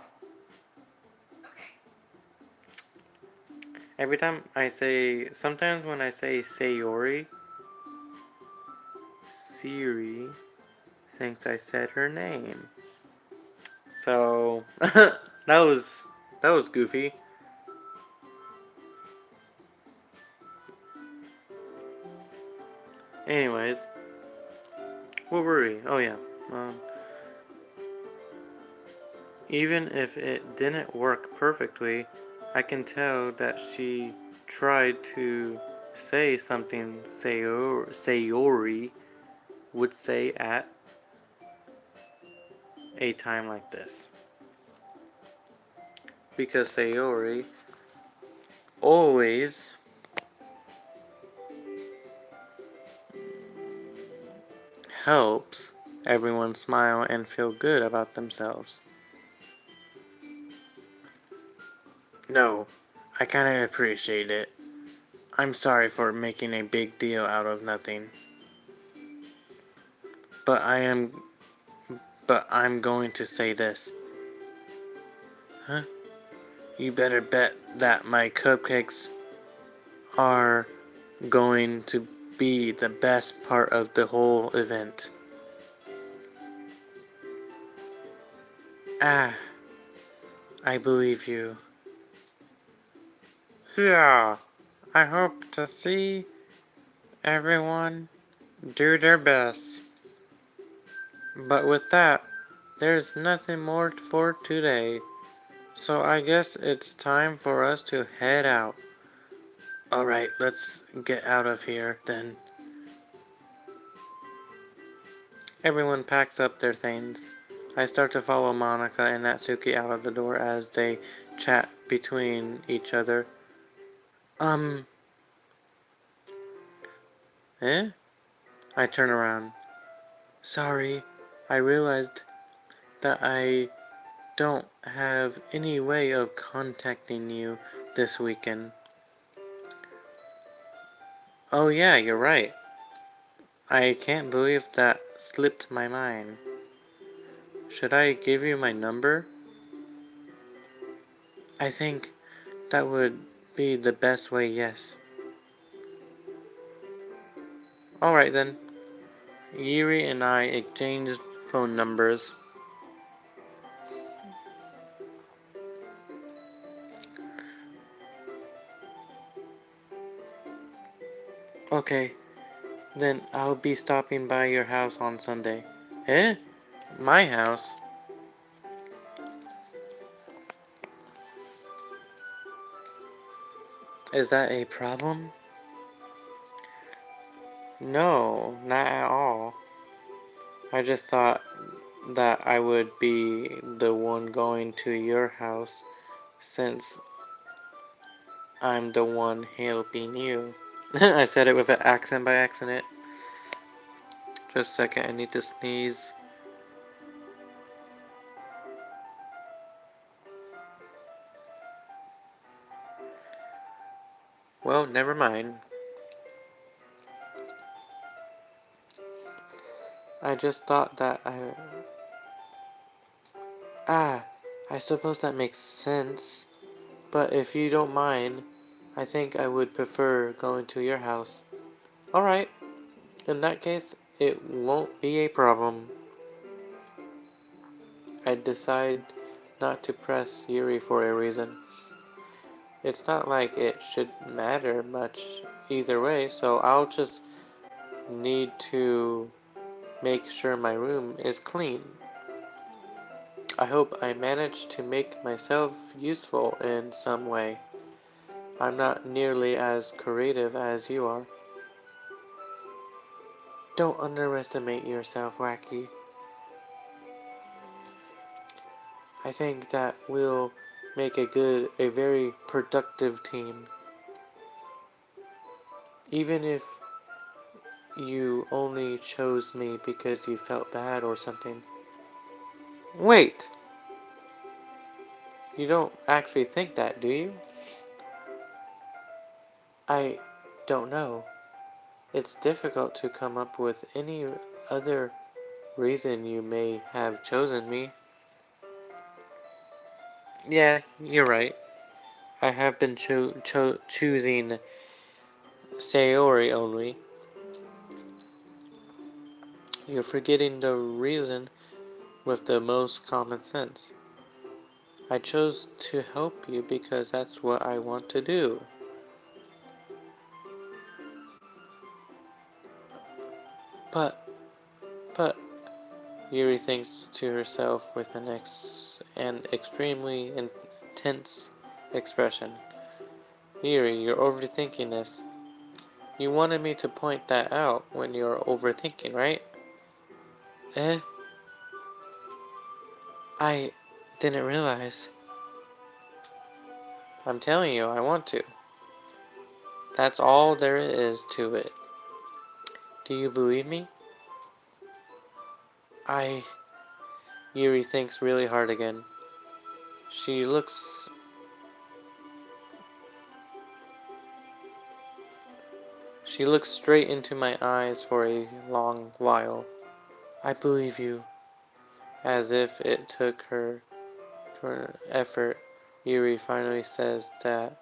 Every time I say, sometimes when I say Sayori, Siri thinks I said her name. So that was goofy. Anyways, what were we? Oh yeah. Um, Even if it didn't work perfectly, I can tell that she tried to say something Sayori would say at a time like this. Because Sayori always helps everyone smile and feel good about themselves. No, I kinda appreciate it. I'm sorry for making a big deal out of nothing. But I'm going to say this. Huh? You better bet that my cupcakes are going to be the best part of the whole event. Ah, I believe you. Yeah, I hope to see everyone do their best. But with that, there's nothing more for today. So I guess it's time for us to head out. Alright, let's get out of here then. Everyone packs up their things. I start to follow Monica and Natsuki out of the door as they chat between each other. Eh? I turn around. Sorry, I realized that I don't have any way of contacting you this weekend. Oh yeah, you're right. I can't believe that slipped my mind. Should I give you my number? I think that would be the best way, yes. Alright then. Yuri and I exchanged phone numbers. Okay, then I'll be stopping by your house on Sunday. Eh? My house? Is that a problem? No, not at all. I just thought that I would be the one going to your house since I'm the one helping you. I said it with an accent by accident. Just a second, I need to sneeze. Well, never mind. I just thought that Ah, I suppose that makes sense. But if you don't mind, I think I would prefer going to your house. Alright, in that case, it won't be a problem. I decide not to press Yuri for a reason. It's not like it should matter much either way, so I'll just need to make sure my room is clean. I hope I manage to make myself useful in some way. I'm not nearly as creative as you are. Don't underestimate yourself, Wacky. I think that we'll make a very productive team. Even if you only chose me because you felt bad or something. Wait! You don't actually think that, do you? I don't know. It's difficult to come up with any other reason you may have chosen me. Yeah, you're right. I have been choosing Sayori only. You're forgetting the reason with the most common sense. I chose to help you because that's what I want to do. But, but, Yuri thinks to herself with an extremely intense expression. Yuri, you're overthinking this. You wanted me to point that out when you're overthinking, right? Eh? I didn't realize. I'm telling you, I want to. That's all there is to it. Do you believe me? I... Yuri thinks really hard again. She looks... She looks straight into my eyes for a long while. I believe you. As if it took her effort, Yuri finally says that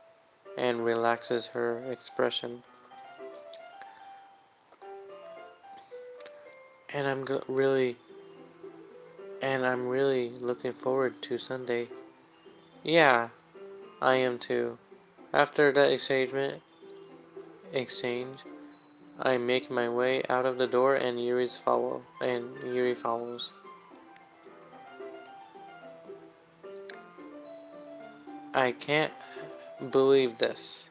and relaxes her expression. And I'm really looking forward to Sunday. Yeah, I am too. After that exchange, I make my way out of the door and Yuri follows. I can't believe this.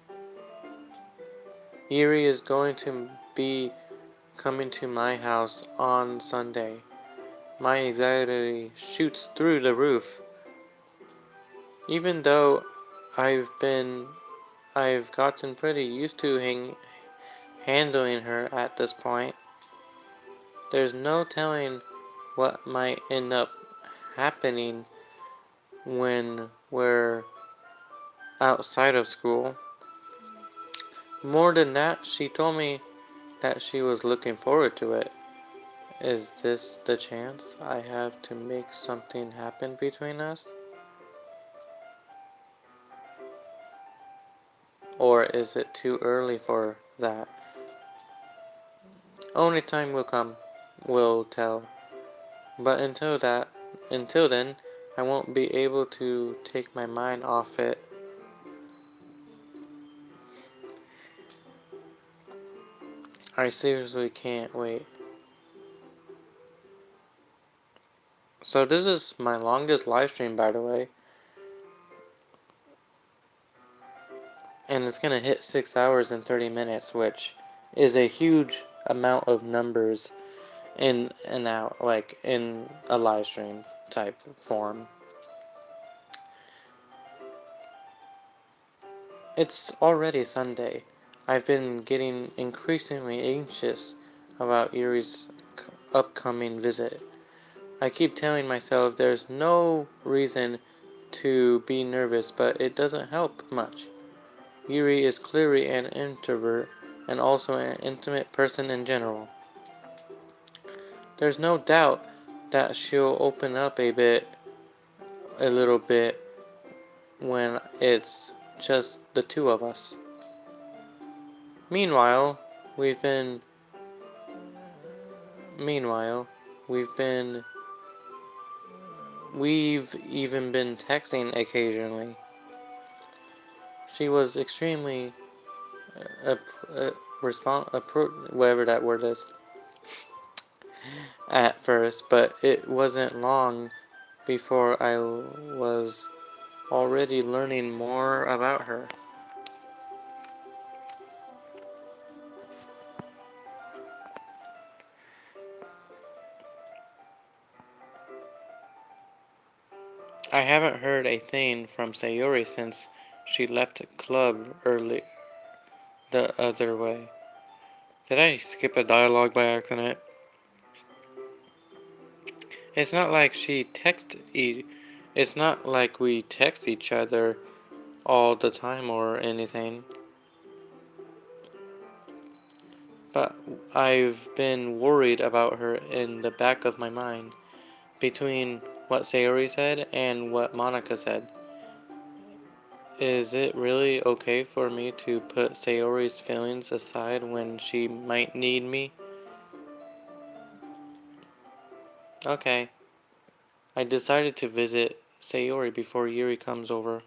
Yuri is going to be coming to my house on Sunday. My anxiety shoots through the roof. Even though I've gotten pretty used to handling her at this point, there's no telling what might end up happening when we're outside of school. More than that, she told me that she was looking forward to it. Is this the chance I have to make something happen between us? Or is it too early for that? Only time will tell. But until then, I won't be able to take my mind off it. I seriously can't wait. So this is my longest live stream, by the way. And it's gonna hit 6 hours and 30 minutes, which is a huge amount of numbers in and out, like in a live stream type form. It's already Sunday. I've been getting increasingly anxious about Yuri's upcoming visit. I keep telling myself there's no reason to be nervous, but it doesn't help much. Yuri is clearly an introvert and also an intimate person in general. There's no doubt that she'll open up a little bit when it's just the two of us. Meanwhile, we've been we've even been texting occasionally. She was extremely whatever that word is at first, but it wasn't long before I was already learning more about her. I haven't heard a thing from Sayori since she left the club early the other way. Did I skip a dialogue by accident? It's not like it's not like we text each other all the time or anything. But I've been worried about her in the back of my mind, between what Sayori said and what Monica said. Is it really okay for me to put Sayori's feelings aside when she might need me? Okay. I decided to visit Sayori before Yuri comes over.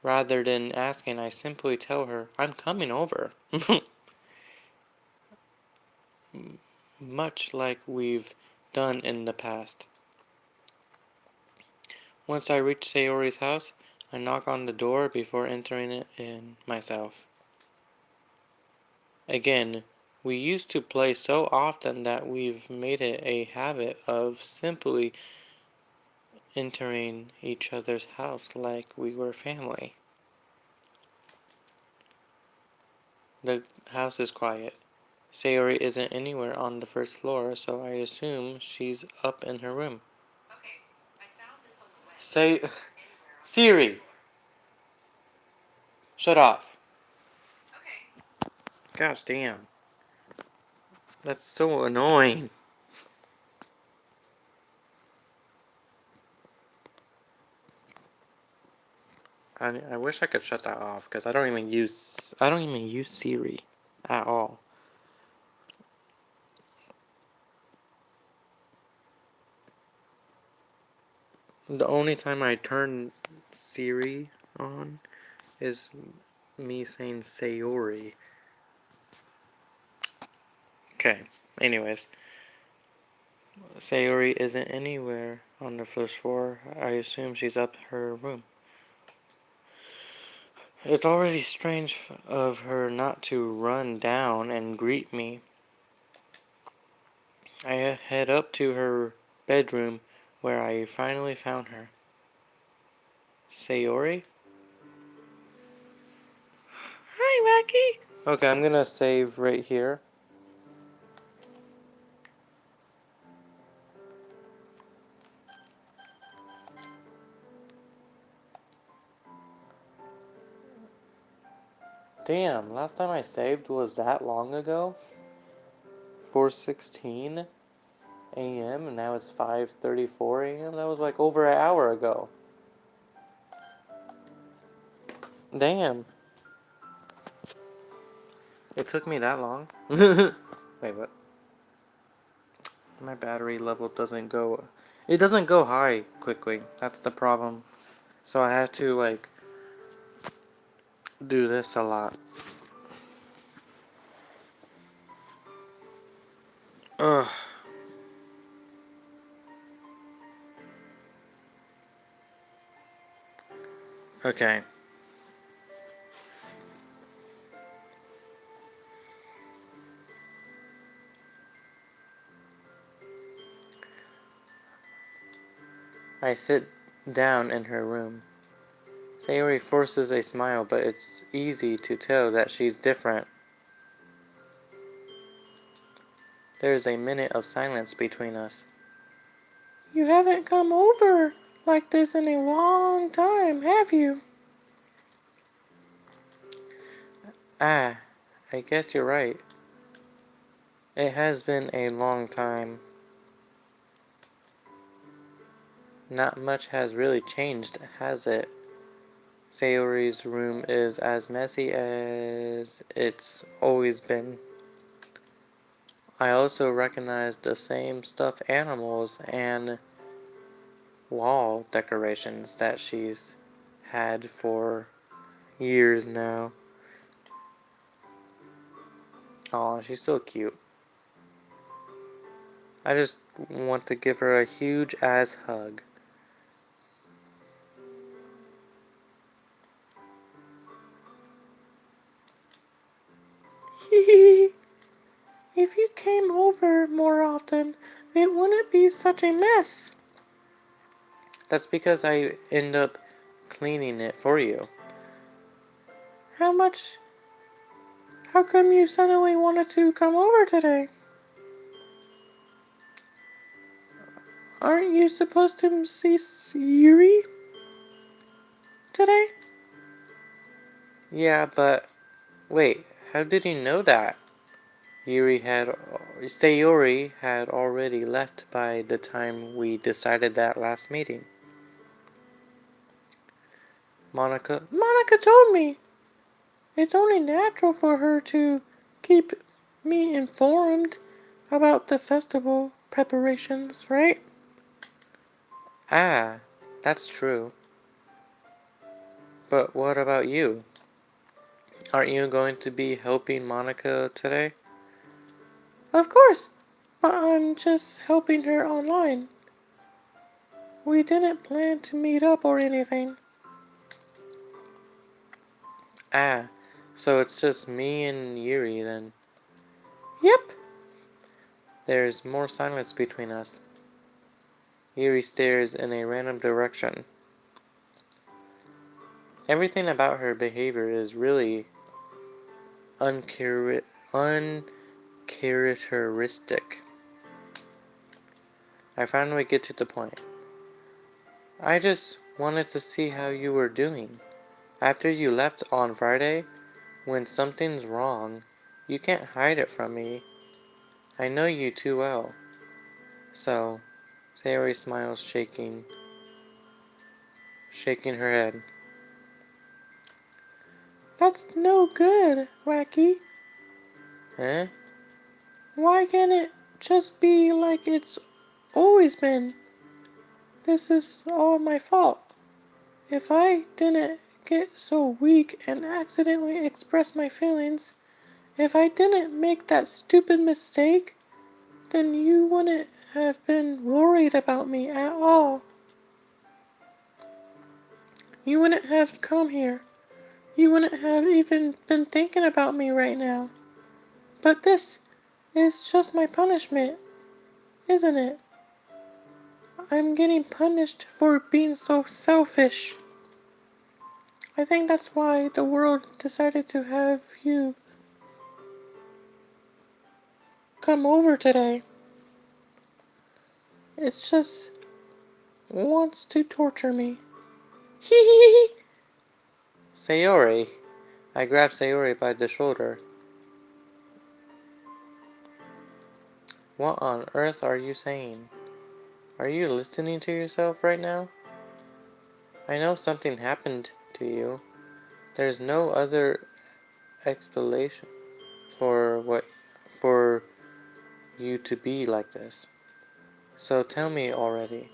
Rather than asking, I simply tell her, I'm coming over. Much like we've done in the past. Once I reach Sayori's house, I knock on the door before entering it in myself. Again, we used to play so often that we've made it a habit of simply entering each other's house like we were family. The house is quiet. Sayori isn't anywhere on the first floor, so I assume she's up in her room. Okay, I found this on the web. Say, Siri, shut off. Okay. Gosh damn. That's so annoying. I wish I could shut that off because I don't even use Siri at all. The only time I turn Siri on is me saying Sayori. Okay, anyways. Sayori isn't anywhere on the first floor. I assume she's up her room. It's already strange of her not to run down and greet me. I head up to her bedroom where I finally found her. Sayori? Hi, Wacky! Okay, I'm gonna save right here. Damn, last time I saved was that long ago? 4:16 a.m. and now it's 5:34 a.m. That was like over an hour ago. Damn. It took me that long? Wait, what? My battery level doesn't go... It doesn't go high quickly. That's the problem. So I have to, like, do this a lot. Ugh. Okay. I sit down in her room. Sayori forces a smile, but it's easy to tell that she's different. There's a minute of silence between us. You haven't come over like this in a long time, have you? Ah, I guess you're right. It has been a long time. Not much has really changed, has it? Sayori's room is as messy as it's always been. I also recognize the same stuffed animals and wall decorations that she's had for years now. Aw, she's so cute. I just want to give her a huge ass hug. If you came over more often, it wouldn't be such a mess. That's because I end up cleaning it for you. How come you suddenly wanted to come over today? aren't you supposed to see Yuri today? Yeah, but wait, how did you know that? Sayori had already left by the time we decided that last meeting. Monica told me. It's only natural for her to keep me informed about the festival preparations, right? Ah, that's true. But what about you? Aren't you going to be helping Monica today? Of course, but I'm just helping her online. We didn't plan to meet up or anything. Ah, so it's just me and Yuri then. Yep. There's more silence between us. Yuri stares in a random direction. Everything about her behavior is really uncharacteristic. I finally get to the point. I just wanted to see how you were doing. After you left on Friday, when something's wrong, you can't hide it from me. I know you too well. So, Sayori smiles, shaking her head. That's no good, Wacky. Eh? Why can't it just be like it's always been? This is all my fault. If I didn't get so weak and accidentally express my feelings, if I didn't make that stupid mistake, then you wouldn't have been worried about me at all. You wouldn't have come here. You wouldn't have even been thinking about me right now. But this is just my punishment, isn't it? I'm getting punished for being so selfish. I think that's why the world decided to have you come over today. It just wants to torture me. Hee hee hee! Sayori. I grab Sayori by the shoulder. What on earth are you saying? Are you listening to yourself right now? I know something happened to you. There's no other explanation for you to be like this. So tell me already.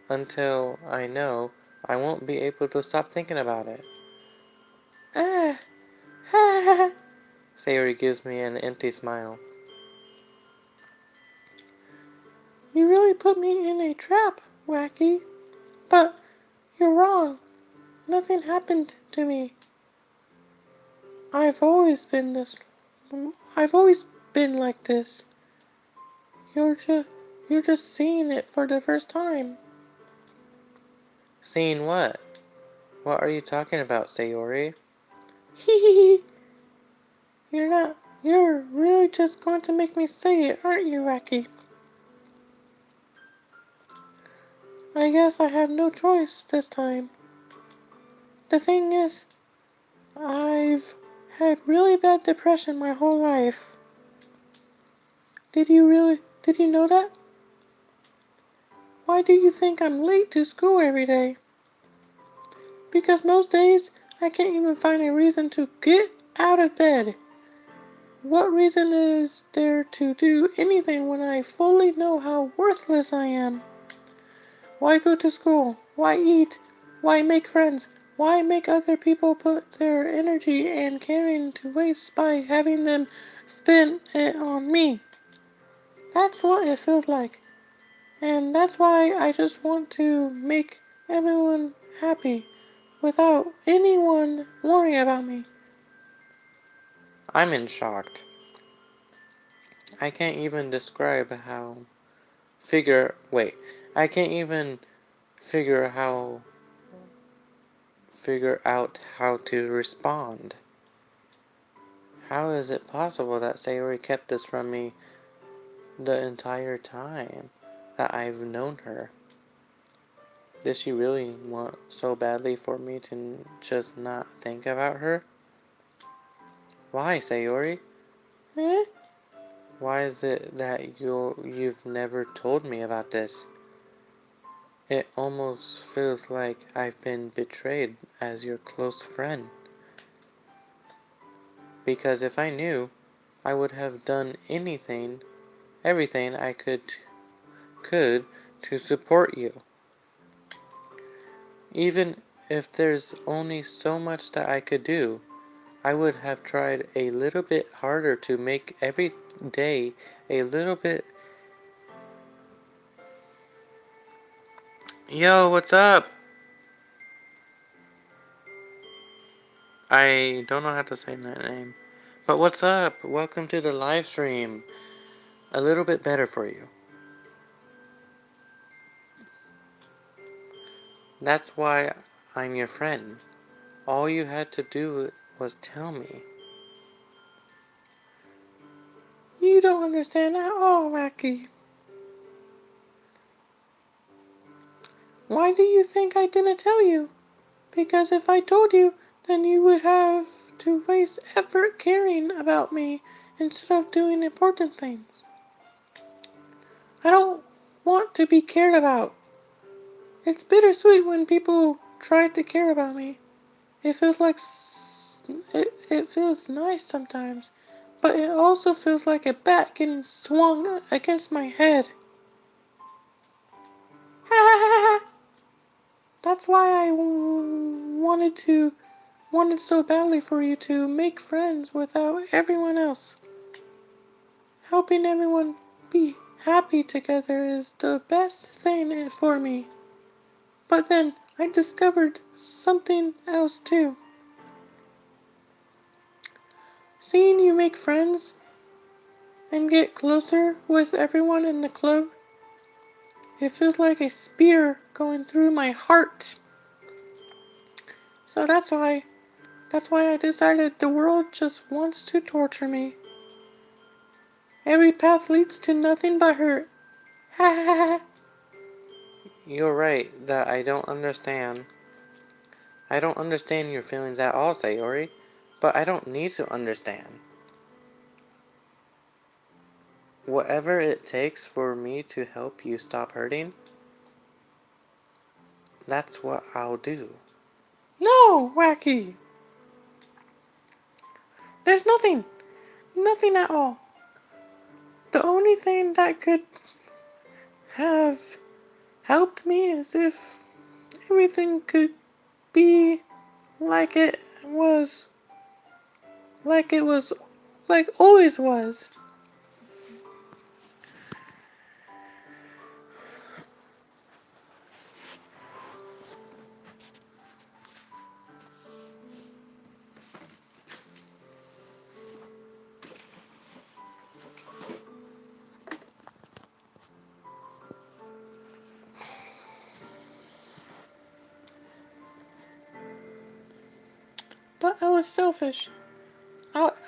Until I know, I won't be able to stop thinking about it. Ah, ha ha ha. Sayori gives me an empty smile. You really put me in a trap, Wacky. But you're wrong. Nothing happened to me. I've always been this. I've always been like this. You're just seeing it for the first time. Seeing what? What are you talking about, Sayori? Hee hee hee. You're not. You're really just going to make me say it, aren't you, Wacky? I guess I have no choice this time. The thing is, I've had really bad depression my whole life. Did you know that? Why do you think I'm late to school every day? Because most days, I can't even find a reason to get out of bed. What reason is there to do anything when I fully know how worthless I am? Why go to school? Why eat? Why make friends? Why make other people put their energy and caring to waste by having them spend it on me? That's what it feels like. And that's why I just want to make everyone happy without anyone worrying about me. I'm in shock. I can't even describe how I can't even figure out how to respond. How is it possible that Sayori kept this from me the entire time? that I've known her. Did she really want so badly for me to just not think about her? Why, Sayori? Eh? Why is it that you've never told me about this? It almost feels like I've been betrayed as your close friend. Because if I knew, I would have done everything I could to support you. Even if there's only so much that I could do, I would have tried a little bit harder to make every day a little bit. Yo, what's up? I don't know how to say that name. But what's up? Welcome to the live stream. A little bit better for you. That's why I'm your friend. All you had to do was tell me. You don't understand at all, Wacky. Why do you think I didn't tell you? Because if I told you, then you would have to waste effort caring about me instead of doing important things. I don't want to be cared about. It's bittersweet when people try to care about me. It feels like it feels nice sometimes, but it also feels like a bat getting swung against my head. That's why I wanted so badly for you to make friends without everyone else. Helping everyone be happy together is the best thing for me. But then I discovered something else too. Seeing you make friends and get closer with everyone in the club, it feels like a spear going through my heart. So that's why I decided the world just wants to torture me. Every path leads to nothing but hurt. Ha ha ha. You're right that I don't understand. I don't understand your feelings at all, Sayori. But I don't need to understand. Whatever it takes for me to help you stop hurting, that's what I'll do. No, Wacky! There's nothing! Nothing at all. The only thing that could have helped me is if everything could be like it was, like always was. But I was selfish.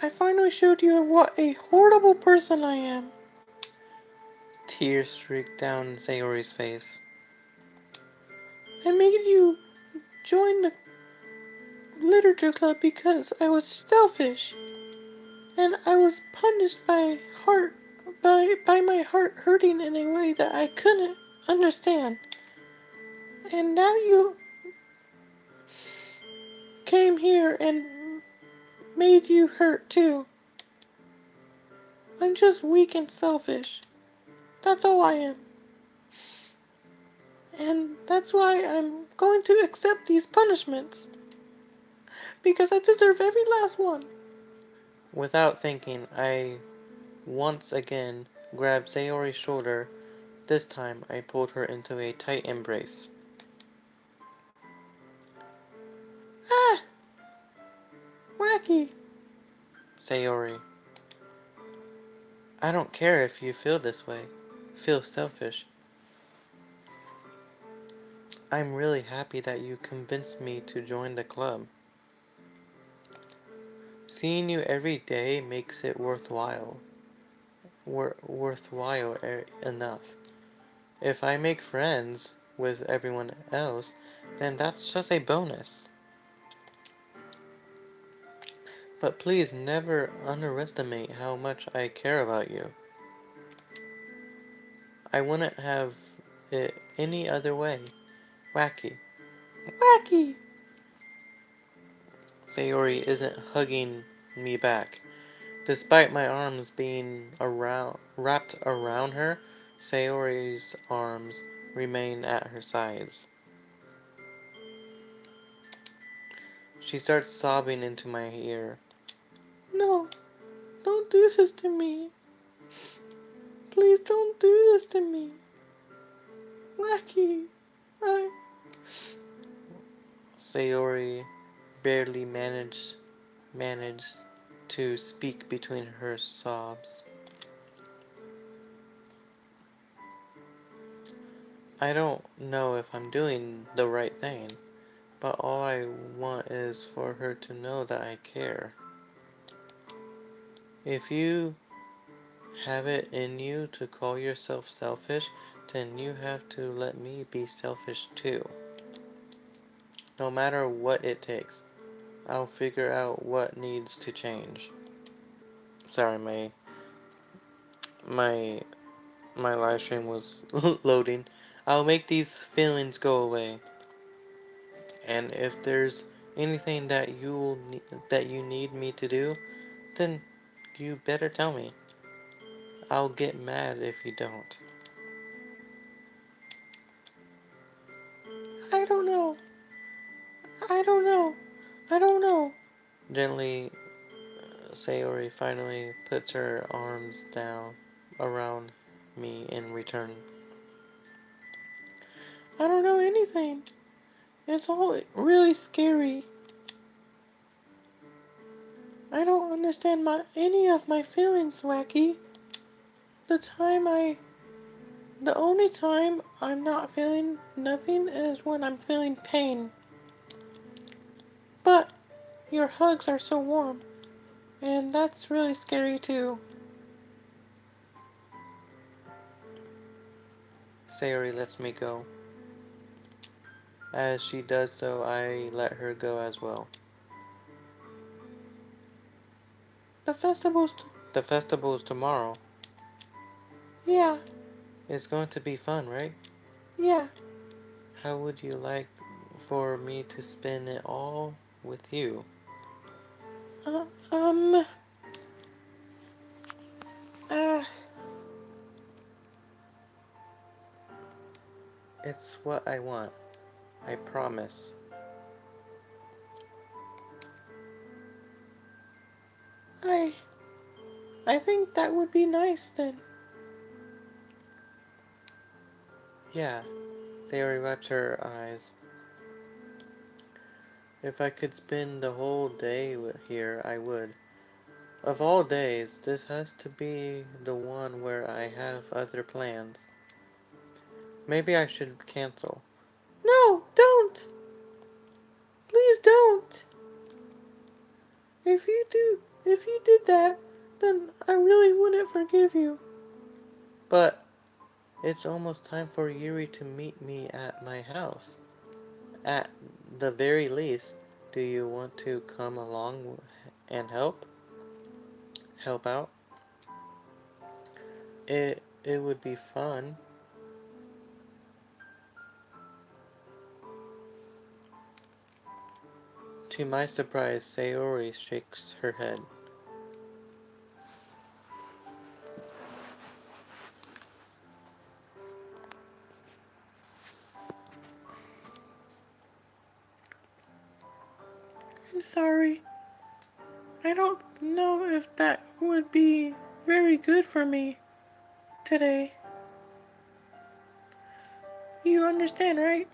I finally showed you what a horrible person I am. Tears streaked down Sayori's face. I made you join the literature club because I was selfish. And I was punished by my heart hurting in a way that I couldn't understand. And now you came here and made you hurt too. I'm just weak and selfish. That's all I am. And that's why I'm going to accept these punishments. Because I deserve every last one. Without thinking, I once again grabbed Sayori's shoulder. This time I pulled her into a tight embrace. Ah! Wacky! Sayori, I don't care if you feel this way. Feel selfish. I'm really happy that you convinced me to join the club. Seeing you every day makes it worthwhile. Worthwhile enough. If I make friends with everyone else, then that's just a bonus. But please never underestimate how much I care about you. I wouldn't have it any other way. Wacky. Wacky! Sayori isn't hugging me back. Despite my arms being wrapped around her, Sayori's arms remain at her sides. She starts sobbing into my ear. No, don't do this to me. Please don't do this to me. Wacky, Sayori barely manages to speak between her sobs. I don't know if I'm doing the right thing, but all I want is for her to know that I care. If you have it in you to call yourself selfish, then you have to let me be selfish too. No matter what it takes, I'll figure out what needs to change. Sorry, my my live stream was loading. I'll make these feelings go away. And if there's anything that you need me to do, then you better tell me. I'll get mad if you don't. I don't know. I don't know. I don't know. Gently, Sayori finally puts her arms down around me in return. I don't know anything. It's all really scary. I don't understand any of my feelings, Wacky. The only time I'm not feeling nothing is when I'm feeling pain. But your hugs are so warm, and that's really scary too. Sayori lets me go. As she does so, I let her go as well. The festival's tomorrow. Yeah. It's going to be fun, right? Yeah. How would you like for me to spend it all with you? Uh, um, uh, it's what I want. I promise. I I think that would be nice then. Yeah, Sayori wipes her eyes. If I could spend the whole day here, I would. Of all days, this has to be the one where I have other plans. Maybe I should cancel. No, don't! Please don't! If you did that, then I really wouldn't forgive you. But it's almost time for Yuri to meet me at my house. At the very least, do you want to come along and help? Help out? It would be fun. To my surprise, Sayori shakes her head. I'm sorry. I don't know if that would be very good for me today. You understand, right?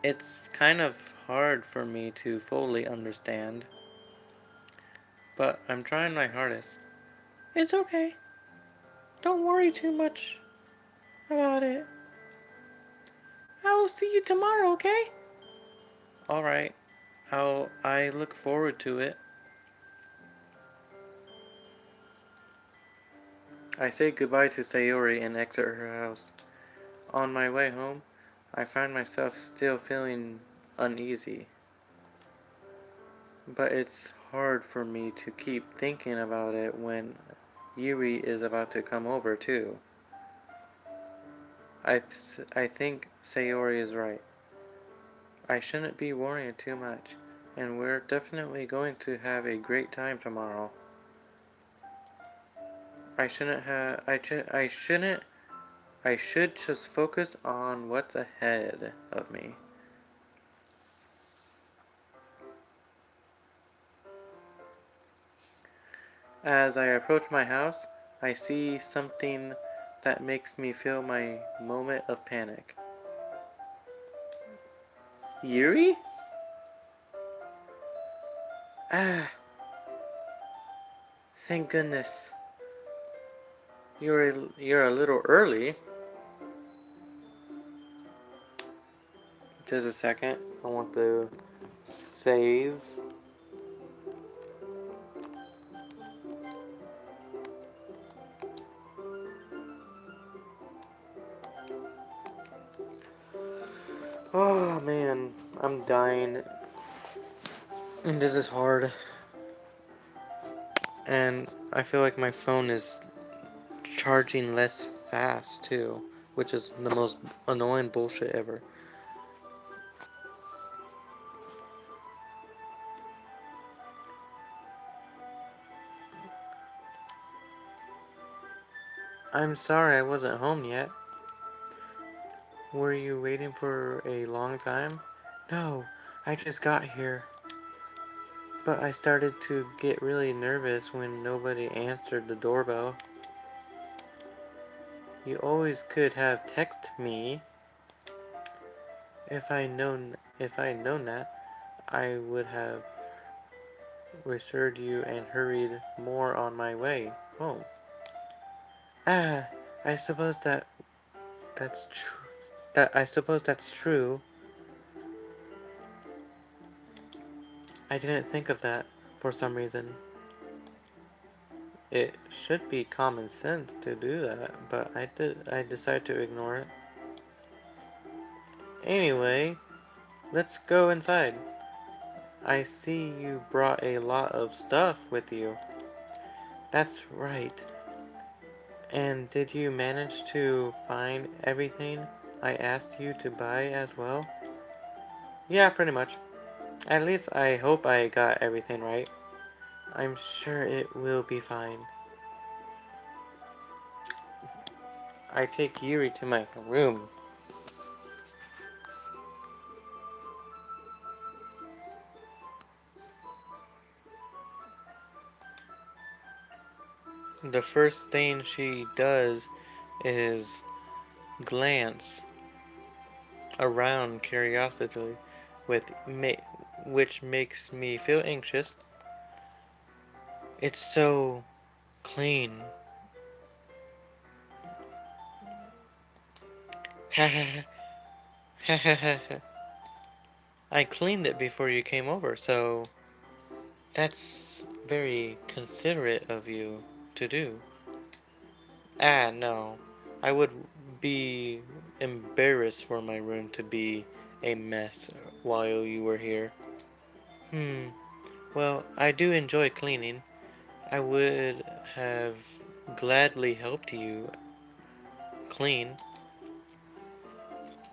It's kind of hard for me to fully understand, but I'm trying my hardest. It's okay. Don't worry too much about it. I'll see you tomorrow, okay? Alright. I look forward to it. I say goodbye to Sayori and exit her house. On my way home, I find myself still feeling uneasy. But it's hard for me to keep thinking about it when Yuri is about to come over too. I think Sayori is right. I shouldn't be worrying too much, and we're definitely going to have a great time tomorrow. I should just focus on what's ahead of me. As I approach my house, I see something that makes me feel my moment of panic. Yuri? Ah, thank goodness. You're a little early. Just a second. I want to save. Oh man, I'm dying. And this is hard. And I feel like my phone is charging less fast too, which is the most annoying bullshit ever. I'm sorry I wasn't home yet. Were you waiting for a long time? No, I just got here. But I started to get really nervous when nobody answered the doorbell. You always could have texted me. If I'd known that, I would have reassured you and hurried more on my way home. Ah, I suppose that's true. I suppose that's true. I didn't think of that for some reason. It should be common sense to do that, but I decided to ignore it. Anyway, let's go inside. I see you brought a lot of stuff with you. That's right. And did you manage to find everything I asked you to buy as well? Yeah, pretty much. At least I hope I got everything right. I'm sure it will be fine. I take Yuri to my room. The first thing she does is glance around curiously, which makes me feel anxious. It's so clean. I cleaned it before you came over, so that's very considerate of you to do. Ah, no. I would be embarrassed for my room to be a mess while you were here. Well, I do enjoy cleaning. I would have gladly helped you clean.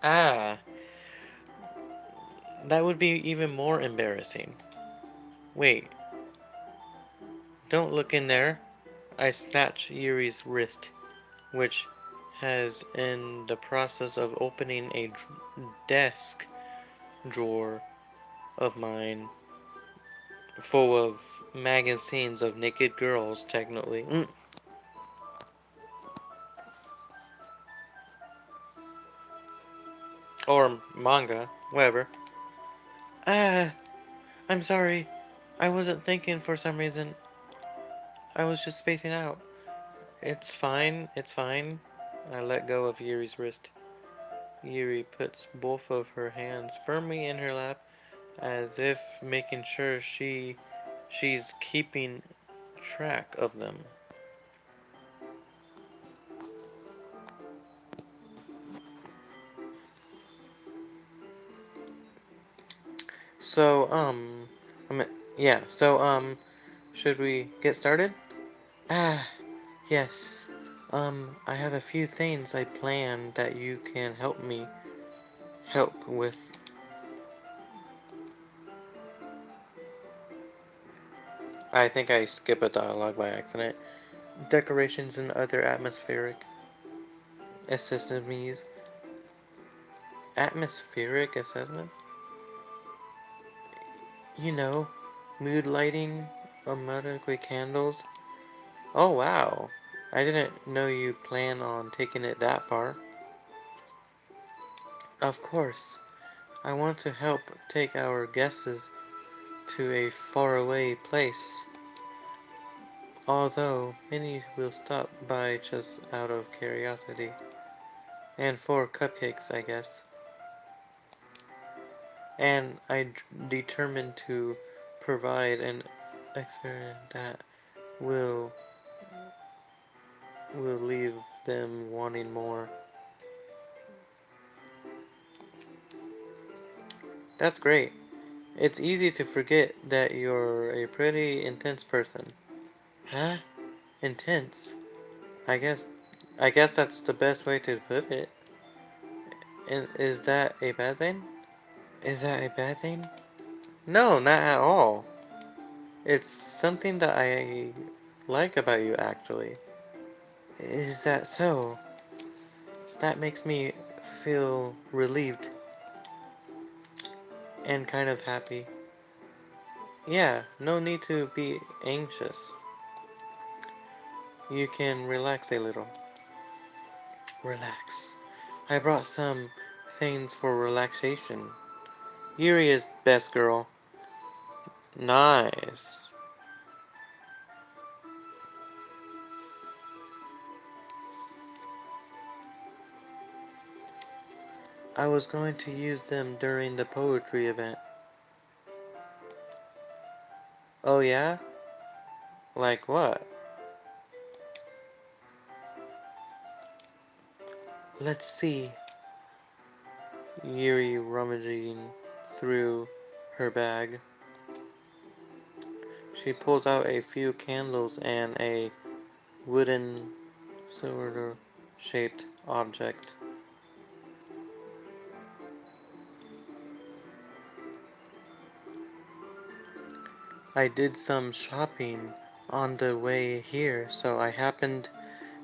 Ah, that would be even more embarrassing. Wait, don't look in there. I snatch Yuri's wrist, which has in the process of opening a desk drawer of mine full of magazines of naked girls, technically. Or manga, whatever. Ah, I'm sorry. I wasn't thinking for some reason. I was just spacing out. It's fine, it's fine. I let go of Yuri's wrist. Yuri puts both of her hands firmly in her lap, as if making sure she's keeping track of them. So, I mean, yeah, so, should we get started? Ah, yes. I have a few things I planned that you can help with. I think I skipped a dialogue by accident. Decorations and other atmospheric accessories. Atmospheric assessment? You know, mood lighting, aromatic candles. Oh wow, I didn't know you plan on taking it that far. Of course, I want to help take our guests to a faraway place. Although many will stop by just out of curiosity. And for cupcakes, I guess. And I determined to provide an experience that will will leave them wanting more. That's great. It's easy to forget that you're a pretty intense person. Huh? Intense? I guess I guess that's the best way to put it. And is that a bad thing? Is that a bad thing? No, not at all. It's something that I like about you actually. Is that so? That makes me feel relieved and kind of happy. Yeah, no need to be anxious. You can relax a little. Relax. I brought some things for relaxation. Yuri is best girl. Nice. I was going to use them during the poetry event. Oh yeah? Like what? Let's see. Yuri rummaging through her bag. She pulls out a few candles and a wooden cylinder shaped object. I did some shopping on the way here, so I happened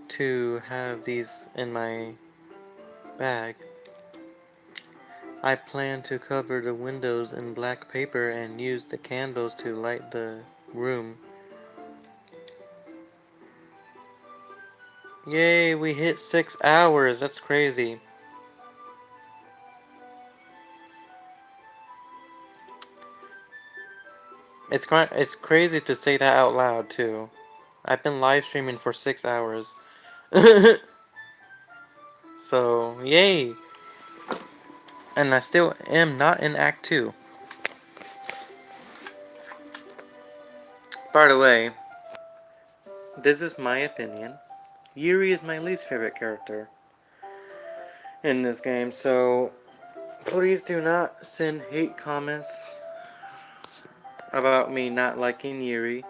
to have these in my bag. I plan to cover the windows in black paper and use the candles to light the room. Yay, we hit 6 hours. That's crazy. It's crazy to say that out loud too. I've been live streaming for 6 hours. So, yay. And I still am not in Act 2. By the way, this is my opinion. Yuri is my least favorite character in this game, so please do not send hate comments about me not liking Yuri.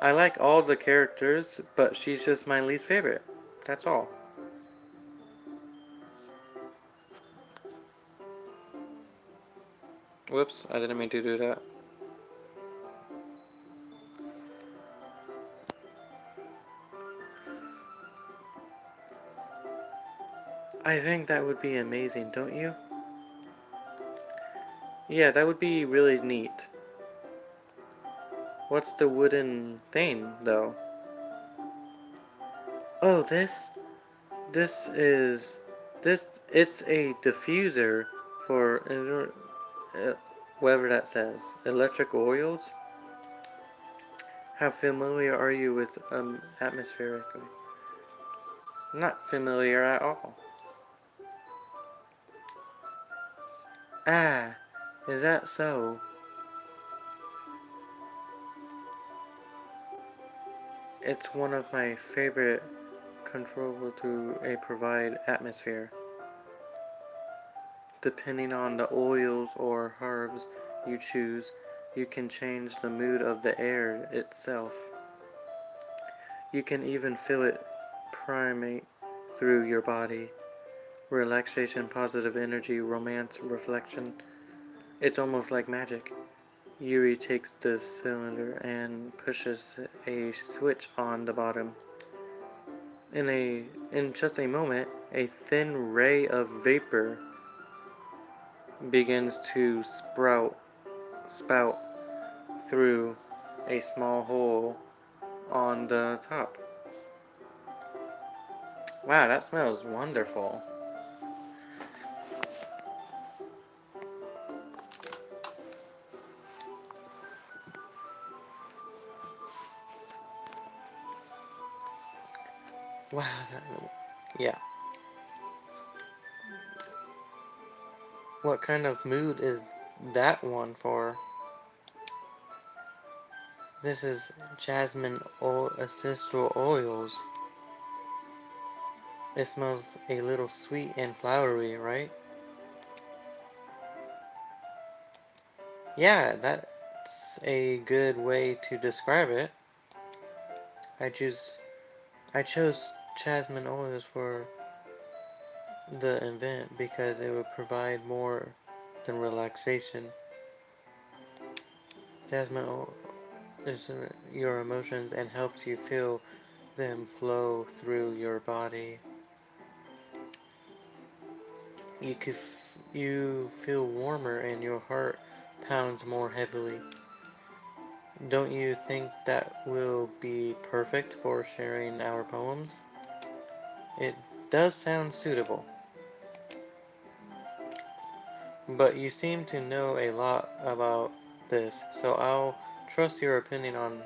I like all the characters, but she's just my least favorite. That's all. Whoops, I didn't mean to do that. I think that would be amazing, don't you? Yeah, that would be really neat. What's the wooden thing, though? Oh, this? This is... it's a diffuser for... whatever that says. Electric oils? How familiar are you with, atmospheric? Not familiar at all. Ah, is that so? It's one of my favorite controllable to a provide atmosphere. Depending on the oils or herbs you choose. You can change the mood of the air itself. You can even feel it permeate through your body. Relaxation, positive energy, romance, reflection. It's almost like magic. Yuri takes the cylinder and pushes a switch on the bottom. In just a moment, a thin ray of vapor begins to spout through a small hole on the top. Wow, that smells wonderful. Wow, yeah. What kind of mood is that one for? This is jasmine essential oils. It smells a little sweet and flowery, right? Yeah, that's a good way to describe it. I choose I chose jasmine oils for the event because it would provide more than relaxation. Jasmine oil is your emotions and helps you feel them flow through your body. You feel warmer and your heart pounds more heavily. Don't you think that will be perfect for sharing our poems? It does sound suitable. But you seem to know a lot about this, so I'll trust your opinion on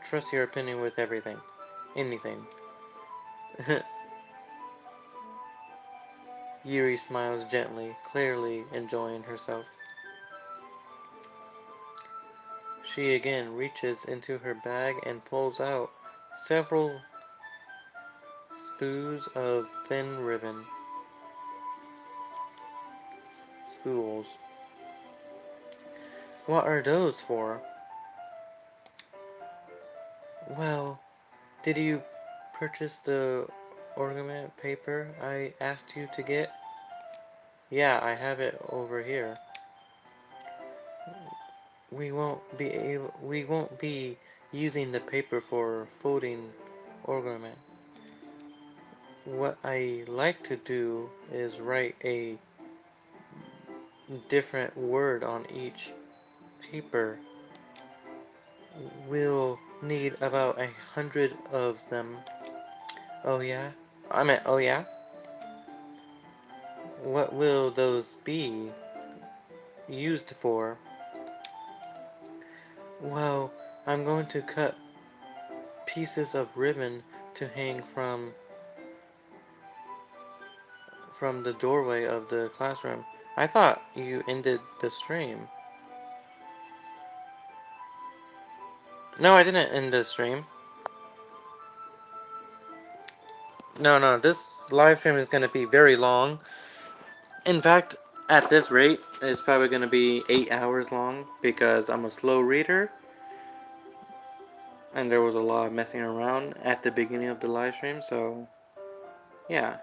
trust your opinion with everything, anything. Yuri smiles gently, clearly enjoying herself. She again reaches into her bag and pulls out several spools of thin ribbon. Spools. What are those for? Well, did you purchase the ornament paper I asked you to get? Yeah, I have it over here. We won't be using the paper for folding ornament. What I like to do is write a different word on each paper. We'll need about 100 of them. Oh yeah? Oh yeah? What will those be used for? Well, I'm going to cut pieces of ribbon to hang from the doorway of the classroom. I thought you ended the stream. No, I didn't end the stream. No, this live stream is going to be very long. In fact, at this rate, it's probably going to be 8 hours long because I'm a slow reader. And there was a lot of messing around at the beginning of the live stream, so yeah.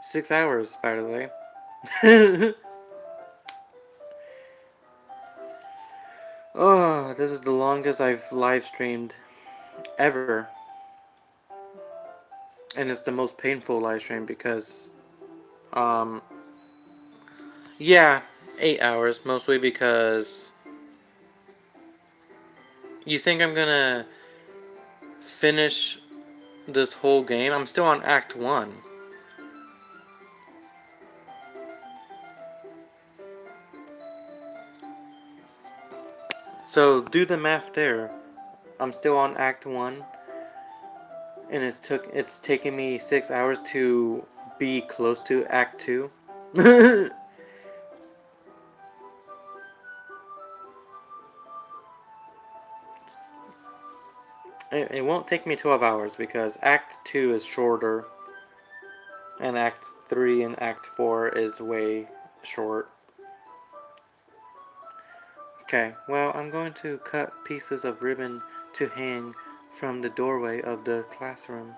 6 hours, by the way. Oh, this is the longest I've live streamed ever. And it's the most painful live stream because, yeah, 8 hours, mostly because you think I'm gonna finish this whole game? I'm still on Act 1. So do the math there. I'm still on Act 1. And it's taken me 6 hours to be close to Act 2. It won't take me 12 hours because Act 2 is shorter. And Act 3 and Act 4 is way short. Okay, well, I'm going to cut pieces of ribbon to hang from the doorway of the classroom.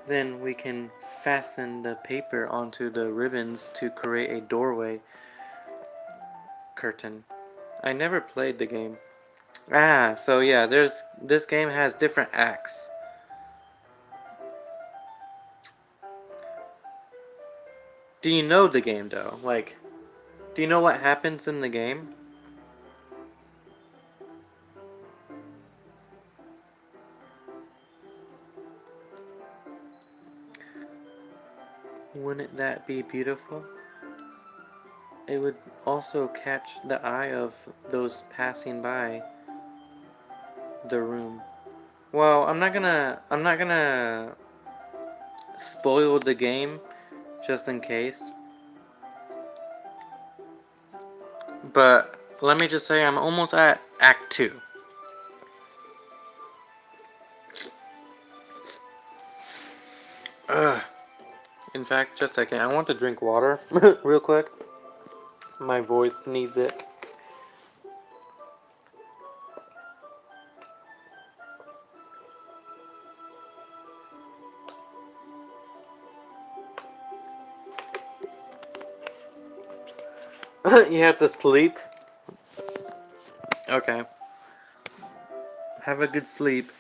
Then we can fasten the paper onto the ribbons to create a doorway curtain. I never played the game. Ah, so yeah, this game has different acts. Do you know the game though? Like, do you know what happens in the game? Wouldn't that be beautiful? It would also catch the eye of those passing by the room. Well, I'm not gonna spoil the game just in case. But let me just say I'm almost at Act 2. Ugh. In fact, just a second. I want to drink water real quick. My voice needs it. You have to sleep? Okay. Have a good sleep.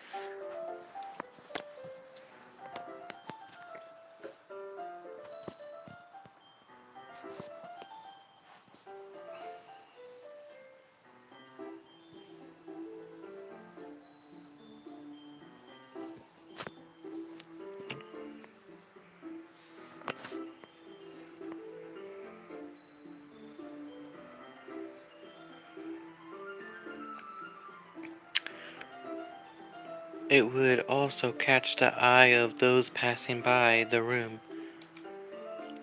It would also catch the eye of those passing by the room.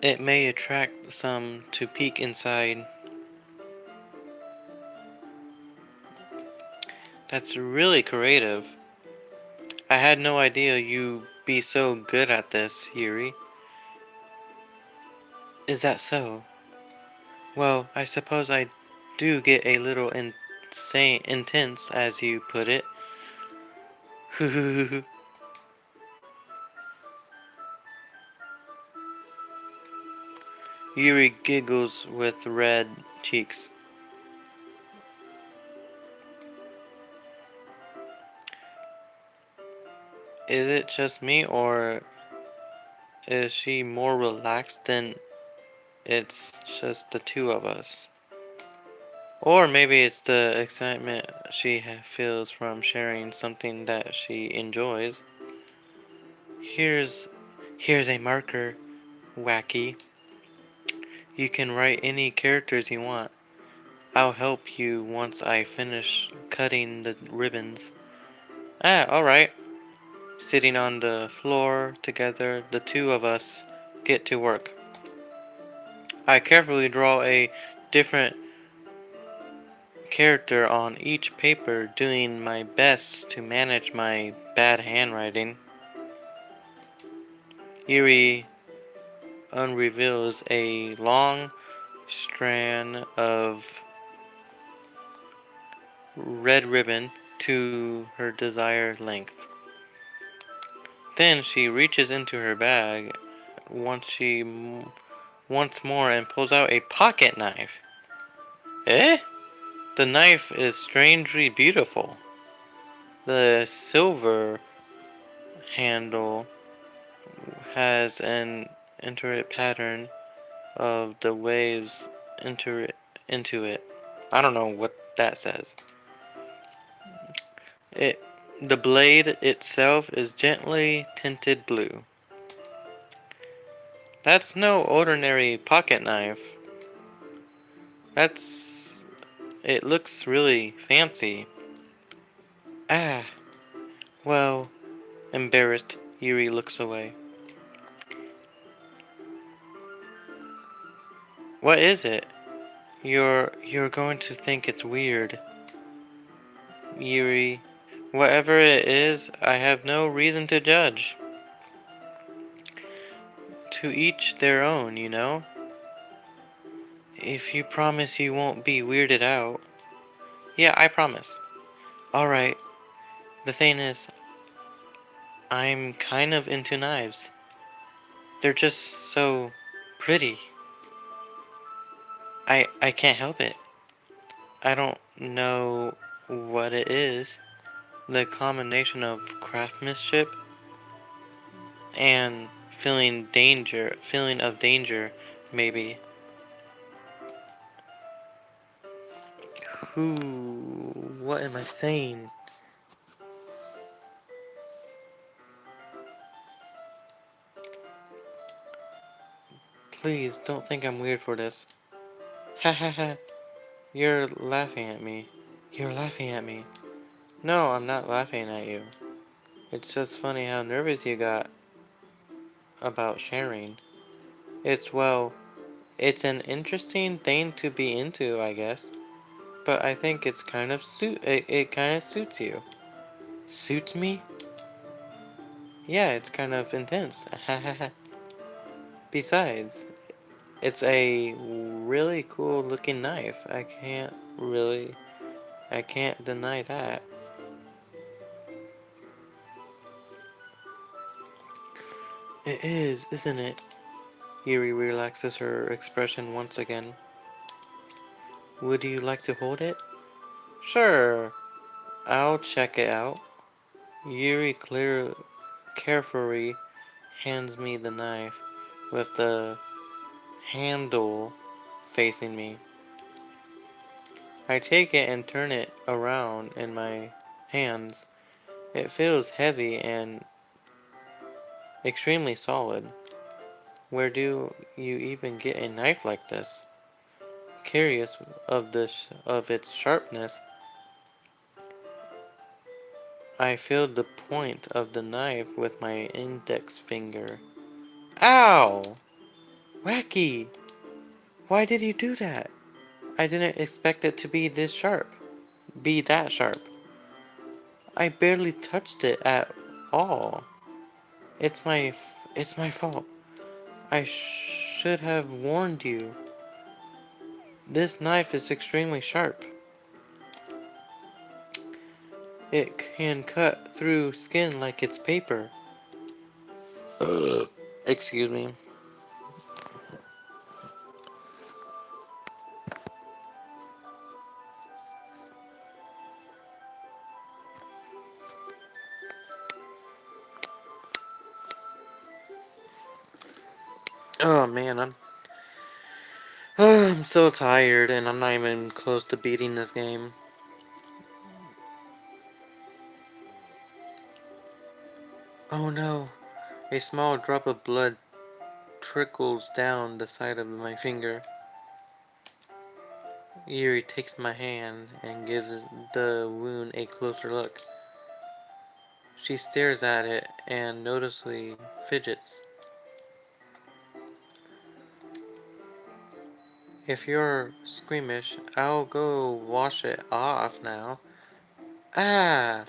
It may attract some to peek inside. That's really creative. I had no idea you'd be so good at this, Yuri. Is that so? Well, I suppose I do get a little intense, as you put it. Yuri giggles with red cheeks. Is it just me, or is she more relaxed than it's just the two of us? Or maybe it's the excitement she feels from sharing something that she enjoys. Here's here's a marker, Wacky. You can write any characters you want. I'll help you once I finish cutting the ribbons. Ah, alright. Sitting on the floor together, the two of us get to work. I carefully draw a different character on each paper, doing my best to manage my bad handwriting. Yuri unreveals a long strand of red ribbon to her desired length. Then she reaches into her bag once more and pulls out a pocket knife. Eh? The knife is strangely beautiful. The silver handle has an intricate pattern of the waves into it. I don't know what that says. The blade itself is gently tinted blue. That's no ordinary pocket knife. It looks really fancy. Ah, well, embarrassed, Yuri looks away. What is it? You're going to think it's weird. Yuri, whatever it is, I have no reason to judge. To each their own, you know? If you promise you won't be weirded out. Yeah, I promise. Alright, the thing is, I'm kind of into knives. They're just so pretty. I can't help it. I don't know what it is. The combination of craftsmanship and feeling of danger, maybe. What am I saying? Please don't think I'm weird for this. Ha ha ha. You're laughing at me. You're laughing at me. No, I'm not laughing at you. It's just funny how nervous you got about sharing. Well, it's an interesting thing to be into, I guess. But I think it kind of suits you. Suits me? Yeah, it's kind of intense. Besides, it's a really cool looking knife. I can't deny that. It is, isn't it? Yuri relaxes her expression once again. Would you like to hold it? Sure, I'll check it out. Carefully hands me the knife with the handle facing me. I take it and turn it around in my hands. It feels heavy and extremely solid. Where do you even get a knife like this? Curious of its sharpness, I feel the point of the knife with my index finger. Ow! Wacky! Why did you do that? I didn't expect it to be this sharp. Be that sharp. I barely touched it at all. It's my fault. I should have warned you. This knife is extremely sharp. It can cut through skin like it's paper. Excuse me. Oh man, I'm so tired and I'm not even close to beating this game. Oh no. A small drop of blood trickles down the side of my finger. Yuri takes my hand and gives the wound a closer look. She stares at it and noticeably fidgets. If you're squeamish, I'll go wash it off now. Ah!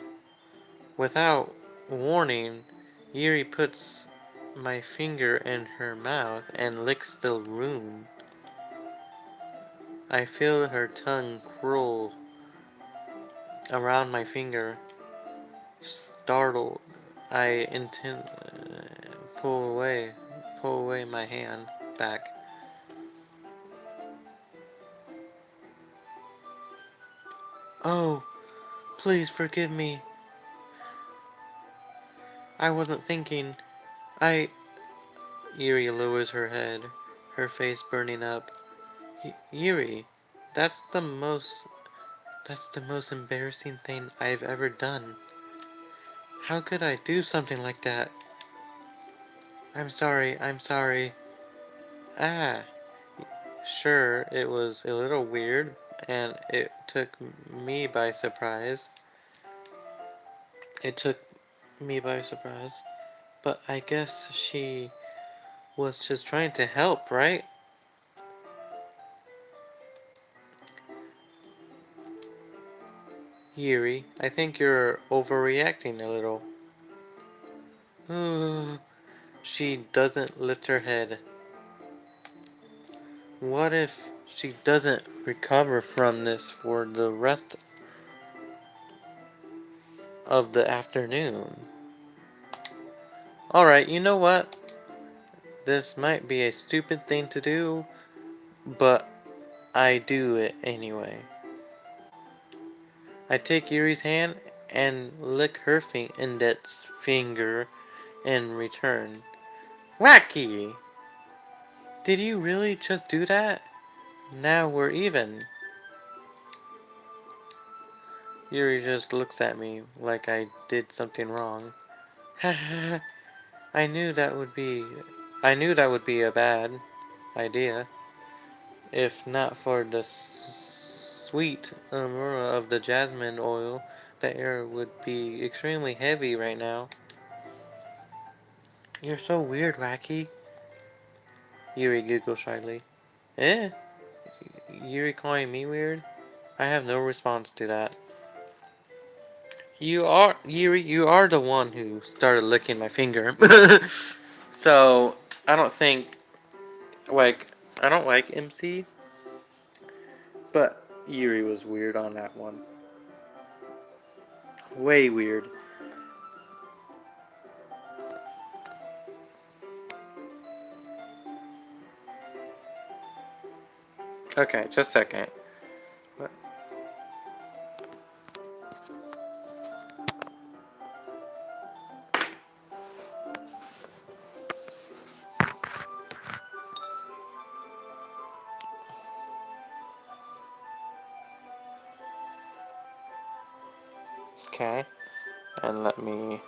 Without warning, Yuri puts my finger in her mouth and licks the wound. I feel her tongue curl around my finger. Startled, I pull away my hand back. Oh, please forgive me. I wasn't thinking. I... Yuri lowers her head, her face burning up. Yuri, that's the most... That's the most embarrassing thing I've ever done. How could I do something like that? I'm sorry. Ah, sure, it was a little weird, and it took me by surprise. It took me by surprise. But I guess she was just trying to help, right? Yuri, I think you're overreacting a little. She doesn't lift her head. What if she doesn't recover from this for the rest of the afternoon. Alright, you know what? This might be a stupid thing to do, but I do it anyway. I take Yuri's hand and lick her index finger in return. Wacky! Did you really just do that? Now we're even. Yuri just looks at me like I did something wrong. I knew that would be a bad idea. If not for the sweet aroma of the jasmine oil, the air would be extremely heavy right now. You're so weird, Wacky. Yuri giggles shyly. Eh? Yuri calling me weird? I have no response to that. Yuri, you are the one who started licking my finger. So, I don't think, I don't like MC, but Yuri was weird on that one. Way weird. Okay, just a second. What? Okay, and let me...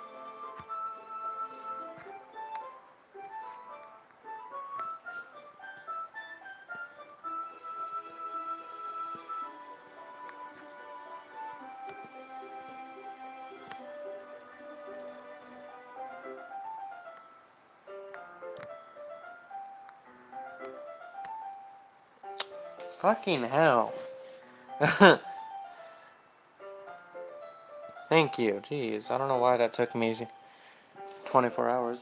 Fucking hell. Thank you, jeez. I don't know why that took me 24 hours.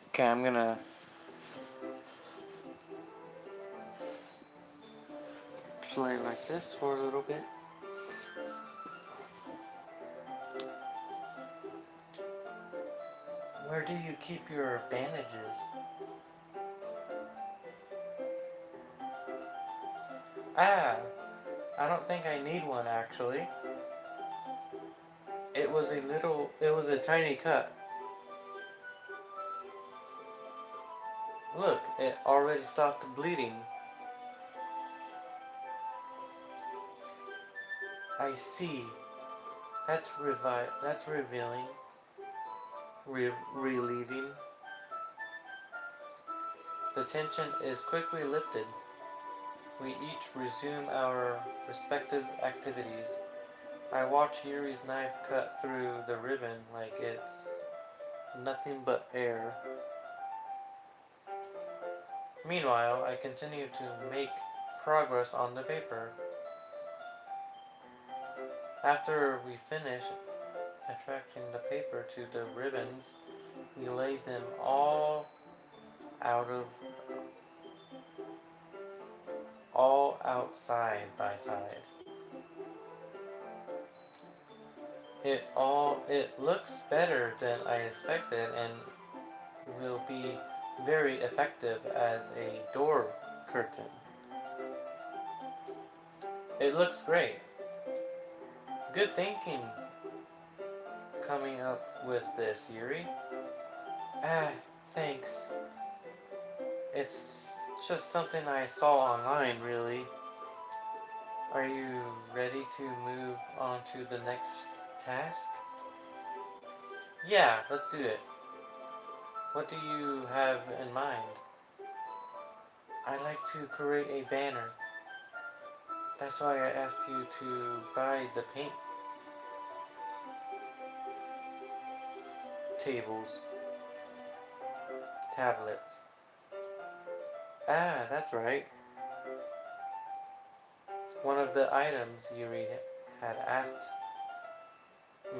Okay, I'm gonna... play like this for a little bit. Where do you keep your bandages? Ah, I don't think I need one actually. It was a tiny cut. Look, it already stopped bleeding. I see. That's revealing. Relieving. The tension is quickly lifted. We each resume our respective activities. I watch Yuri's knife cut through the ribbon like it's nothing but air. Meanwhile, I continue to make progress on the paper. After we finish attracting the paper to the ribbons, we lay them all outside by side. It looks better than I expected and will be very effective as a door curtain. It looks great. Good thinking coming up with this, Yuri. Ah, thanks. It's just something I saw online, really. Are you ready to move on to the next task? Yeah, let's do it. What do you have in mind? I'd like to create a banner. That's why I asked you to buy the paint tablets. Ah, that's right. One of the items Yuri had asked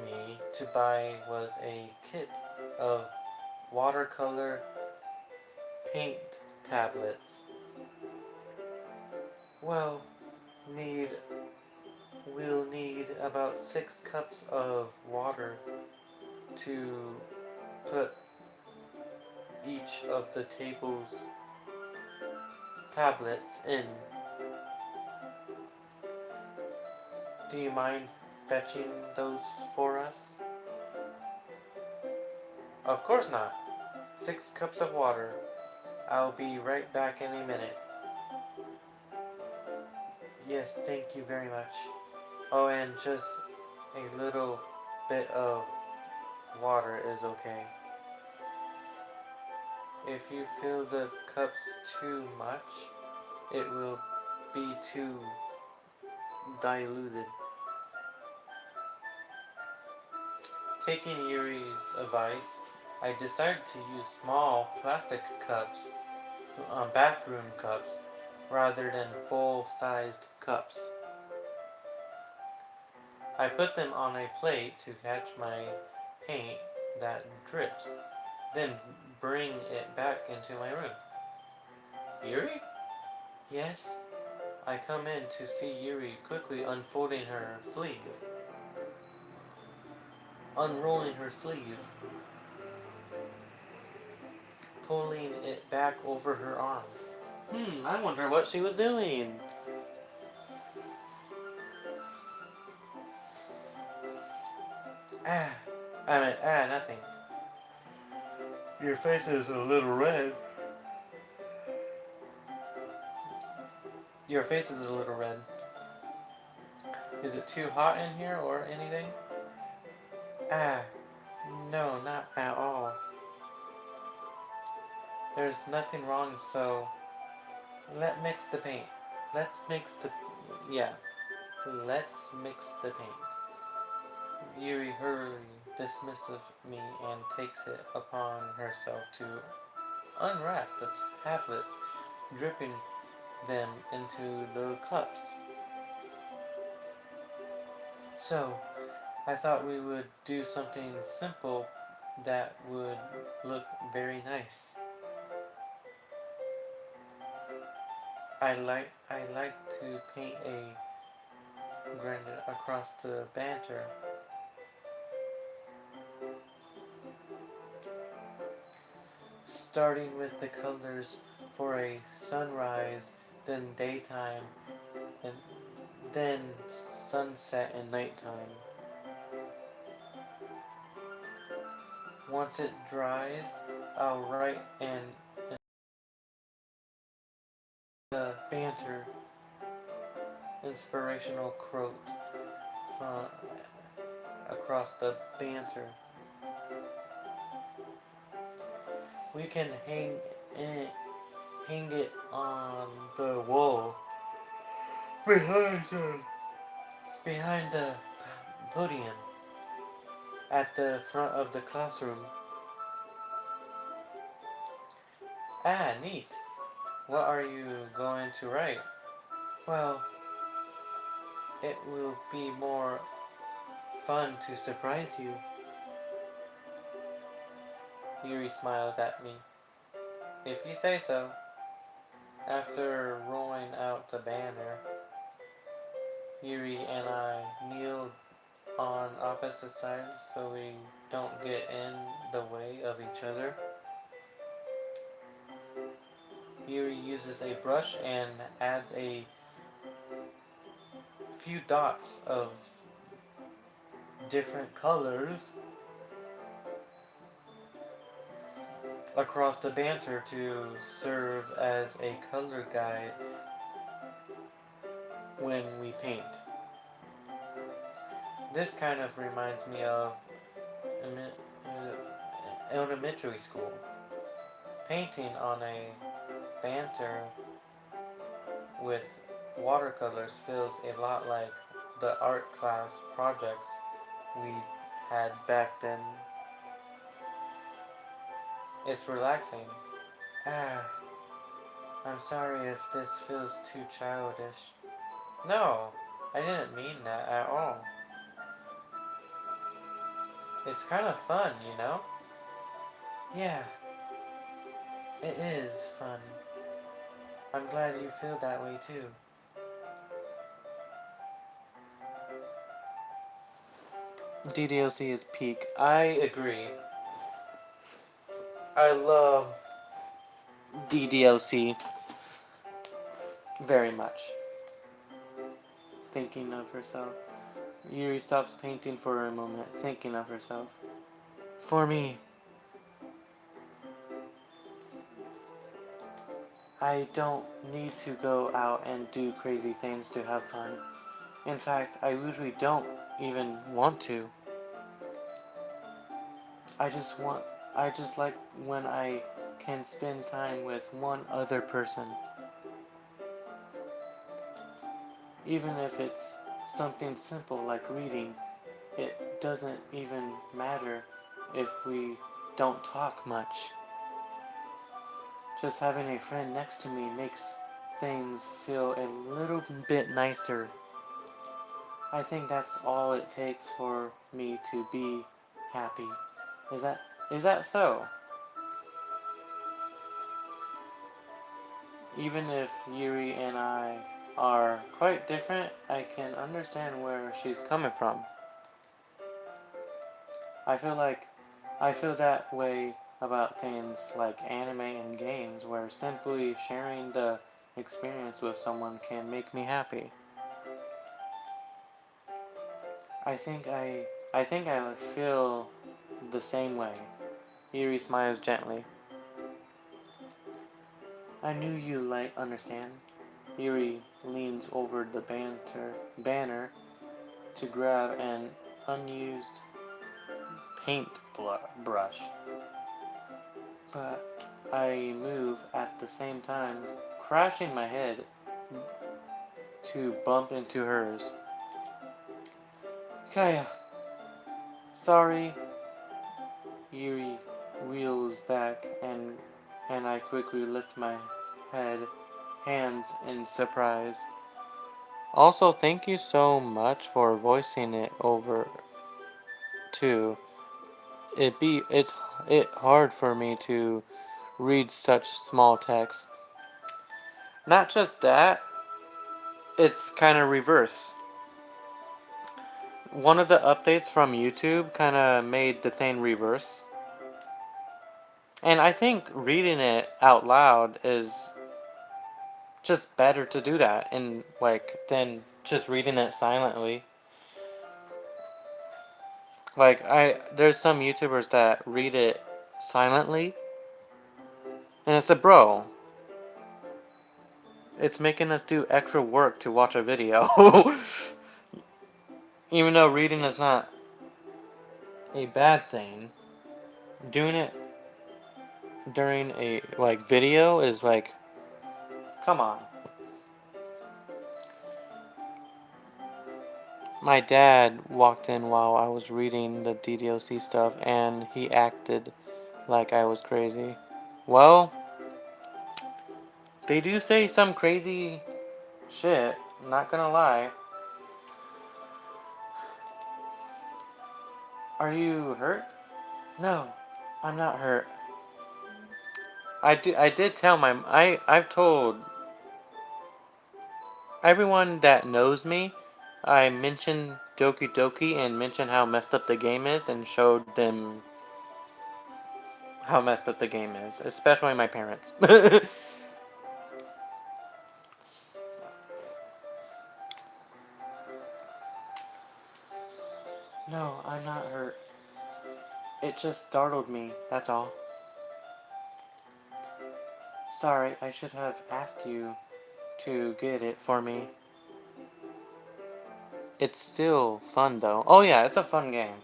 me to buy was a kit of watercolor paint tablets. Well, need we'll need about 6 cups of water to put each of the table's tablets in. Do you mind fetching those for us? Of course not. 6 cups of water. I'll be right back in a minute. Yes, thank you very much. Oh, and just a little bit of water is okay. If you fill the cups too much, it will be too diluted. Taking Yuri's advice, I decided to use small plastic cups, bathroom cups, rather than full-sized cups. I put them on a plate to catch my paint that drips, then bring it back into my room. Yuri? Yes? I come in to see Yuri quickly unfolding her sleeve. Unrolling her sleeve. Pulling it back over her arm. I wonder what she was doing. Nothing. Your face is a little red. Your face is a little red. Is it too hot in here or anything? No, not at all. There's nothing wrong, so let's mix the paint. Let's mix the paint. Yuri hurriedly dismisses me and takes it upon herself to unwrap the tablets, dripping them into the cups. So, I thought we would do something simple that would look very nice. I like to paint a granite across the banter. Starting with the colors for a sunrise, then daytime, and then sunset and nighttime. Once it dries, I'll write in the banter inspirational quote across the banter. We can hang it on the wall behind the podium at the front of the classroom. Neat. What are you going to write? Well, it will be more fun to surprise you. Yuri smiles at me. If you say so. After rolling out the banner, Yuri and I kneel on opposite sides so we don't get in the way of each other. Yuri uses a brush and adds a few dots of different colors across the banter to serve as a color guide when we paint. This kind of reminds me of elementary school. Painting on a banter with watercolors feels a lot like the art class projects we had back then. It's relaxing. I'm sorry if this feels too childish. No, I didn't mean that at all. It's kind of fun, you know? Yeah, it is fun. I'm glad you feel that way too. DDLC is peak. I agree. I love DDLC very much. Thinking of herself. Yuri stops painting for a moment, thinking of herself. For me, I don't need to go out and do crazy things to have fun. In fact, I usually don't even want to. I just want, I just like when I can spend time with one other person. Even if it's something simple like reading, it doesn't even matter if we don't talk much. Just having a friend next to me makes things feel a little bit nicer. I think that's all it takes for me to be happy. Is that so? Even if Yuri and I are quite different, I can understand where she's coming from. I feel like I feel that way about things like anime and games where simply sharing the experience with someone can make me happy. I think I I think I feel the same way. Yuri smiles gently. I knew you might understand. Yuri leans over the banner to grab an unused paint brush. But I move at the same time, crashing my head to bump into hers. Kaya, sorry. Yuri wheels back and I quickly lift my hands in surprise. Also, thank you so much for voicing it over too. It's hard for me to read such small text. Not just that, it's kind of reverse. One of the updates from YouTube kind of made the thing reverse. And I think reading it out loud is just better to do that and like than just reading it silently. Like there's some YouTubers that read it silently and it's a bro. It's making us do extra work to watch a video. Even though reading is not a bad thing, doing it during a like video is like come on. My dad walked in while I was reading the DDLC stuff and he acted like I was crazy. Well, they do say some crazy shit, not gonna lie. Are you hurt? No, I'm not hurt. I did tell I've told everyone that knows me, I mentioned Doki Doki and mentioned how messed up the game is and showed them how messed up the game is, especially my parents. No, I'm not hurt. It just startled me, that's all. Sorry, I should have asked you to get it for me. It's still fun though. Oh yeah, it's a fun game.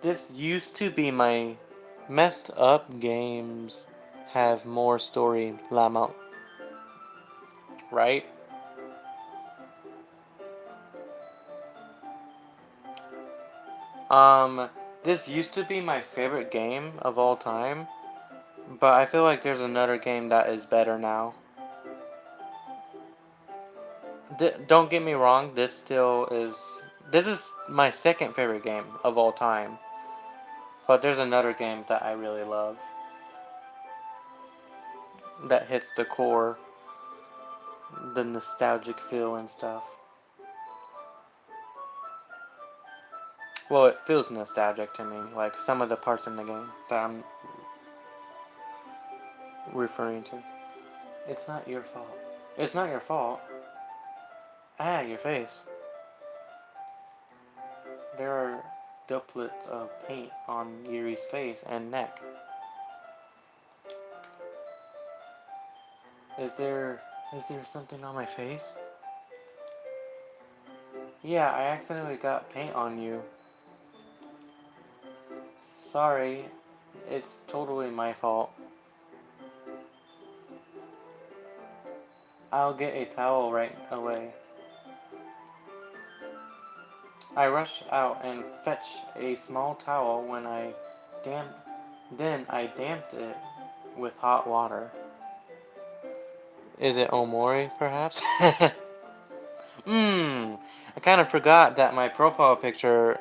This used to be my messed up games have more story llama, right? Um, this used to be my favorite game of all time, but I feel like there's another game that is better now. Don't get me wrong, this still is This is my second favorite game of all time. But there's another game that I really love. That hits the core. The nostalgic feel and stuff. Well, it feels nostalgic to me. Like some of the parts in the game that I'm referring to. It's not your fault. It's not your fault. Ah, your face. There are duplets of paint on Yuri's face and neck. Is there something on my face? Yeah, I accidentally got paint on you. Sorry. It's totally my fault. I'll get a towel right away. I rushed out and fetched a small towel when then I damped it with hot water. Is it Omori, perhaps? I kind of forgot that my profile picture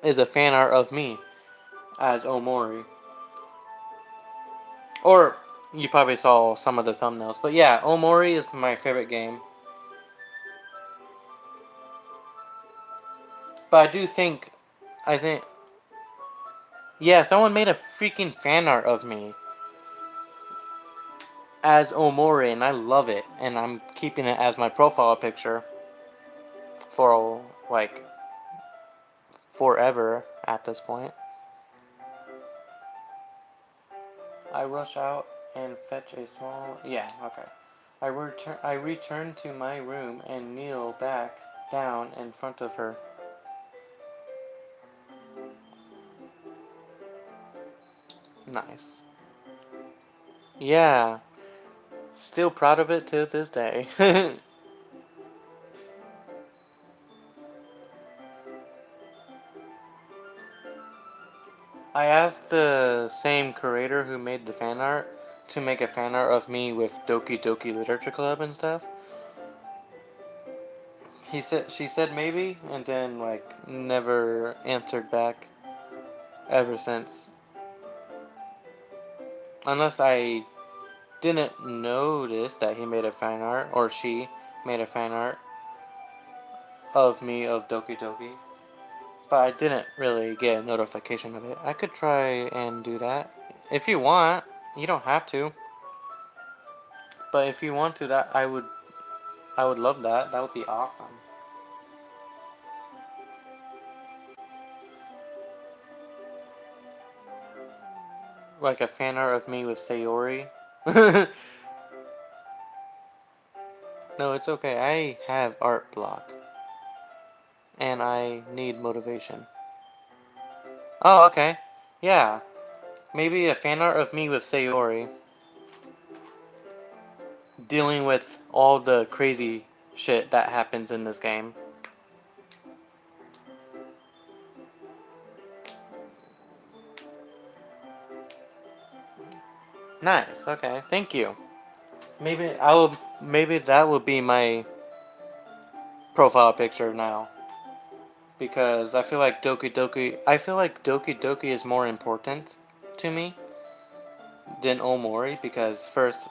is a fan art of me as Omori. Or you probably saw some of the thumbnails. But yeah, Omori is my favorite game. But I think, yeah, someone made a freaking fan art of me as Omori, and I love it. And I'm keeping it as my profile picture for, like, forever at this point. I rush out and fetch a small... Yeah, okay. I return to my room and kneel back down in front of her. Nice. Yeah. Still proud of it to this day. I asked the same creator who made the fan art to make a fan art of me with Doki Doki Literature Club and stuff. She said maybe, and then like never answered back ever since. Unless I didn't notice that he made a fan art, or she made a fan art of me of Doki Doki. But I didn't really get a notification of it. I could try and do that. If you want. You don't have to. But if you want to, I would love that. That would be awesome. Like a fan art of me with Sayori. No, it's okay. I have art block. And I need motivation. Oh, okay. Yeah. Maybe a fan art of me with Sayori. Dealing with all the crazy shit that happens in this game. Nice, okay. Thank you. Maybe that will be my profile picture now. Because I feel like Doki Doki is more important to me than Omori, because first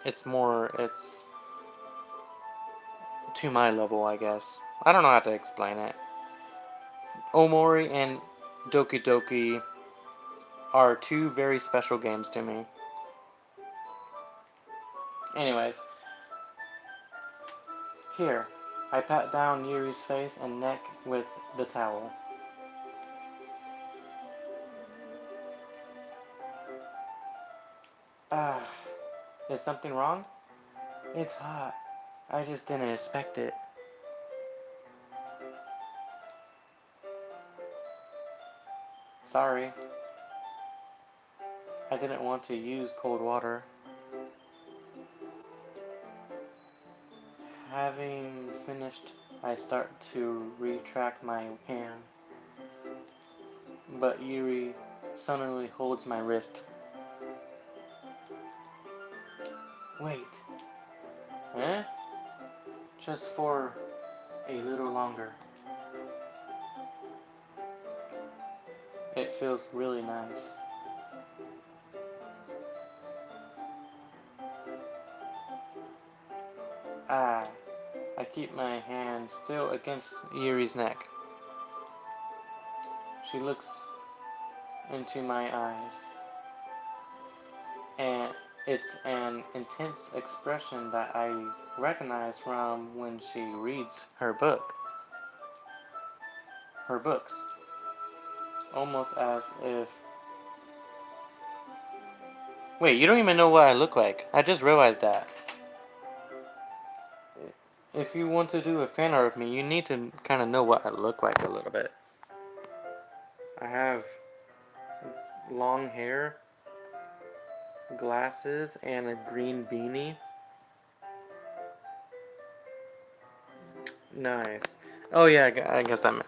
it's to my level, I guess. I don't know how to explain it. Omori and Doki Doki are two very special games to me. Anyways, here, I pat down Yuri's face and neck with the towel. Ah, is something wrong? It's hot. I just didn't expect it. Sorry. I didn't want to use cold water. Having finished, I start to retract my hand. But Yuri suddenly holds my wrist. Wait. Eh? Just for a little longer. It feels really nice. Ah, I keep my hand still against Yuri's neck. She looks into my eyes, and it's an intense expression that I recognize from when she reads her books, almost as if. Wait, you don't even know what I look like. I just realized that. If you want to do a fan art of me, you need to kind of know what I look like a little bit. I have long hair, glasses, and a green beanie. Nice. Oh yeah, I guess I'm.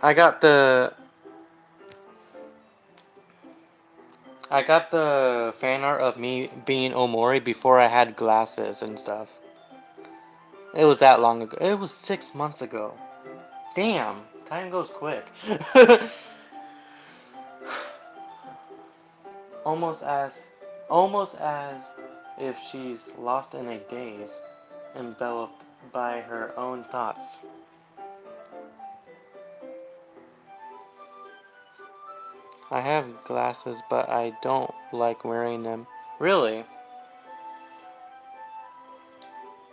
I got the. I got the fan art of me being Omori before I had glasses and stuff. It was that long ago. It was 6 months ago. Damn, time goes quick. almost as, almost as if she's lost in a daze, enveloped by her own thoughts. I have glasses, but I don't like wearing them. Really?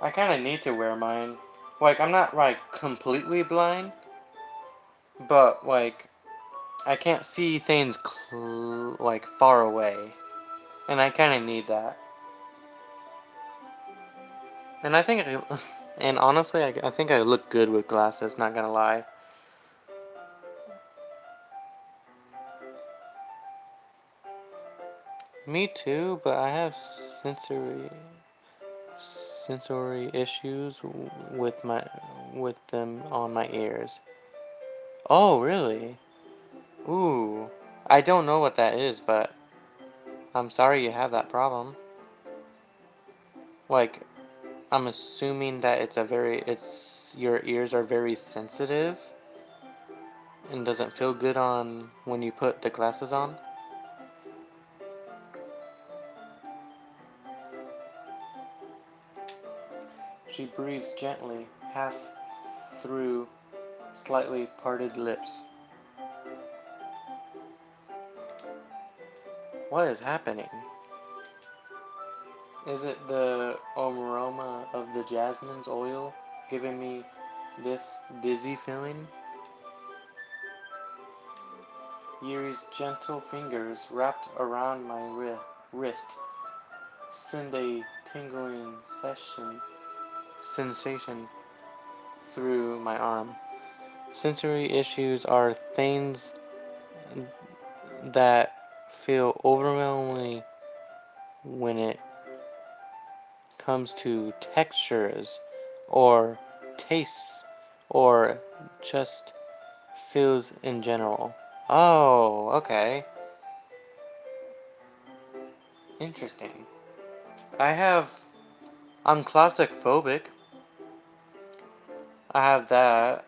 I kind of need to wear mine. Like, I'm not, like, completely blind, but, like, I can't see things, like, far away. And I kind of need that. And I think and honestly, I think I look good with glasses, not gonna lie. Me too, but I have sensory issues with them on my ears. Oh, really? Ooh. I don't know what that is, but I'm sorry you have that problem. Like, I'm assuming that it's your ears are very sensitive and doesn't feel good on when you put the glasses on. She breathes gently, half through slightly parted lips. What is happening? Is it the aroma of the jasmine's oil giving me this dizzy feeling? Yuri's gentle fingers wrapped around my wrist send a tingling sensation through my arm. Sensory issues are things that feel overwhelmingly when it comes to textures or tastes or just feels in general. Oh, okay. Interesting. I'm claustrophobic. I have that.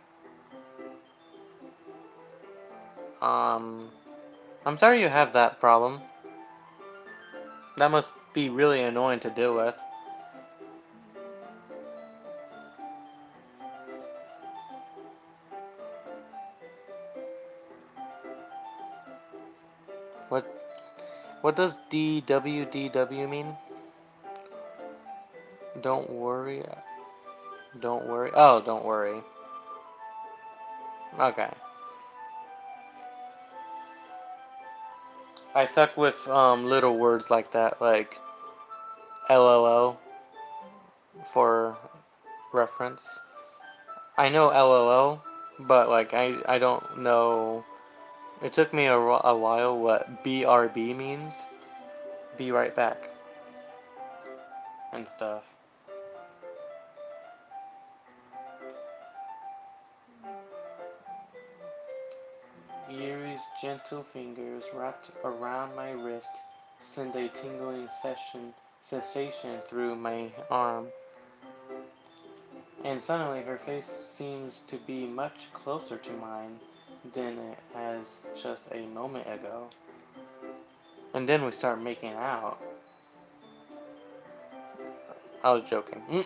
Um, I'm sorry you have that problem. That must be really annoying to deal with. What what does DWDW mean? Don't worry. Don't worry. Oh, don't worry. Okay. I suck with little words like that, like LOL for reference. I know LOL, but like I don't know. It took me a while what BRB means. Be right back and stuff. Yuri's gentle fingers wrapped around my wrist send a tingling sensation through my arm, and suddenly her face seems to be much closer to mine than it has just a moment ago. And then we start making out. I was joking.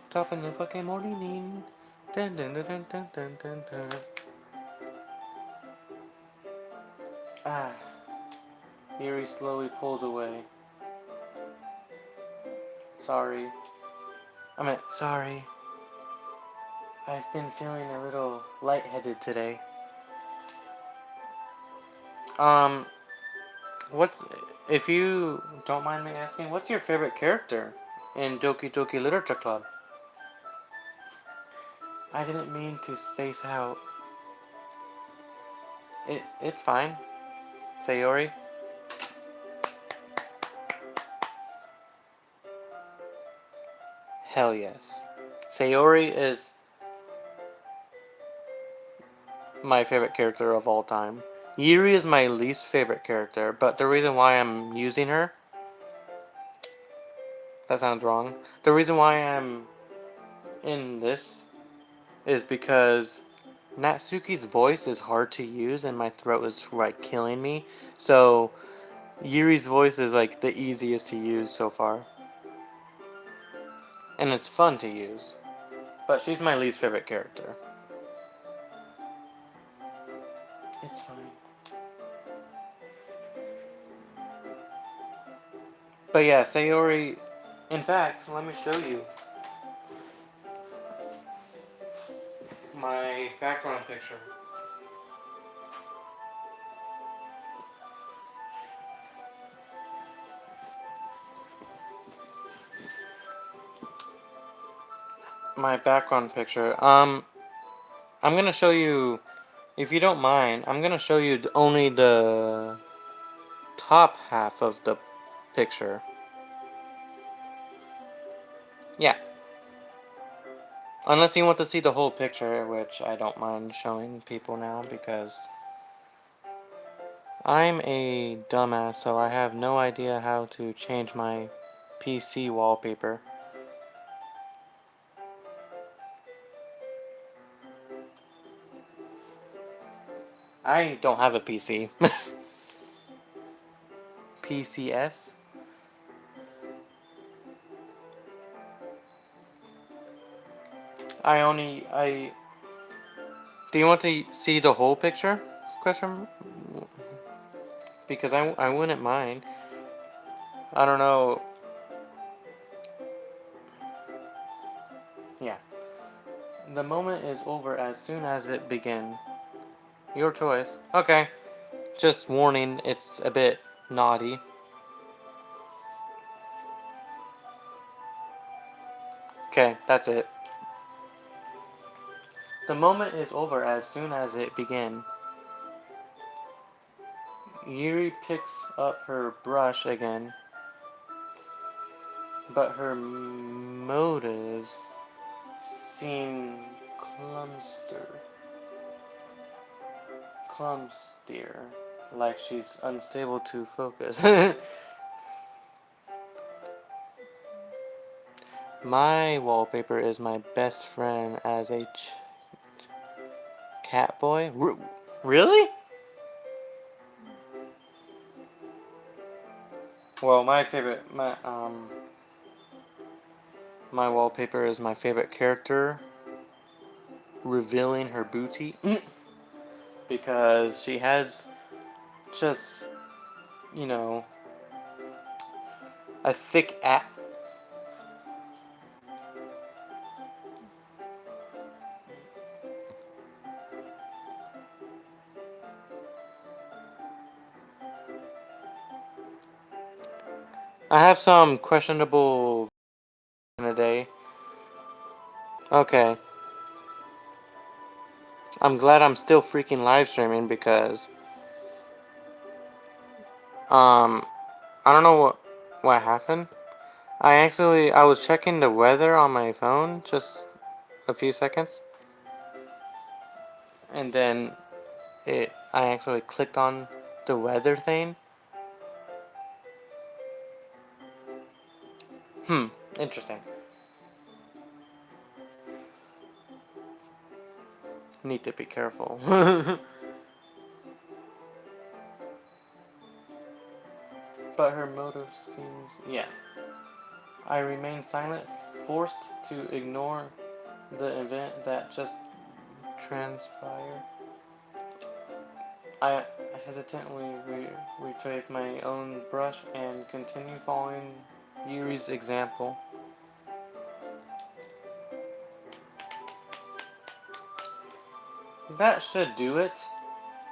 Top in the fucking morning. Ah. Yuri slowly pulls away. Sorry. Sorry. I've been feeling a little lightheaded today. What's, if you don't mind me asking, what's your favorite character in Doki Doki Literature Club? I didn't mean to space out. It's fine. Sayori? Hell yes. Sayori is my favorite character of all time. Yuri is my least favorite character, but the reason why I'm using her, that sounds wrong. The reason why I'm in this is because Natsuki's voice is hard to use and my throat is like killing me. So Yuri's voice is like the easiest to use so far. And it's fun to use. But she's my least favorite character. It's fine. But yeah, Sayori, in fact, let me show you my background picture. My background picture. I'm gonna show you, if you don't mind, I'm gonna show you only the top half of the picture. Yeah. Unless you want to see the whole picture, which I don't mind showing people now because I'm a dumbass, so I have no idea how to change my PC wallpaper. I don't have a PC. PCS? I do you want to see the whole picture? Question? Because I wouldn't mind. I don't know. Yeah. The moment is over as soon as it begins. Your choice. Okay. Just warning, it's a bit naughty. Okay, that's it. The moment is over as soon as it begins. Yuri picks up her brush again, but her motives seem clumsier, like she's unstable to focus. My wallpaper is my best friend as a cat boy. Really? Well, my wallpaper is my favorite character revealing her booty because she has just, you know, a thick ass. I have some questionable in a day. Okay. I'm glad I'm still freaking live streaming because I don't know what happened. I was checking the weather on my phone just a few seconds. And then I actually clicked on the weather thing. Interesting. Need to be careful. But her motive seems... Yeah. I remain silent, forced to ignore the event that just transpired. I hesitantly retrieve my own brush and continue following Yuri's example. That should do it.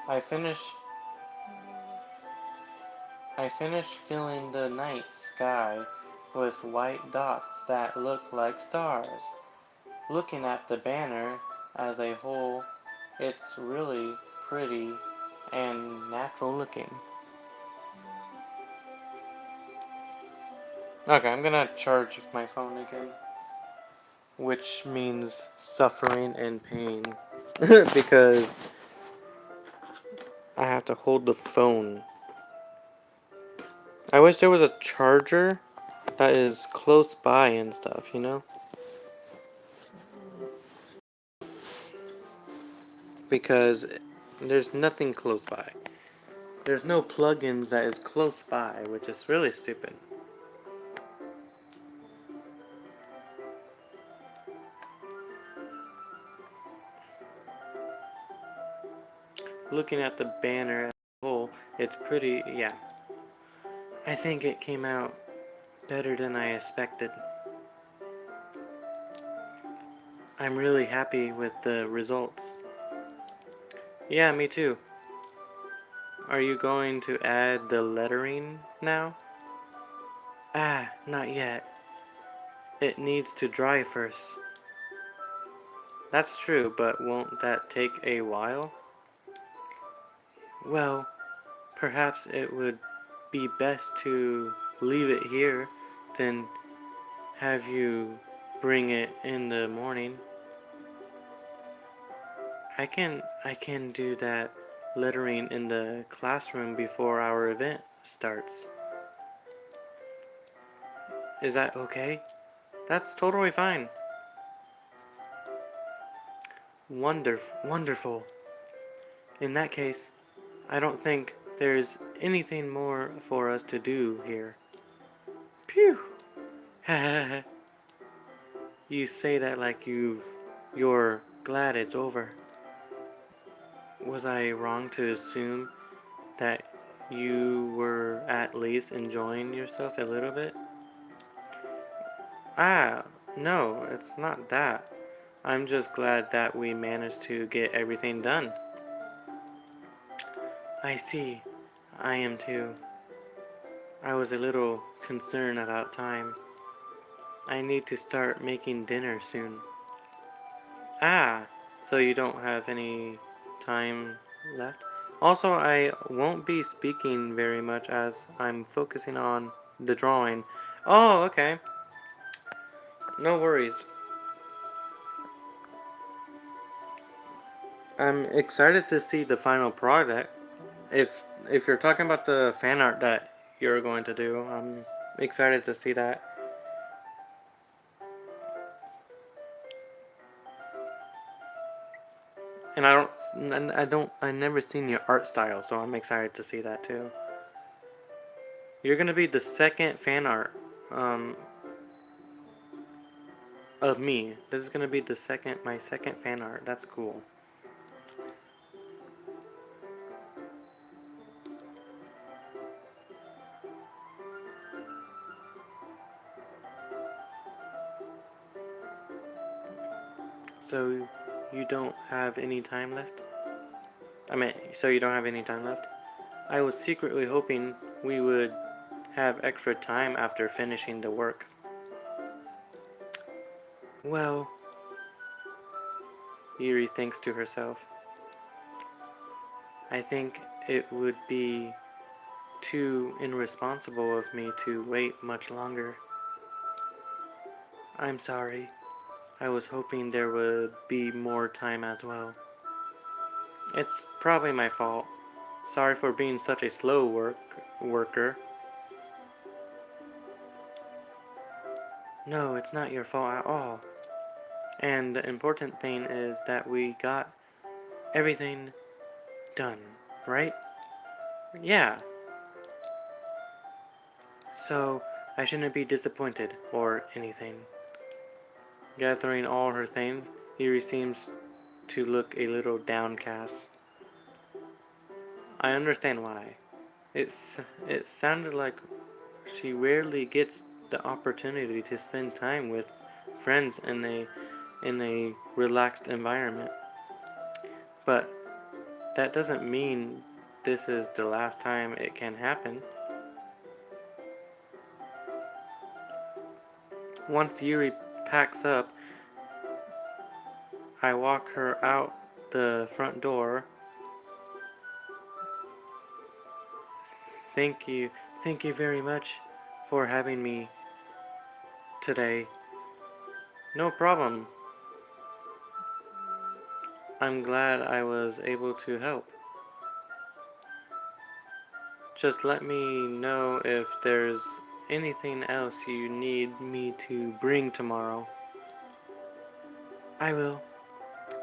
I finish filling the night sky with white dots that look like stars. Looking at the banner as a whole, it's really pretty and natural looking. Okay, I'm gonna charge my phone again. Which means suffering and pain. Because I have to hold the phone. I wish there was a charger that is close by and stuff, you know? Because there's nothing close by. There's no plugins that is close by, which is really stupid. Looking at the banner as a whole, it's pretty, yeah. I think it came out better than I expected. I'm really happy with the results. Yeah, me too. Are you going to add the lettering now? Ah, not yet. It needs to dry first. That's true, but won't that take a while? Well, perhaps it would be best to leave it here, then have you bring it in the morning. I can do that lettering in the classroom before our event starts. Is that okay? That's totally fine. Wonderful. In that case, I don't think there's anything more for us to do here. Phew! You say that like you're glad it's over. Was I wrong to assume that you were at least enjoying yourself a little bit? Ah, no, it's not that. I'm just glad that we managed to get everything done. I see. I am too. I was a little concerned about time. I need to start making dinner soon. Ah, so you don't have any time left? Also, I won't be speaking very much as I'm focusing on the drawing. Oh, okay. No worries. I'm excited to see the final product. If you're talking about the fan art that you're going to do, I'm excited to see that. And I never seen your art style, so I'm excited to see that too. You're gonna be the second fan art, of me. This is gonna be my second fan art. That's cool. So, you don't have any time left? So you don't have any time left? I was secretly hoping we would have extra time after finishing the work. Well, Yuri thinks to herself, I think it would be too irresponsible of me to wait much longer. I'm sorry. I was hoping there would be more time as well. It's probably my fault. Sorry for being such a slow worker. No, it's not your fault at all. And the important thing is that we got everything done, right? Yeah. So, I shouldn't be disappointed or anything. Gathering all her things, Yuri seems to look a little downcast. I understand why. It sounded like she rarely gets the opportunity to spend time with friends in a relaxed environment. But that doesn't mean this is the last time it can happen. Once Yuri packs up, I walk her out the front door. Thank you. Thank you very much for having me today. No problem. I'm glad I was able to help. Just let me know if there's anything else you need me to bring tomorrow. I will.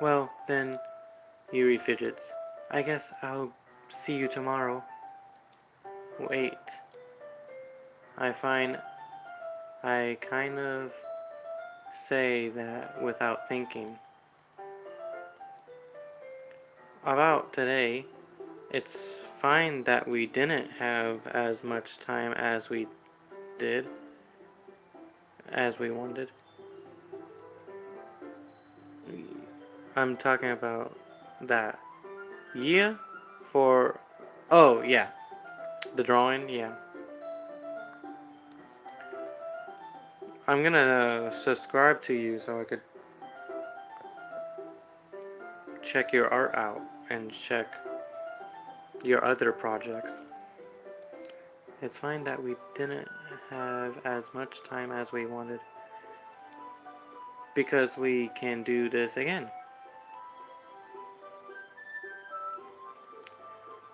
Well, then, Yuri fidgets. I guess I'll see you tomorrow. Wait. I find I kind of say that without thinking. About today, it's fine that we didn't have as much time as we did, as we wanted. I'm talking about that. Yeah? For. Oh, yeah. The drawing? Yeah. I'm gonna subscribe to you so I could check your art out and check your other projects. It's fine that we didn't have as much time as we wanted, because we can do this again.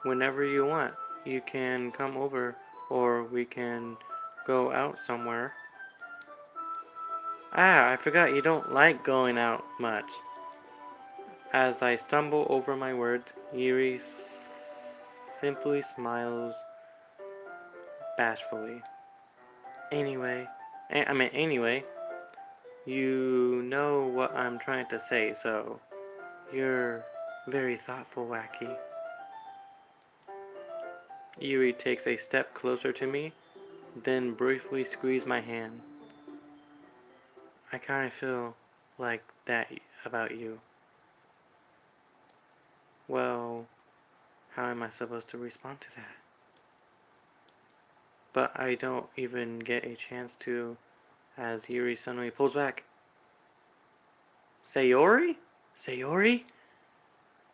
Whenever you want, you can come over or we can go out somewhere. Ah, I forgot you don't like going out much. As I stumble over my words, Yuri simply smiles bashfully. Anyway, you know what I'm trying to say, so you're very thoughtful, Wacky. Yuri takes a step closer to me, then briefly squeezes my hand. I kind of feel like that about you. Well, how am I supposed to respond to that? But I don't even get a chance to, as Yuri suddenly pulls back. Sayori? Sayori?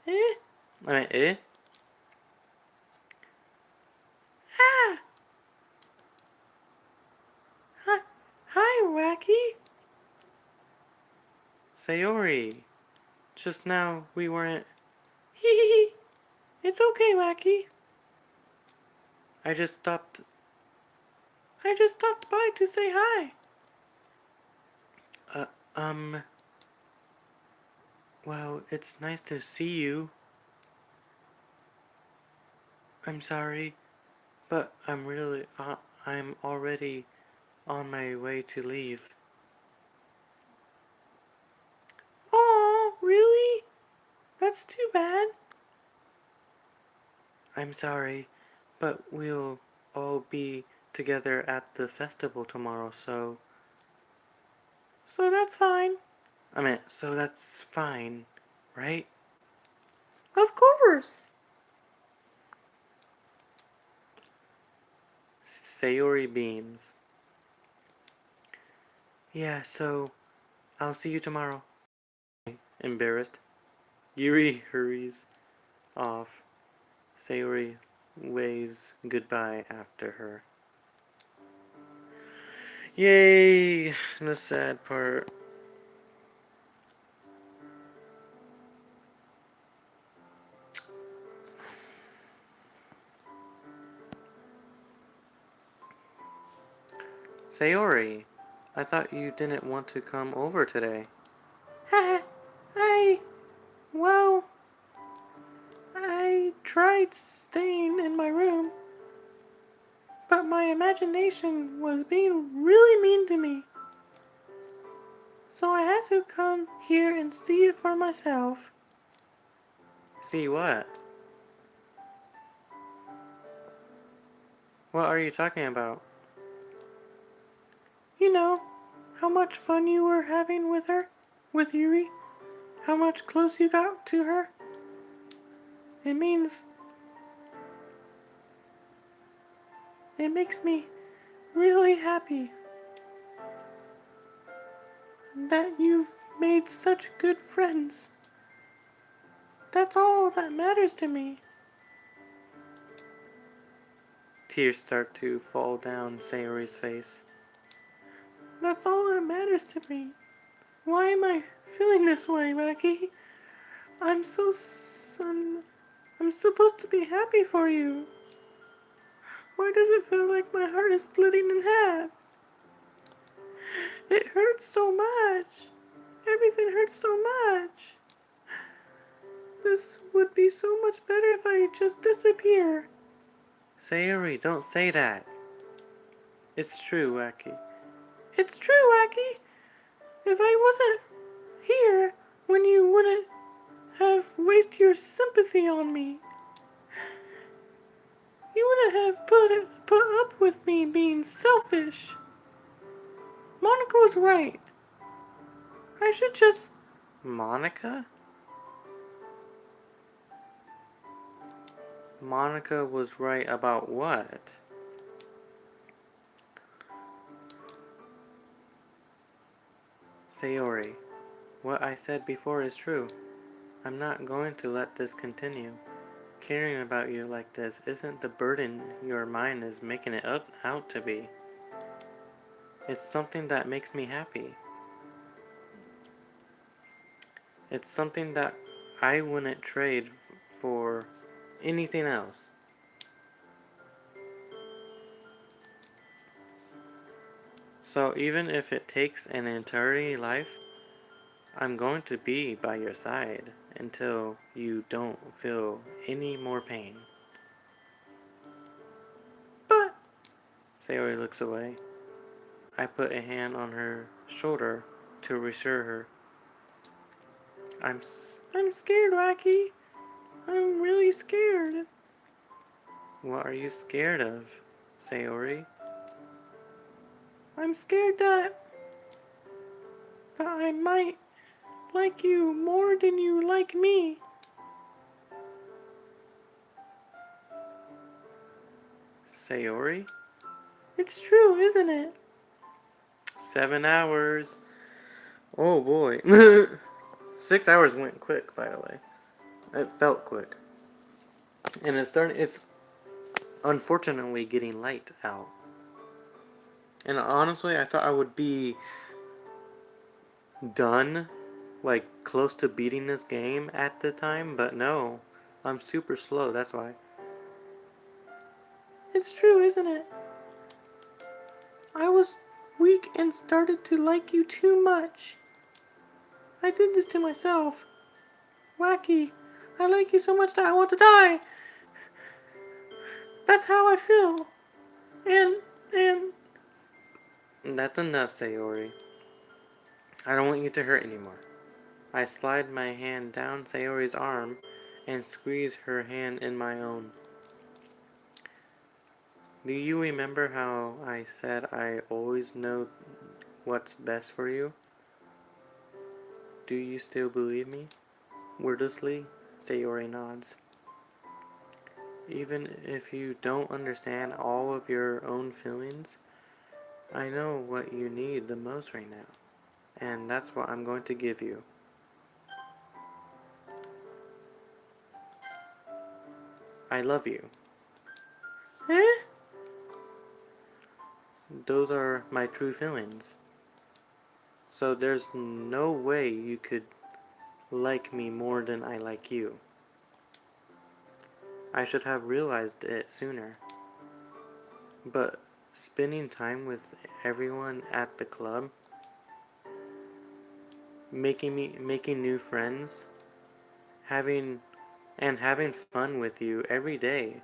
Eh? Eh? Ah! Hi, Wacky! Sayori, just now we weren't. Hee hee hee! It's okay, Wacky. I just stopped by to say hi. Uh, um. Well, it's nice to see you. I'm sorry, but I'm already on my way to leave. Oh, really? That's too bad. I'm sorry, but we'll all be together at the festival tomorrow, so that's fine. So that's fine, right? Of course! Sayori beams. Yeah, so I'll see you tomorrow. Embarrassed, Yuri hurries off. Sayori waves goodbye after her. Yay! The sad part. Sayori, I thought you didn't want to come over today. Well, I tried staying in my room, but my imagination was being really mean to me. So I had to come here and see it for myself. See what? What are you talking about? You know, how much fun you were having with her? With Yuri? How much close you got to her? It makes me really happy that you've made such good friends. That's all that matters to me. Tears start to fall down Sayori's face. That's all that matters to me. Why am I feeling this way, Wacky? I'm I'm supposed to be happy for you. Why does it feel like my heart is splitting in half? It hurts so much. Everything hurts so much. This would be so much better if I just disappear. Sayori, don't say that. It's true, Wacky. It's true, Wacky. If I wasn't here, when you wouldn't have wasted your sympathy on me. You wouldn't have put up with me being selfish. Monica was right. I should just... Monica? Monica was right about what? Sayori, what I said before is true. I'm not going to let this continue. Caring about you like this isn't the burden your mind is making it out to be. It's something that makes me happy. It's something that I wouldn't trade for anything else. So even if it takes an eternity life, I'm going to be by your side until you don't feel any more pain. But, Sayori looks away. I put a hand on her shoulder to reassure her. I'm scared, Wacky. I'm really scared. What are you scared of, Sayori? I'm scared that I might like you more than you like me. Sayori? It's true, isn't it? 7 hours. Oh boy. 6 hours went quick, by the way. It felt quick. And it's unfortunately getting light out. And honestly, I thought I would be done, like close to beating this game at the time, but no. I'm super slow, that's why. It's true, isn't it? I was weak and started to like you too much. I did this to myself. Wacky, I like you so much that I want to die. That's how I feel. And... That's enough, Sayori. I don't want you to hurt anymore. I slide my hand down Sayori's arm and squeeze her hand in my own. Do you remember how I said I always know what's best for you? Do you still believe me? Wordlessly, Sayori nods. Even if you don't understand all of your own feelings, I know what you need the most right now, and that's what I'm going to give you. I love you. Eh? Those are my true feelings. So there's no way you could like me more than I like you. I should have realized it sooner. But spending time with everyone at the club, making new friends, having fun with you every day.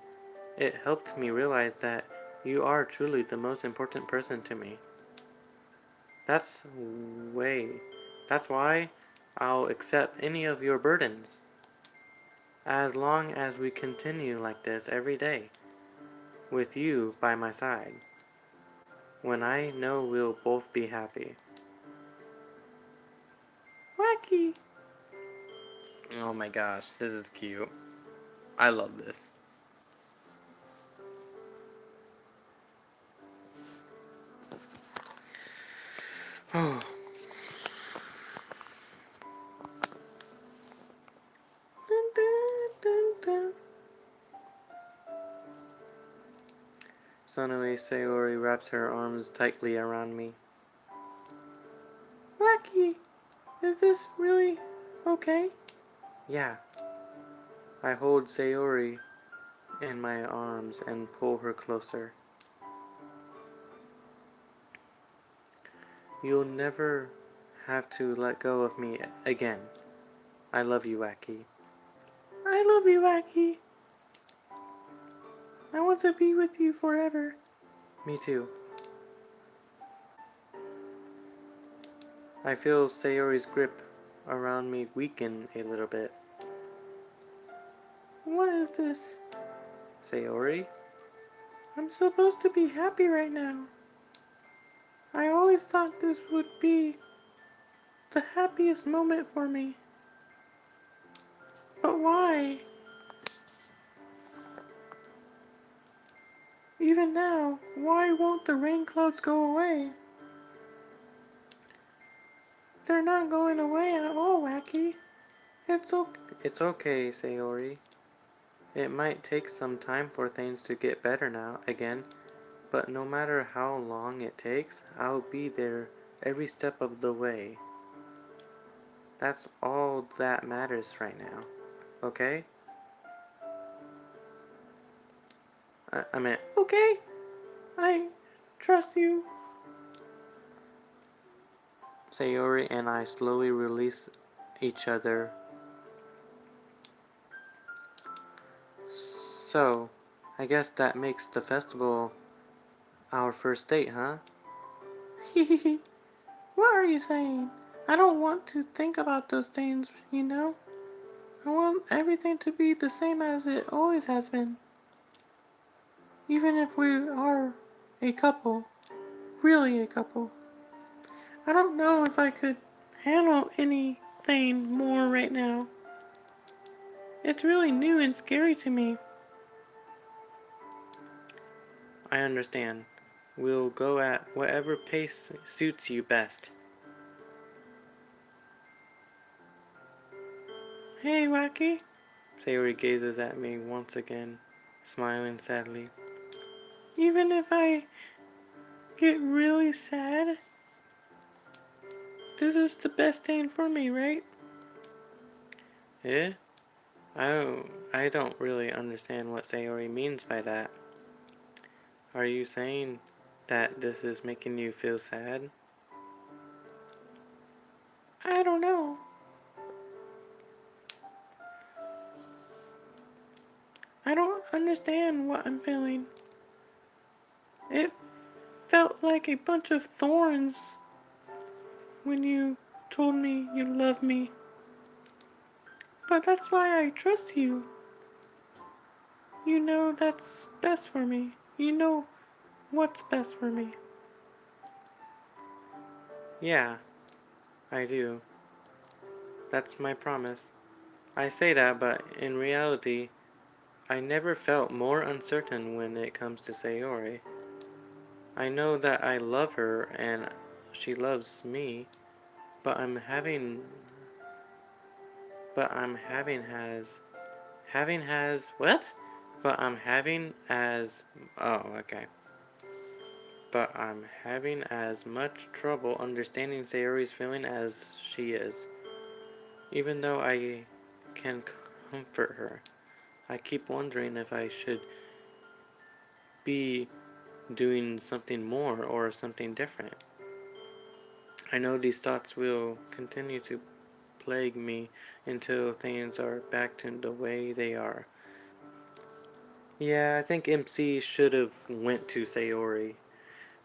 It helped me realize that you are truly the most important person to me. That's way. That's why I'll accept any of your burdens. As long as we continue like this every day, with you by my side, when I know we'll both be happy. Wacky! Oh my gosh, this is cute. I love this. Oh. Dun, dun, dun, dun. Suddenly, Sayori wraps her arms tightly around me. Wacky, is this really okay? Yeah. I hold Sayori in my arms and pull her closer. You'll never have to let go of me again. I love you, Wacky. I love you, Wacky. I want to be with you forever. Me too. I feel Sayori's grip around me weaken a little bit. What is this? Sayori? I'm supposed to be happy right now. I always thought this would be the happiest moment for me. But why? Even now, why won't the rain clouds go away? They're not going away at all, Wacky. It's okay, Sayori. It might take some time for things to get better now, again, but no matter how long it takes, I'll be there every step of the way. That's all that matters right now, okay? I meant, okay, I trust you. Sayori and I slowly release each other. So, I guess that makes the festival our first date, huh? Hehehe. What are you saying? I don't want to think about those things, you know? I want everything to be the same as it always has been. Even if we are a couple. Really a couple. I don't know if I could handle anything more right now. It's really new and scary to me. I understand. We'll go at whatever pace suits you best. Hey, Wacky. Sayori gazes at me once again, smiling sadly. Even if I get really sad, this is the best thing for me, right? Eh? I don't really understand what Sayori means by that. Are you saying that this is making you feel sad? I don't know. I don't understand what I'm feeling. It felt like a bunch of thorns when you told me you love me. But that's why I trust you. You know that's best for me. You know what's best for me. Yeah, I do. That's my promise. I say that, but in reality, I never felt more uncertain when it comes to Sayori. I know that I love her and she loves me, but what? But I'm having as, oh, okay. But I'm having as much trouble understanding Sayori's feeling as she is. Even though I can comfort her, I keep wondering if I should be doing something more or something different. I know these thoughts will continue to plague me until things are back to the way they are. Yeah, I think MC should have went to Sayori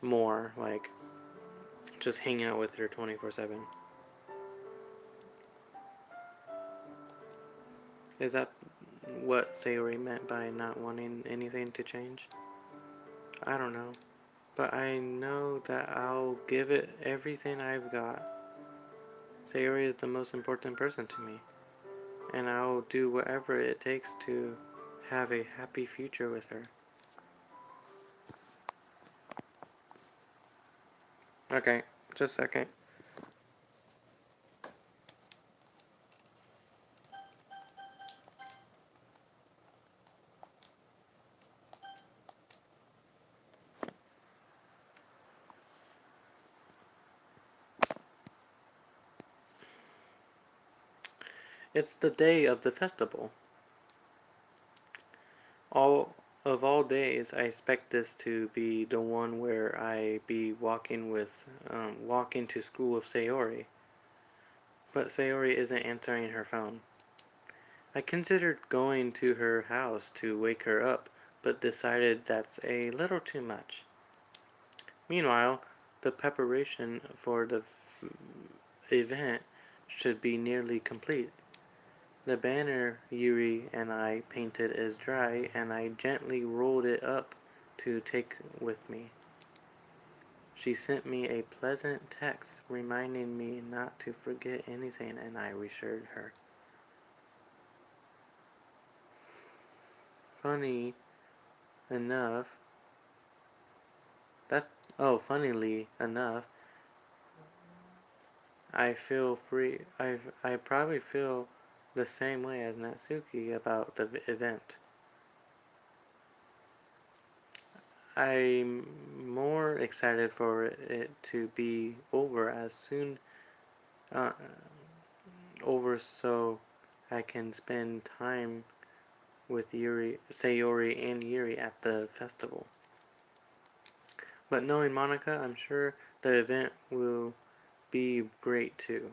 more, like just hang out with her 24/7. Is that what Sayori meant by not wanting anything to change? I don't know. But I know that I'll give it everything I've got. Sayori is the most important person to me. And I'll do whatever it takes to have a happy future with her. Okay, just a second. It's the day of the festival. All days, I expect this to be the one where I be walking to school with Sayori. But Sayori isn't answering her phone. I considered going to her house to wake her up, but decided that's a little too much. Meanwhile, the preparation for the event should be nearly complete. The banner Yuri and I painted is dry, and I gently rolled it up to take with me. She sent me a pleasant text reminding me not to forget anything, and I reassured her. Funny enough, funnily enough, I feel free. I probably feel the same way as Natsuki about the event. I'm more excited for it to be over as soon uh, over so I can spend time with Sayori and Yuri at the festival. But knowing Monica, I'm sure the event will be great too.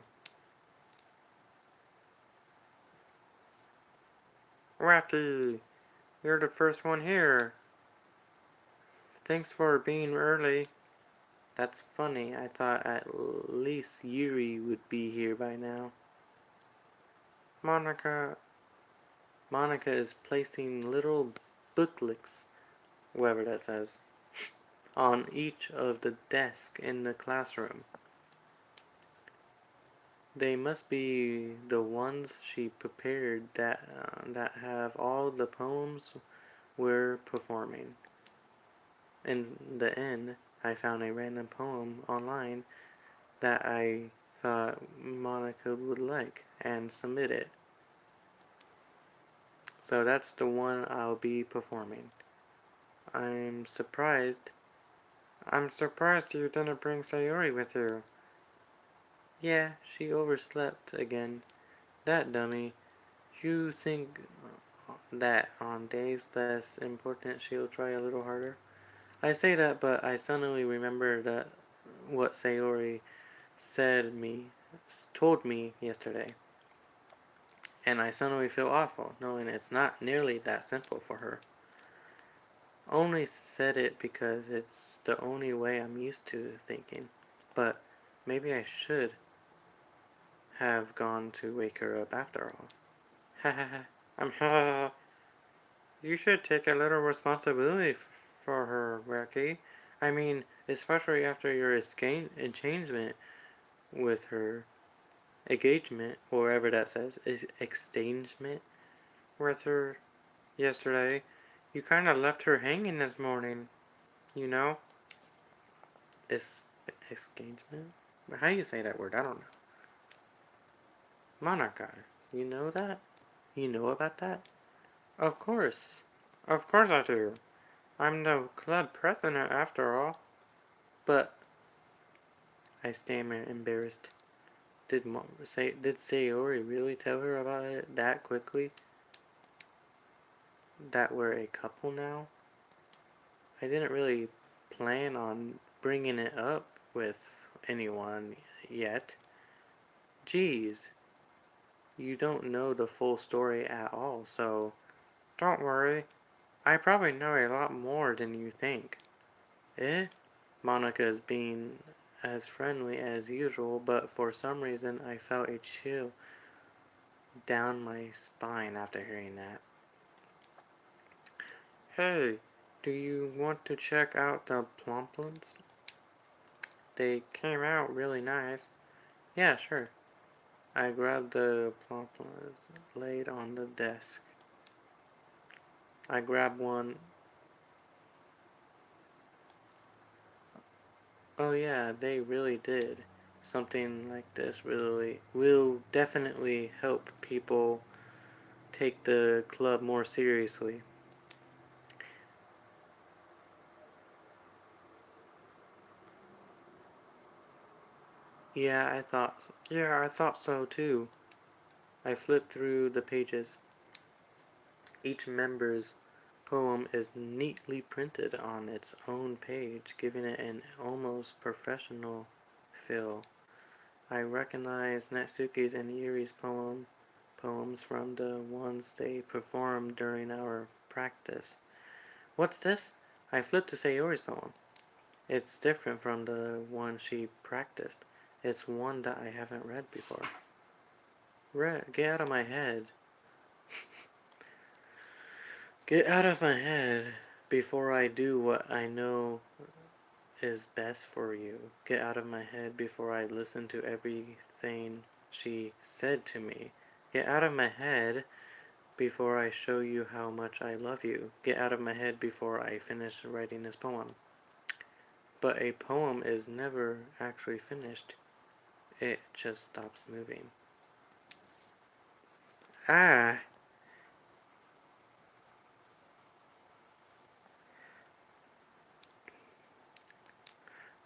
Rocky, you're the first one here. Thanks for being early. That's funny. I thought at least Yuri would be here by now. Monica is placing little booklets, whatever that says, on each of the desks in the classroom. They must be the ones she prepared that have all the poems we're performing. In the end, I found a random poem online that I thought Monica would like and submit it. So that's the one I'll be performing. I'm surprised you didn't bring Sayori with you. Yeah, she overslept again. That dummy. You think that on days less important she'll try a little harder? I say that, but I suddenly remember that what Sayori told me yesterday. And I suddenly feel awful, knowing it's not nearly that simple for her. Only said it because it's the only way I'm used to thinking. But maybe I should have gone to wake her up after all. Ha ha ha. Ha. You should take a little responsibility for her, Rocky. I mean, especially after your engagement with her. Engagement, or whatever that says. Exchangement with her yesterday. You kind of left her hanging this morning, you know? Engagement? How do you say that word? I don't know. Monaco, you know that? You know about that? Of course. Of course I do. I'm the club president after all. But, I stammer, embarrassed. Did Sayori really tell her about it that quickly? That we're a couple now? I didn't really plan on bringing it up with anyone yet. Geez, you don't know the full story at all, so don't worry. I probably know a lot more than you think. Eh? Monica is being as friendly as usual, but for some reason I felt a chill down my spine after hearing that. Hey, do you want to check out the plumplins? They came out really nice. Yeah, sure. I grabbed the plumplins laid on the desk. I grabbed one. Oh yeah, they really did. Something like this really will definitely help people take the club more seriously. Yeah, I thought so too. I flipped through the pages. Each member's poem is neatly printed on its own page, giving it an almost professional feel. I recognize Natsuki's and Yuri's poems from the ones they performed during our practice. What's this? I flipped to Sayori's poem. It's different from the one she practiced. It's one that I haven't read before. Get out of my head. Get out of my head before I do what I know is best for you. Get out of my head before I listen to everything she said to me. Get out of my head before I show you how much I love you. Get out of my head before I finish writing this poem. But a poem is never actually finished. It just stops moving. Ah!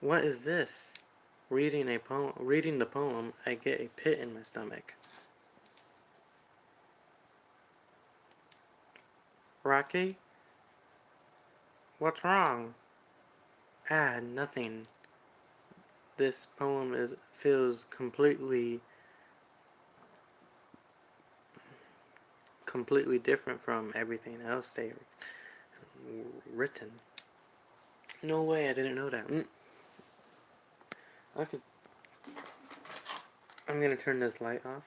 What is this? Reading the poem, I get a pit in my stomach. Rocky? What's wrong? Ah, nothing. This poem feels completely different from everything else they've written. No way, I didn't know that. I'm gonna turn this light off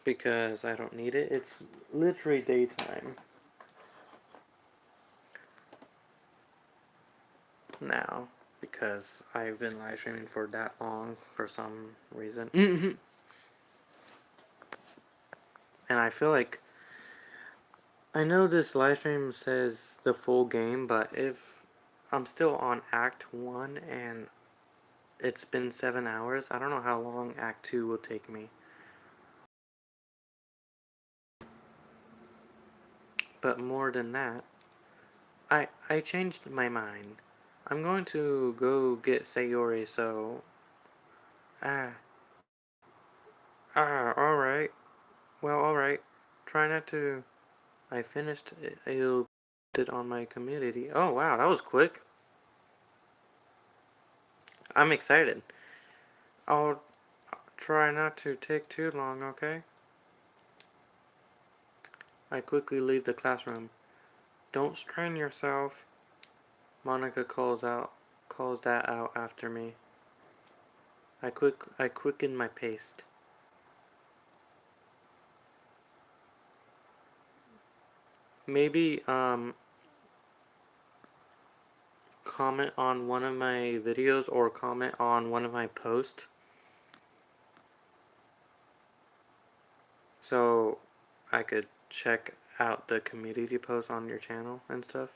because I don't need it. It's literally daytime now because I've been live streaming for that long for some reason. And I feel like I know this live stream says the full game, but if I'm still on Act 1 and it's been 7 hours, I don't know how long Act 2 will take me. But more than that, I changed my mind. I'm going to go get Sayori, so... alright. Well, alright. Try not to... I finished it. I'll put it on my community. Oh, wow, that was quick. I'm excited. I'll try not to take too long, okay? I quickly leave the classroom. Don't strain yourself. Monica calls that out after me. I quicken my pace. Maybe comment on one of my videos or comment on one of my posts so I could check out the community posts on your channel and stuff.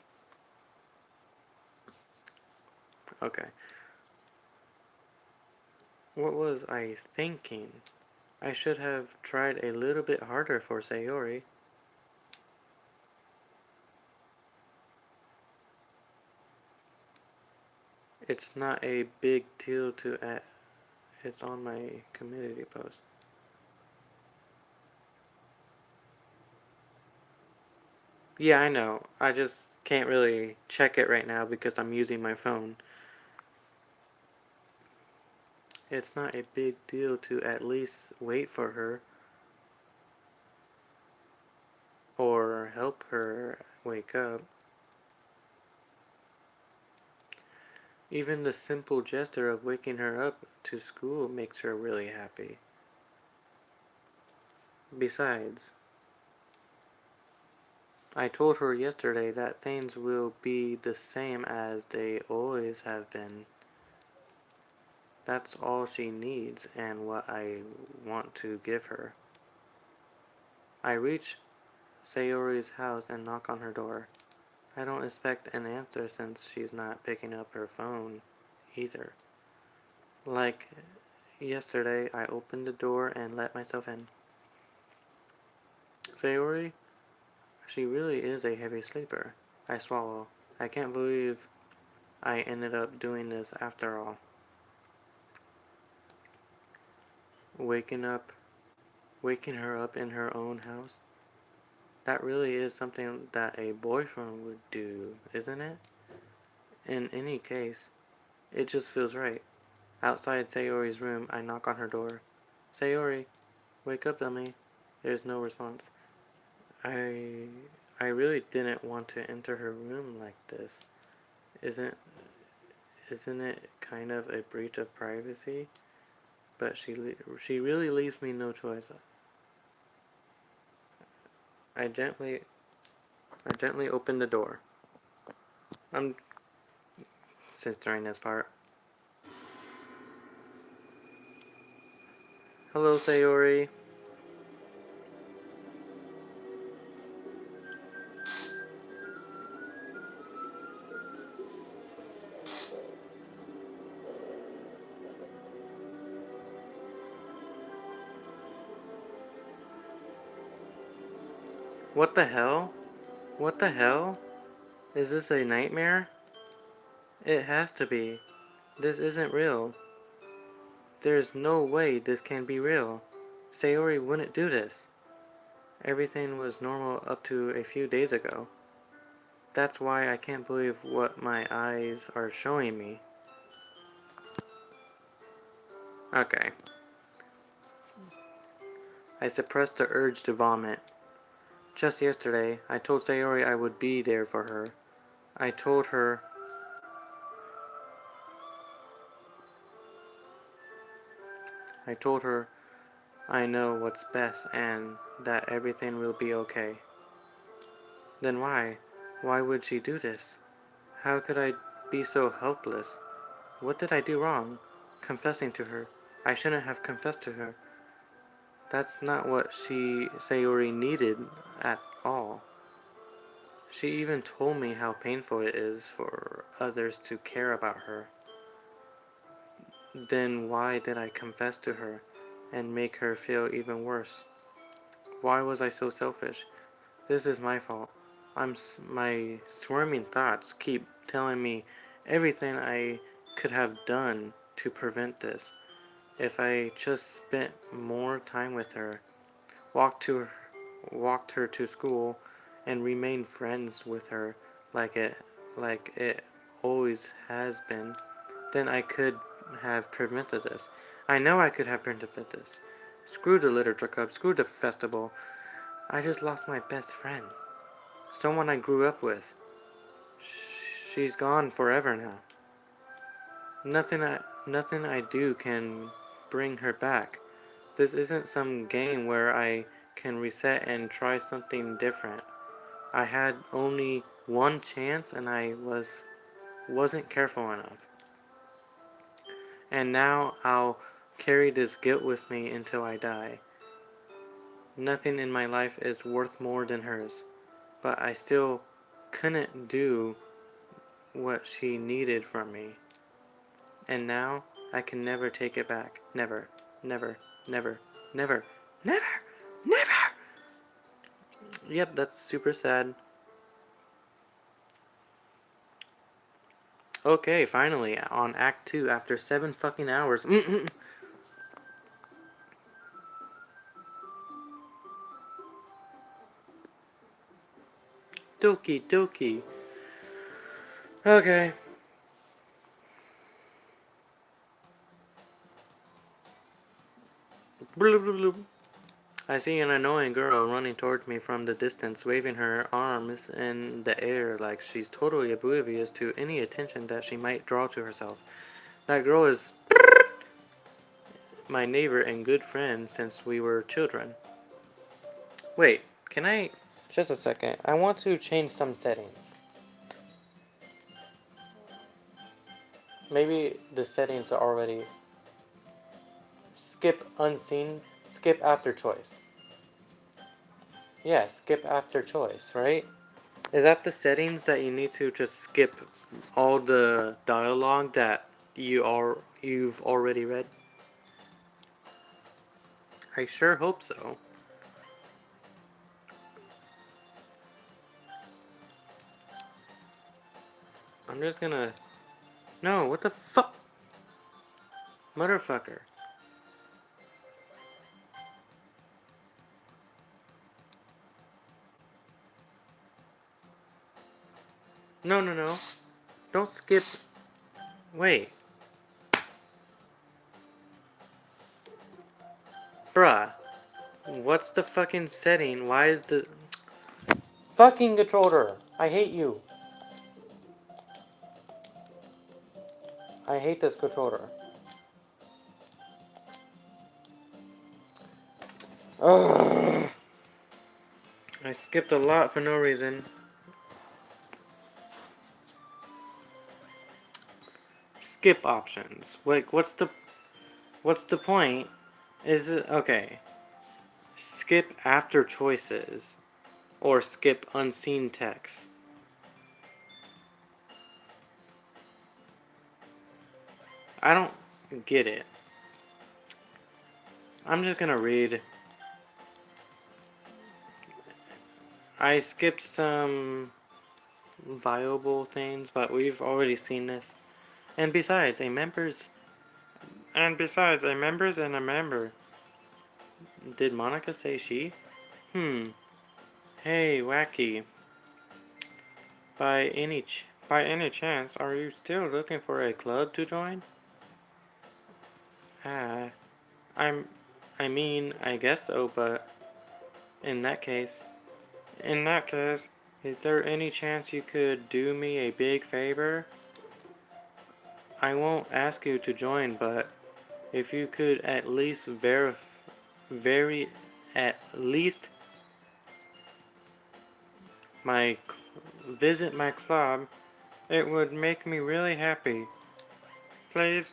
Okay. What was I thinking? I should have tried a little bit harder for Sayori. It's not a big deal to add. It's on my community post. Yeah, I know. I just can't really check it right now because I'm using my phone. It's not a big deal to at least wait for her or help her wake up. Even the simple gesture of waking her up to school makes her really happy. Besides, I told her yesterday that things will be the same as they always have been. That's all she needs and what I want to give her. I reach Sayori's house and knock on her door. I don't expect an answer since she's not picking up her phone either. Like yesterday, I opened the door and let myself in. Sayori, she really is a heavy sleeper. I swallow. I can't believe I ended up doing this after all. Waking her up in her own house. That really is something that a boyfriend would do, isn't it? In any case, it just feels right. Outside Sayori's room, I knock on her door. Sayori, wake up, dummy. There's no response. I really didn't want to enter her room like this. Isn't it kind of a breach of privacy? But she really leaves me no choice. I gently open the door. I'm censoring this part. Hello, Sayori. What the hell? What the hell? Is this a nightmare? It has to be. This isn't real. There's no way this can be real. Sayori wouldn't do this. Everything was normal up to a few days ago. That's why I can't believe what my eyes are showing me. Okay. I suppressed the urge to vomit. Just yesterday, I told Sayori I would be there for her. I told her I know what's best and that everything will be okay. Then why? Why would she do this? How could I be so helpless? What did I do wrong? Confessing to her. I shouldn't have confessed to her. That's not what Sayori needed at all. She even told me how painful it is for others to care about her. Then why did I confess to her and make her feel even worse? Why was I so selfish? This is my fault. My swarming thoughts keep telling me everything I could have done to prevent this. If I just spent more time with her, walked her to school, and remained friends with her like it always has been, then I could have prevented this. I know I could have prevented this. Screw the literature club, screw the festival. I just lost my best friend. Someone I grew up with. She's gone forever now. Nothing I do can bring her back. This isn't some game where I can reset and try something different. I had only one chance and I wasn't careful enough. And now I'll carry this guilt with me until I die. Nothing in my life is worth more than hers, but I still couldn't do what she needed from me. And now I can never take it back. Never, never, never, never, never, never! Yep, that's super sad. Okay, finally, on Act 2 after 7 fucking hours. Doki doki. Okay. Bloop, bloop, bloop. I see an annoying girl running towards me from the distance, waving her arms in the air like she's totally oblivious to any attention that she might draw to herself. That girl is my neighbor and good friend since we were children. Wait, can I... Just a second. I want to change some settings. Maybe the settings are already... Skip unseen. Skip after choice. Yeah, skip after choice, right? Is that the settings that you need to just skip all the dialogue that you've already read? I sure hope so. I'm just gonna... No, what the fuck? Motherfucker. No, no, no. Don't skip. Wait. Bruh. What's the fucking setting? Why is the... Fucking controller! I hate you. I hate this controller. Ugh. I skipped a lot for no reason. Skip options. Like, what's the point? Is it... Okay. Skip after choices. Or skip unseen text. I don't get it. I'm just gonna read. I skipped some viable things, but we've already seen this. And besides, a member's and a member. Did Monica say she? Hey, Wacky. By any chance, are you still looking for a club to join? Ah, I mean, I guess so, but in that case, is there any chance you could do me a big favor? I won't ask you to join, but if you could at least at least my visit my club, it would make me really happy. Please.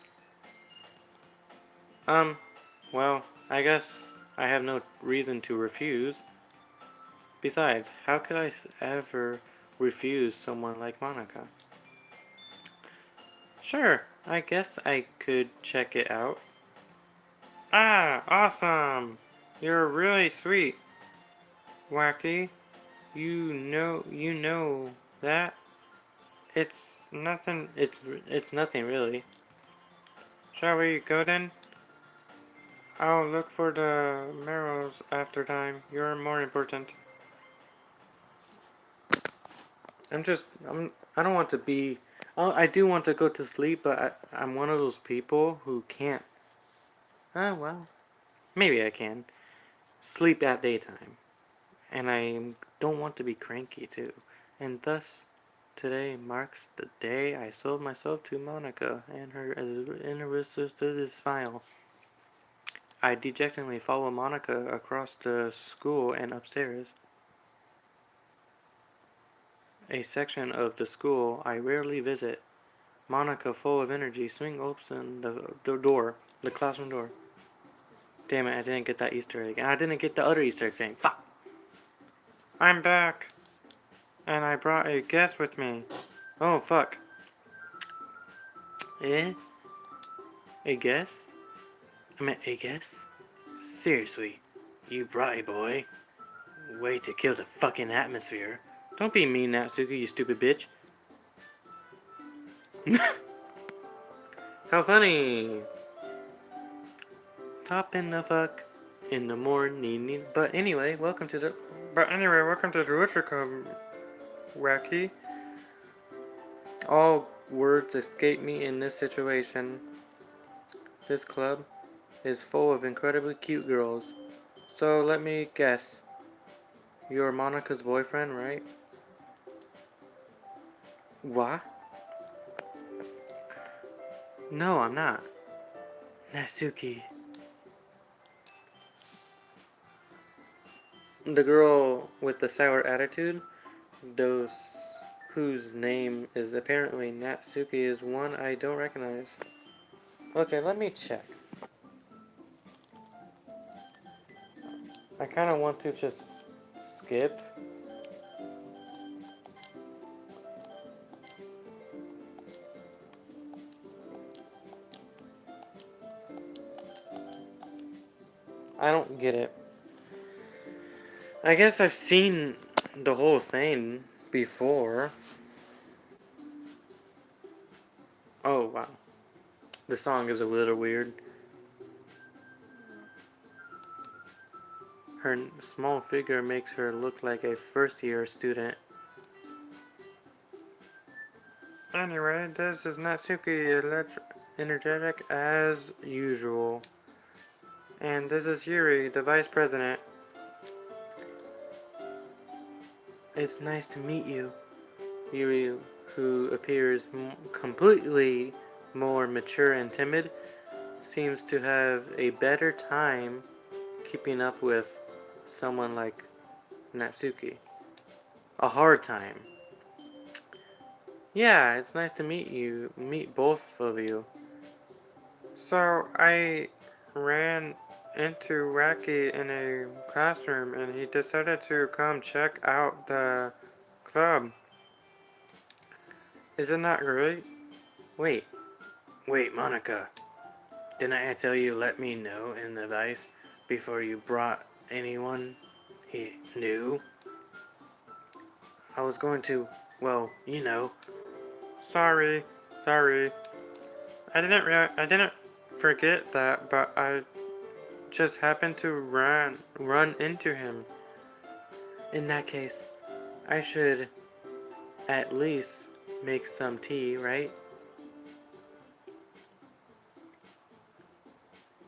Well, I guess I have no reason to refuse. Besides, how could I ever refuse someone like Monica? Sure, I guess I could check it out. Ah, awesome! You're really sweet, Wacky. You know that? It's nothing, it's nothing really. Shall we go then? I'll look for the marrows after time. You're more important. I don't want to be... I do want to go to sleep, but I'm one of those people who can't... Oh, well. Maybe I can. Sleep at daytime. And I don't want to be cranky, too. And thus, today marks the day I sold myself to Monica and her irresistible smile. I dejectedly follow Monica across the school and upstairs. A section of the school I rarely visit. Monica, full of energy, swings open the classroom door. Damn it, I didn't get that Easter egg. And I didn't get the other Easter egg thing. Fuck! I'm back! And I brought a guest with me. Oh, fuck. Eh? A guest? I meant a guest? Seriously, you brought a boy? Way to kill the fucking atmosphere. Don't be mean, Natsuki, you stupid bitch. How funny! Top in the fuck in the morning. But anyway, welcome to the Witcher Club, Wacky. All words escape me in this situation. This club is full of incredibly cute girls. So let me guess. You're Monica's boyfriend, right? What? No, I'm not. Natsuki. The girl with the sour attitude? Those whose name is apparently Natsuki is one I don't recognize. Okay, let me check. I kind of want to just skip. I don't get it. I guess I've seen the whole thing before. Oh, wow. The song is a little weird. Her small figure makes her look like a first-year student. Anyway, this is Natsuki, energetic as usual. And this is Yuri, the vice president. It's nice to meet you. Yuri, who appears completely more mature and timid, seems to have a better time keeping up with someone like Natsuki. A hard time. Yeah, it's nice to meet both of you. So, I ran into Wacky in a classroom and he decided to come check out the club. Isn't that great? Wait, Monica. Didn't I tell you let me know in the advice before you brought anyone he knew? I was going to, well, you know. Sorry. I didn't forget that, but I just happened to run into him. In that case, I should at least make some tea, right?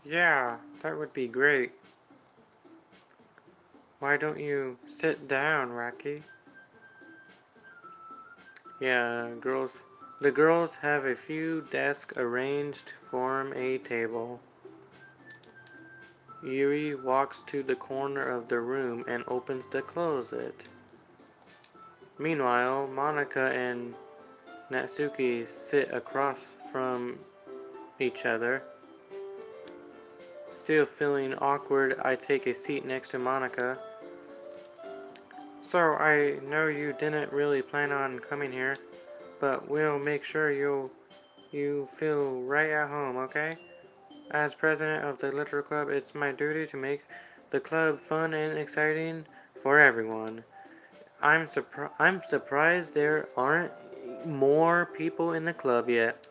Yeah, that would be great. Why don't you sit down, Rocky? Yeah, the girls have a few desks arranged to form a table. Yuri walks to the corner of the room and opens the closet. Meanwhile, Monica and Natsuki sit across from each other. Still feeling awkward, I take a seat next to Monica. So, I know you didn't really plan on coming here, but we'll make sure you feel right at home, okay? As president of the Literature Club, it's my duty to make the club fun and exciting for everyone. I'm surprised there aren't more people in the club yet.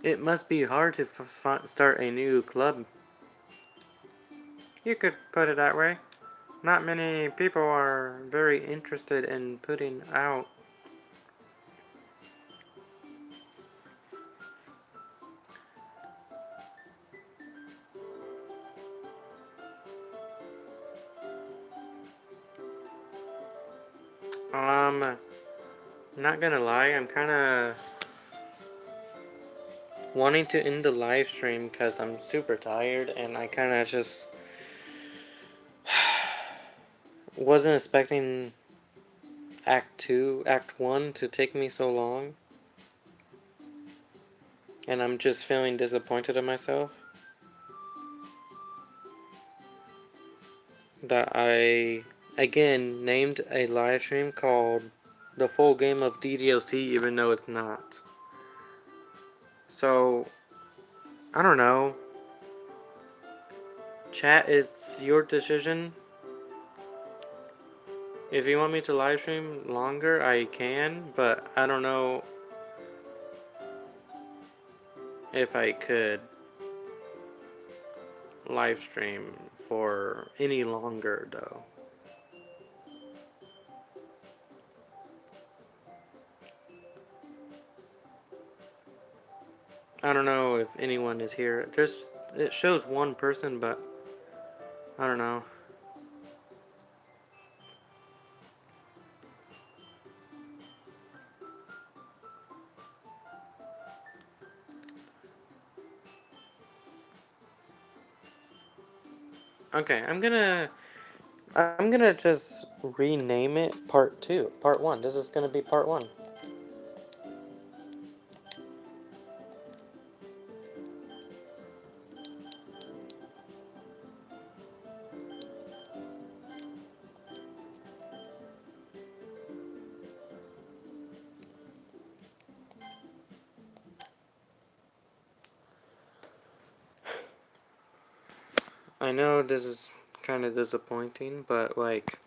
It must be hard to start a new club. You could put it that way. Not many people are very interested in putting out. Not gonna lie, I'm kinda wanting to end the live stream because I'm super tired and I kinda just wasn't expecting Act 1 to take me so long. And I'm just feeling disappointed in myself. That I, again, named a live stream called The Full Game of DDLC even though it's not. So, I don't know. Chat, it's your decision. If you want me to live stream longer, I can, but I don't know if I could live stream for any longer though. I don't know if anyone is here. It shows one person, but I don't know. Okay, I'm gonna just rename it part 2, part 1. This is gonna be part 1. I know this is kind of disappointing, but like,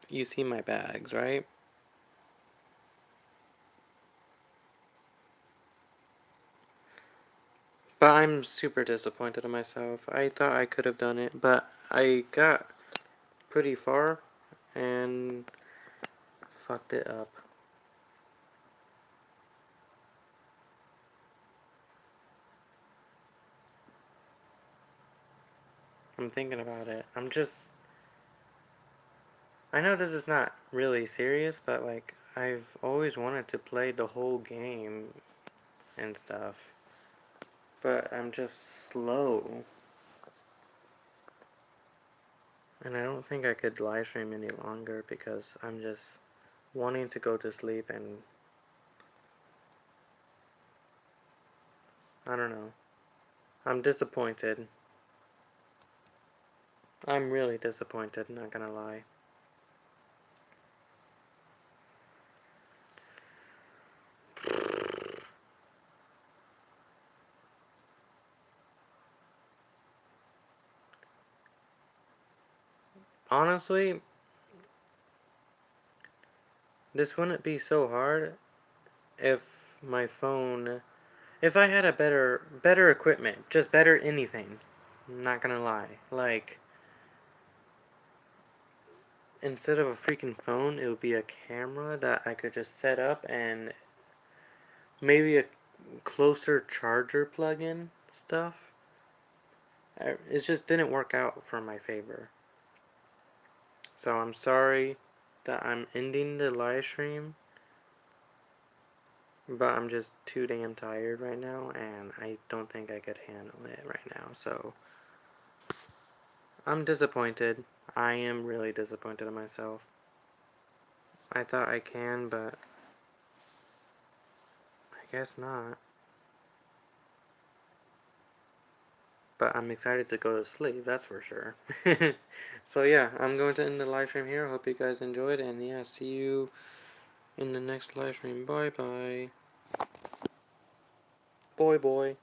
you see my bags, right? But I'm super disappointed in myself. I thought I could have done it, but I got pretty far and fucked it up. I'm thinking about it. I know this is not really serious, but like, I've always wanted to play the whole game and stuff. But I'm just slow. And I don't think I could live stream any longer because I'm just wanting to go to sleep and I don't know. I'm disappointed. I'm really disappointed, not gonna lie. Honestly, this wouldn't be so hard if my phone, if I had a better equipment, just better anything. I'm not gonna lie. Like, instead of a freaking phone, it would be a camera that I could just set up and maybe a closer charger plug-in stuff. It just didn't work out for my favor. So I'm sorry that I'm ending the live stream, but I'm just too damn tired right now, and I don't think I could handle it right now. So I'm disappointed. I am really disappointed in myself. I thought I can, but I guess not. But I'm excited to go to sleep, that's for sure. So yeah, I'm going to end the live stream here. Hope you guys enjoyed, and yeah, see you in the next live stream. Bye bye. Boy.